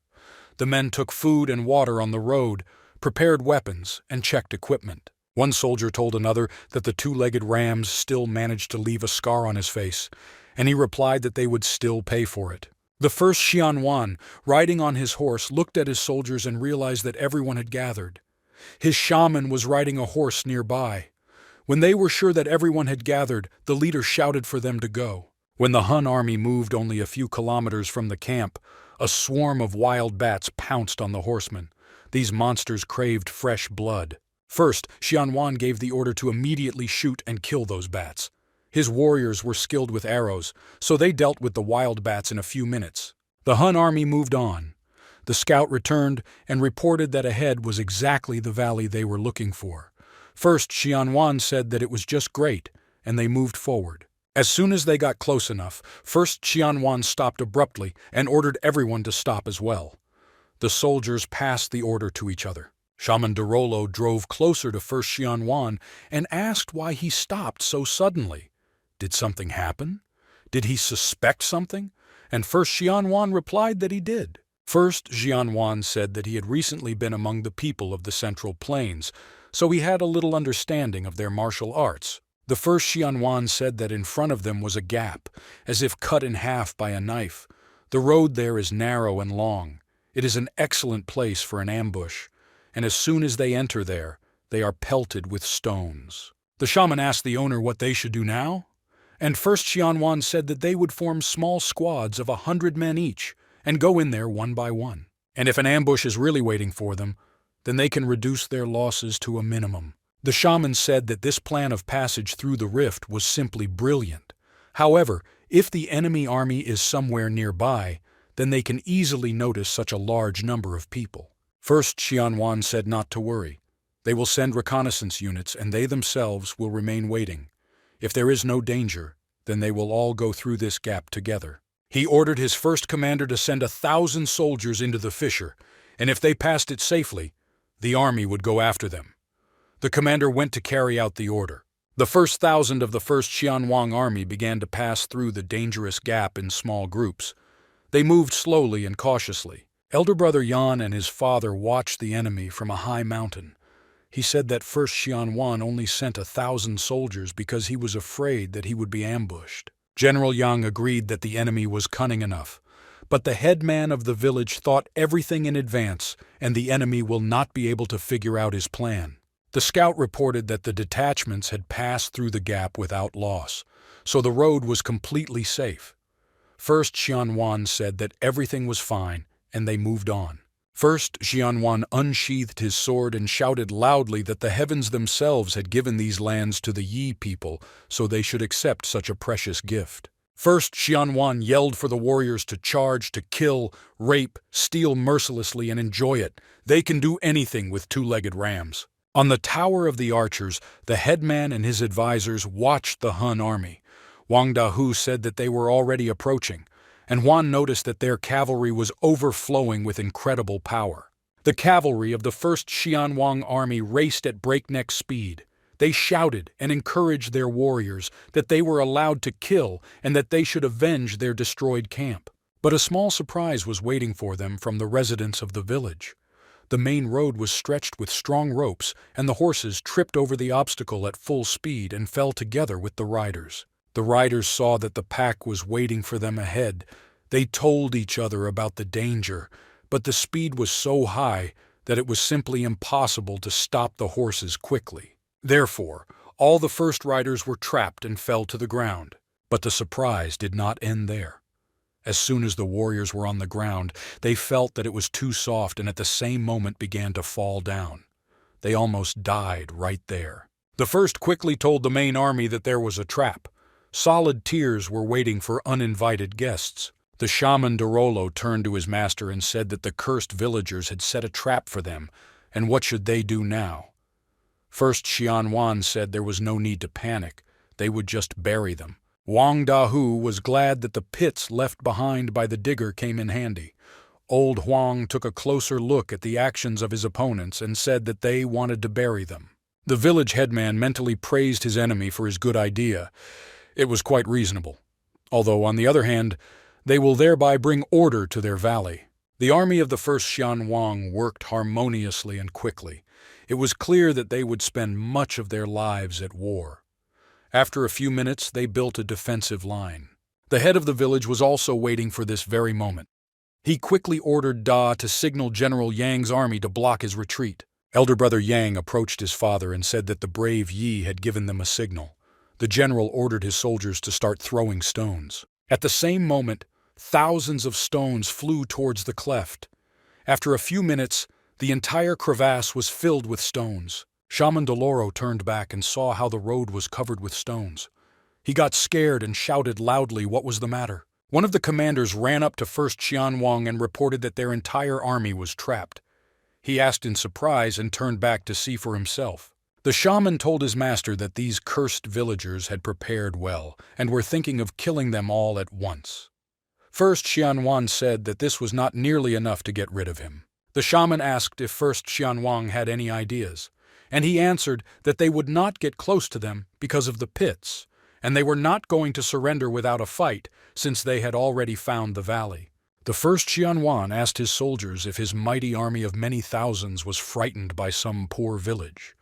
The men took food and water on the road, prepared weapons, and checked equipment. One soldier told another that the two-legged rams still managed to leave a scar on his face, and he replied that they would still pay for it. The first Xianwan, riding on his horse, looked at his soldiers and realized that everyone had gathered. His shaman was riding a horse nearby. When they were sure that everyone had gathered, the leader shouted for them to go. When the Hun army moved only a few kilometers from the camp, a swarm of wild bats pounced on the horsemen. These monsters craved fresh blood. First, Xianwan gave the order to immediately shoot and kill those bats. His warriors were skilled with arrows, so they dealt with the wild bats in a few minutes. The Hun army moved on. The scout returned and reported that ahead was exactly the valley they were looking for. First, Xianwan said that it was just great, and they moved forward. As soon as they got close enough, first Xianwan stopped abruptly and ordered everyone to stop as well. The soldiers passed the order to each other. Shaman Derolo drove closer to first Xianwan and asked why he stopped so suddenly. Did something happen? Did he suspect something? And first Xianwan replied that he did. First, Xianwan said that he had recently been among the people of the Central Plains, so he had a little understanding of their martial arts. The first Xianwan said that in front of them was a gap, as if cut in half by a knife. The road there is narrow and long. It is an excellent place for an ambush, and as soon as they enter there, they are pelted with stones. The shaman asked the owner what they should do now, and first Xianwan said that they would form small squads of 100 men each and go in there one by one. And if an ambush is really waiting for them, then they can reduce their losses to a minimum. The shaman said that this plan of passage through the rift was simply brilliant. However, if the enemy army is somewhere nearby, then they can easily notice such a large number of people. First, Xianwan said not to worry. They will send reconnaissance units and they themselves will remain waiting. If there is no danger, then they will all go through this gap together. He ordered his first commander to send 1,000 soldiers into the fissure, and if they passed it safely, the army would go after them. The commander went to carry out the order. The first 1,000 of the first Xianwan army began to pass through the dangerous gap in small groups. They moved slowly and cautiously. Elder brother Yan and his father watched the enemy from a high mountain. He said that first Xianwan only sent 1,000 soldiers because he was afraid that he would be ambushed. General Yang agreed that the enemy was cunning enough, but the headman of the village thought everything in advance, and the enemy will not be able to figure out his plan. The scout reported that the detachments had passed through the gap without loss, so the road was completely safe. First Xianwan said that everything was fine, and they moved on. First, Xianwan unsheathed his sword and shouted loudly that the heavens themselves had given these lands to the Yi people, so they should accept such a precious gift. First, Xianwan yelled for the warriors to charge, to kill, rape, steal mercilessly, and enjoy it. They can do anything with two-legged rams. On the Tower of the Archers, the headman and his advisors watched the Hun army. Wang Dahu said that they were already approaching, and Juan noticed that their cavalry was overflowing with incredible power. The cavalry of the first Xianwan army raced at breakneck speed. They shouted and encouraged their warriors that they were allowed to kill and that they should avenge their destroyed camp. But a small surprise was waiting for them from the residents of the village. The main road was stretched with strong ropes, and the horses tripped over the obstacle at full speed and fell together with the riders. The riders saw that the pack was waiting for them ahead. They told each other about the danger, but the speed was so high that it was simply impossible to stop the horses quickly. Therefore, all the first riders were trapped and fell to the ground. But the surprise did not end there. As soon as the warriors were on the ground, they felt that it was too soft and at the same moment began to fall down. They almost died right there. The first quickly told the main army that there was a trap. Solid tiers were waiting for uninvited guests. The shaman Dorolo turned to his master and said that the cursed villagers had set a trap for them, and what should they do now? First Xianwan said there was no need to panic. They would just bury them. Wang Dahu was glad that the pits left behind by the digger came in handy. Old Huang took a closer look at the actions of his opponents and said that they wanted to bury them. The village headman mentally praised his enemy for his good idea. It was quite reasonable. Although, on the other hand, they will thereby bring order to their valley. The army of the first Xianwang worked harmoniously and quickly. It was clear that they would spend much of their lives at war. After a few minutes, they built a defensive line. The head of the village was also waiting for this very moment. He quickly ordered Da to signal General Yang's army to block his retreat. Elder brother Yang approached his father and said that the brave Yi had given them a signal. The general ordered his soldiers to start throwing stones. At the same moment, thousands of stones flew towards the cleft. After a few minutes, the entire crevasse was filled with stones. Shaman Doloro turned back and saw how the road was covered with stones. He got scared and shouted loudly what was the matter. One of the commanders ran up to First Xianwang and reported that their entire army was trapped. He asked in surprise and turned back to see for himself. The shaman told his master that these cursed villagers had prepared well and were thinking of killing them all at once. First Xianwan said that this was not nearly enough to get rid of him. The shaman asked if First Xianwang had any ideas, and he answered that they would not get close to them because of the pits, and they were not going to surrender without a fight since they had already found the valley. The first Xianwan asked his soldiers if his mighty army of many thousands was frightened by some poor village,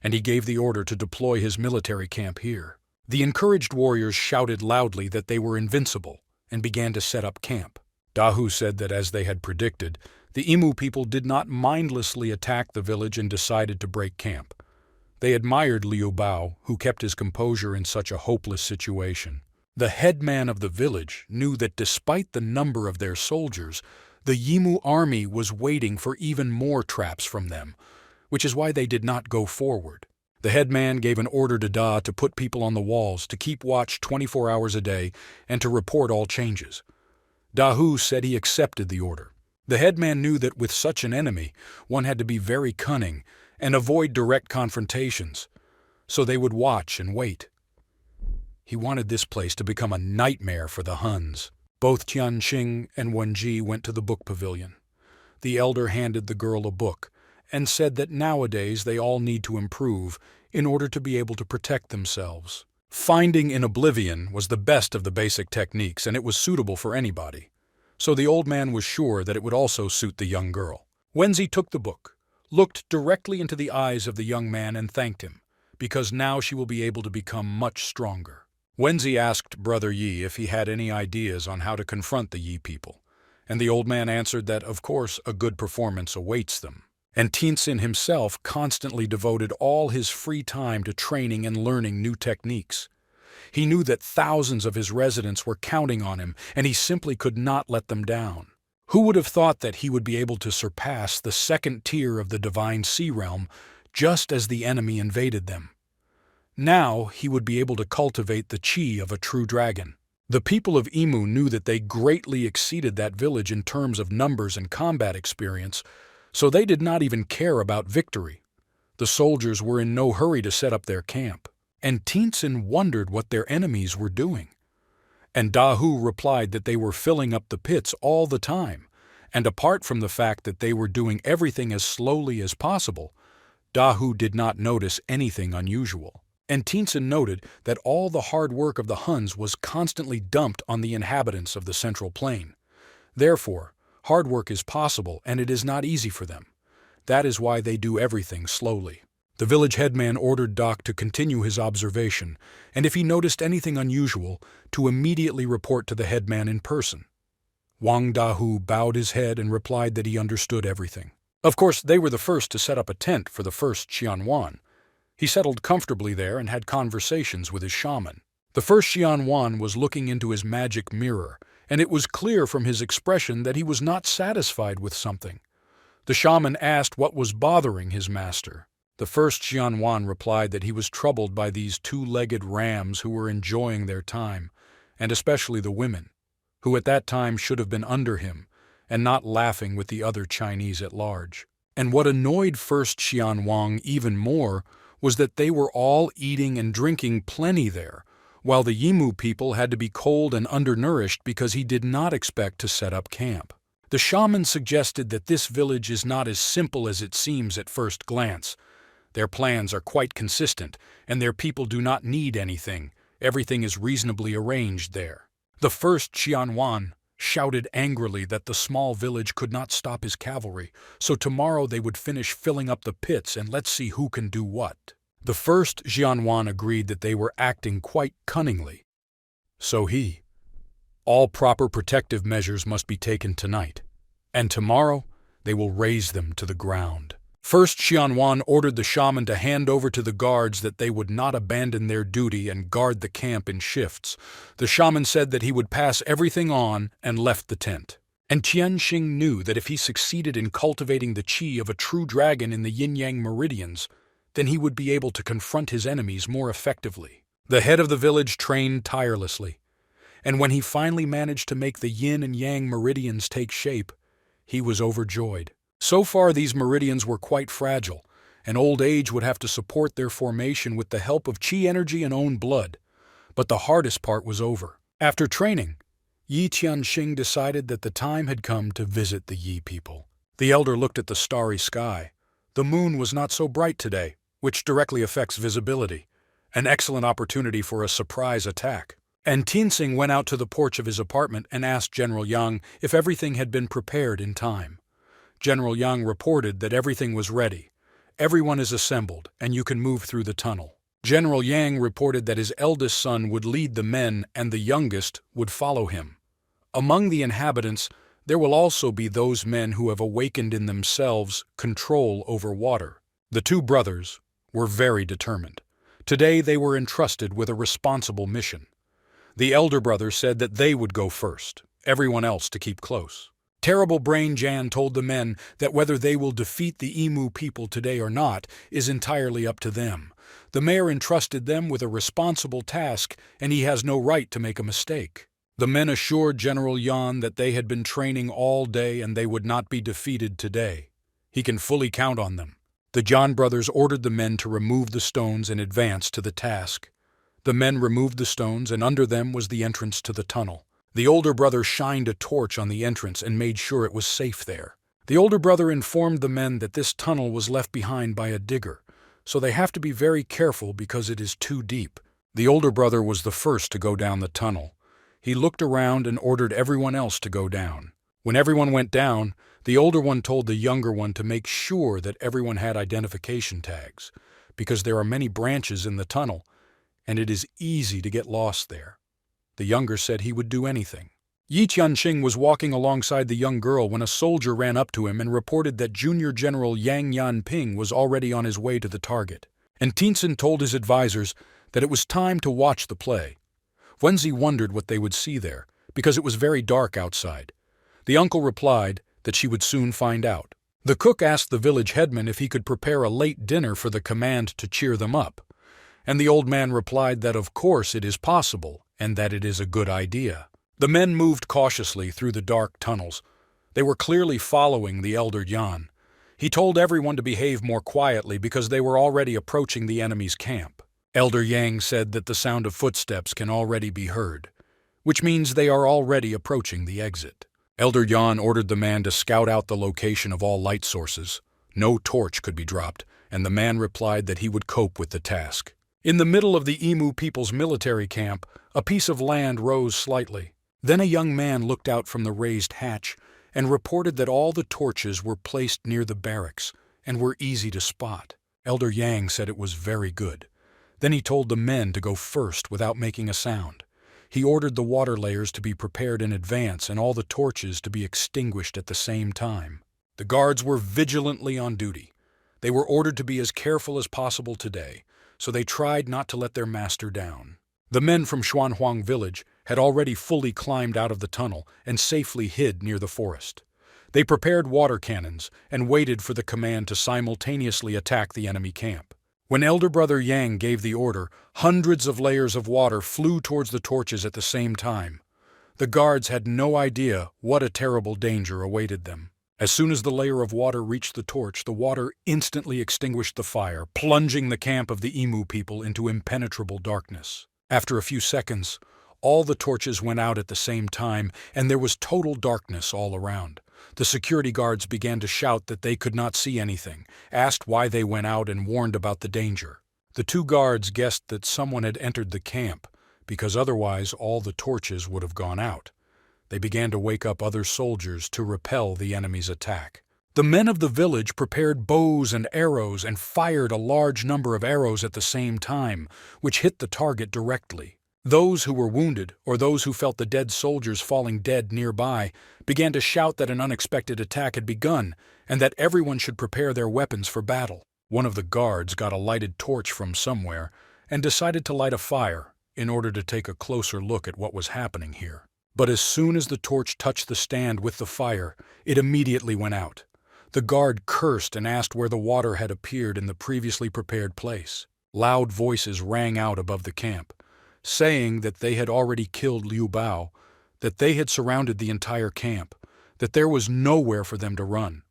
and he gave the order to deploy his military camp here. The encouraged warriors shouted loudly that they were invincible and began to set up camp. Dahu said that as they had predicted, the Imu people did not mindlessly attack the village and decided to break camp. They admired Liu Bao, who kept his composure in such a hopeless situation. The headman of the village knew that despite the number of their soldiers, the Yimu army was waiting for even more traps from them, which is why they did not go forward. The headman gave an order to Da to put people on the walls, to keep watch 24 hours a day, and to report all changes. Dahu said he accepted the order. The headman knew that with such an enemy, one had to be very cunning and avoid direct confrontations, so they would watch and wait. He wanted this place to become a nightmare for the Huns. Both Tianqing and Wenji went to the book pavilion. The elder handed the girl a book and said that nowadays they all need to improve in order to be able to protect themselves. Finding in oblivion was the best of the basic techniques, and it was suitable for anybody. So the old man was sure that it would also suit the young girl. Wenzi took the book, looked directly into the eyes of the young man and thanked him, because now she will be able to become much stronger. Wenzi asked Brother Yi if he had any ideas on how to confront the Yi people, and the old man answered that, of course, a good performance awaits them. And Tenzin himself constantly devoted all his free time to training and learning new techniques. He knew that thousands of his residents were counting on him, and he simply could not let them down. Who would have thought that he would be able to surpass the second tier of the Divine Sea Realm just as the enemy invaded them? Now he would be able to cultivate the chi of a true dragon. The people of Imu knew that they greatly exceeded that village in terms of numbers and combat experience, so they did not even care about victory. The soldiers were in no hurry to set up their camp, and Tenzin wondered what their enemies were doing. And Dahu replied that they were filling up the pits all the time, and apart from the fact that they were doing everything as slowly as possible, Dahu did not notice anything unusual. And Tenzin noted that all the hard work of the Huns was constantly dumped on the inhabitants of the central plain. Therefore, hard work is possible and it is not easy for them. That is why they do everything slowly. The village headman ordered Doc to continue his observation, and if he noticed anything unusual, to immediately report to the headman in person. Wang Dahu bowed his head and replied that he understood everything. Of course, they were the first to set up a tent for the first Xianwan. He settled comfortably there and had conversations with his shaman. The first Xianwan was looking into his magic mirror, and it was clear from his expression that he was not satisfied with something. The shaman asked what was bothering his master. The first Xianwan replied that he was troubled by these two-legged rams who were enjoying their time, and especially the women, who at that time should have been under him, and not laughing with the other Chinese at large. And what annoyed first Xianwang even more was that they were all eating and drinking plenty there, while the Yimu people had to be cold and undernourished because he did not expect to set up camp. The shaman suggested that this village is not as simple as it seems at first glance. Their plans are quite consistent, and their people do not need anything. Everything is reasonably arranged there. The first Xianwan shouted angrily that the small village could not stop his cavalry, so tomorrow they would finish filling up the pits and let's see who can do what. The first Xianwan agreed that they were acting quite cunningly. So all proper protective measures must be taken tonight, and tomorrow they will raze them to the ground. First Xianwan ordered the shaman to hand over to the guards that they would not abandon their duty and guard the camp in shifts. The shaman said that he would pass everything on and left the tent. And Tianxing knew that if he succeeded in cultivating the qi of a true dragon in the yin-yang meridians, then he would be able to confront his enemies more effectively. The head of the village trained tirelessly, and when he finally managed to make the yin and yang meridians take shape, he was overjoyed. So far, these meridians were quite fragile, and old age would have to support their formation with the help of qi energy and own blood. But the hardest part was over. After training, Yi Tianxing decided that the time had come to visit the Yi people. The elder looked at the starry sky. The moon was not so bright today, which directly affects visibility. An excellent opportunity for a surprise attack. And Tianxing went out to the porch of his apartment and asked General Yang if everything had been prepared in time. General Yang reported that everything was ready. Everyone is assembled, and you can move through the tunnel. General Yang reported that his eldest son would lead the men and the youngest would follow him. Among the inhabitants, there will also be those men who have awakened in themselves control over water. The two brothers were very determined. Today they were entrusted with a responsible mission. The elder brother said that they would go first, everyone else to keep close. Terrible Brain Jan told the men that whether they will defeat the Emu people today or not is entirely up to them. The mayor entrusted them with a responsible task, and he has no right to make a mistake. The men assured General Yan that they had been training all day and they would not be defeated today. He can fully count on them. The Jan brothers ordered the men to remove the stones and advance to the task. The men removed the stones, and under them was the entrance to the tunnel. The older brother shined a torch on the entrance and made sure it was safe there. The older brother informed the men that this tunnel was left behind by a digger, so they have to be very careful because it is too deep. The older brother was the first to go down the tunnel. He looked around and ordered everyone else to go down. When everyone went down, the older one told the younger one to make sure that everyone had identification tags, because there are many branches in the tunnel, and it is easy to get lost there. The younger said he would do anything. Yi Tianxing was walking alongside the young girl when a soldier ran up to him and reported that Junior General Yang Yanping was already on his way to the target. And Tianxin told his advisors that it was time to watch the play. Wenzi wondered what they would see there, because it was very dark outside. The uncle replied that she would soon find out. The cook asked the village headman if he could prepare a late dinner for the command to cheer them up. And the old man replied that of course it is possible, and that it is a good idea. The men moved cautiously through the dark tunnels. They were clearly following the elder Yan. He told everyone to behave more quietly because they were already approaching the enemy's camp. Elder Yang said that the sound of footsteps can already be heard, which means they are already approaching the exit. Elder Yan ordered the man to scout out the location of all light sources. No torch could be dropped, and the man replied that he would cope with the task. In the middle of the Emu people's military camp, a piece of land rose slightly. Then a young man looked out from the raised hatch and reported that all the torches were placed near the barracks and were easy to spot. Elder Yang said it was very good. Then he told the men to go first without making a sound. He ordered the water layers to be prepared in advance and all the torches to be extinguished at the same time. The guards were vigilantly on duty. They were ordered to be as careful as possible today, so they tried not to let their master down. The men from Xuanhuang village had already fully climbed out of the tunnel and safely hid near the forest. They prepared water cannons and waited for the command to simultaneously attack the enemy camp. When Elder Brother Yang gave the order, hundreds of layers of water flew towards the torches at the same time. The guards had no idea what a terrible danger awaited them. As soon as the layer of water reached the torch, the water instantly extinguished the fire, plunging the camp of the Emu people into impenetrable darkness. After a few seconds, all the torches went out at the same time, and there was total darkness all around. The security guards began to shout that they could not see anything, asked why they went out, and warned about the danger. The two guards guessed that someone had entered the camp, because otherwise all the torches would have gone out. They began to wake up other soldiers to repel the enemy's attack. The men of the village prepared bows and arrows and fired a large number of arrows at the same time, which hit the target directly. Those who were wounded, or those who felt the dead soldiers falling dead nearby, began to shout that an unexpected attack had begun, and that everyone should prepare their weapons for battle. One of the guards got a lighted torch from somewhere, and decided to light a fire in order to take a closer look at what was happening here. But as soon as the torch touched the stand with the fire, it immediately went out. The guard cursed and asked where the water had appeared in the previously prepared place. Loud voices rang out above the camp, saying that they had already killed Liu Bao, that they had surrounded the entire camp, that there was nowhere for them to run,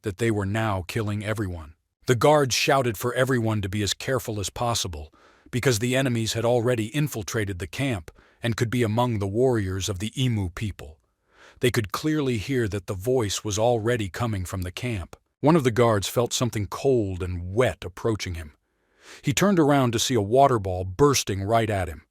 that they were now killing everyone. The guards shouted for everyone to be as careful as possible, because the enemies had already infiltrated the camp and could be among the warriors of the Emu people. They could clearly hear that the voice was already coming from the camp. One of the guards felt something cold and wet approaching him. He turned around to see a water ball bursting right at him.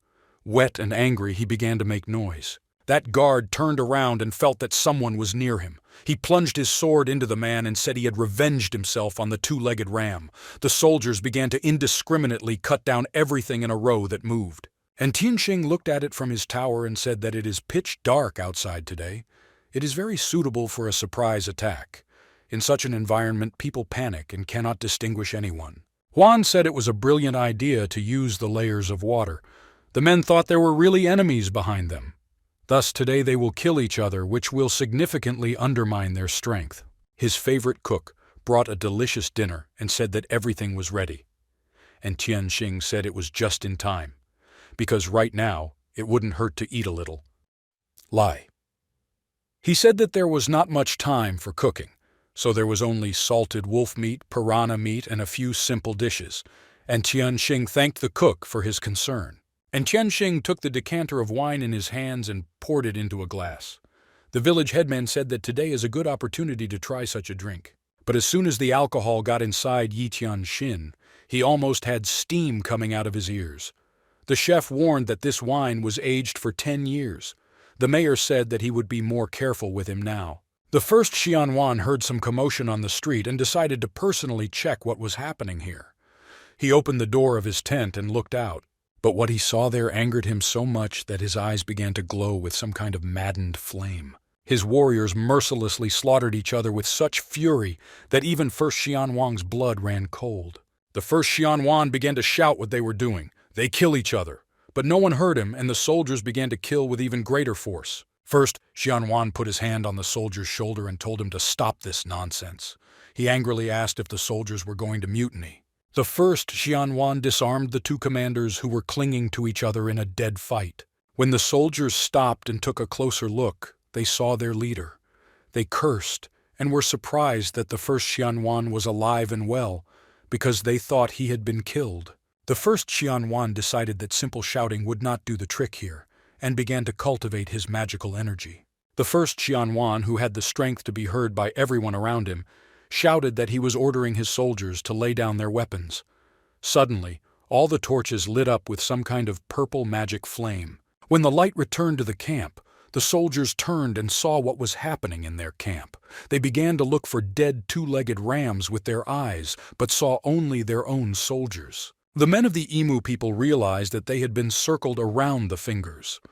Wet and angry, he began to make noise. That guard turned around and felt that someone was near him. He plunged his sword into the man and said he had revenged himself on the two-legged ram. The soldiers began to indiscriminately cut down everything in a row that moved. And Tianxing looked at it from his tower and said that it is pitch dark outside today. It is very suitable for a surprise attack. In such an environment, people panic and cannot distinguish anyone. Huan said it was a brilliant idea to use the layers of water. The men thought there were really enemies behind them. Thus today they will kill each other, which will significantly undermine their strength. His favorite cook brought a delicious dinner and said that everything was ready. And Tianxing said it was just in time, because right now it wouldn't hurt to eat a little. Lie. He said that there was not much time for cooking, so there was only salted wolf meat, piranha meat, and a few simple dishes, and Tianxing thanked the cook for his concern. And Tianxing took the decanter of wine in his hands and poured it into a glass. The village headman said that today is a good opportunity to try such a drink. But as soon as the alcohol got inside Yi Tianxin, he almost had steam coming out of his ears. The chef warned that this wine was aged for 10 years. The mayor said that he would be more careful with him now. The first Xianwan heard some commotion on the street and decided to personally check what was happening here. He opened the door of his tent and looked out. But what he saw there angered him so much that his eyes began to glow with some kind of maddened flame. His warriors mercilessly slaughtered each other with such fury that even First Xianwang's blood ran cold. The First Xianwan began to shout what they were doing. They kill each other. But no one heard him, and the soldiers began to kill with even greater force. First, Xianwan put his hand on the soldier's shoulder and told him to stop this nonsense. He angrily asked if the soldiers were going to mutiny. The first Xianwan disarmed the two commanders who were clinging to each other in a dead fight. When the soldiers stopped and took a closer look, they saw their leader. They cursed and were surprised that the first Xianwan was alive and well, because they thought he had been killed. The first Xianwan decided that simple shouting would not do the trick here, and began to cultivate his magical energy. The first Xianwan, who had the strength to be heard by everyone around him, shouted that he was ordering his soldiers to lay down their weapons. Suddenly, all the torches lit up with some kind of purple magic flame. When the light returned to the camp, The soldiers turned and saw what was happening in their camp. They began to look for dead two-legged rams with their eyes, but saw only their own soldiers. The men of the Emu people realized that they had been circled around the fingers.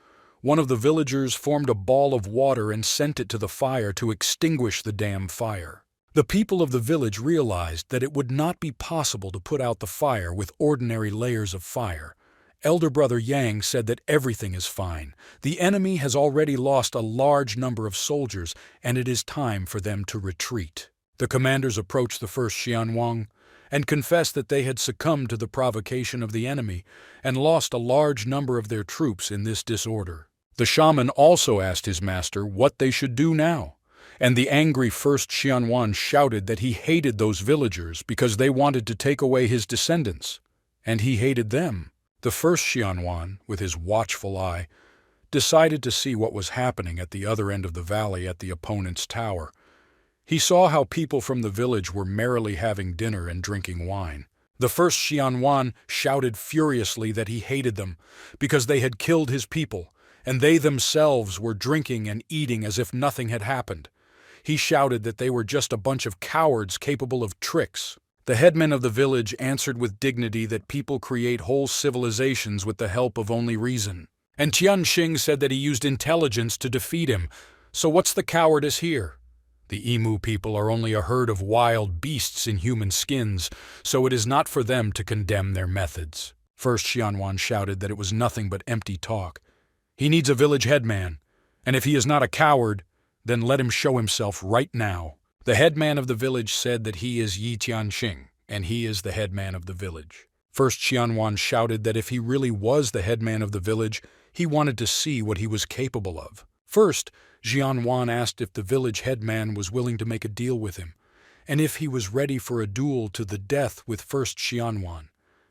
One of the villagers formed a ball of water and sent it to the fire to extinguish the damn fire. The people of the village realized that it would not be possible to put out the fire with ordinary layers of fire. Elder Brother Yang said that everything is fine. The enemy has already lost a large number of soldiers, and it is time for them to retreat. The commanders approached the first Xianwang and confessed that they had succumbed to the provocation of the enemy and lost a large number of their troops in this disorder. The shaman also asked his master what they should do now, and the angry first Xianwan shouted that he hated those villagers because they wanted to take away his descendants, and he hated them. The first Xianwan, with his watchful eye, decided to see what was happening at the other end of the valley at the opponent's tower. He saw how people from the village were merrily having dinner and drinking wine. The first Xianwan shouted furiously that he hated them because they had killed his people, and they themselves were drinking and eating as if nothing had happened. He shouted that they were just a bunch of cowards capable of tricks. The headman of the village answered with dignity that people create whole civilizations with the help of only reason. And Tianxing said that he used intelligence to defeat him. So what's the cowardice here? The Emu people are only a herd of wild beasts in human skins, so it is not for them to condemn their methods. First Xianwan shouted that it was nothing but empty talk. He needs a village headman, and if he is not a coward, then let him show himself right now. The headman of the village said that he is Yi Tianxing, and he is the headman of the village. First Xianwan shouted that if he really was the headman of the village, he wanted to see what he was capable of. First, Xianwan asked if the village headman was willing to make a deal with him, and if he was ready for a duel to the death with first Xianwan,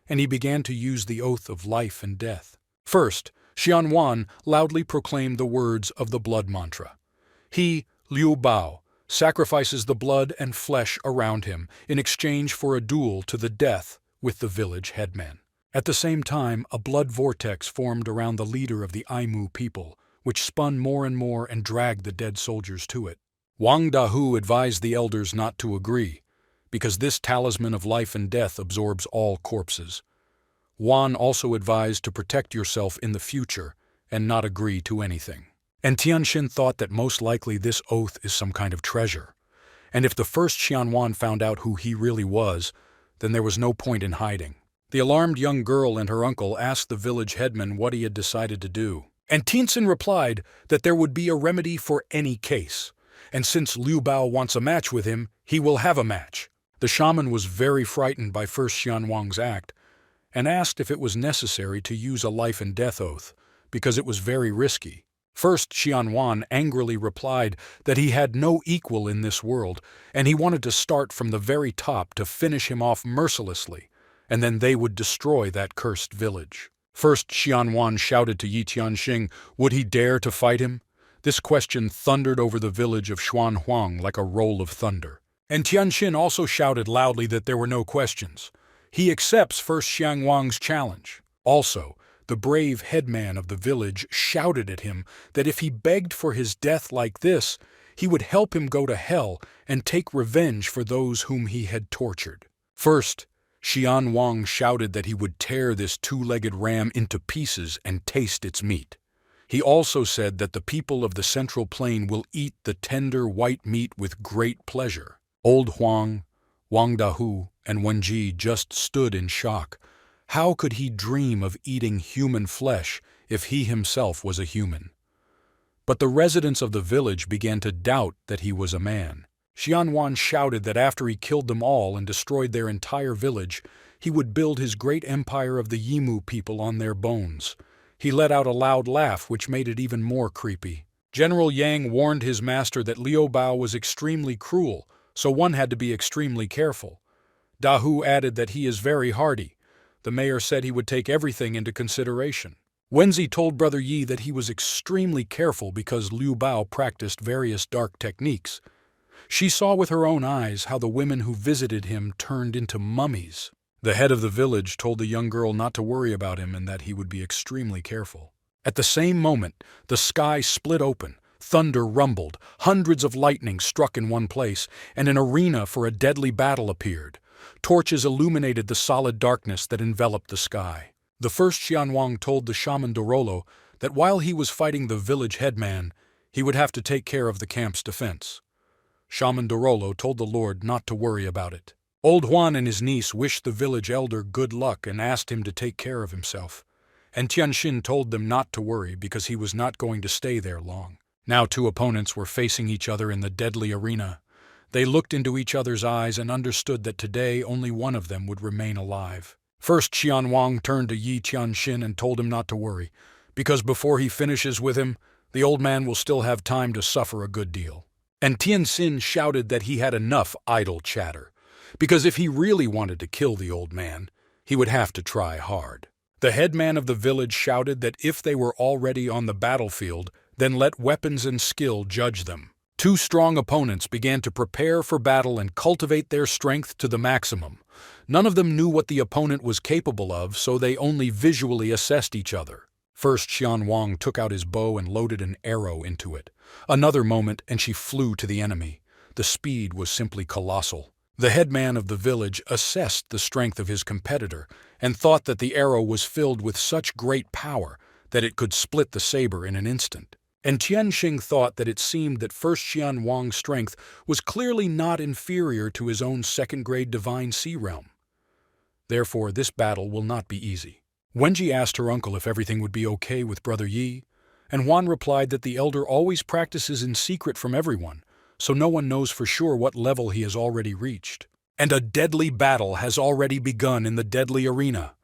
and he began to use the oath of life and death. First, Xianwan loudly proclaimed the words of the blood mantra. He, Liu Bao, sacrifices the blood and flesh around him in exchange for a duel to the death with the village headman. At the same time, a blood vortex formed around the leader of the Aimu people, which spun more and more and dragged the dead soldiers to it. Wang Dahu advised the elders not to agree, because this talisman of life and death absorbs all corpses. Wan also advised to protect yourself in the future and not agree to anything. And Tianxin thought that most likely this oath is some kind of treasure, and if the first Xianwan found out who he really was, then there was no point in hiding. The alarmed young girl and her uncle asked the village headman what he had decided to do. And Tianxin replied that there would be a remedy for any case, and since Liu Bao wants a match with him, he will have a match. The shaman was very frightened by first Xianwang's act, and asked if it was necessary to use a life and death oath, because it was very risky. First Xianwan angrily replied that he had no equal in this world, and he wanted to start from the very top to finish him off mercilessly, and then they would destroy that cursed village. First Xianwan shouted to Yi Tianxing, would he dare to fight him? This question thundered over the village of Xuanhuang like a roll of thunder. And Tianxin also shouted loudly that there were no questions. He accepts first Xianwang's challenge. Also, the brave headman of the village shouted at him that if he begged for his death like this, he would help him go to hell and take revenge for those whom he had tortured. First, Xianwang shouted that he would tear this two-legged ram into pieces and taste its meat. He also said that the people of the Central Plain will eat the tender white meat with great pleasure. Old Huang, Wang Dahu, and Wenji just stood in shock. How could he dream of eating human flesh if he himself was a human? But the residents of the village began to doubt that he was a man. Xianwan shouted that after he killed them all and destroyed their entire village, he would build his great empire of the Yimu people on their bones. He let out a loud laugh which made it even more creepy. General Yang warned his master that Liu Bao was extremely cruel, so one had to be extremely careful. Dahu added that he is very hardy. The mayor said he would take everything into consideration. Wenzi told Brother Yi that he was extremely careful because Liu Bao practiced various dark techniques. She saw with her own eyes how the women who visited him turned into mummies. The head of the village told the young girl not to worry about him and that he would be extremely careful. At the same moment, the sky split open, thunder rumbled, hundreds of lightning struck in one place, and an arena for a deadly battle appeared. Torches illuminated the solid darkness that enveloped the sky. The first Xianwang told the shaman Dorolo that while he was fighting the village headman, he would have to take care of the camp's defense. Shaman Dorolo told the lord not to worry about it. Old Juan and his niece wished the village elder good luck and asked him to take care of himself. And Tianxin told them not to worry because he was not going to stay there long. Now two opponents were facing each other in the deadly arena. They looked into each other's eyes and understood that today only one of them would remain alive. First, Xianwang turned to Yi Tianxin and told him not to worry, because before he finishes with him, the old man will still have time to suffer a good deal. And Tianxin shouted that he had enough idle chatter, because if he really wanted to kill the old man, he would have to try hard. The headman of the village shouted that if they were already on the battlefield, then let weapons and skill judge them. Two strong opponents began to prepare for battle and cultivate their strength to the maximum. None of them knew what the opponent was capable of, so they only visually assessed each other. First, Xianwang took out his bow and loaded an arrow into it. Another moment, and she flew to the enemy. The speed was simply colossal. The headman of the village assessed the strength of his competitor and thought that the arrow was filled with such great power that it could split the saber in an instant. And Tianxing thought that it seemed that First Xianwang's strength was clearly not inferior to his own second-grade divine sea realm. Therefore, this battle will not be easy. Wenji asked her uncle if everything would be okay with Brother Yi, and Juan replied that the elder always practices in secret from everyone, so no one knows for sure what level he has already reached. And a deadly battle has already begun in the deadly arena.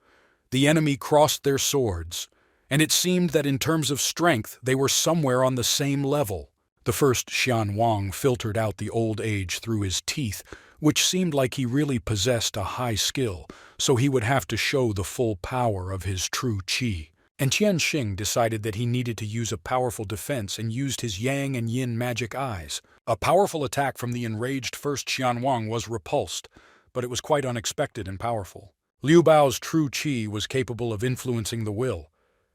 The enemy crossed their swords, and it seemed that in terms of strength they were somewhere on the same level. The first Xianwang filtered out the old age through his teeth, which seemed like he really possessed a high skill, so he would have to show the full power of his true qi. And Tianxing decided that he needed to use a powerful defense and used his yang and yin magic eyes. A powerful attack from the enraged first Xianwang was repulsed, but it was quite unexpected and powerful. Liu Bao's true qi was capable of influencing the will,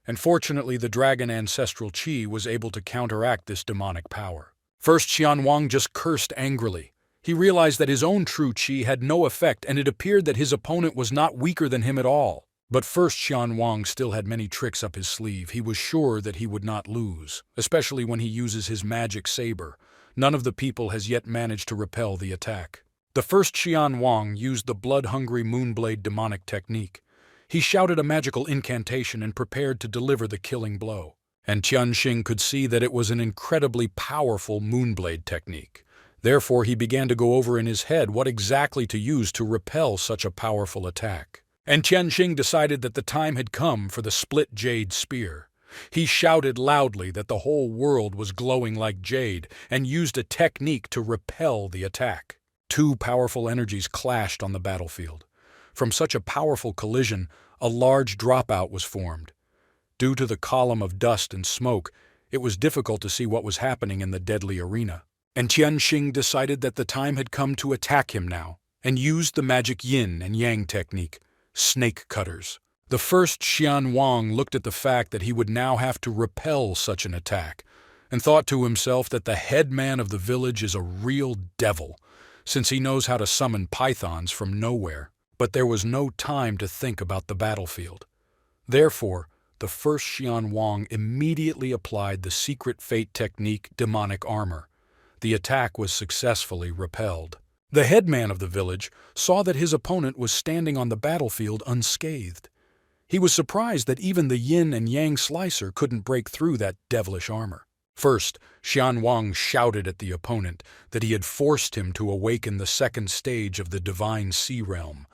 and fortunately the dragon ancestral qi was able to counteract this demonic power. First Xianwang just cursed angrily. He realized that his own true qi had no effect, and it appeared that his opponent was not weaker than him at all. But first Xianwang still had many tricks up his sleeve. He was sure that he would not lose, especially when he uses his magic saber. None of the people has yet managed to repel the attack. The first Xianwang used the blood-hungry moonblade demonic technique. He shouted a magical incantation and prepared to deliver the killing blow. And Tianxing could see that it was an incredibly powerful moonblade technique. Therefore, he began to go over in his head what exactly to use to repel such a powerful attack. And Tianxing decided that the time had come for the split jade spear. He shouted loudly that the whole world was glowing like jade and used a technique to repel the attack. Two powerful energies clashed on the battlefield. From such a powerful collision, a large dropout was formed. Due to the column of dust and smoke, it was difficult to see what was happening in the deadly arena. And Tianxing decided that the time had come to attack him now, and used the magic yin and yang technique, snake cutters. The first Xianwang looked at the fact that he would now have to repel such an attack, and thought to himself that the headman of the village is a real devil, since he knows how to summon pythons from nowhere. But there was no time to think about the battlefield. Therefore, the first Xianwang immediately applied the secret fate technique demonic armor. The attack was successfully repelled. The headman of the village saw that his opponent was standing on the battlefield unscathed. He was surprised that even the yin and yang slicer couldn't break through that devilish armor. First, Xianwang shouted at the opponent that he had forced him to awaken the second stage of the divine sea realm.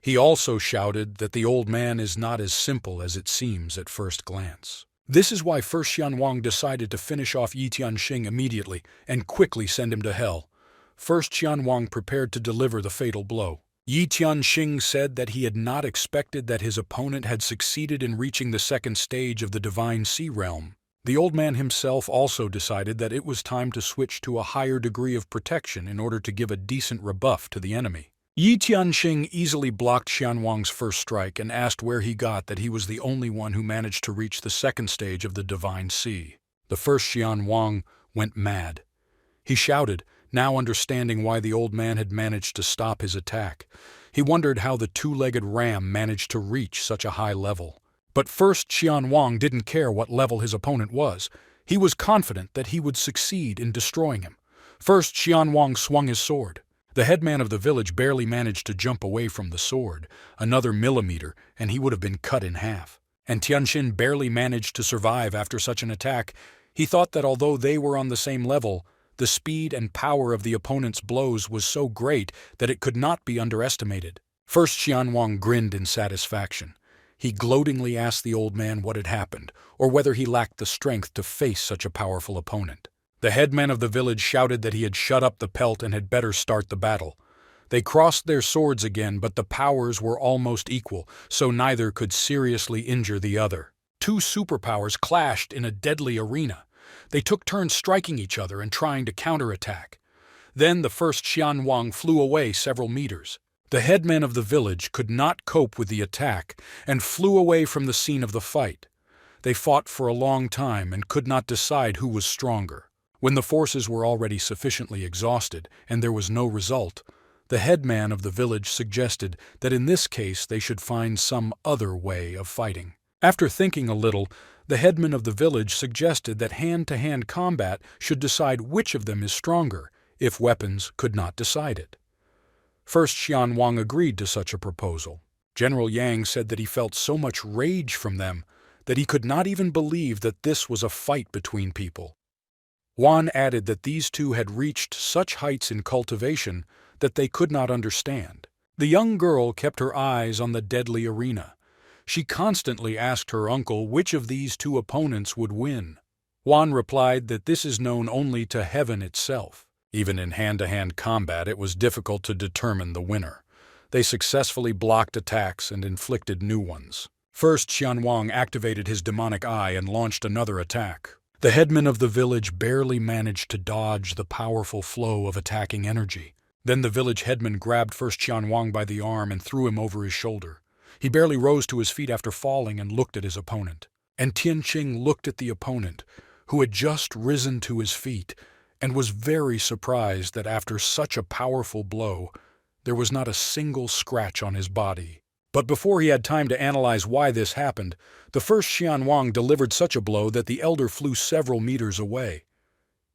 He also shouted that the old man is not as simple as it seems at first glance. This is why first Xianwang decided to finish off Yi Tianxing immediately and quickly send him to hell. First Xianwang prepared to deliver the fatal blow. Yi Tianxing said that he had not expected that his opponent had succeeded in reaching the second stage of the divine sea realm. The old man himself also decided that it was time to switch to a higher degree of protection in order to give a decent rebuff to the enemy. Yi Tianxing easily blocked Xianwang's first strike and asked where he got that he was the only one who managed to reach the second stage of the Divine Sea. The first Xianwang went mad. He shouted, now understanding why the old man had managed to stop his attack. He wondered how the two-legged ram managed to reach such a high level. But first Xianwang didn't care what level his opponent was. He was confident that he would succeed in destroying him. First Xianwang swung his sword. The headman of the village barely managed to jump away from the sword. Another millimeter, and he would have been cut in half. And Tianxin barely managed to survive after such an attack. He thought that although they were on the same level, the speed and power of the opponent's blows was so great that it could not be underestimated. First Xianwang grinned in satisfaction. He gloatingly asked the old man what had happened, or whether he lacked the strength to face such a powerful opponent. The headman of the village shouted that he had shut up the pelt and had better start the battle. They crossed their swords again, but the powers were almost equal, so neither could seriously injure the other. Two superpowers clashed in a deadly arena. They took turns striking each other and trying to counterattack. Then the first Xianwang flew away several meters. The headman of the village could not cope with the attack and flew away from the scene of the fight. They fought for a long time and could not decide who was stronger. When the forces were already sufficiently exhausted and there was no result, the headman of the village suggested that in this case they should find some other way of fighting. After thinking a little, the headman of the village suggested that hand-to-hand combat should decide which of them is stronger, if weapons could not decide it. First Xianwang agreed to such a proposal. General Yang said that he felt so much rage from them that he could not even believe that this was a fight between people. Wan added that these two had reached such heights in cultivation that they could not understand. The young girl kept her eyes on the deadly arena. She constantly asked her uncle which of these two opponents would win. Wan replied that this is known only to heaven itself. Even in hand-to-hand combat, it was difficult to determine the winner. They successfully blocked attacks and inflicted new ones. First, Xianwang activated his demonic eye and launched another attack. The headman of the village barely managed to dodge the powerful flow of attacking energy. Then the village headman grabbed First Xianwang by the arm and threw him over his shoulder. He barely rose to his feet after falling and looked at his opponent. And Tianxing looked at the opponent, who had just risen to his feet, and was very surprised that after such a powerful blow, there was not a single scratch on his body. But before he had time to analyze why this happened, the first Xianwang delivered such a blow that the elder flew several meters away.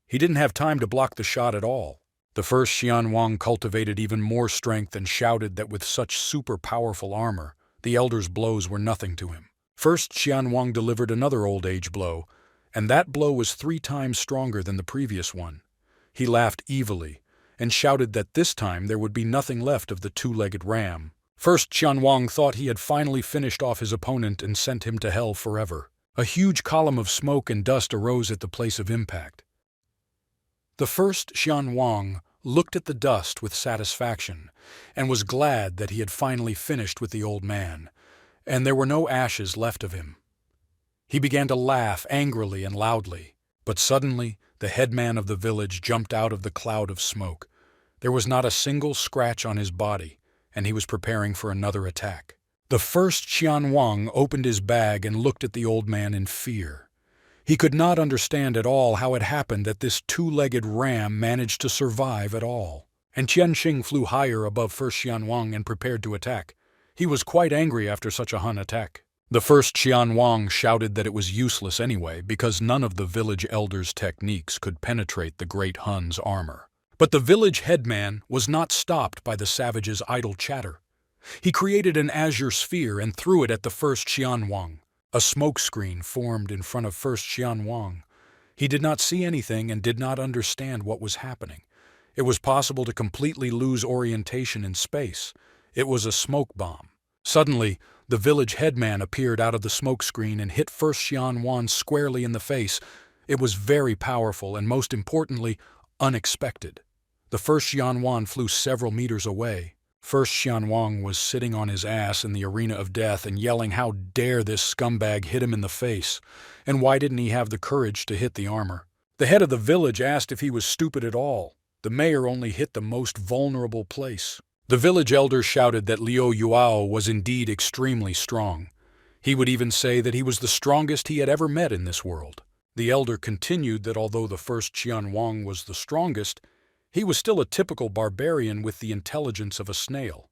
He didn't have time to block the shot at all. The first Xianwang cultivated even more strength and shouted that with such super powerful armor, the elder's blows were nothing to him. First Xianwang delivered another old age blow, and that blow was 3 times stronger than the previous one. He laughed evilly and shouted that this time there would be nothing left of the two-legged ram. First Xianwang thought he had finally finished off his opponent and sent him to hell forever. A huge column of smoke and dust arose at the place of impact. The first Xianwang looked at the dust with satisfaction and was glad that he had finally finished with the old man, and there were no ashes left of him. He began to laugh angrily and loudly, but suddenly the headman of the village jumped out of the cloud of smoke. There was not a single scratch on his body, and he was preparing for another attack. The first Xianwang opened his bag and looked at the old man in fear. He could not understand at all how it happened that this two-legged ram managed to survive at all. And Tianxing flew higher above first Xianwang and prepared to attack. He was quite angry after such a Hun attack. The first Xianwang shouted that it was useless anyway because none of the village elders' techniques could penetrate the great Hun's armor. But the village headman was not stopped by the savage's idle chatter. He created an azure sphere and threw it at the first Xianwang. A smoke screen formed in front of first Xianwang. He did not see anything and did not understand what was happening. It was possible to completely lose orientation in space. It was a smoke bomb. Suddenly, the village headman appeared out of the smoke screen and hit first Xianwang squarely in the face. It was very powerful and, most importantly, unexpected. The first Xianwang flew several meters away. First Xianwang was sitting on his ass in the arena of death and yelling how dare this scumbag hit him in the face, and why didn't he have the courage to hit the armor. The head of the village asked if he was stupid at all. The mayor only hit the most vulnerable place. The village elder shouted that Liu Yuao was indeed extremely strong. He would even say that he was the strongest he had ever met in this world. The elder continued that although the first Qian Wang was the strongest, he was still a typical barbarian with the intelligence of a snail.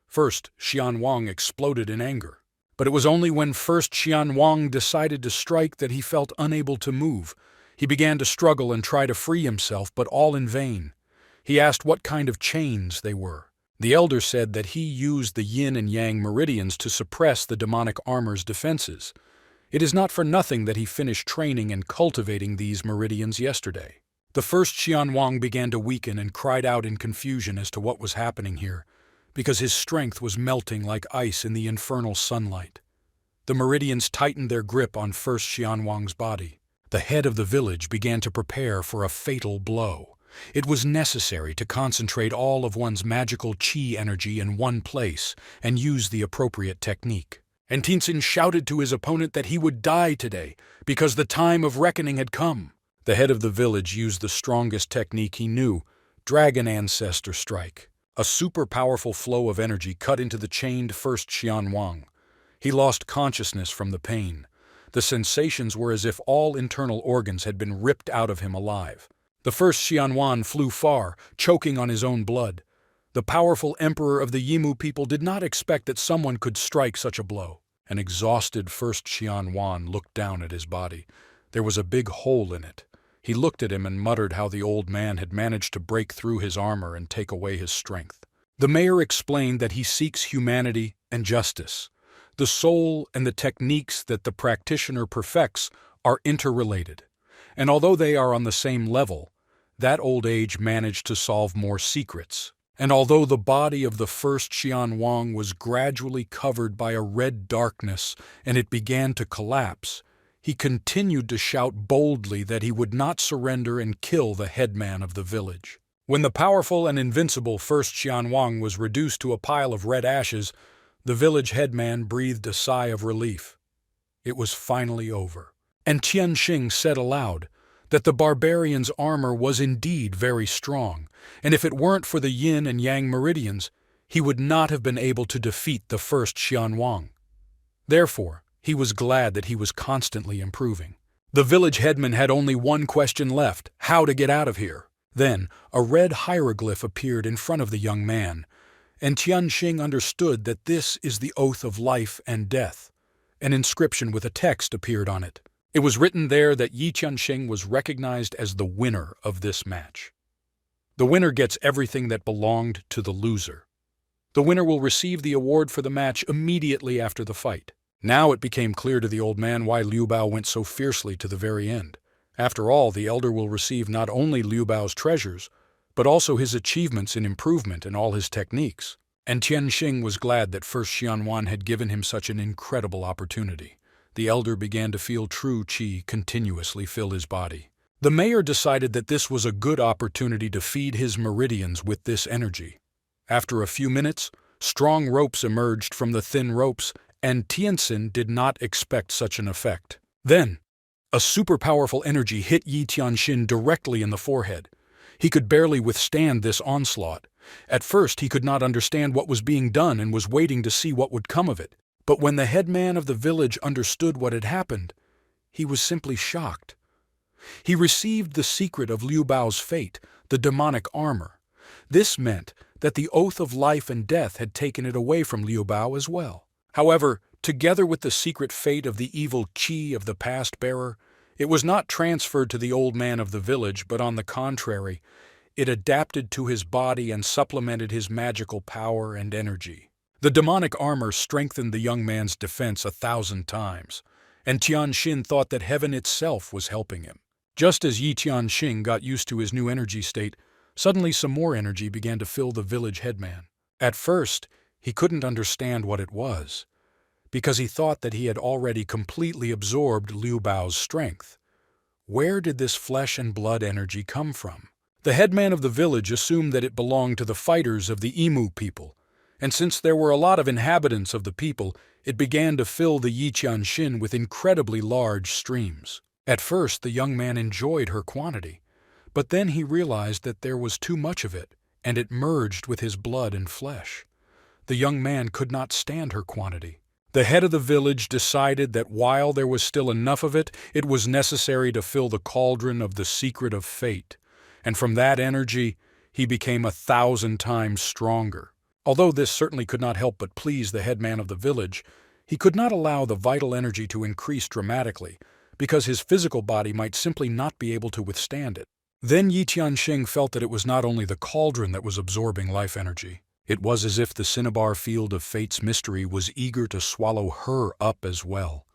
First, Qian Wang exploded in anger. But it was only when first Qian Wang decided to strike that he felt unable to move. He began to struggle and try to free himself, but all in vain. He asked what kind of chains they were. The elder said that he used the yin and yang meridians to suppress the demonic armor's defenses. It is not for nothing that he finished training and cultivating these meridians yesterday. The first Qian Wang began to weaken and cried out in confusion as to what was happening here, because his strength was melting like ice in the infernal sunlight. The meridians tightened their grip on first Qian Wang's body. The head of the village began to prepare for a fatal blow. It was necessary to concentrate all of one's magical qi energy in one place and use the appropriate technique. And Tinsin shouted to his opponent that he would die today because the time of reckoning had come. The head of the village used the strongest technique he knew, Dragon Ancestor Strike. A super powerful flow of energy cut into the chained first Qian Wang. He lost consciousness from the pain. The sensations were as if all internal organs had been ripped out of him alive. The first Qian Wang flew far, choking on his own blood. The powerful emperor of the Yimu people did not expect that someone could strike such a blow. An exhausted first Qian Wang looked down at his body. There was a big hole in it. He looked at him and muttered how the old man had managed to break through his armor and take away his strength. The mayor explained that he seeks humanity and justice. The soul and the techniques that the practitioner perfects are interrelated. And although they are on the same level, that old age managed to solve more secrets. And although the body of the first Qian Wang was gradually covered by a red darkness and it began to collapse, he continued to shout boldly that he would not surrender and kill the headman of the village. When the powerful and invincible first Qian Wang was reduced to a pile of red ashes, the village headman breathed a sigh of relief. It was finally over. And Tianxing said aloud that the barbarian's armor was indeed very strong, and if it weren't for the yin and yang meridians, he would not have been able to defeat the first Qian Wang. Therefore, he was glad that he was constantly improving. The village headman had only one question left: how to get out of here. Then, a red hieroglyph appeared in front of the young man, and Tianxing understood that this is the oath of life and death. An inscription with a text appeared on it. It was written there that Yi Tianxing was recognized as the winner of this match. The winner gets everything that belonged to the loser. The winner will receive the award for the match immediately after the fight. Now it became clear to the old man why Liu Bao went so fiercely to the very end. After all, the elder will receive not only Liu Bao's treasures, but also his achievements in improvement in all his techniques. And Tianxing was glad that first Qian Wang had given him such an incredible opportunity. The elder began to feel true qi continuously fill his body. The mayor decided that this was a good opportunity to feed his meridians with this energy. After a few minutes, strong ropes emerged from the thin ropes, and Tianxin did not expect such an effect. Then, a super-powerful energy hit Yi Tianxin directly in the forehead. He could barely withstand this onslaught. At first, he could not understand what was being done and was waiting to see what would come of it. But when the headman of the village understood what had happened, he was simply shocked. He received the secret of Liu Bao's fate, the demonic armor. This meant that the oath of life and death had taken it away from Liu Bao as well. However, together with the secret fate of the evil qi of the past bearer, it was not transferred to the old man of the village, but on the contrary, it adapted to his body and supplemented his magical power and energy. The demonic armor strengthened the young man's defense 1,000 times, and Tianxin thought that heaven itself was helping him. Just as Yi Tianxing got used to his new energy state, suddenly some more energy began to fill the village headman. At first, he couldn't understand what it was, because he thought that he had already completely absorbed Liu Bao's strength. Where did this flesh and blood energy come from? The headman of the village assumed that it belonged to the fighters of the Yimu people, and since there were a lot of inhabitants of the people, it began to fill the Yi Tianxin with incredibly large streams. At first, the young man enjoyed her quantity, but then he realized that there was too much of it, and it merged with his blood and flesh. The young man could not stand her quantity. The head of the village decided that while there was still enough of it, it was necessary to fill the cauldron of the secret of fate, and from that energy he became 1,000 times stronger. Although this certainly could not help but please the headman of the village, he could not allow the vital energy to increase dramatically, because his physical body might simply not be able to withstand it. Then Yi Tianxing felt that it was not only the cauldron that was absorbing life energy. It was as if the cinnabar field of fate's mystery was eager to swallow her up as well,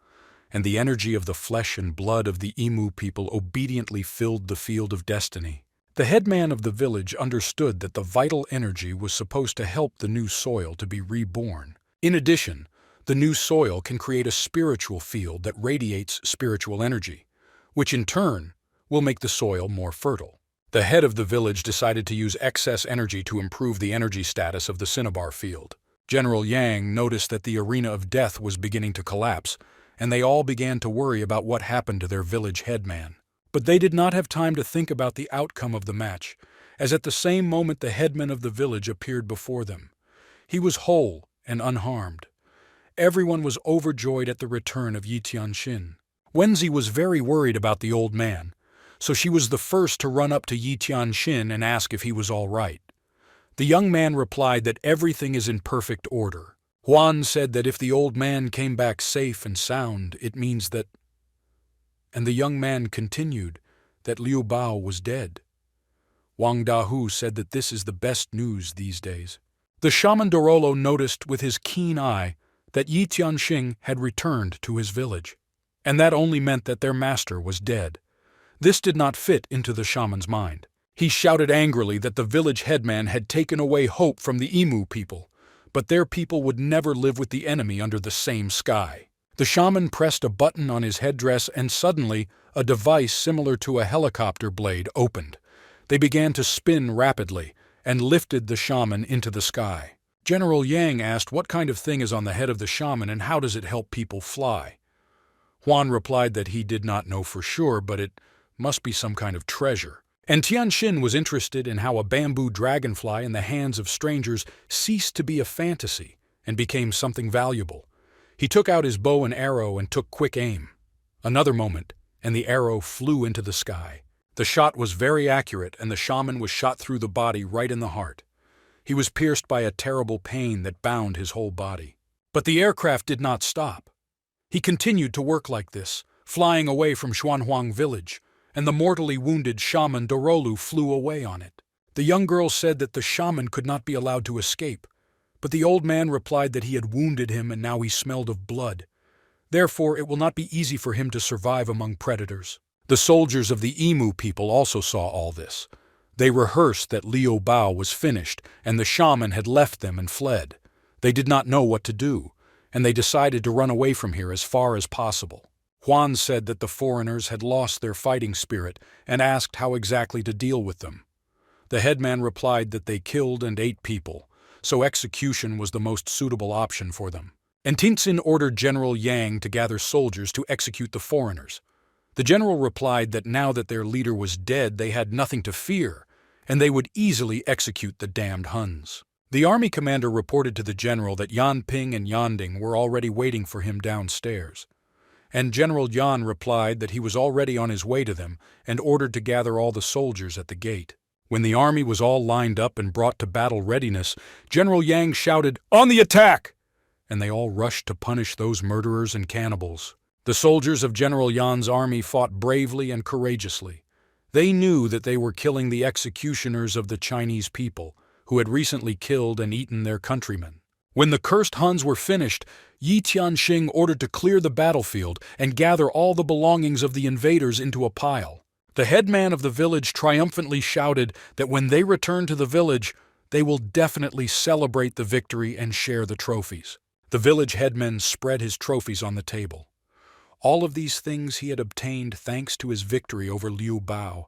and the energy of the flesh and blood of the emu people obediently filled the field of destiny. The headman of the village understood that the vital energy was supposed to help the new soil to be reborn. In addition, the new soil can create a spiritual field that radiates spiritual energy, which in turn will make the soil more fertile. The head of the village decided to use excess energy to improve the energy status of the cinnabar field. General Yang noticed that the arena of death was beginning to collapse, and they all began to worry about what happened to their village headman. But they did not have time to think about the outcome of the match, as at the same moment the headman of the village appeared before them. He was whole and unharmed. Everyone was overjoyed at the return of Yi Tianxin. Wenzi was very worried about the old man, so she was the first to run up to Yi Tianxin and ask if he was all right. The young man replied that everything is in perfect order. Huan said that if the old man came back safe and sound, it means that... And the young man continued that Liu Bao was dead. Wang Dahu said that this is the best news these days. The shaman Dorolo noticed with his keen eye that Yi Tianxing had returned to his village, and that only meant that their master was dead. This did not fit into the shaman's mind. He shouted angrily that the village headman had taken away hope from the emu people, but their people would never live with the enemy under the same sky. The shaman pressed a button on his headdress and suddenly a device similar to a helicopter blade opened. They began to spin rapidly and lifted the shaman into the sky. General Yang asked what kind of thing is on the head of the shaman and how does it help people fly. Huan replied that he did not know for sure, but it must be some kind of treasure. And Tianxin was interested in how a bamboo dragonfly in the hands of strangers ceased to be a fantasy and became something valuable. He took out his bow and arrow and took quick aim. Another moment, and the arrow flew into the sky. The shot was very accurate, and the shaman was shot through the body right in the heart. He was pierced by a terrible pain that bound his whole body. But the aircraft did not stop. He continued to work like this, flying away from Xuanhuang village, and the mortally wounded shaman Dorolu flew away on it. The young girl said that the shaman could not be allowed to escape, but the old man replied that he had wounded him and now he smelled of blood. Therefore, it will not be easy for him to survive among predators. The soldiers of the emu people also saw all this. They rehearsed that Liu Bao was finished and the shaman had left them and fled. They did not know what to do, and they decided to run away from here as far as possible. Huan said that the foreigners had lost their fighting spirit and asked how exactly to deal with them. The headman replied that they killed and ate people, so execution was the most suitable option for them. And Tintsin ordered General Yang to gather soldiers to execute the foreigners. The general replied that now that their leader was dead, they had nothing to fear, and they would easily execute the damned Huns. The army commander reported to the general that Yan Ping and Yanding were already waiting for him downstairs. And General Yan replied that he was already on his way to them and ordered to gather all the soldiers at the gate. When the army was all lined up and brought to battle readiness, General Yang shouted, "On the attack!" And they all rushed to punish those murderers and cannibals. The soldiers of General Yan's army fought bravely and courageously. They knew that they were killing the executioners of the Chinese people, who had recently killed and eaten their countrymen. When the cursed Huns were finished, Yi Tianxing ordered to clear the battlefield and gather all the belongings of the invaders into a pile. The headman of the village triumphantly shouted that when they return to the village, they will definitely celebrate the victory and share the trophies. The village headman spread his trophies on the table. All of these things he had obtained thanks to his victory over Liu Bao,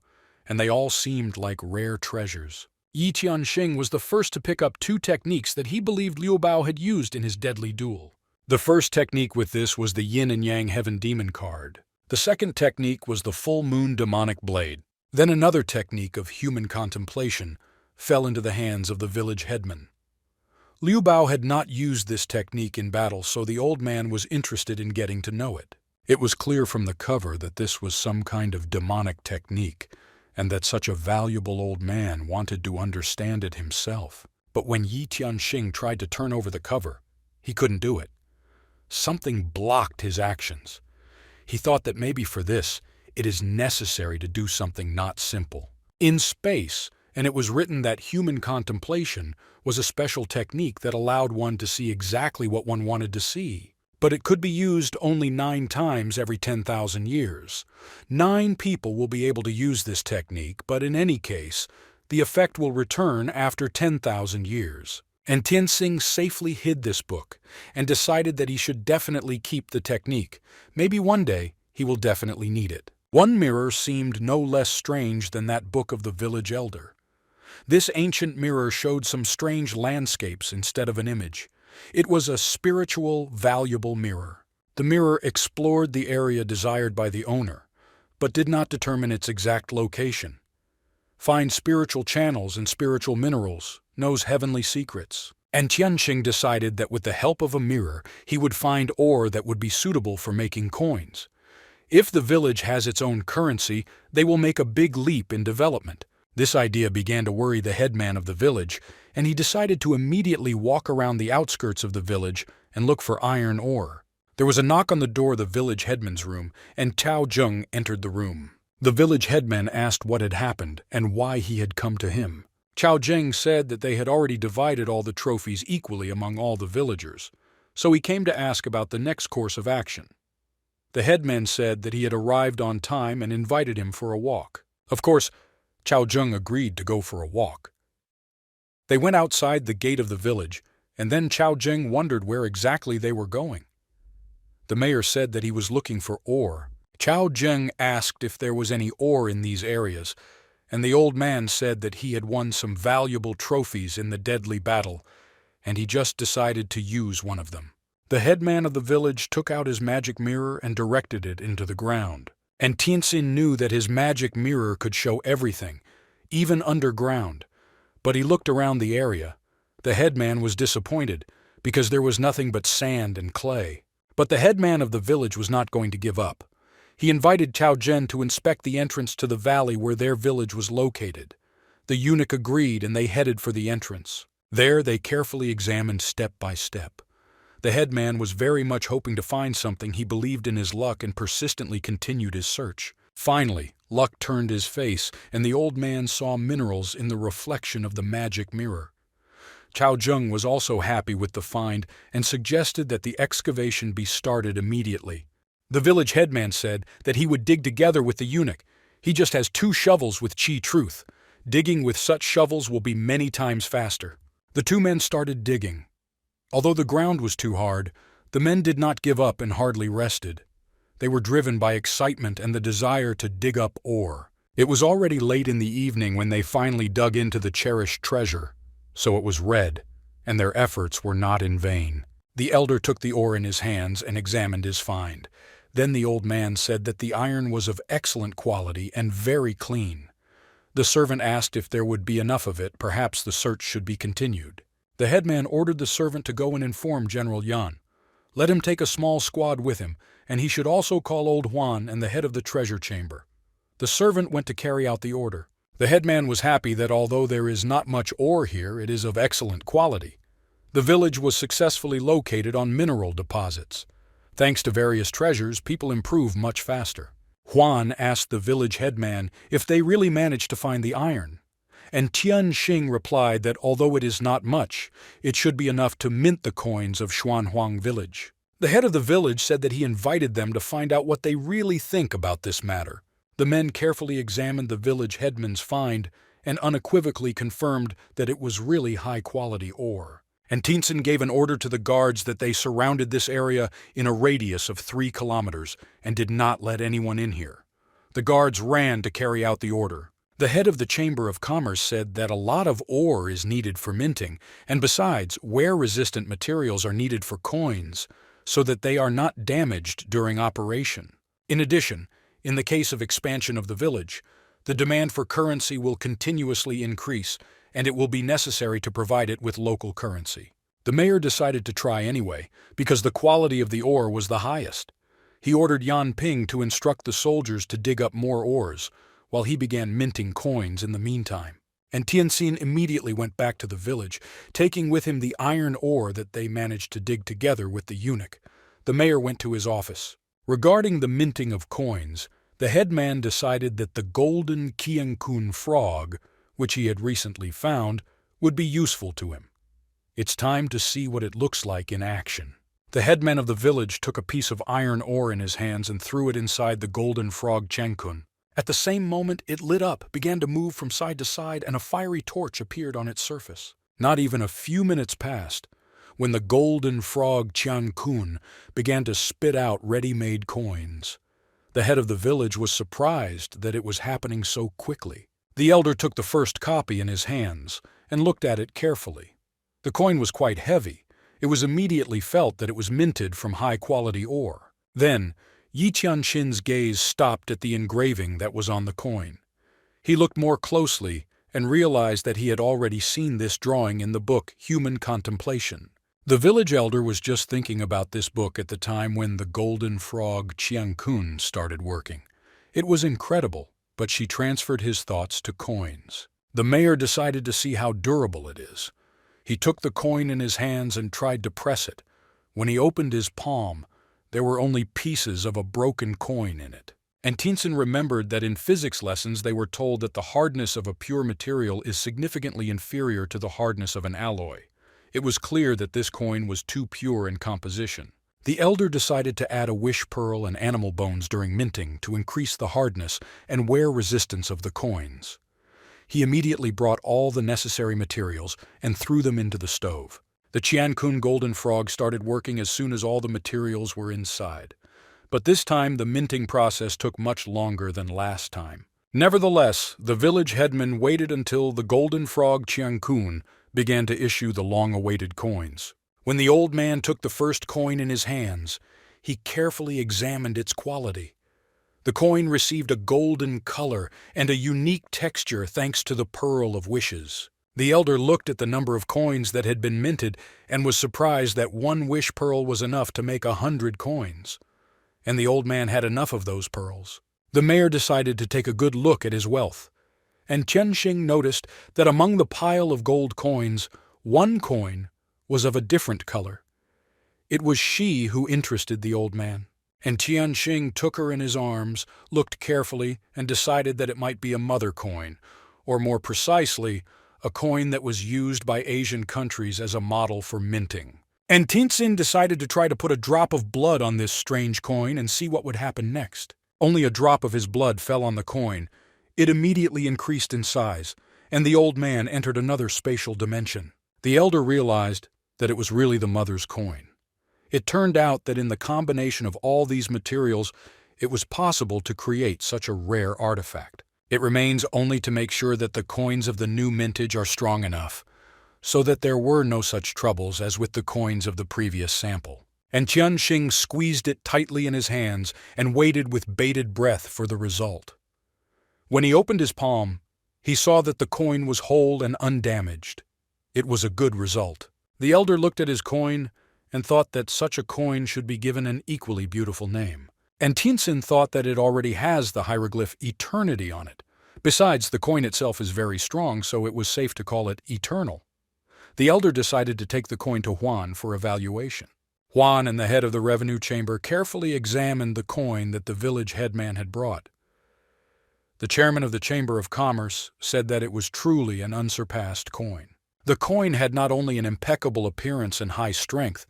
and they all seemed like rare treasures. Yi Tianxing was the first to pick up two techniques that he believed Liu Bao had used in his deadly duel. The first technique with this was the Yin and Yang Heaven Demon card. The second technique was the Full Moon Demonic Blade. Then another technique of human contemplation, fell into the hands of the village headman. Liu Bao had not used this technique in battle, so the old man was interested in getting to know it. It was clear from the cover that this was some kind of demonic technique, and that such a valuable old man wanted to understand it himself. But when Yi Tianxing tried to turn over the cover, he couldn't do it. Something blocked his actions. He thought that maybe for this, it is necessary to do something not simple. In space, and it was written that human contemplation was a special technique that allowed one to see exactly what one wanted to see. But it could be used only 9 times every 10,000 years. 9 people will be able to use this technique, but in any case, the effect will return after 10,000 years. And Tianxing safely hid this book and decided that he should definitely keep the technique. Maybe one day he will definitely need it. One mirror seemed no less strange than that book of the village elder. This ancient mirror showed some strange landscapes instead of an image. It was a spiritual, valuable mirror. The mirror explored the area desired by the owner, but did not determine its exact location. Find spiritual channels and spiritual minerals, knows heavenly secrets. And Tianxing decided that with the help of a mirror, he would find ore that would be suitable for making coins. If the village has its own currency, they will make a big leap in development. This idea began to worry the headman of the village, and he decided to immediately walk around the outskirts of the village and look for iron ore. There was a knock on the door of the village headman's room, and Tao Zheng entered the room. The village headman asked what had happened and why he had come to him. Chao Zheng said that they had already divided all the trophies equally among all the villagers, so he came to ask about the next course of action. The headman said that he had arrived on time and invited him for a walk. Of course, Chao Zheng agreed to go for a walk. They went outside the gate of the village, and then Chao Zheng wondered where exactly they were going. The mayor said that he was looking for ore. Chao Zheng asked if there was any ore in these areas, and the old man said that he had won some valuable trophies in the deadly battle, and he just decided to use one of them. The headman of the village took out his magic mirror and directed it into the ground. And Tianxing knew that his magic mirror could show everything, even underground. But he looked around the area. The headman was disappointed, because there was nothing but sand and clay. But the headman of the village was not going to give up. He invited Chao Zhen to inspect the entrance to the valley where their village was located. The eunuch agreed, and they headed for the entrance. There they carefully examined step by step. The headman was very much hoping to find something. He believed in his luck and persistently continued his search. Finally, luck turned his face, and the old man saw minerals in the reflection of the magic mirror. Chao Zheng was also happy with the find and suggested that the excavation be started immediately. The village headman said that he would dig together with the eunuch. He just has 2 shovels with Qi Truth. Digging with such shovels will be many times faster. The 2 men started digging. Although the ground was too hard, the men did not give up and hardly rested. They were driven by excitement and the desire to dig up ore. It was already late in the evening when they finally dug into the cherished treasure, so it was red, and their efforts were not in vain. The elder took the ore in his hands and examined his find. Then the old man said that the iron was of excellent quality and very clean. The servant asked if there would be enough of it. Perhaps the search should be continued. The headman ordered the servant to go and inform General Yan. Let him take a small squad with him, and he should also call old Huan and the head of the treasure chamber. The servant went to carry out the order. The headman was happy that although there is not much ore here, it is of excellent quality. The village was successfully located on mineral deposits. Thanks to various treasures, people improve much faster. Huan asked the village headman if they really managed to find the iron. And Tianxing replied that although it is not much, it should be enough to mint the coins of Xuanhuang village. The head of the village said that he invited them to find out what they really think about this matter. The men carefully examined the village headman's find and unequivocally confirmed that it was really high-quality ore. And Tianxing gave an order to the guards that they surrounded this area in a radius of 3 kilometers and did not let anyone in here. The guards ran to carry out the order. The head of the Chamber of Commerce said that a lot of ore is needed for minting, and besides, wear-resistant materials are needed for coins, so that they are not damaged during operation. In addition, in the case of expansion of the village, the demand for currency will continuously increase, and it will be necessary to provide it with local currency. The mayor decided to try anyway, because the quality of the ore was the highest. He ordered Yan Ping to instruct the soldiers to dig up more ores, while he began minting coins in the meantime. And Tianxin immediately went back to the village, taking with him the iron ore that they managed to dig together with the eunuch. The mayor went to his office. Regarding the minting of coins, the headman decided that the golden Qiankun frog, which he had recently found, would be useful to him. It's time to see what it looks like in action. The headman of the village took a piece of iron ore in his hands and threw it inside the golden frog Qiankun. At the same moment, it lit up, began to move from side to side, and a fiery torch appeared on its surface. Not even a few minutes passed when the golden frog Qiankun began to spit out ready-made coins. The head of the village was surprised that it was happening so quickly. The elder took the first copy in his hands and looked at it carefully. The coin was quite heavy. It was immediately felt that it was minted from high-quality ore. Then, Yi Tianxin's gaze stopped at the engraving that was on the coin. He looked more closely and realized that he had already seen this drawing in the book Human Contemplation. The village elder was just thinking about this book at the time when the golden frog Qiankun started working. It was incredible, but she transferred his thoughts to coins. The mayor decided to see how durable it is. He took the coin in his hands and tried to press it. When he opened his palm, there were only pieces of a broken coin in it. And Tianxin remembered that in physics lessons they were told that the hardness of a pure material is significantly inferior to the hardness of an alloy. It was clear that this coin was too pure in composition. The elder decided to add a wish pearl and animal bones during minting to increase the hardness and wear resistance of the coins. He immediately brought all the necessary materials and threw them into the stove. The Qiankun golden frog started working as soon as all the materials were inside. But this time the minting process took much longer than last time. Nevertheless, the village headman waited until the golden frog Qiankun began to issue the long-awaited coins. When the old man took the first coin in his hands, he carefully examined its quality. The coin received a golden color and a unique texture thanks to the pearl of wishes. The elder looked at the number of coins that had been minted and was surprised that one wish pearl was enough to make 100 coins. And the old man had enough of those pearls. The mayor decided to take a good look at his wealth. And Tianxin noticed that among the pile of gold coins, one coin was of a different color. It was she who interested the old man. And Tianxin took her in his arms, looked carefully, and decided that it might be a mother coin, or more precisely, a coin that was used by Asian countries as a model for minting. And Tianxin decided to try to put a drop of blood on this strange coin and see what would happen next. Only a drop of his blood fell on the coin. It immediately increased in size, and the old man entered another spatial dimension. The elder realized that it was really the mother's coin. It turned out that in the combination of all these materials, it was possible to create such a rare artifact. It remains only to make sure that the coins of the new mintage are strong enough, so that there were no such troubles as with the coins of the previous sample. And Tianxin squeezed it tightly in his hands and waited with bated breath for the result. When he opened his palm, he saw that the coin was whole and undamaged. It was a good result. The elder looked at his coin and thought that such a coin should be given an equally beautiful name. And Tianxin thought that it already has the hieroglyph eternity on it. Besides, the coin itself is very strong, so it was safe to call it eternal. The elder decided to take the coin to Huan for evaluation. Huan and the head of the revenue chamber carefully examined the coin that the village headman had brought. The chairman of the Chamber of Commerce said that it was truly an unsurpassed coin. The coin had not only an impeccable appearance and high strength,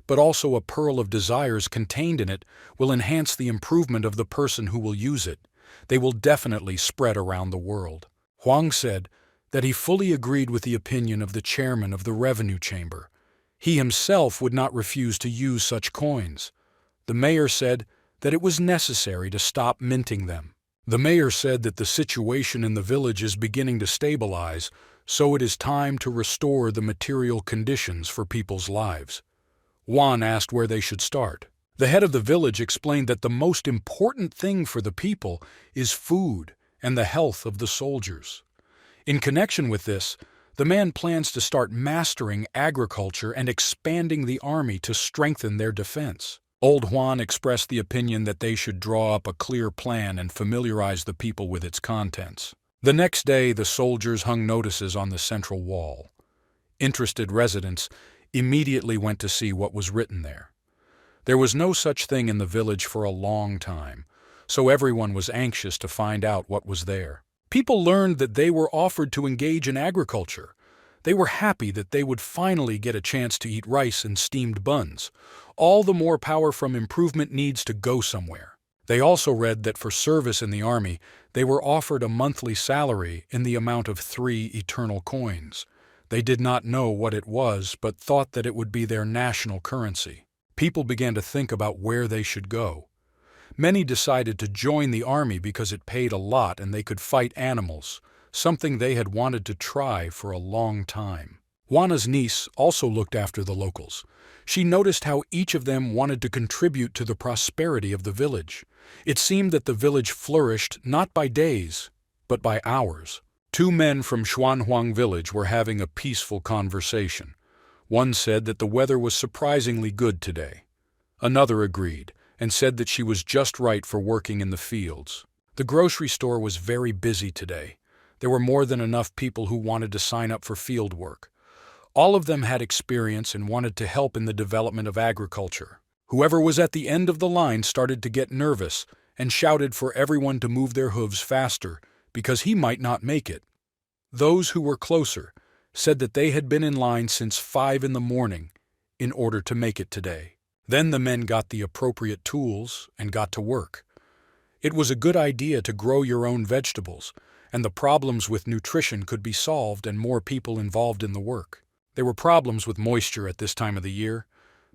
but also a pearl of desires contained in it will enhance the improvement of the person who will use it. They will definitely spread around the world. Huang said that he fully agreed with the opinion of the chairman of the revenue chamber. He himself would not refuse to use such coins. The mayor said that it was necessary to stop minting them. The mayor said that the situation in the village is beginning to stabilize, so it is time to restore the material conditions for people's lives. Juan asked where they should start. The head of the village explained that the most important thing for the people is food and the health of the soldiers. In connection with this, The man plans to start mastering agriculture and expanding the army to strengthen their defense. Old Juan expressed the opinion that they should draw up a clear plan and familiarize the people with its contents. The next day, the soldiers hung notices on the central wall. Interested residents immediately went to see what was written there. There was no such thing in the village for a long time, so everyone was anxious to find out what was there. People learned that they were offered to engage in agriculture. They were happy that they would finally get a chance to eat rice and steamed buns. All the more power from improvement needs to go somewhere. They also read that for service in the army, they were offered a monthly salary in the amount of 3 eternal coins. They did not know what it was, but thought that it would be their national currency. People began to think about where they should go. Many decided to join the army because it paid a lot and they could fight animals, something they had wanted to try for a long time. Juana's niece also looked after the locals. She noticed how each of them wanted to contribute to the prosperity of the village. It seemed that the village flourished not by days, but by hours. 2 men from Xuanhuang village were having a peaceful conversation. One said that the weather was surprisingly good today. Another agreed and said that she was just right for working in the fields. The grocery store was very busy today. There were more than enough people who wanted to sign up for field work. All of them had experience and wanted to help in the development of agriculture. Whoever was at the end of the line started to get nervous and shouted for everyone to move their hooves faster because he might not make it. Those who were closer said that they had been in line since 5 in the morning in order to make it today. Then the men got the appropriate tools and got to work. It was a good idea to grow your own vegetables, and the problems with nutrition could be solved and more people involved in the work. There were problems with moisture at this time of the year,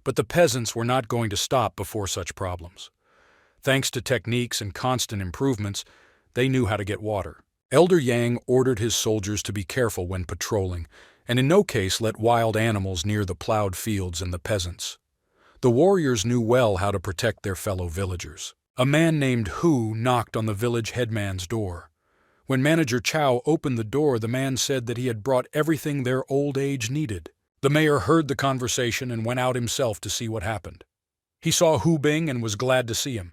but the peasants were not going to stop before such problems. Thanks to techniques and constant improvements, they knew how to get water. Elder Yang ordered his soldiers to be careful when patrolling, and in no case let wild animals near the plowed fields and the peasants. The warriors knew well how to protect their fellow villagers. A man named Hu knocked on the village headman's door. When Manager Chow opened the door, the man said that he had brought everything their old age needed. The mayor heard the conversation and went out himself to see what happened. He saw Hu Bing and was glad to see him.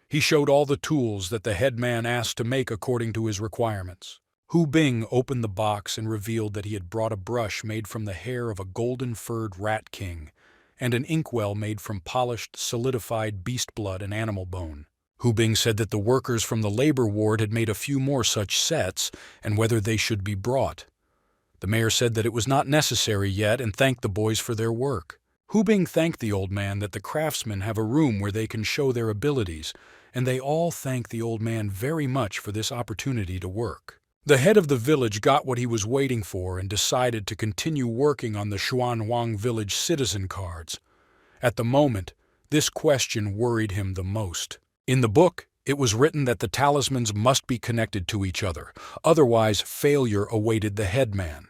He showed all the tools that the headman asked to make according to his requirements. Hu Bing opened the box and revealed that he had brought a brush made from the hair of a golden-furred rat king and an inkwell made from polished, solidified beast blood and animal bone. Hu Bing said that the workers from the labor ward had made a few more such sets and whether they should be brought. The mayor said that it was not necessary yet and thanked the boys for their work. Hu Bing thanked the old man that the craftsmen have a room where they can show their abilities, and they all thanked the old man very much for this opportunity to work. The head of the village got what he was waiting for and decided to continue working on the Xuanhuang village citizen cards. At the moment, this question worried him the most. In the book, it was written that the talismans must be connected to each other, otherwise failure awaited the headman.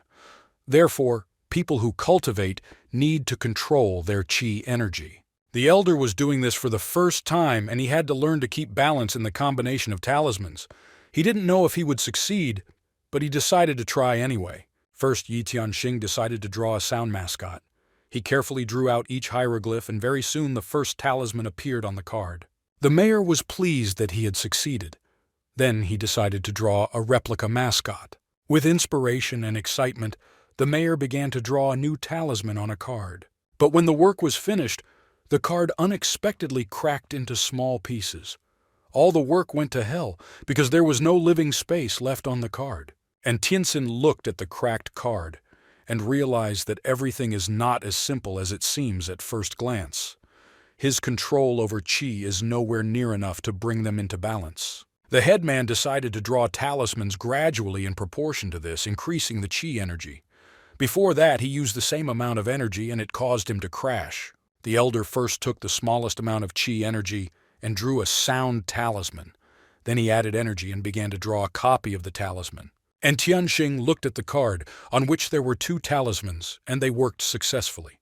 Therefore, people who cultivate need to control their qi energy. The elder was doing this for the first time, and he had to learn to keep balance in the combination of talismans. He didn't know if he would succeed, but he decided to try anyway. First, Yi Tianxing decided to draw a sound mascot. He carefully drew out each hieroglyph, and very soon the first talisman appeared on the card. The mayor was pleased that he had succeeded. Then he decided to draw a replica mascot. With inspiration and excitement, the mayor began to draw a new talisman on a card. But when the work was finished, the card unexpectedly cracked into small pieces. All the work went to hell because there was no living space left on the card. And Tianxin looked at the cracked card and realized that everything is not as simple as it seems at first glance. His control over qi is nowhere near enough to bring them into balance. The headman decided to draw talismans gradually in proportion to this, increasing the qi energy. Before that, he used the same amount of energy and it caused him to crash. The elder first took the smallest amount of qi energy and drew a sound talisman. Then he added energy and began to draw a copy of the talisman. And Tianxing looked at the card, on which there were 2 talismans, and they worked successfully.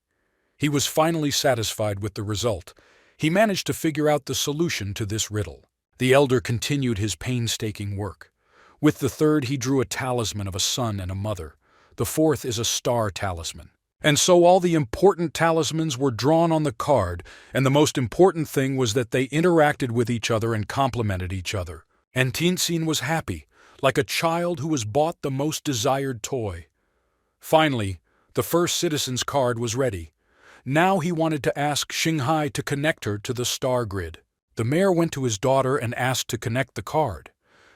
He was finally satisfied with the result. He managed to figure out the solution to this riddle. The elder continued his painstaking work. With the third, he drew a talisman of a son and a mother. The fourth is a star talisman. And so all the important talismans were drawn on the card, and the most important thing was that they interacted with each other and complemented each other. And Tien was happy, like a child who has bought the most desired toy. Finally, the first citizen's card was ready. Now he wanted to ask Xinghai to connect her to the star grid. The mayor went to his daughter and asked to connect the card.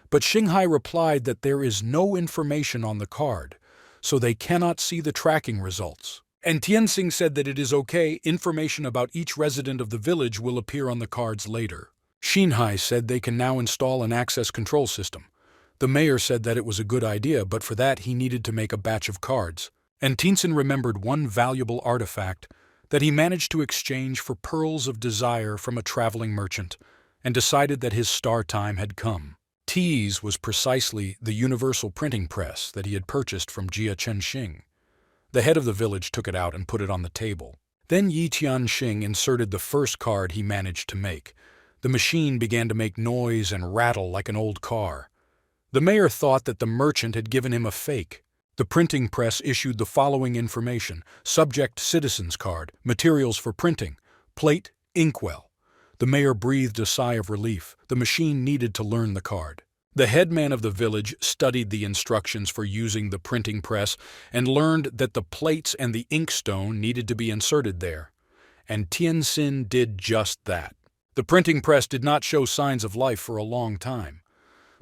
But Xinghai replied that there is no information on the card, so they cannot see the tracking results. And Tianxing said that it is okay, information about each resident of the village will appear on the cards later. Xinghai said they can now install an access control system. The mayor said that it was a good idea, but for that he needed to make a batch of cards. And Tianxing remembered one valuable artifact that he managed to exchange for pearls of desire from a traveling merchant, and decided that his star time had come. T's was precisely the universal printing press that he had purchased from Jia Chenxing. The head of the village took it out and put it on the table. Then Yi Tianxing inserted the first card he managed to make. The machine began to make noise and rattle like an old car. The mayor thought that the merchant had given him a fake. The printing press issued the following information: subject citizen's card, materials for printing, plate, inkwell. The mayor breathed a sigh of relief. The machine needed to learn the card. The headman of the village studied the instructions for using the printing press and learned that the plates and the inkstone needed to be inserted there. And Tianxin did just that. The printing press did not show signs of life for a long time.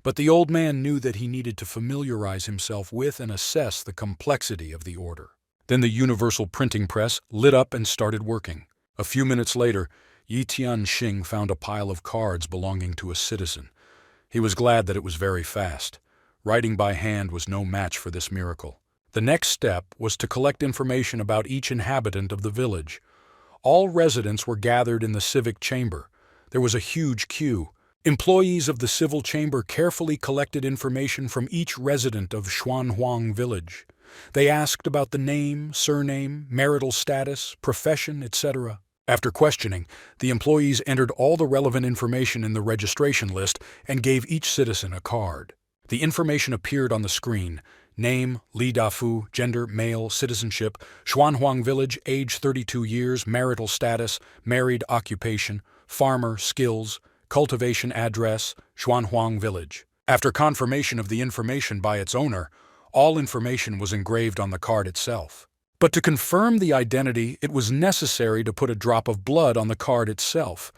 But the old man knew that he needed to familiarize himself with and assess the complexity of the order. Then the universal printing press lit up and started working. A few minutes later, Yi Tianxing found a pile of cards belonging to a citizen. He was glad that it was very fast. Writing by hand was no match for this miracle. The next step was to collect information about each inhabitant of the village. All residents were gathered in the civic chamber. There was a huge queue. Employees of the civil chamber carefully collected information from each resident of Xuanhuang village. They asked about the name, surname, marital status, profession, etc. After questioning, the employees entered all the relevant information in the registration list and gave each citizen a card. The information appeared on the screen: name, Li Dafu, gender, male, citizenship, Xuanhuang village, age 32 years, marital status, married, occupation, farmer, skills, cultivation address, Xuanhuang village. After confirmation of the information by its owner, all information was engraved on the card itself. But to confirm the identity, it was necessary to put a drop of blood on the card itself.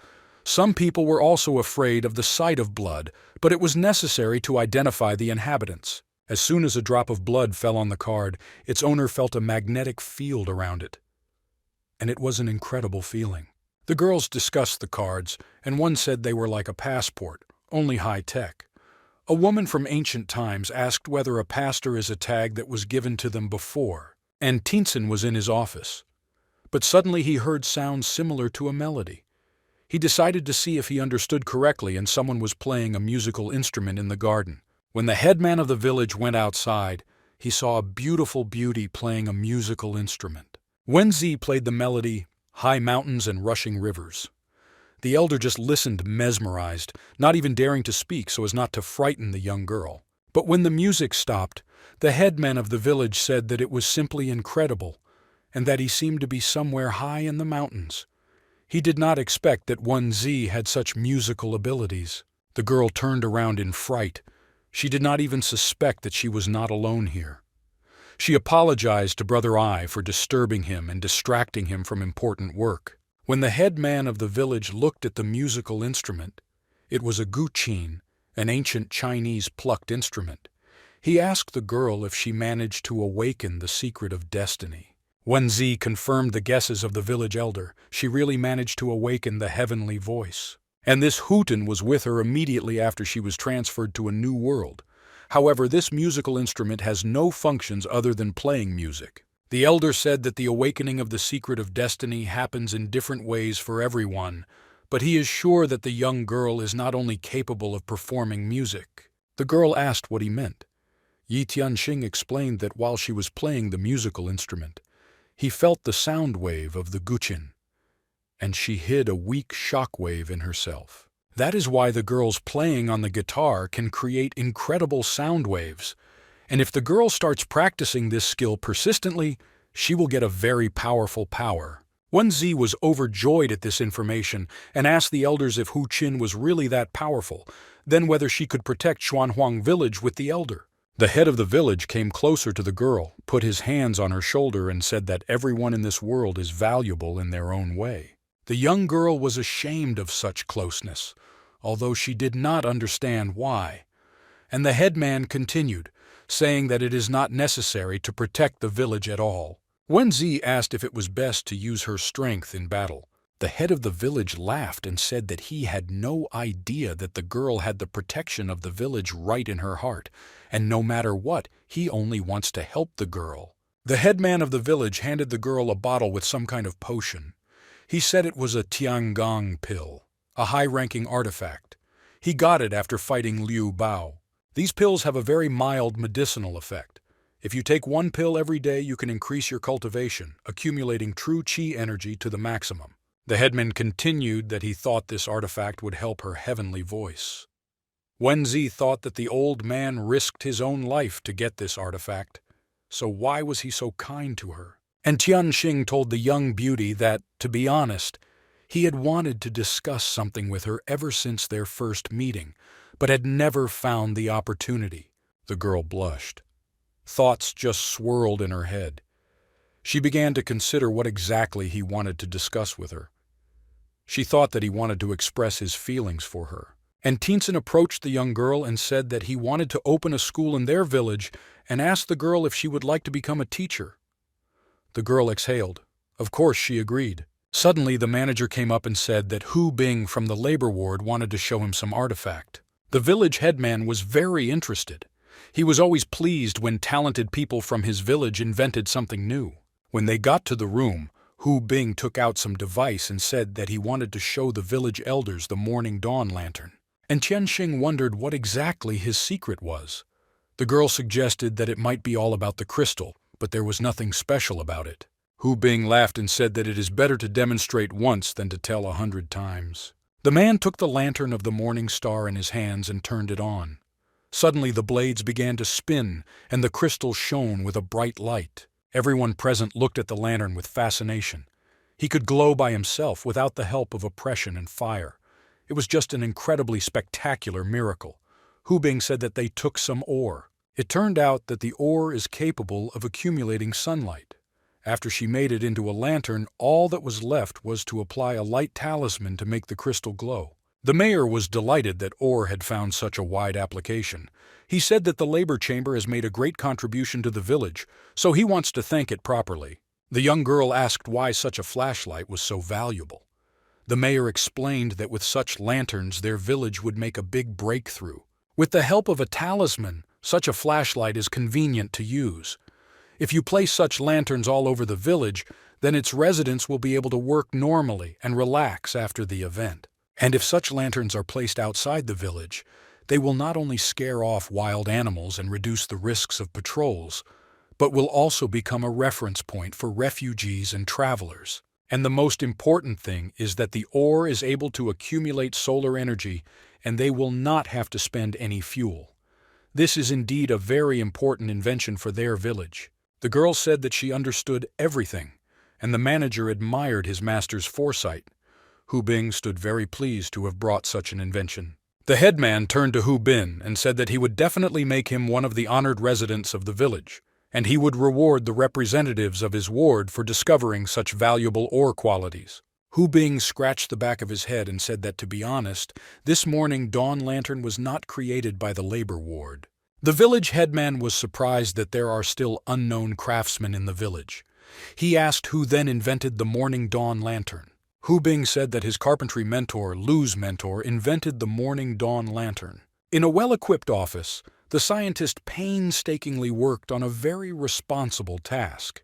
Some people were also afraid of the sight of blood, but it was necessary to identify the inhabitants. As soon as a drop of blood fell on the card, its owner felt a magnetic field around it. And it was an incredible feeling. The girls discussed the cards, and one said they were like a passport, only high-tech. A woman from ancient times asked whether a pastor is a tag that was given to them before. And Tianxin was in his office. But suddenly he heard sounds similar to a melody. He decided to see if he understood correctly, and someone was playing a musical instrument in the garden. When the headman of the village went outside, he saw a beautiful beauty playing a musical instrument. Wenzi played the melody, High Mountains and Rushing Rivers. The elder just listened mesmerized, not even daring to speak so as not to frighten the young girl. But when the music stopped, the headman of the village said that it was simply incredible, and that he seemed to be somewhere high in the mountains. He did not expect that Wenzi had such musical abilities. The girl turned around in fright. She did not even suspect that she was not alone here. She apologized to Brother Ai for disturbing him and distracting him from important work. When the headman of the village looked at the musical instrument, it was a guqin, an ancient Chinese plucked instrument. He asked the girl if she managed to awaken the secret of destiny. Wenzi confirmed the guesses of the village elder. She really managed to awaken the heavenly voice. And this Houghton was with her immediately after she was transferred to a new world. However, this musical instrument has no functions other than playing music. The elder said that the awakening of the secret of destiny happens in different ways for everyone, but he is sure that the young girl is not only capable of performing music. The girl asked what he meant. Yi Tianxing explained that while she was playing the musical instrument, he felt the sound wave of the guqin, and she hid a weak shock wave in herself. That is why the girls playing on the guitar can create incredible sound waves, And if the girl starts practicing this skill persistently, she will get a very powerful power. Wenzi was overjoyed at this information and asked the elders if Hu Qin was really that powerful, then whether she could protect Xuanhuang village with the elder. The head of the village came closer to the girl, put his hands on her shoulder and said that everyone in this world is valuable in their own way. The young girl was ashamed of such closeness, although she did not understand why. And the headman continued, saying that it is not necessary to protect the village at all. Wenzi asked if it was best to use her strength in battle. The head of the village laughed and said that he had no idea that the girl had the protection of the village right in her heart, and no matter what, he only wants to help the girl. The headman of the village handed the girl a bottle with some kind of potion. He said it was a Tiangong pill, a high-ranking artifact. He got it after fighting Liu Bao. These pills have a very mild medicinal effect. If you take one pill every day, you can increase your cultivation, accumulating true qi energy to the maximum. The headman continued that he thought this artifact would help her heavenly voice. Wenzi thought that the old man risked his own life to get this artifact, so why was he so kind to her? And Tianxing told the young beauty that, to be honest, he had wanted to discuss something with her ever since their first meeting, but had never found the opportunity. The girl blushed. Thoughts just swirled in her head. She began to consider what exactly he wanted to discuss with her. She thought that he wanted to express his feelings for her. And Teenson approached the young girl and said that he wanted to open a school in their village and asked the girl if she would like to become a teacher. The girl exhaled. Of course she agreed. Suddenly the manager came up and said that Hu Bing from the labor ward wanted to show him some artifact. The village headman was very interested. He was always pleased when talented people from his village invented something new. When they got to the room, Hu Bing took out some device and said that he wanted to show the village elders the morning dawn lantern. And Tianxing wondered what exactly his secret was. The girl suggested that it might be all about the crystal, but there was nothing special about it. Hu Bing laughed and said that it is better to demonstrate once than to tell 100 times. The man took the lantern of the morning star in his hands and turned it on. Suddenly the blades began to spin, and the crystal shone with a bright light. Everyone present looked at the lantern with fascination. He could glow by himself without the help of oppression and fire. It was just an incredibly spectacular miracle. Hu Bing said that they took some ore. It turned out that the ore is capable of accumulating sunlight. After she made it into a lantern, all that was left was to apply a light talisman to make the crystal glow. The mayor was delighted that ore had found such a wide application. He said that the labor chamber has made a great contribution to the village, so he wants to thank it properly. The young girl asked why such a flashlight was so valuable. The mayor explained that with such lanterns their village would make a big breakthrough. With the help of a talisman, such a flashlight is convenient to use. If you place such lanterns all over the village, then its residents will be able to work normally and relax after the event. And if such lanterns are placed outside the village, they will not only scare off wild animals and reduce the risks of patrols, but will also become a reference point for refugees and travelers. And the most important thing is that the ore is able to accumulate solar energy, and they will not have to spend any fuel. This is indeed a very important invention for their village. The girl said that she understood everything, and the manager admired his master's foresight. Hu Bing stood very pleased to have brought such an invention. The headman turned to Hu Bin and said that he would definitely make him one of the honored residents of the village, and he would reward the representatives of his ward for discovering such valuable ore qualities. Hu Bing scratched the back of his head and said that, to be honest, this morning dawn lantern was not created by the labor ward. The village headman was surprised that there are still unknown craftsmen in the village. He asked who then invented the morning dawn lantern. Hu Bing said that his carpentry mentor, Lu's mentor, invented the morning dawn lantern. In a well-equipped office, the scientist painstakingly worked on a very responsible task.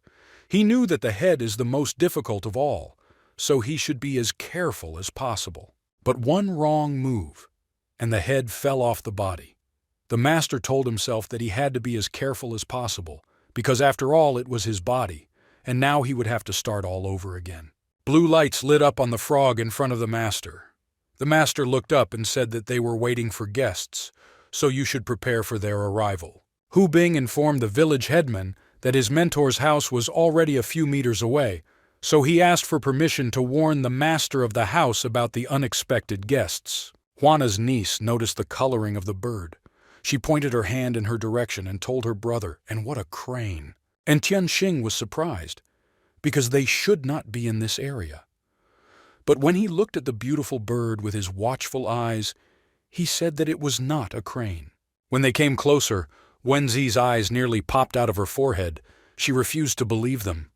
He knew that the head is the most difficult of all, so he should be as careful as possible. But one wrong move, and the head fell off the body. The master told himself that he had to be as careful as possible, because after all it was his body, and now he would have to start all over again. Blue lights lit up on the frog in front of the master. The master looked up and said that they were waiting for guests, so you should prepare for their arrival. Hu Bing informed the village headman that his mentor's house was already a few meters away, so he asked for permission to warn the master of the house about the unexpected guests. Juana's niece noticed the coloring of the bird. She pointed her hand in her direction and told her brother, "And what a crane!" And Tianxing was surprised, because they should not be in this area. But when he looked at the beautiful bird with his watchful eyes, he said that it was not a crane. When they came closer, Wenzi's eyes nearly popped out of her forehead. She refused to believe them.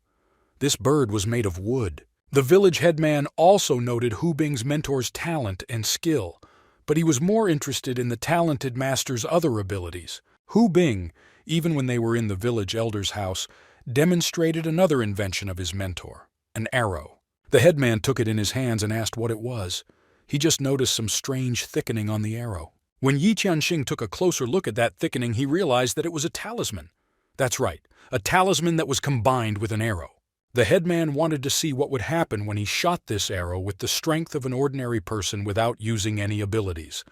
This bird was made of wood. The village headman also noted Hu Bing's mentor's talent and skill, but he was more interested in the talented master's other abilities. Hu Bing, even when they were in the village elder's house, demonstrated another invention of his mentor, an arrow. The headman took it in his hands and asked what it was. He just noticed some strange thickening on the arrow. When Yi Tianxing took a closer look at that thickening, he realized that it was a talisman. That's right, a talisman that was combined with an arrow. The headman wanted to see what would happen when he shot this arrow with the strength of an ordinary person without using any abilities.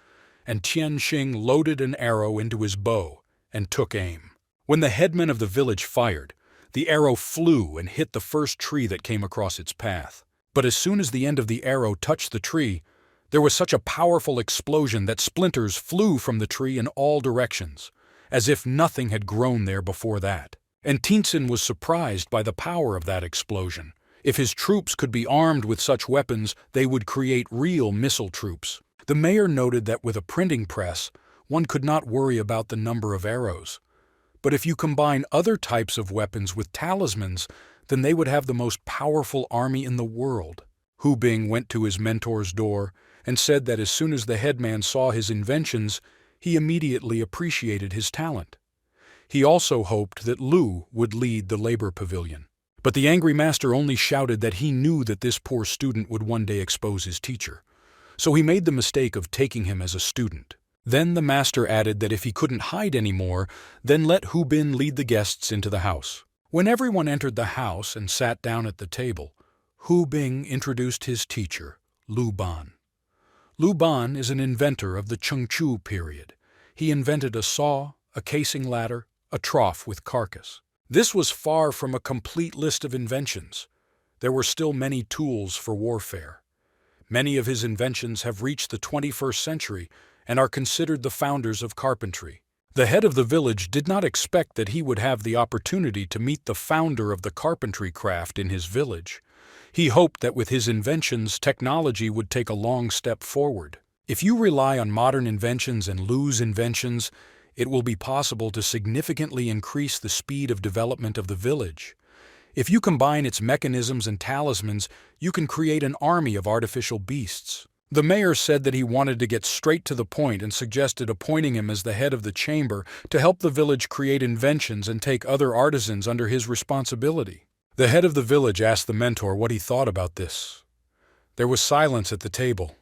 And Tianxing loaded an arrow into his bow and took aim. When the headman of the village fired, the arrow flew and hit the first tree that came across its path. But as soon as the end of the arrow touched the tree, there was such a powerful explosion that splinters flew from the tree in all directions, as if nothing had grown there before that. And Tianxing was surprised by the power of that explosion. If his troops could be armed with such weapons, they would create real missile troops. The mayor noted that with a printing press, one could not worry about the number of arrows. But if you combine other types of weapons with talismans, then they would have the most powerful army in the world. Hu Bing went to his mentor's door and said that as soon as the headman saw his inventions, he immediately appreciated his talent. He also hoped that Lu would lead the labor pavilion. But the angry master only shouted that he knew that this poor student would one day expose his teacher. So he made the mistake of taking him as a student. Then the master added that if he couldn't hide anymore, then let Hu Bin lead the guests into the house. When everyone entered the house and sat down at the table, Hu Bing introduced his teacher, Lu Ban. Lu Ban is an inventor of the Chengchu period. He invented a saw, a casing ladder, a trough with carcass. This was far from a complete list of inventions. There were still many tools for warfare. Many of his inventions have reached the 21st century and are considered the founders of carpentry. The head of the village did not expect that he would have the opportunity to meet the founder of the carpentry craft in his village. He hoped that with his inventions, technology would take a long step forward. If you rely on modern inventions and Lu's inventions, it will be possible to significantly increase the speed of development of the village. If you combine its mechanisms and talismans, you can create an army of artificial beasts. The mayor said that he wanted to get straight to the point and suggested appointing him as the head of the chamber to help the village create inventions and take other artisans under his responsibility. The head of the village asked the mentor what he thought about this. There was silence at the table.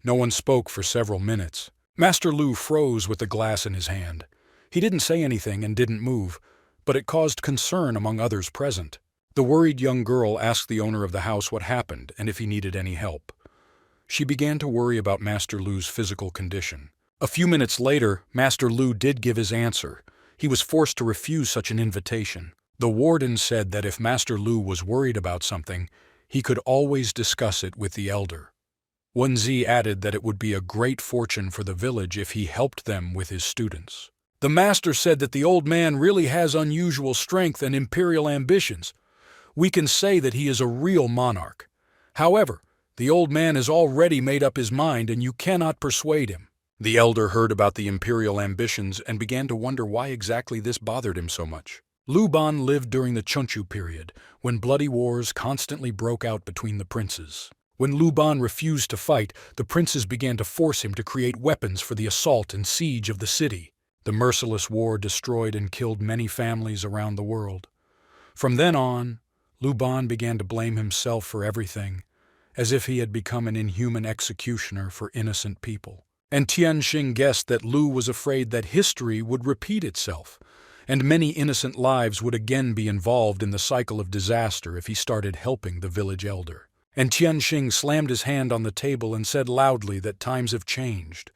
No one spoke for several minutes. Master Lu froze with the glass in his hand. He didn't say anything and didn't move, but it caused concern among others present. The worried young girl asked the owner of the house what happened and if he needed any help. She began to worry about Master Lu's physical condition. A few minutes later, Master Lu did give his answer. He was forced to refuse such an invitation. The warden said that if Master Lu was worried about something, he could always discuss it with the elder. Wenzi added that it would be a great fortune for the village if he helped them with his students. The master said that the old man really has unusual strength and imperial ambitions. We can say that he is a real monarch. However, the old man has already made up his mind and you cannot persuade him. The elder heard about the imperial ambitions and began to wonder why exactly this bothered him so much. Lu Ban lived during the Chengchu period, when bloody wars constantly broke out between the princes. When Lu Ban refused to fight, the princes began to force him to create weapons for the assault and siege of the city. The merciless war destroyed and killed many families around the world. From then on, Lu Ban began to blame himself for everything, as if he had become an inhuman executioner for innocent people. And Tianxing guessed that Lu was afraid that history would repeat itself, and many innocent lives would again be involved in the cycle of disaster if he started helping the village elder. And Tianxing slammed his hand on the table and said loudly that times have changed.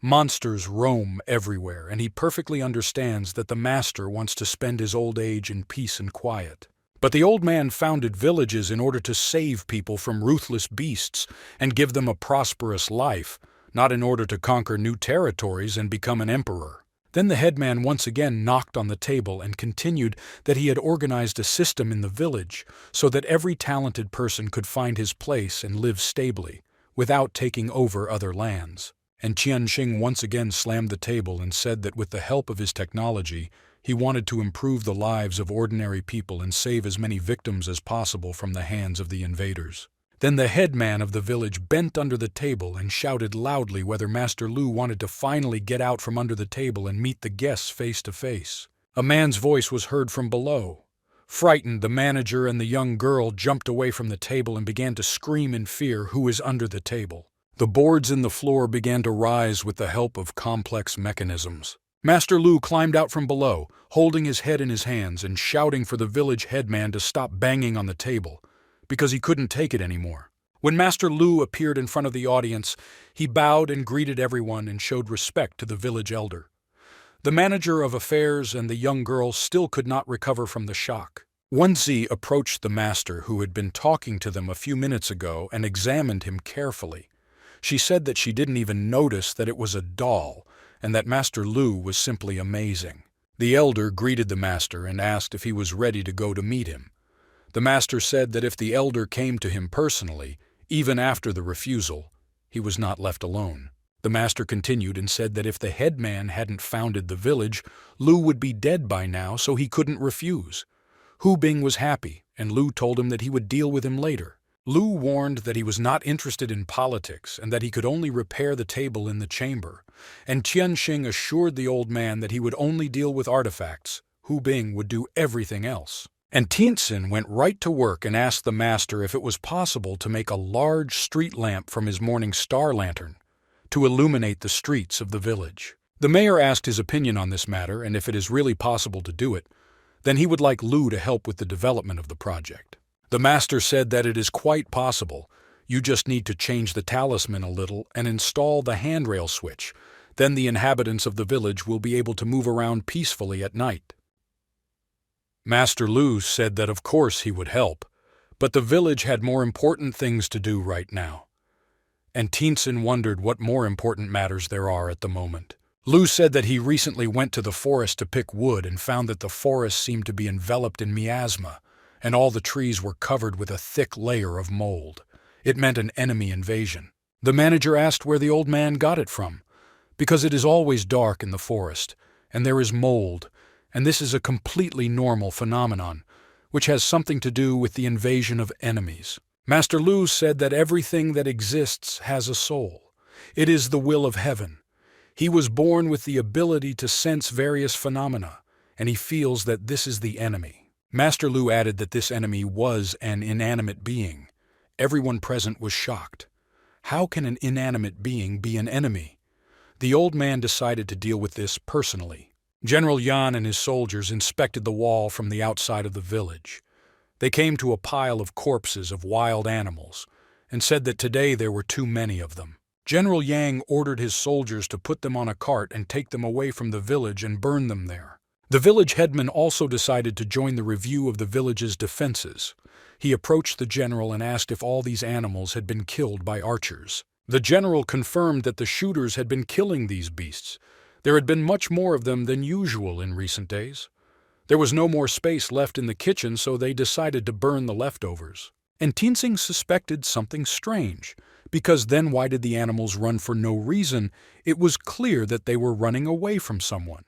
Monsters roam everywhere, and he perfectly understands that the master wants to spend his old age in peace and quiet. But the old man founded villages in order to save people from ruthless beasts and give them a prosperous life, not in order to conquer new territories and become an emperor. Then the headman once again knocked on the table and continued that he had organized a system in the village so that every talented person could find his place and live stably, without taking over other lands. And Qianxing once again slammed the table and said that with the help of his technology, he wanted to improve the lives of ordinary people and save as many victims as possible from the hands of the invaders. Then the headman of the village bent under the table and shouted loudly whether Master Lu wanted to finally get out from under the table and meet the guests face to face. A man's voice was heard from below. Frightened, the manager and the young girl jumped away from the table and began to scream in fear, "Who is under the table?" The boards in the floor began to rise with the help of complex mechanisms. Master Lu climbed out from below, holding his head in his hands and shouting for the village headman to stop banging on the table, because he couldn't take it anymore. When Master Lu appeared in front of the audience, he bowed and greeted everyone and showed respect to the village elder. The manager of affairs and the young girl still could not recover from the shock. Wenzi approached the master, who had been talking to them a few minutes ago, and examined him carefully. She said that she didn't even notice that it was a doll, and that Master Lu was simply amazing. The elder greeted the master and asked if he was ready to go to meet him. The master said that if the elder came to him personally, even after the refusal, he was not left alone. The master continued and said that if the headman hadn't founded the village, Lu would be dead by now, so he couldn't refuse. Hu Bing was happy, and Lu told him that he would deal with him later. Lu warned that he was not interested in politics and that he could only repair the table in the chamber, and Qianxing assured the old man that he would only deal with artifacts. Hu Bing would do everything else. And Tianxin went right to work and asked the master if it was possible to make a large street lamp from his morning star lantern to illuminate the streets of the village. The mayor asked his opinion on this matter, and if it is really possible to do it, then he would like Lu to help with the development of the project. The master said that it is quite possible. You just need to change the talisman a little and install the handrail switch. Then the inhabitants of the village will be able to move around peacefully at night. Master Lu said that of course he would help, but the village had more important things to do right now. And Tianxin wondered what more important matters there are at the moment. Lu said that he recently went to the forest to pick wood and found that the forest seemed to be enveloped in miasma, and all the trees were covered with a thick layer of mold. It meant an enemy invasion. The manager asked where the old man got it from, because it is always dark in the forest, and there is mold, and this is a completely normal phenomenon, which has something to do with the invasion of enemies. Master Lu said that everything that exists has a soul. It is the will of heaven. He was born with the ability to sense various phenomena, and he feels that this is the enemy. Master Lu added that this enemy was an inanimate being. Everyone present was shocked. How can an inanimate being be an enemy? The old man decided to deal with this personally. General Yan and his soldiers inspected the wall from the outside of the village. They came to a pile of corpses of wild animals and said that today there were too many of them. General Yang ordered his soldiers to put them on a cart and take them away from the village and burn them there. The village headman also decided to join the review of the village's defenses. He approached the general and asked if all these animals had been killed by archers. The general confirmed that the shooters had been killing these beasts. There had been much more of them than usual in recent days. There was no more space left in the kitchen, so they decided to burn the leftovers. And Tianxing suspected something strange, because then why did the animals run for no reason? It was clear that they were running away from someone.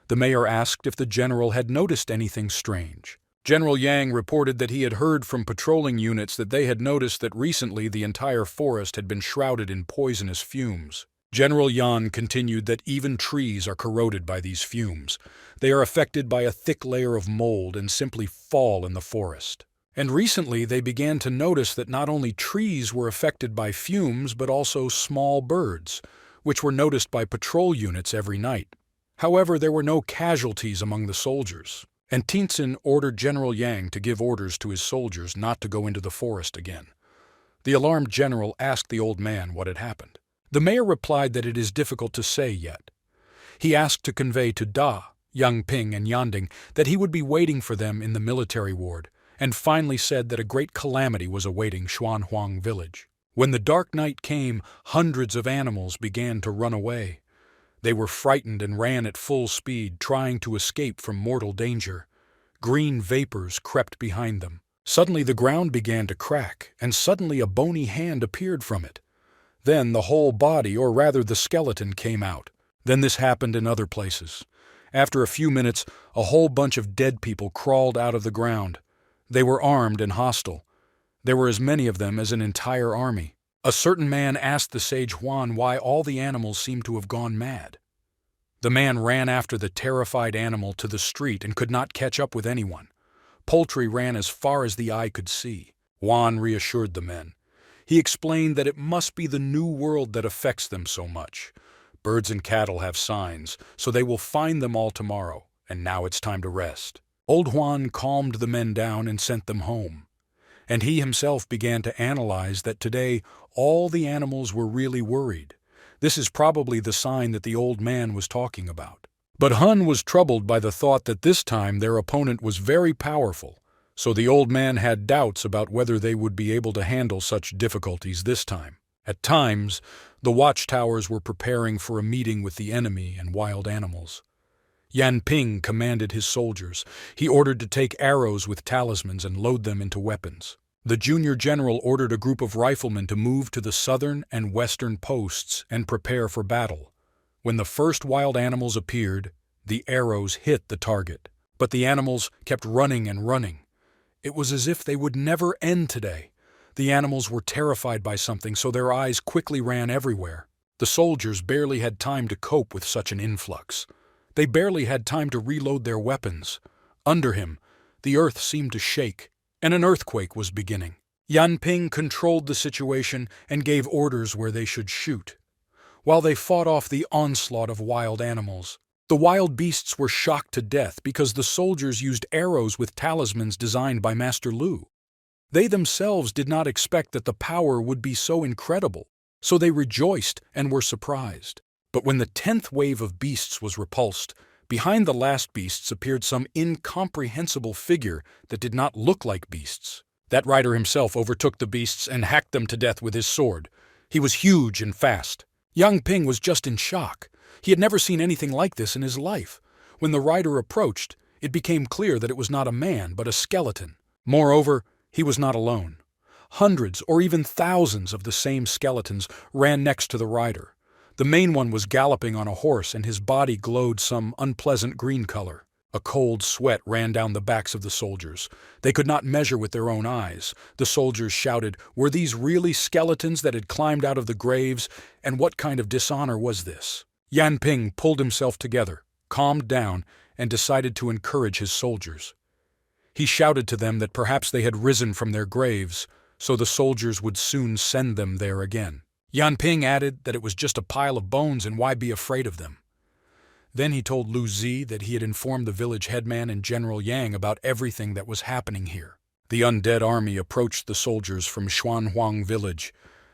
The mayor asked if the general had noticed anything strange. General Yang reported that he had heard from patrolling units that they had noticed that recently the entire forest had been shrouded in poisonous fumes. General Yan continued that even trees are corroded by these fumes. They are affected by a thick layer of mold and simply fall in the forest. And recently they began to notice that not only trees were affected by fumes, but also small birds, which were noticed by patrol units every night. However, there were no casualties among the soldiers, and Tianxin ordered General Yang to give orders to his soldiers not to go into the forest again. The alarmed general asked the old man what had happened. The mayor replied that it is difficult to say yet. He asked to convey to Da, Yang Ping, and Yanding that he would be waiting for them in the military ward, and finally said that a great calamity was awaiting Xuanhuang village. When the dark night came, hundreds of animals began to run away. They were frightened and ran at full speed, trying to escape from mortal danger. Green vapors crept behind them. Suddenly the ground began to crack, and suddenly a bony hand appeared from it. Then the whole body, or rather the skeleton, came out. Then this happened in other places. After a few minutes, a whole bunch of dead people crawled out of the ground. They were armed and hostile. There were as many of them as an entire army. A certain man asked the sage Huan why all the animals seemed to have gone mad. The man ran after the terrified animal to the street and could not catch up with anyone. Poultry ran as far as the eye could see. Huan reassured the men. He explained that it must be the new world that affects them so much. Birds and cattle have signs, so they will find them all tomorrow, and now it's time to rest. Old Huan calmed the men down and sent them home. And he himself began to analyze that today all the animals were really worried. This is probably the sign that the old man was talking about. But Hun was troubled by the thought that this time their opponent was very powerful, so the old man had doubts about whether they would be able to handle such difficulties this time. At times, the watchtowers were preparing for a meeting with the enemy and wild animals. Yan Ping commanded his soldiers. He ordered to take arrows with talismans and load them into weapons. The junior general ordered a group of riflemen to move to the southern and western posts and prepare for battle. When the first wild animals appeared, the arrows hit the target. But the animals kept running and running. It was as if they would never end today. The animals were terrified by something, so their eyes quickly ran everywhere. The soldiers barely had time to cope with such an influx. They barely had time to reload their weapons. Under him, the earth seemed to shake, and an earthquake was beginning. Yan Ping controlled the situation and gave orders where they should shoot. While they fought off the onslaught of wild animals, the wild beasts were shocked to death because the soldiers used arrows with talismans designed by Master Lu. They themselves did not expect that the power would be so incredible, so they rejoiced and were surprised. But when the 10th wave of beasts was repulsed, behind the last beasts appeared some incomprehensible figure that did not look like beasts. That rider himself overtook the beasts and hacked them to death with his sword. He was huge and fast. Yang Ping was just in shock. He had never seen anything like this in his life. When the rider approached, it became clear that it was not a man, but a skeleton. Moreover, he was not alone. Hundreds or even thousands of the same skeletons ran next to the rider. The main one was galloping on a horse, and his body glowed some unpleasant green color. A cold sweat ran down the backs of the soldiers. They could not measure with their own eyes. The soldiers shouted, were these really skeletons that had climbed out of the graves, and what kind of dishonor was this? Yan Ping pulled himself together, calmed down, and decided to encourage his soldiers. He shouted to them that perhaps they had risen from their graves, so the soldiers would soon send them there again. Yan Ping added that it was just a pile of bones and why be afraid of them. Then he told Lu Zi that he had informed the village headman and General Yang about everything that was happening here. The undead army approached the soldiers from Xuanhuang village.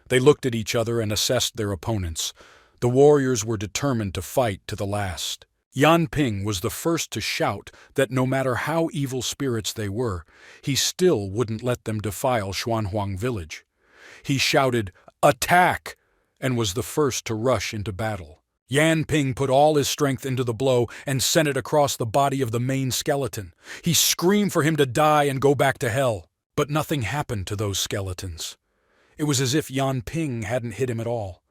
They looked at each other and assessed their opponents. The warriors were determined to fight to the last. Yan Ping was the first to shout that no matter how evil spirits they were, he still wouldn't let them defile Xuanhuang village. He shouted, "Attack!" and was the first to rush into battle. Yan Ping put all his strength into the blow and sent it across the body of the main skeleton. He screamed for him to die and go back to hell. But nothing happened to those skeletons. It was as if Yan Ping hadn't hit him at all.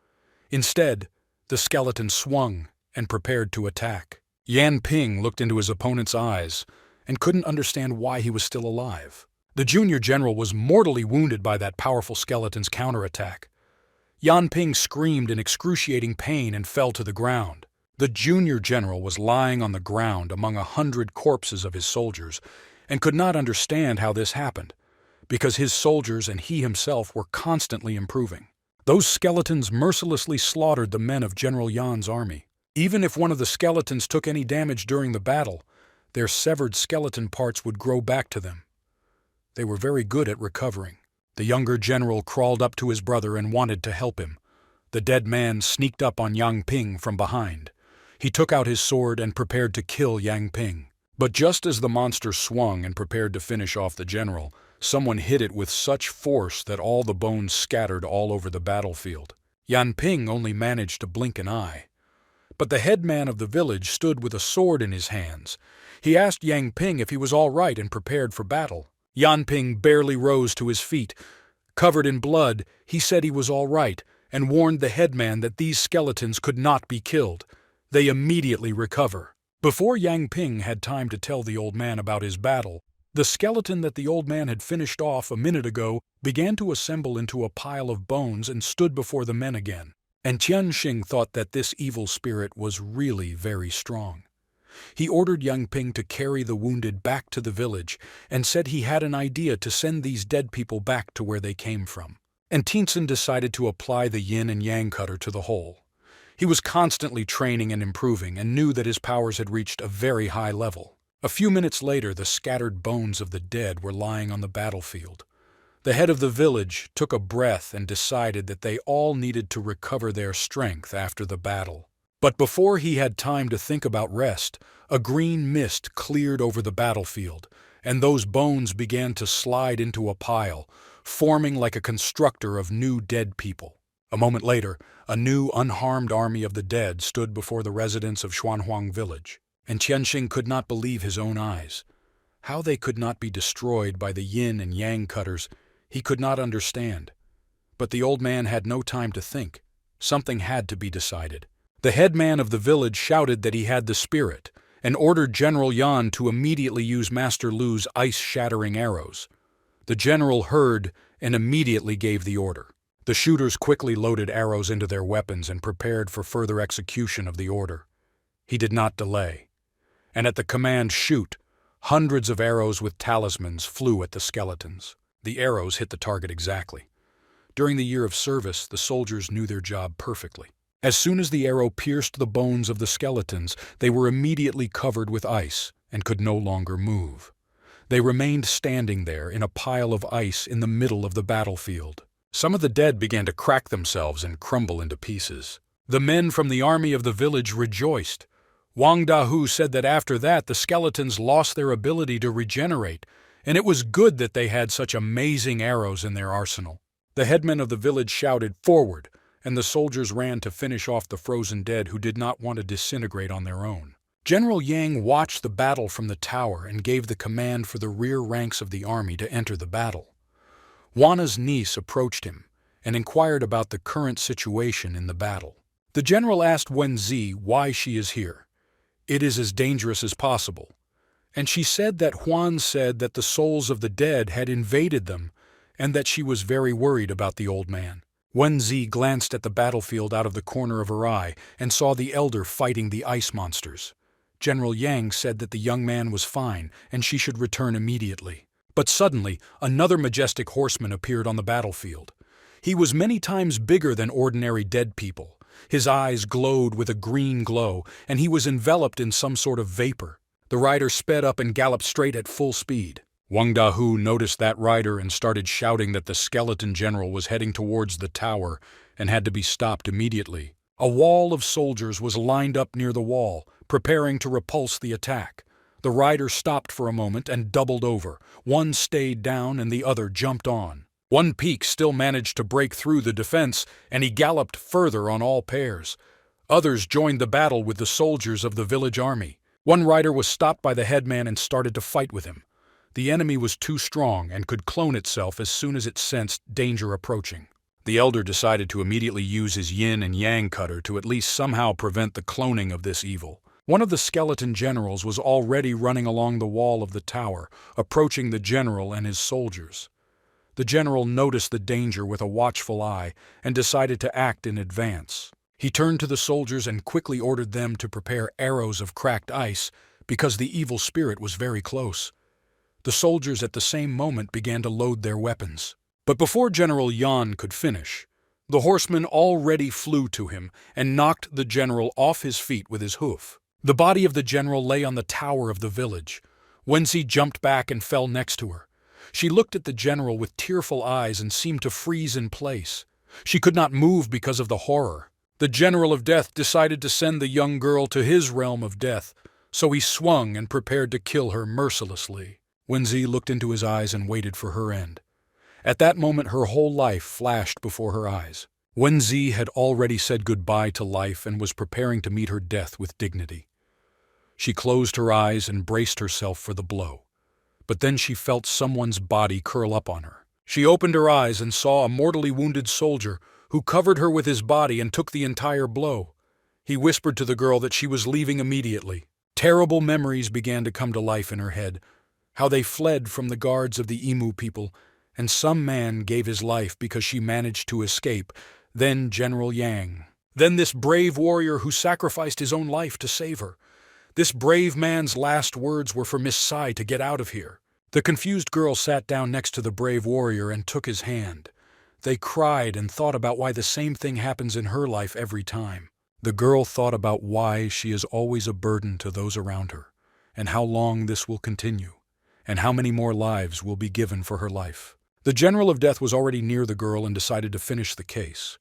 Instead, the skeleton swung and prepared to attack. Yan Ping looked into his opponent's eyes and couldn't understand why he was still alive. The junior general was mortally wounded by that powerful skeleton's counterattack. Yan Ping screamed in excruciating pain and fell to the ground. The junior general was lying on the ground among 100 corpses of his soldiers and could not understand how this happened, because his soldiers and he himself were constantly improving. Those skeletons mercilessly slaughtered the men of General Yan's army. Even if one of the skeletons took any damage during the battle, their severed skeleton parts would grow back to them. They were very good at recovering. The younger general crawled up to his brother and wanted to help him. The dead man sneaked up on Yang Ping from behind. He took out his sword and prepared to kill Yang Ping. But just as the monster swung and prepared to finish off the general, someone hit it with such force that all the bones scattered all over the battlefield. Yan Ping only managed to blink an eye. But the headman of the village stood with a sword in his hands. He asked Yang Ping if he was all right and prepared for battle. Yan Ping barely rose to his feet. Covered in blood, he said he was all right and warned the headman that these skeletons could not be killed. They immediately recover. Before Yang Ping had time to tell the old man about his battle, the skeleton that the old man had finished off a minute ago began to assemble into a pile of bones and stood before the men again. And Tianxing thought that this evil spirit was really very strong. He ordered Yang Ping to carry the wounded back to the village and said he had an idea to send these dead people back to where they came from. And Tianxing decided to apply the yin and yang cutter to the hole. He was constantly training and improving and knew that his powers had reached a very high level. A few minutes later, the scattered bones of the dead were lying on the battlefield. The head of the village took a breath and decided that they all needed to recover their strength after the battle. But before he had time to think about rest, a green mist cleared over the battlefield, and those bones began to slide into a pile, forming like a constructor of new dead people. A moment later, a new unharmed army of the dead stood before the residents of Xuanhuang village, and Tianxing could not believe his own eyes. How they could not be destroyed by the yin and yang cutters, he could not understand. But the old man had no time to think. Something had to be decided. The headman of the village shouted that he had the spirit, and ordered General Yan to immediately use Master Lu's ice-shattering arrows. The general heard and immediately gave the order. The shooters quickly loaded arrows into their weapons and prepared for further execution of the order. He did not delay. And at the command "shoot," hundreds of arrows with talismans flew at the skeletons. The arrows hit the target exactly. During the year of service, the soldiers knew their job perfectly. As soon as the arrow pierced the bones of the skeletons, they were immediately covered with ice and could no longer move. They remained standing there in a pile of ice in the middle of the battlefield. Some of the dead began to crack themselves and crumble into pieces. The men from the army of the village rejoiced. Wang Dahu said that after that the skeletons lost their ability to regenerate, and it was good that they had such amazing arrows in their arsenal. The headman of the village shouted, "Forward!" and the soldiers ran to finish off the frozen dead who did not want to disintegrate on their own. General Yang watched the battle from the tower and gave the command for the rear ranks of the army to enter the battle. Wana's niece approached him and inquired about the current situation in the battle. The general asked Wenzi why she is here. It is as dangerous as possible. And she said that Huan said that the souls of the dead had invaded them and that she was very worried about the old man. Wenzi glanced at the battlefield out of the corner of her eye and saw the elder fighting the ice monsters. General Yang said that the young man was fine and she should return immediately. But suddenly, another majestic horseman appeared on the battlefield. He was many times bigger than ordinary dead people. His eyes glowed with a green glow, and he was enveloped in some sort of vapor. The rider sped up and galloped straight at full speed. Wang Dahu noticed that rider and started shouting that the skeleton general was heading towards the tower and had to be stopped immediately. A wall of soldiers was lined up near the wall, preparing to repulse the attack. The rider stopped for a moment and doubled over. One stayed down and the other jumped on. One peak still managed to break through the defense, and he galloped further on all pairs. Others joined the battle with the soldiers of the village army. One rider was stopped by the headman and started to fight with him. The enemy was too strong and could clone itself as soon as it sensed danger approaching. The elder decided to immediately use his yin and yang cutter to at least somehow prevent the cloning of this evil. One of the skeleton generals was already running along the wall of the tower, approaching the general and his soldiers. The general noticed the danger with a watchful eye and decided to act in advance. He turned to the soldiers and quickly ordered them to prepare arrows of cracked ice because the evil spirit was very close. The soldiers at the same moment began to load their weapons. But before General Yan could finish, the horseman already flew to him and knocked the general off his feet with his hoof. The body of the general lay on the tower of the village. Wenzi jumped back and fell next to her. She looked at the general with tearful eyes and seemed to freeze in place. She could not move because of the horror. The General of Death decided to send the young girl to his realm of death, so he swung and prepared to kill her mercilessly. Wenzi looked into his eyes and waited for her end. At that moment, her whole life flashed before her eyes. Wenzi had already said goodbye to life and was preparing to meet her death with dignity. She closed her eyes and braced herself for the blow. But then she felt someone's body curl up on her. She opened her eyes and saw a mortally wounded soldier who covered her with his body and took the entire blow. He whispered to the girl that she was leaving immediately. Terrible memories began to come to life in her head, how they fled from the guards of the Emu people, and some man gave his life because she managed to escape, then General Yang. Then this brave warrior who sacrificed his own life to save her. This brave man's last words were for Miss Sai to get out of here. The confused girl sat down next to the brave warrior and took his hand. They cried and thought about why the same thing happens in her life every time. The girl thought about why she is always a burden to those around her, and how long this will continue, and how many more lives will be given for her life. The General of Death was already near the girl and decided to finish the case.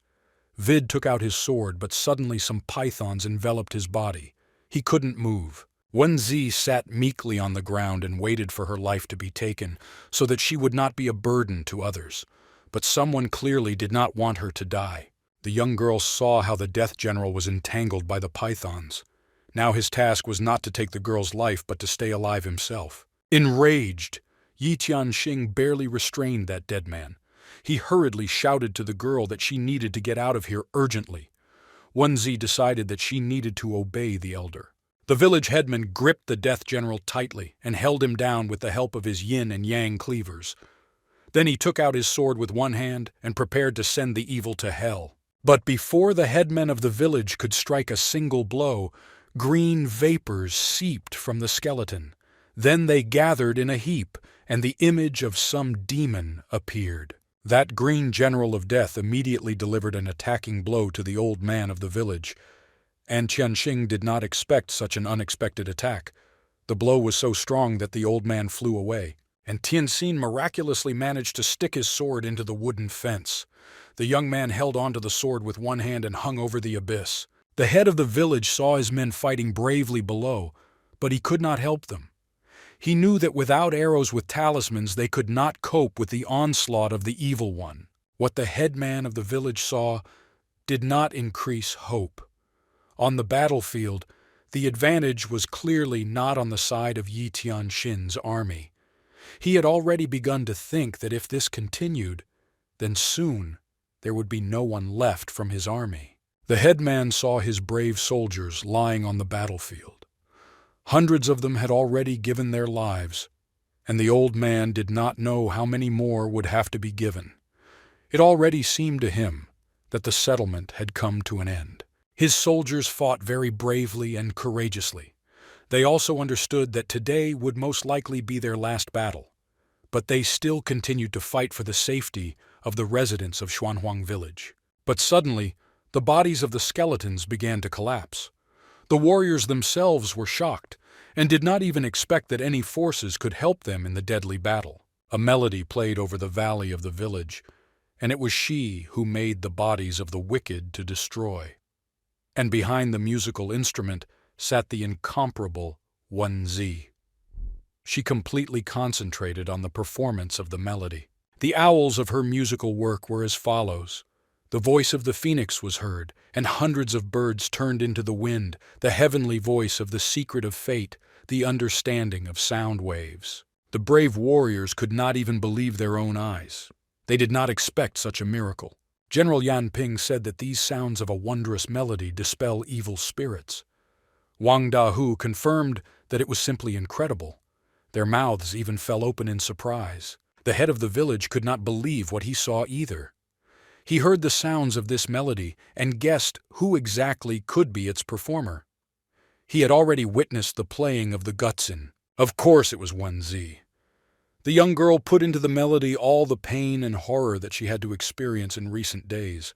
Vid took out his sword, but suddenly some pythons enveloped his body. He couldn't move. Wenzi sat meekly on the ground and waited for her life to be taken, so that she would not be a burden to others. But someone clearly did not want her to die. The young girl saw how the Death General was entangled by the pythons. Now his task was not to take the girl's life, but to stay alive himself. Enraged, Yi Tianxing barely restrained that dead man. He hurriedly shouted to the girl that she needed to get out of here urgently. Wenzi decided that she needed to obey the elder. The village headman gripped the Death General tightly and held him down with the help of his yin and yang cleavers. Then he took out his sword with one hand and prepared to send the evil to hell. But before the headmen of the village could strike a single blow, green vapors seeped from the skeleton. Then they gathered in a heap, and the image of some demon appeared. That green General of Death immediately delivered an attacking blow to the old man of the village, and Tianxing did not expect such an unexpected attack. The blow was so strong that the old man flew away, and Tianxin miraculously managed to stick his sword into the wooden fence. The young man held onto the sword with one hand and hung over the abyss. The head of the village saw his men fighting bravely below, but he could not help them. He knew that without arrows with talismans they could not cope with the onslaught of the evil one. What the headman of the village saw did not increase hope. On the battlefield, the advantage was clearly not on the side of Yi Tianxin's army. He had already begun to think that if this continued, then soon there would be no one left from his army. The headman saw his brave soldiers lying on the battlefield. Hundreds of them had already given their lives, and the old man did not know how many more would have to be given. It already seemed to him that the settlement had come to an end. His soldiers fought very bravely and courageously. They also understood that today would most likely be their last battle, but they still continued to fight for the safety of the residents of Xuanhuang village. But suddenly, the bodies of the skeletons began to collapse. The warriors themselves were shocked and did not even expect that any forces could help them in the deadly battle. A melody played over the valley of the village, and it was she who made the bodies of the wicked to destroy. And behind the musical instrument sat the incomparable Wenzi. She completely concentrated on the performance of the melody. The owls of her musical work were as follows. The voice of the phoenix was heard, and hundreds of birds turned into the wind, the heavenly voice of the secret of fate, the understanding of sound waves. The brave warriors could not even believe their own eyes. They did not expect such a miracle. General Yan Ping said that these sounds of a wondrous melody dispel evil spirits. Wang Dahu confirmed that it was simply incredible. Their mouths even fell open in surprise. The head of the village could not believe what he saw either. He heard the sounds of this melody and guessed who exactly could be its performer. He had already witnessed the playing of the gutsin. Of course it was Wenzi. The young girl put into the melody all the pain and horror that she had to experience in recent days.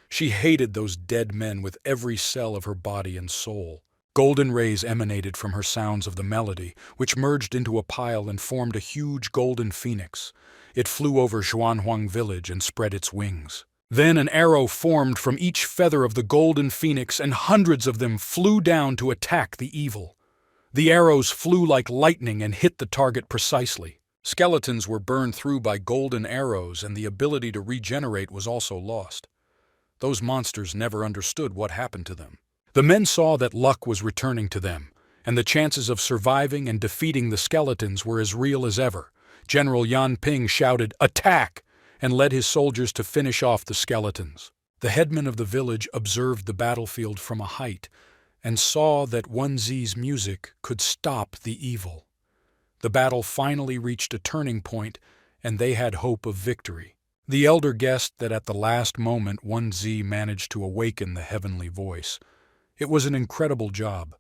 She hated those dead men with every cell of her body and soul. Golden rays emanated from her sounds of the melody, which merged into a pile and formed a huge golden phoenix. It flew over Xuanhuang village and spread its wings. Then an arrow formed from each feather of the golden phoenix, and hundreds of them flew down to attack the evil. The arrows flew like lightning and hit the target precisely. Skeletons were burned through by golden arrows, and the ability to regenerate was also lost. Those monsters never understood what happened to them. The men saw that luck was returning to them, and the chances of surviving and defeating the skeletons were as real as ever. General Yan Ping shouted, "Attack!" and led his soldiers to finish off the skeletons. The headman of the village observed the battlefield from a height and saw that Wenzi's music could stop the evil. The battle finally reached a turning point, and they had hope of victory. The elder guessed that at the last moment Wenzi managed to awaken the heavenly voice. It was an incredible job.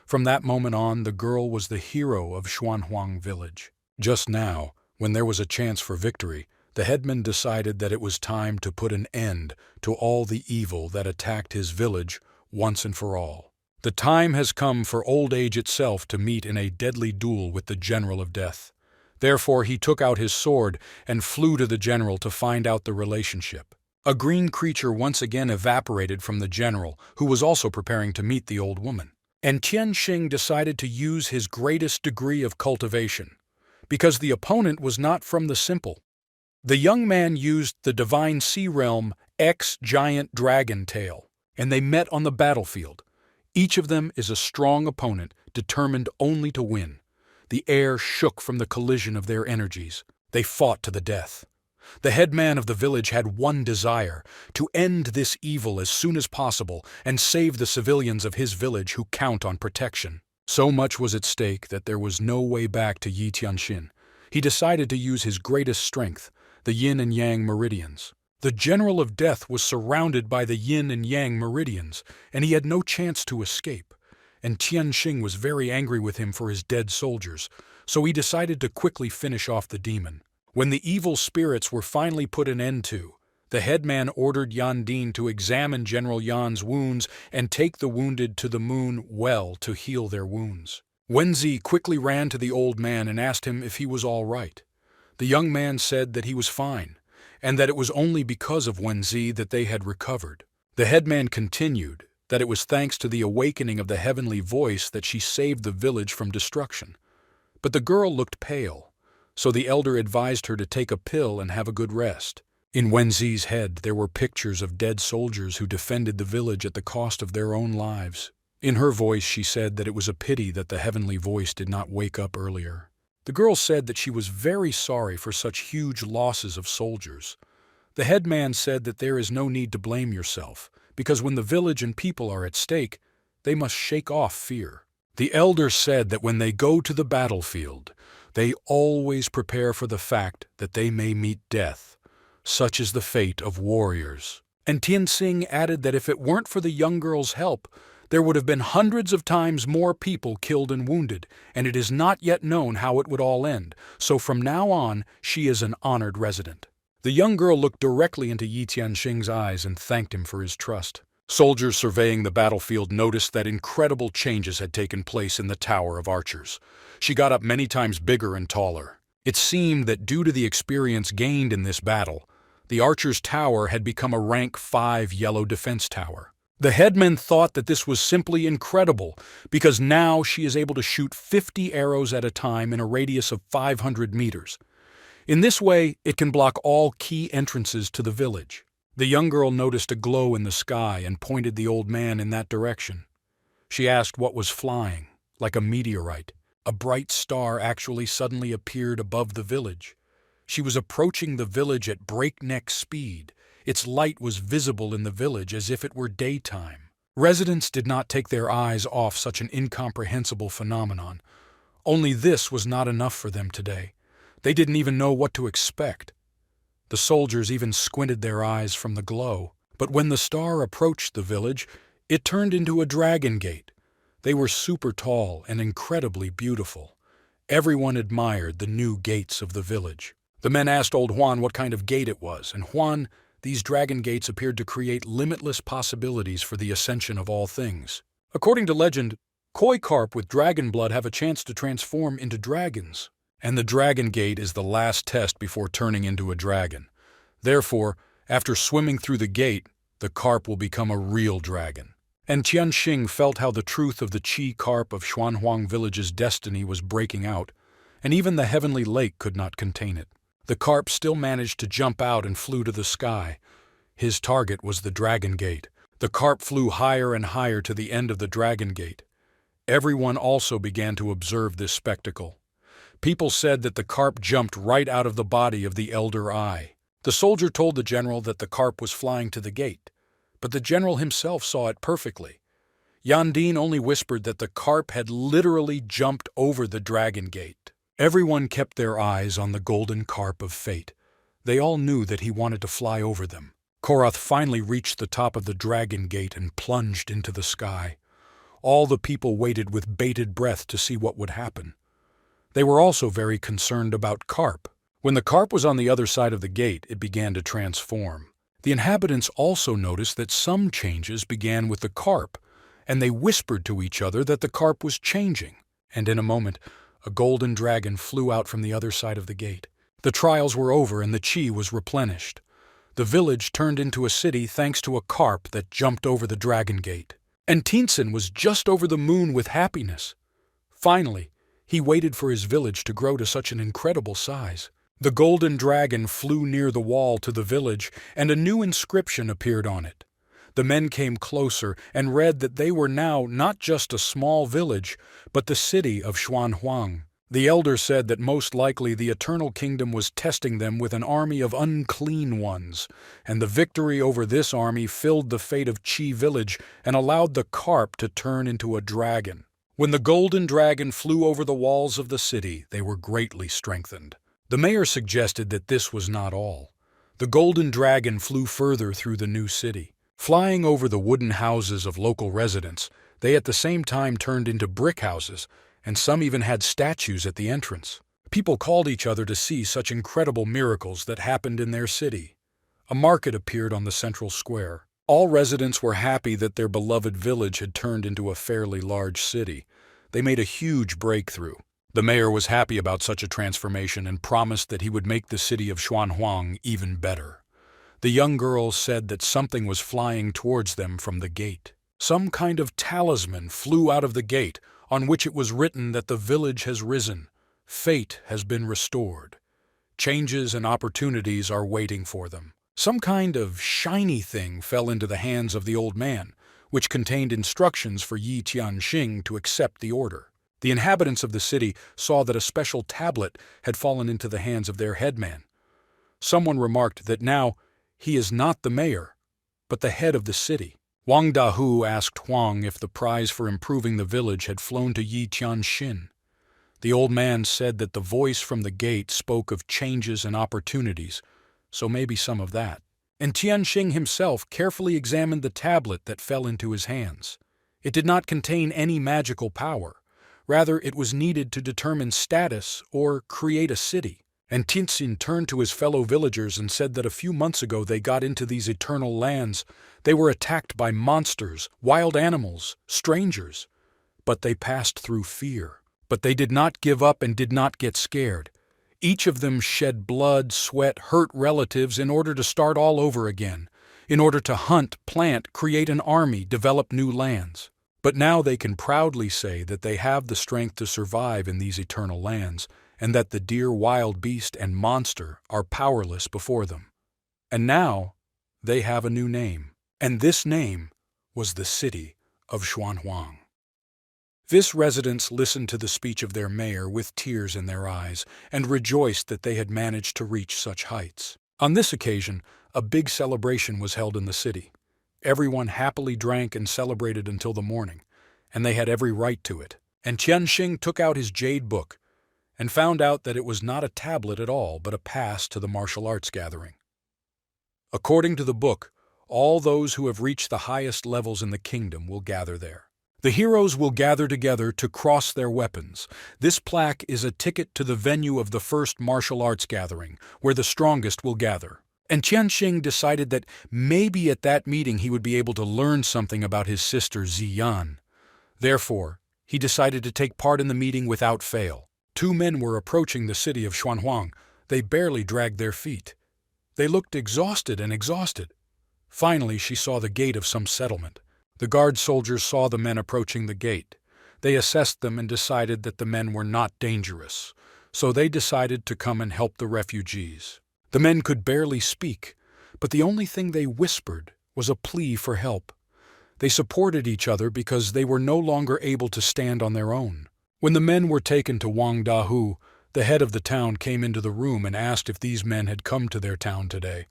From that moment on, the girl was the hero of Xuanhuang village. Just now, when there was a chance for victory, the headman decided that it was time to put an end to all the evil that attacked his village once and for all. The time has come for old age itself to meet in a deadly duel with the General of Death. Therefore he took out his sword and flew to the general to find out the relationship. A green creature once again evaporated from the general, who was also preparing to meet the old woman. And Tianxing decided to use his greatest degree of cultivation, because the opponent was not from the simple. The young man used the divine sea realm X giant dragon tail, and they met on the battlefield. Each of them is a strong opponent, determined only to win. The air shook from the collision of their energies. They fought to the death. The headman of the village had one desire: to end this evil as soon as possible and save the civilians of his village who count on protection. So much was at stake that there was no way back to Yi Tianxin. He decided to use his greatest strength, the yin and yang meridians. The General of Death was surrounded by the yin and yang meridians, and he had no chance to escape. And Tianxing was very angry with him for his dead soldiers, so he decided to quickly finish off the demon. When the evil spirits were finally put an end to, the headman ordered Yan Din to examine General Yan's wounds and take the wounded to the moon well to heal their wounds. Wenzi quickly ran to the old man and asked him if he was all right. The young man said that he was fine, and that it was only because of Wenzi that they had recovered. The headman continued that it was thanks to the awakening of the heavenly voice that she saved the village from destruction. But the girl looked pale, so the elder advised her to take a pill and have a good rest. In Wenzi's head there were pictures of dead soldiers who defended the village at the cost of their own lives. In her voice she said that it was a pity that the heavenly voice did not wake up earlier. The girl said that she was very sorry for such huge losses of soldiers. The headman said that there is no need to blame yourself, because when the village and people are at stake, they must shake off fear. The elder said that when they go to the battlefield, they always prepare for the fact that they may meet death. Such is the fate of warriors. And Tianxing added that if it weren't for the young girl's help, there would have been hundreds of times more people killed and wounded, and it is not yet known how it would all end, so from now on she is an honored resident. The young girl looked directly into Yi Tianxing's eyes and thanked him for his trust. Soldiers surveying the battlefield noticed that incredible changes had taken place in the Tower of Archers. She got up many times bigger and taller. It seemed that due to the experience gained in this battle, the Archer's Tower had become a rank 5 yellow defense tower. The headman thought that this was simply incredible, because now she is able to shoot 50 arrows at a time in a radius of 500 meters. In this way, it can block all key entrances to the village. The young girl noticed a glow in the sky and pointed the old man in that direction. She asked what was flying, like a meteorite. A bright star actually suddenly appeared above the village. She was approaching the village at breakneck speed. Its light was visible in the village as if it were daytime. Residents did not take their eyes off such an incomprehensible phenomenon. Only this was not enough for them today. They didn't even know what to expect. The soldiers even squinted their eyes from the glow. But when the star approached the village, it turned into a dragon gate. They were super tall and incredibly beautiful. Everyone admired the new gates of the village. The men asked old Juan what kind of gate it was, and Juan, these dragon gates appeared to create limitless possibilities for the ascension of all things. According to legend, koi carp with dragon blood have a chance to transform into dragons. And the dragon gate is the last test before turning into a dragon. Therefore, After swimming through the gate, the carp will become a real dragon. And Tianxing felt how the truth of the Qi carp of Xuanhuang village's destiny was breaking out, and even the heavenly lake could not contain it. The carp still managed to jump out and flew to the sky. His target was the Dragon Gate. The carp flew higher and higher to the end of the Dragon Gate. Everyone also began to observe this spectacle. People said that the carp jumped right out of the body of the Elder Eye. The soldier told the general that the carp was flying to the gate, but the general himself saw it perfectly. Yandine only whispered that the carp had literally jumped over the Dragon Gate. Everyone kept their eyes on the golden carp of fate. They all knew that he wanted to fly over them. Korath finally reached the top of the Dragon Gate and plunged into the sky. All the people waited with bated breath to see what would happen. They were also very concerned about carp. When the carp was on the other side of the gate, it began to transform. The inhabitants also noticed that some changes began with the carp, and they whispered to each other that the carp was changing. And in a moment, a golden dragon flew out from the other side of the gate. The trials were over and the Qi was replenished. The village turned into a city thanks to a carp that jumped over the Dragon Gate. And Tinsin was just over the moon with happiness. Finally, he waited for his village to grow to such an incredible size. The golden dragon flew near the wall to the village, and a new inscription appeared on it. The men came closer and read that they were now not just a small village, but the city of Xuanhuang. The elder said that most likely the Eternal Kingdom was testing them with an army of unclean ones, and the victory over this army filled the fate of Qi village and allowed the carp to turn into a dragon. When the golden dragon flew over the walls of the city, they were greatly strengthened. The mayor suggested that this was not all. The golden dragon flew further through the new city. Flying over the wooden houses of local residents, they at the same time turned into brick houses, and some even had statues at the entrance. People called each other to see such incredible miracles that happened in their city. A market appeared on the central square. All residents were happy that their beloved village had turned into a fairly large city. They made a huge breakthrough. The mayor was happy about such a transformation and promised that he would make the city of Xuanhuang even better. The young girls said that something was flying towards them from the gate. Some kind of talisman flew out of the gate, on which it was written that the village has risen. Fate has been restored. Changes and opportunities are waiting for them. Some kind of shiny thing fell into the hands of the old man, which contained instructions for Yi Tianxing to accept the order. The inhabitants of the city saw that a special tablet had fallen into the hands of their headman. Someone remarked that now he is not the mayor, but the head of the city. Wang Dahu asked Huang if the prize for improving the village had flown to Yi Tianxin. The old man said that the voice from the gate spoke of changes and opportunities, so maybe some of that. And Tianxing himself carefully examined the tablet that fell into his hands. It did not contain any magical power. Rather, it was needed to determine status or create a city. And Tinsin turned to his fellow villagers and said that a few months ago they got into these eternal lands. They were attacked by monsters, wild animals, strangers. But they passed through fear. But they did not give up and did not get scared. Each of them shed blood, sweat, hurt relatives in order to start all over again, in order to hunt, plant, create an army, develop new lands. But now they can proudly say that they have the strength to survive in these eternal lands, and that the dear wild beast and monster are powerless before them. And now they have a new name, and this name was the city of Xuanhuang. This residents listened to the speech of their mayor with tears in their eyes and rejoiced that they had managed to reach such heights. On this occasion, a big celebration was held in the city. Everyone happily drank and celebrated until the morning, and they had every right to it. And Tianxing took out his jade book and found out that it was not a tablet at all, but a pass to the martial arts gathering. According to the book, all those who have reached the highest levels in the kingdom will gather there. The heroes will gather together to cross their weapons. This plaque is a ticket to the venue of the first martial arts gathering, where the strongest will gather. And Tianxing decided that maybe at that meeting he would be able to learn something about his sister Ziyan. Therefore, he decided to take part in the meeting without fail. Two men were approaching the city of Xuanhuang. They barely dragged their feet. They looked exhausted. Finally, she saw the gate of some settlement. The guard soldiers saw the men approaching the gate. They assessed them and decided that the men were not dangerous, so they decided to come and help the refugees. The men could barely speak, but the only thing they whispered was a plea for help. They supported each other because they were no longer able to stand on their own. When the men were taken to Wang Dahu, the head of the town came into the room and asked if these men had come to their town today.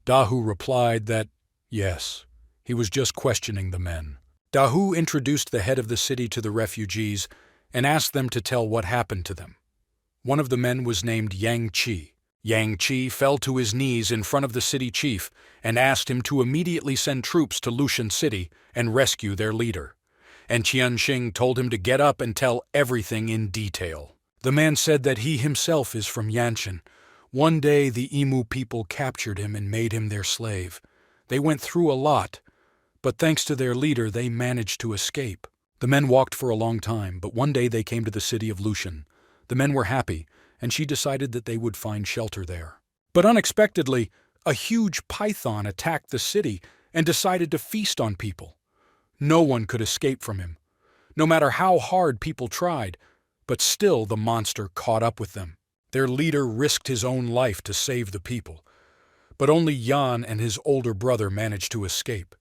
Dahu replied that, yes, he was just questioning the men. Dahu introduced the head of the city to the refugees and asked them to tell what happened to them. One of the men was named Yang Chi. Yang Chi fell to his knees in front of the city chief and asked him to immediately send troops to Lushan City and rescue their leader. And Qianxing told him to get up and tell everything in detail. The man said that he himself is from Yanshan. One day the Emu people captured him and made him their slave. They went through a lot, but thanks to their leader they managed to escape. The men walked for a long time, but one day they came to the city of Lushan. The men were happy, and she decided that they would find shelter there. But unexpectedly, a huge python attacked the city and decided to feast on people. No one could escape from him, no matter how hard people tried, but still the monster caught up with them. Their leader risked his own life to save the people, but only Yan and his older brother managed to escape.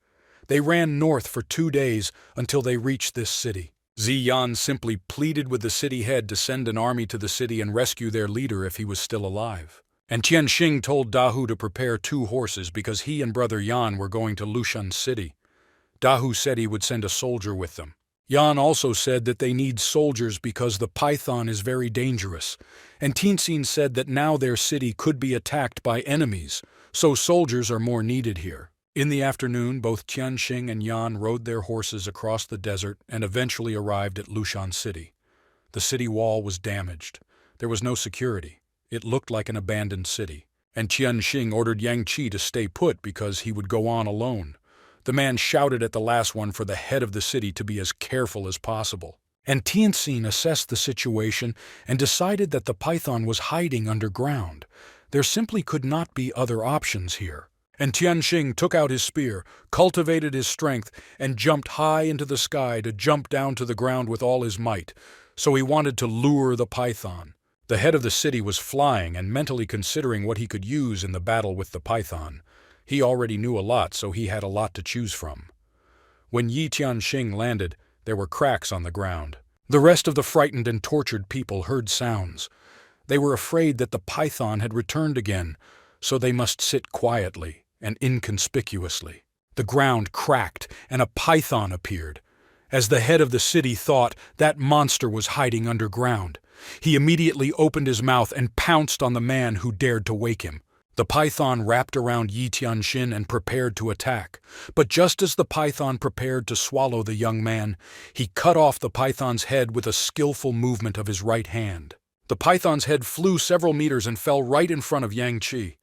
They ran north for 2 days until they reached this city. Ziyan simply pleaded with the city head to send an army to the city and rescue their leader if he was still alive. And Qianxing told Dahu to prepare 2 horses because he and brother Yan were going to Lushan City. Dahu said he would send a soldier with them. Yan also said that they need soldiers because the python is very dangerous, and Tenzin said that now their city could be attacked by enemies, so soldiers are more needed here. In the afternoon, both Qianxing and Yan rode their horses across the desert and eventually arrived at Lushan City. The city wall was damaged. There was no security. It looked like an abandoned city. And Qianxing ordered Yang Qi to stay put because he would go on alone. The man shouted at the last one for the head of the city to be as careful as possible. And Tenzin assessed the situation and decided that the python was hiding underground. There simply could not be other options here. And Qianxing took out his spear, cultivated his strength, and jumped high into the sky to jump down to the ground with all his might. So he wanted to lure the python. The head of the city was flying and mentally considering what he could use in the battle with the python. He already knew a lot, so he had a lot to choose from. When Yi Tianxing landed, there were cracks on the ground. The rest of the frightened and tortured people heard sounds. They were afraid that the python had returned again, so they must sit quietly and inconspicuously. The ground cracked and a python appeared. As the head of the city thought, that monster was hiding underground. He immediately opened his mouth and pounced on the man who dared to wake him. The python wrapped around Yi Tianxin and prepared to attack. But just as the python prepared to swallow the young man, he cut off the python's head with a skillful movement of his right hand. The python's head flew several meters and fell right in front of Yang Qi.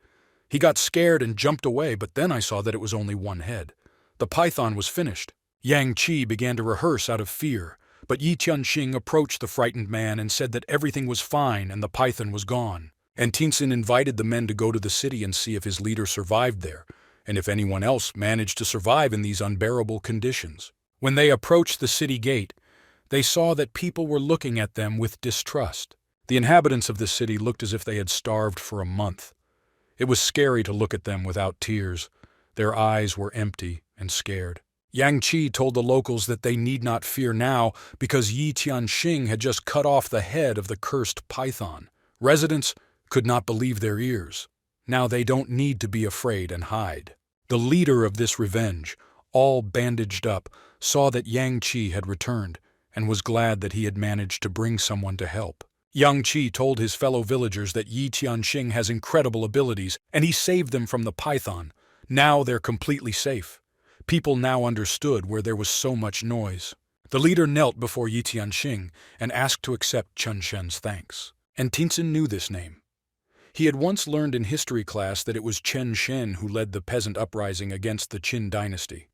He got scared and jumped away, but then I saw that it was only one head. The python was finished. Yang Qi began to rehearse out of fear, but Yi Tianxing approached the frightened man and said that everything was fine and the python was gone. And Tenzin invited the men to go to the city and see if his leader survived there, and if anyone else managed to survive in these unbearable conditions. When they approached the city gate, they saw that people were looking at them with distrust. The inhabitants of the city looked as if they had starved for a month. It was scary to look at them without tears. Their eyes were empty and scared. Yang Qi told the locals that they need not fear now because Yi Tianxing had just cut off the head of the cursed python. Residents could not believe their ears. Now they don't need to be afraid and hide. The leader of this revenge, all bandaged up, saw that Yang Qi had returned and was glad that he had managed to bring someone to help. Yang Qi told his fellow villagers that Yi Tianxing has incredible abilities and he saved them from the python. Now they're completely safe. People now understood where there was so much noise. The leader knelt before Yi Tianxing and asked to accept Chen Shen's thanks. And Tenzin knew this name. He had once learned in history class that it was Chen Shen who led the peasant uprising against the Qin dynasty.